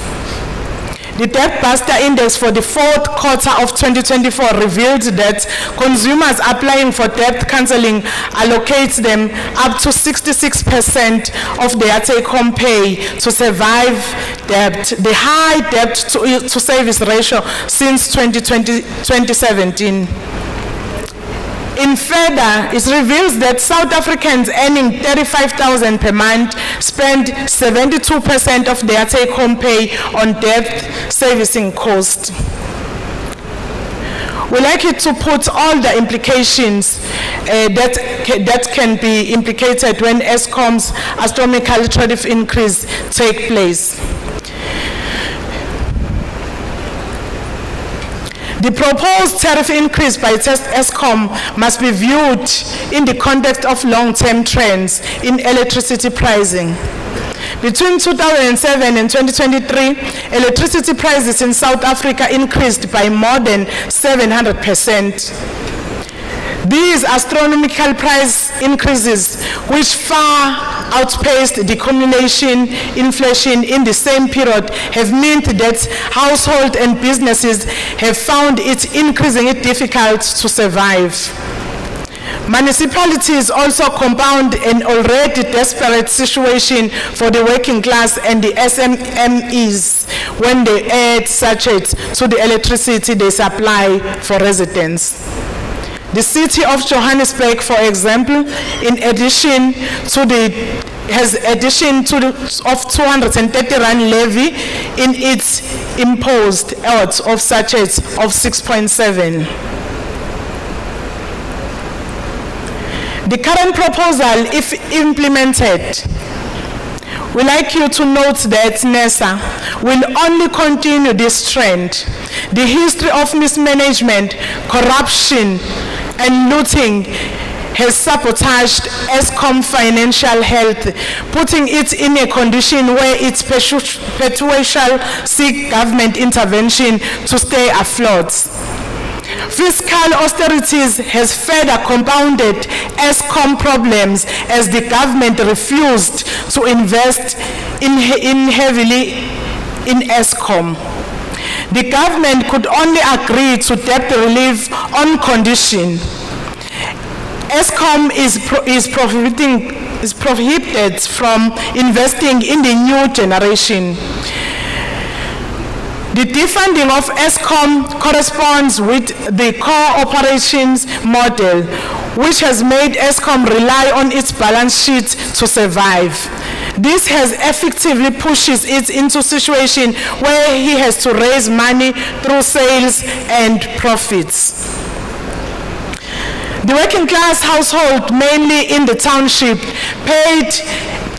The Debt Buster Index for the fourth quarter of 2024 revealed that consumers applying for debt cancelling allocate them up to 66% of their take-home pay to survive debt, the high debt-to-service ratio since 2017. In further, it reveals that South Africans earning 35,000 per month spend 72% of their take-home pay on debt servicing costs. We like it to put all the implications that can be implicated when Eskom's astronomical tariff increase take place. The proposed tariff increase by Eskom must be viewed in the context of long-term trends in electricity pricing. Between 2007 and 2023, electricity prices in South Africa increased by more than 700%. These astronomical price increases, which far outpaced the accumulation inflation in the same period, have meant that households and businesses have found it increasingly difficult to survive. Municipalities also compound an already desperate situation for the working class and the SMEs when they add surcharges to the electricity they supply for residents. The city of Johannesburg, for example, has addition to the 230 rand levy in its imposed out of surcharge of 6.7. The current proposal, if implemented, we like you to note that NESA will only continue this trend. The history of mismanagement, corruption, and looting has sabotaged Eskom financial health, putting it in a condition where it perpetually seeks government intervention to stay afloat. Fiscal austerities has further compounded Eskom problems as the government refused to invest heavily in Eskom. The government could only agree to debt relief on condition. Eskom is prohibited from investing in the new generation. The defunding of Eskom corresponds with the core operations model, which has made Eskom rely on its balance sheet to survive. This has effectively pushes it into a situation where he has to raise money through sales and profits. The working class household, mainly in the township, paid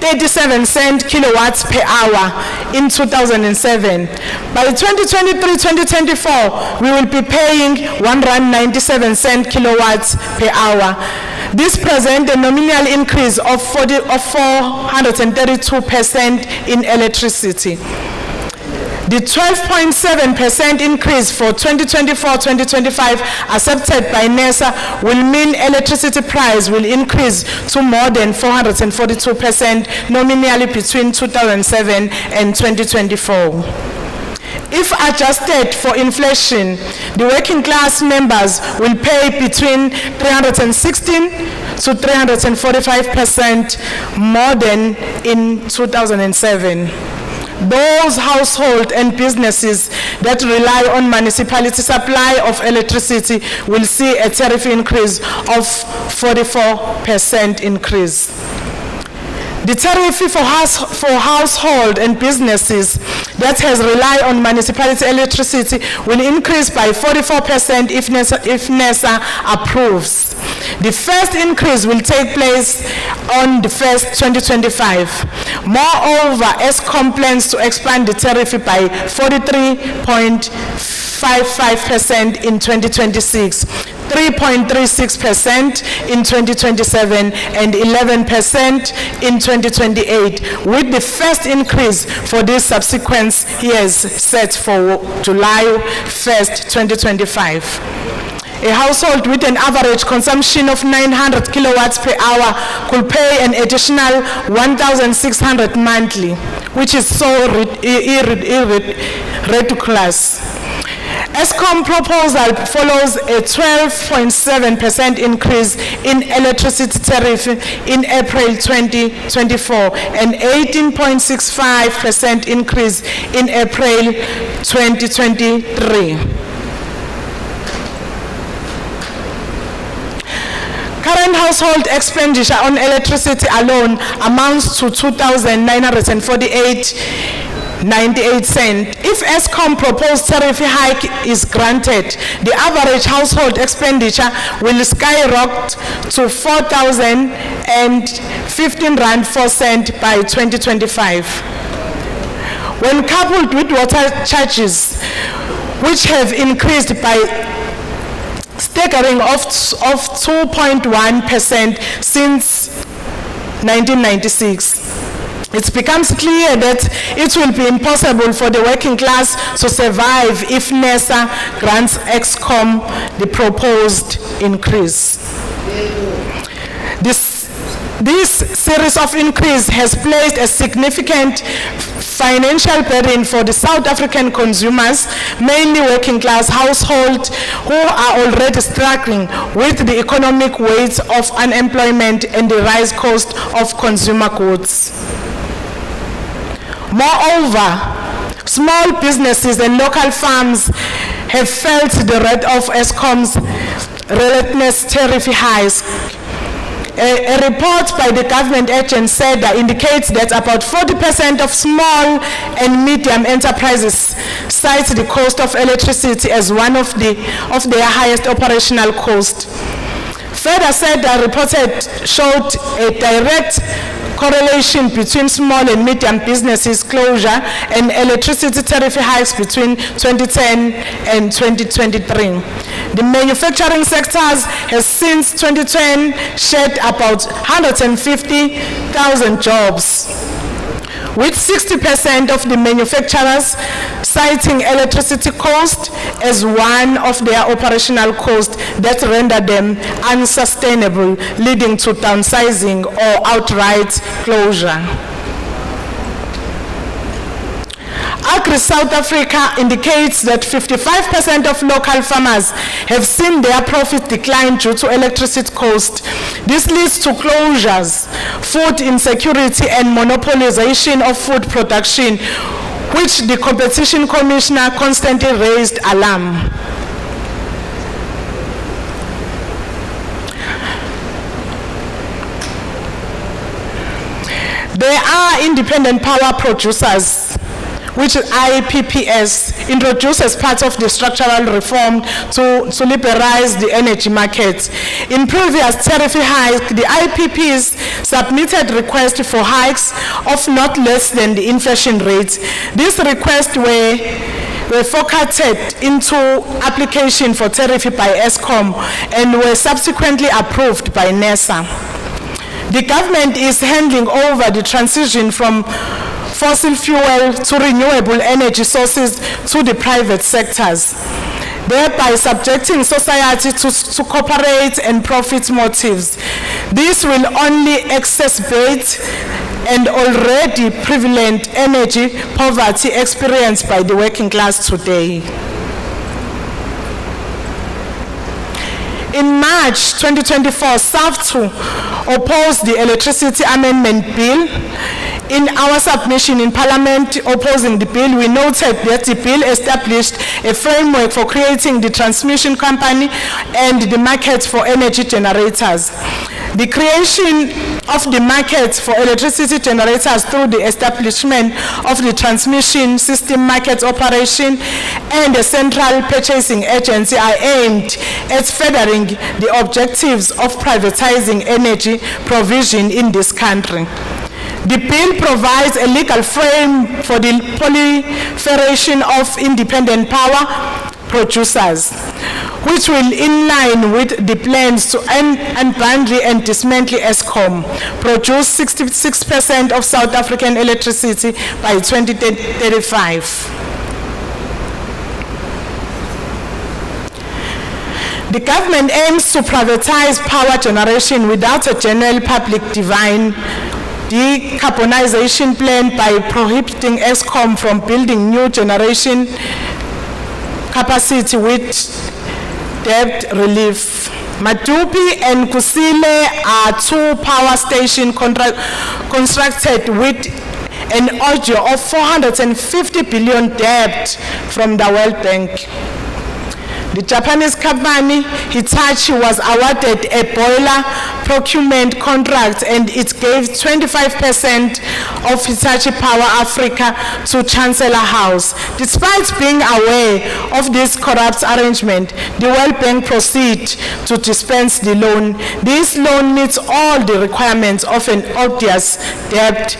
37 cent kilowatts per hour in 2007. By 2023-2024, we will be paying 1.97 rand kilowatts per hour. This presents a nominal increase of 432% in electricity. The 12.7% increase for 2024-2025 accepted by NESA will mean electricity price will increase to more than 442% nominally between 2007 and 2024. If adjusted for inflation, the working class members will pay between 316 to 345% more than in 2007. Those households and businesses that rely on municipality supply of electricity will see a tariff increase of 44% increase. The tariff for household and businesses that has relied on municipality electricity will increase by 44% if NESA approves. The first increase will take place on the 1st, 2025. Moreover, Eskom plans to expand the tariff by 43.55% in 2026, 3.36% in 2027, and 11% in 2028, with the first increase for these subsequent years set for July 1st, 2025. A household with an average consumption of 900 kilowatts per hour could pay an additional 1,600 monthly, which is so ridiculous. Eskom proposal follows a 12.7% increase in electricity tariff in April 2024 and 18.65% increase in April 2023. Current household expenditure on electricity alone amounts to 2,948.98 cents. If Eskom proposed tariff hike is granted, the average household expenditure will skyrocket to 4,015 rand 4 cents by 2025. When coupled with water charges, which have increased by staggering of 2.1% since 1996. It becomes clear that it will be impossible for the working class to survive if NESA grants Eskom the proposed increase. This series of increase has placed a significant financial burden for the South African consumers, mainly working class households who are already struggling with the economic weight of unemployment and the rise cost of consumer goods. Moreover, small businesses and local farms have felt the wrath of Eskom's relentless tariff hikes. A report by the government agent SEDA indicates that about 40% of small and medium enterprises cite the cost of electricity as one of their highest operational costs. Further, SEDA reported showed a direct correlation between small and medium businesses closure and electricity tariff hikes between 2010 and 2023. The manufacturing sectors has since 2010 shed about 150,000 jobs, with 60% of the manufacturers citing electricity cost as one of their operational costs that render them unsustainable, leading to downsizing or outright closure. Agri South Africa indicates that 55% of local farmers have seen their profit decline due to electricity cost. This leads to closures, food insecurity, and monopolization of food production, which the Competition Commissioner constantly raised alarm. There are independent power producers, which IPPS introduced as part of the structural reform to liberalize the energy market. In previous tariff hikes, the IPPs submitted requests for hikes of not less than the inflation rate. These requests were forecasted into application for tariff by Eskom and were subsequently approved by NESA. The government is handing over the transition from fossil fuel to renewable energy sources to the private sectors, thereby subjecting society to corporate and profit motives. This will only exacerbate and already prevalent energy poverty experienced by the working class today. In March 2024, SAFTU opposed the Electricity Amendment Bill. In our submission in Parliament opposing the bill, we noted that the bill established a framework for creating the transmission company and the market for energy generators. The creation of the market for electricity generators through the establishment of the transmission system market operation and a central purchasing agency are aimed at furthering the objectives of privatizing energy provision in this country. The bill provides a legal frame for the proliferation of independent power producers, which will, in line with the plans to unbundle and dismantle Eskom, produce 66% of South African electricity by 2035. The government aims to privatize power generation without a general public decarbonization plan by prohibiting Eskom from building new generation capacity with debt relief. Matupi and Kusile are two power stations constructed with an audio of 450 billion debt from the World Bank. The Japanese company Hitachi was awarded a boiler procurement contract, and it gave 25% of Hitachi Power Africa to Chancellor House. Despite being aware of this corrupt arrangement, the World Bank proceeded to dispense the loan. This loan meets all the requirements of an odious debt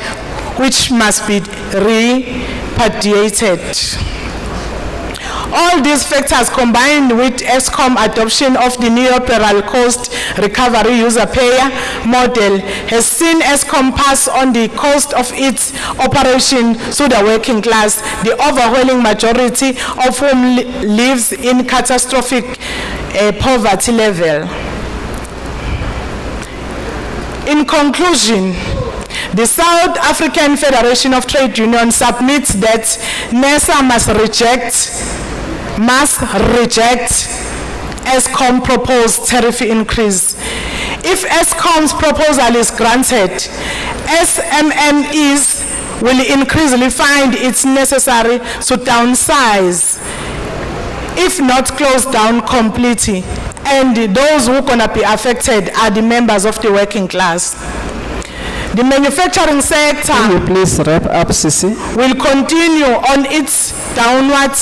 which must be repatriated. All these factors combined with Eskom adoption of the neoliberal cost recovery user-payer model has seen Eskom pass on the cost of its operation to the working class, the overwhelming majority of whom lives in catastrophic poverty level. In conclusion, the South African Federation of Trade Unions submits that NERSA must reject Eskom proposed tariff increase. If Eskom's proposal is granted, SMMEs will increasingly find it necessary to downsize, if not close down completely, and those who are going to be affected are the members of the working class. The manufacturing sector, can you please wrap up, Sisi? Will continue on its downward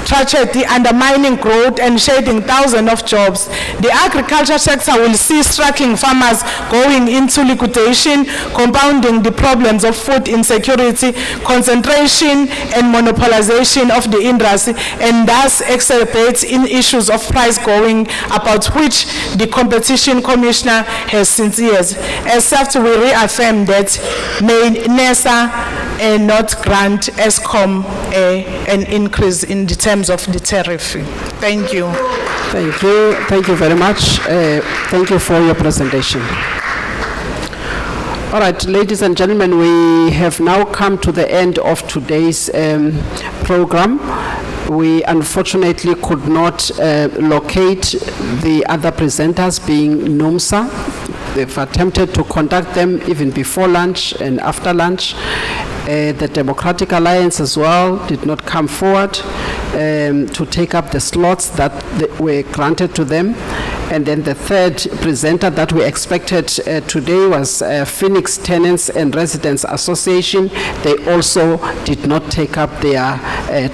trajectory, undermining growth and shedding thousands of jobs. The agriculture sector will see struggling farmers going into liquidation, compounding the problems of food insecurity, concentration and monopolization of the industry, and thus exacerbates in issues of price going, about which the Competition Commissioner has since years. As such, we reaffirm that may NERSA not grant Eskom an increase in the terms of the tariff. Thank you. Thank you. Thank you very much. Thank you for your presentation. All right, ladies and gentlemen, we have now come to the end of today's program. We unfortunately could not locate the other presenters, being NUMSA. They've attempted to contact them even before lunch and after lunch. The Democratic Alliance as well did not come forward to take up the slots that were granted to them. And then the third presenter that we expected today was Phoenix Tenants and Residents Association. They also did not take up their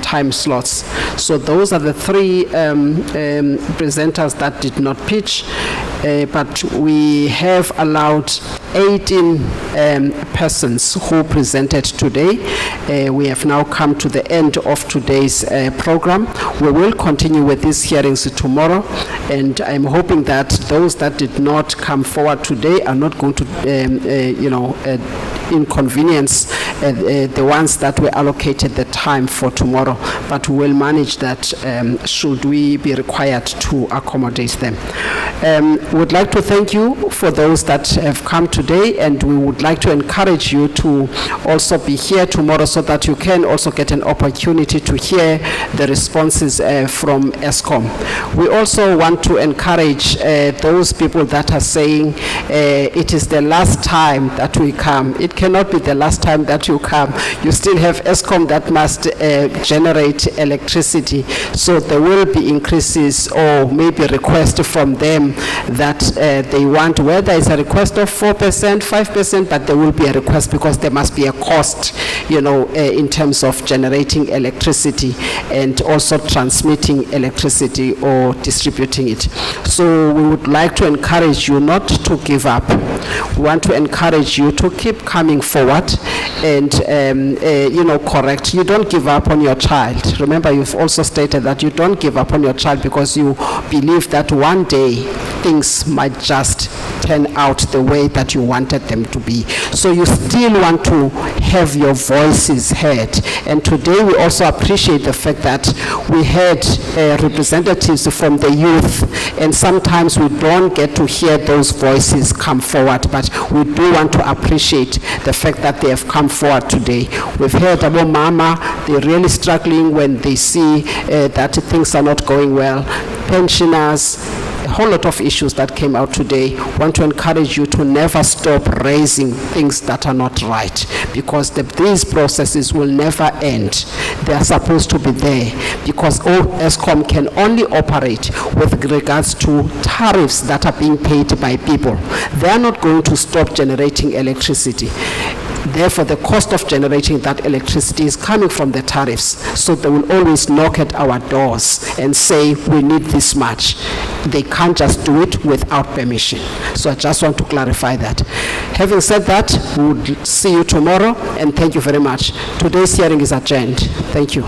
time slots. So those are the three presenters that did not pitch, but we have allowed 18 persons who presented today. We have now come to the end of today's program. We will continue with these hearings tomorrow, and I'm hoping that those that did not come forward today are not going to inconvenience the ones that were allocated the time for tomorrow, but we will manage that should we be required to accommodate them. We would like to thank you for those that have come today, and we would like to encourage you to also be here tomorrow so that you can also get an opportunity to hear the responses from Eskom. We also want to encourage those people that are saying it is the last time that we come. It cannot be the last time that you come. You still have Eskom that must generate electricity, so there will be increases or maybe request from them that they want, whether it's a request of 4%, 5%, but there will be a request because there must be a cost, in terms of generating electricity and also transmitting electricity or distributing it. So we would like to encourage you not to give up. We want to encourage you to keep coming forward and, correct. You don't give up on your child. Remember, you've also stated that you don't give up on your child because you believe that one day things might just turn out the way that you wanted them to be. So you still want to have your voices heard. And today we also appreciate the fact that we had representatives from the youth, and sometimes we don't get to hear those voices come forward, but we do want to appreciate the fact that they have come forward today. We've heard about Mama, they're really struggling when they see that things are not going well. Pensioners, a whole lot of issues that came out today. Want to encourage you to never stop raising things that are not right, because these processes will never end. They are supposed to be there because Eskom can only operate with regards to tariffs that are being paid by people. They are not going to stop generating electricity. Therefore, the cost of generating that electricity is coming from the tariffs. So they will always knock at our doors and say, we need this much. They can't just do it without permission. So I just want to clarify that. Having said that, we will see you tomorrow, and thank you very much. Today's hearing is adjourned. Thank you.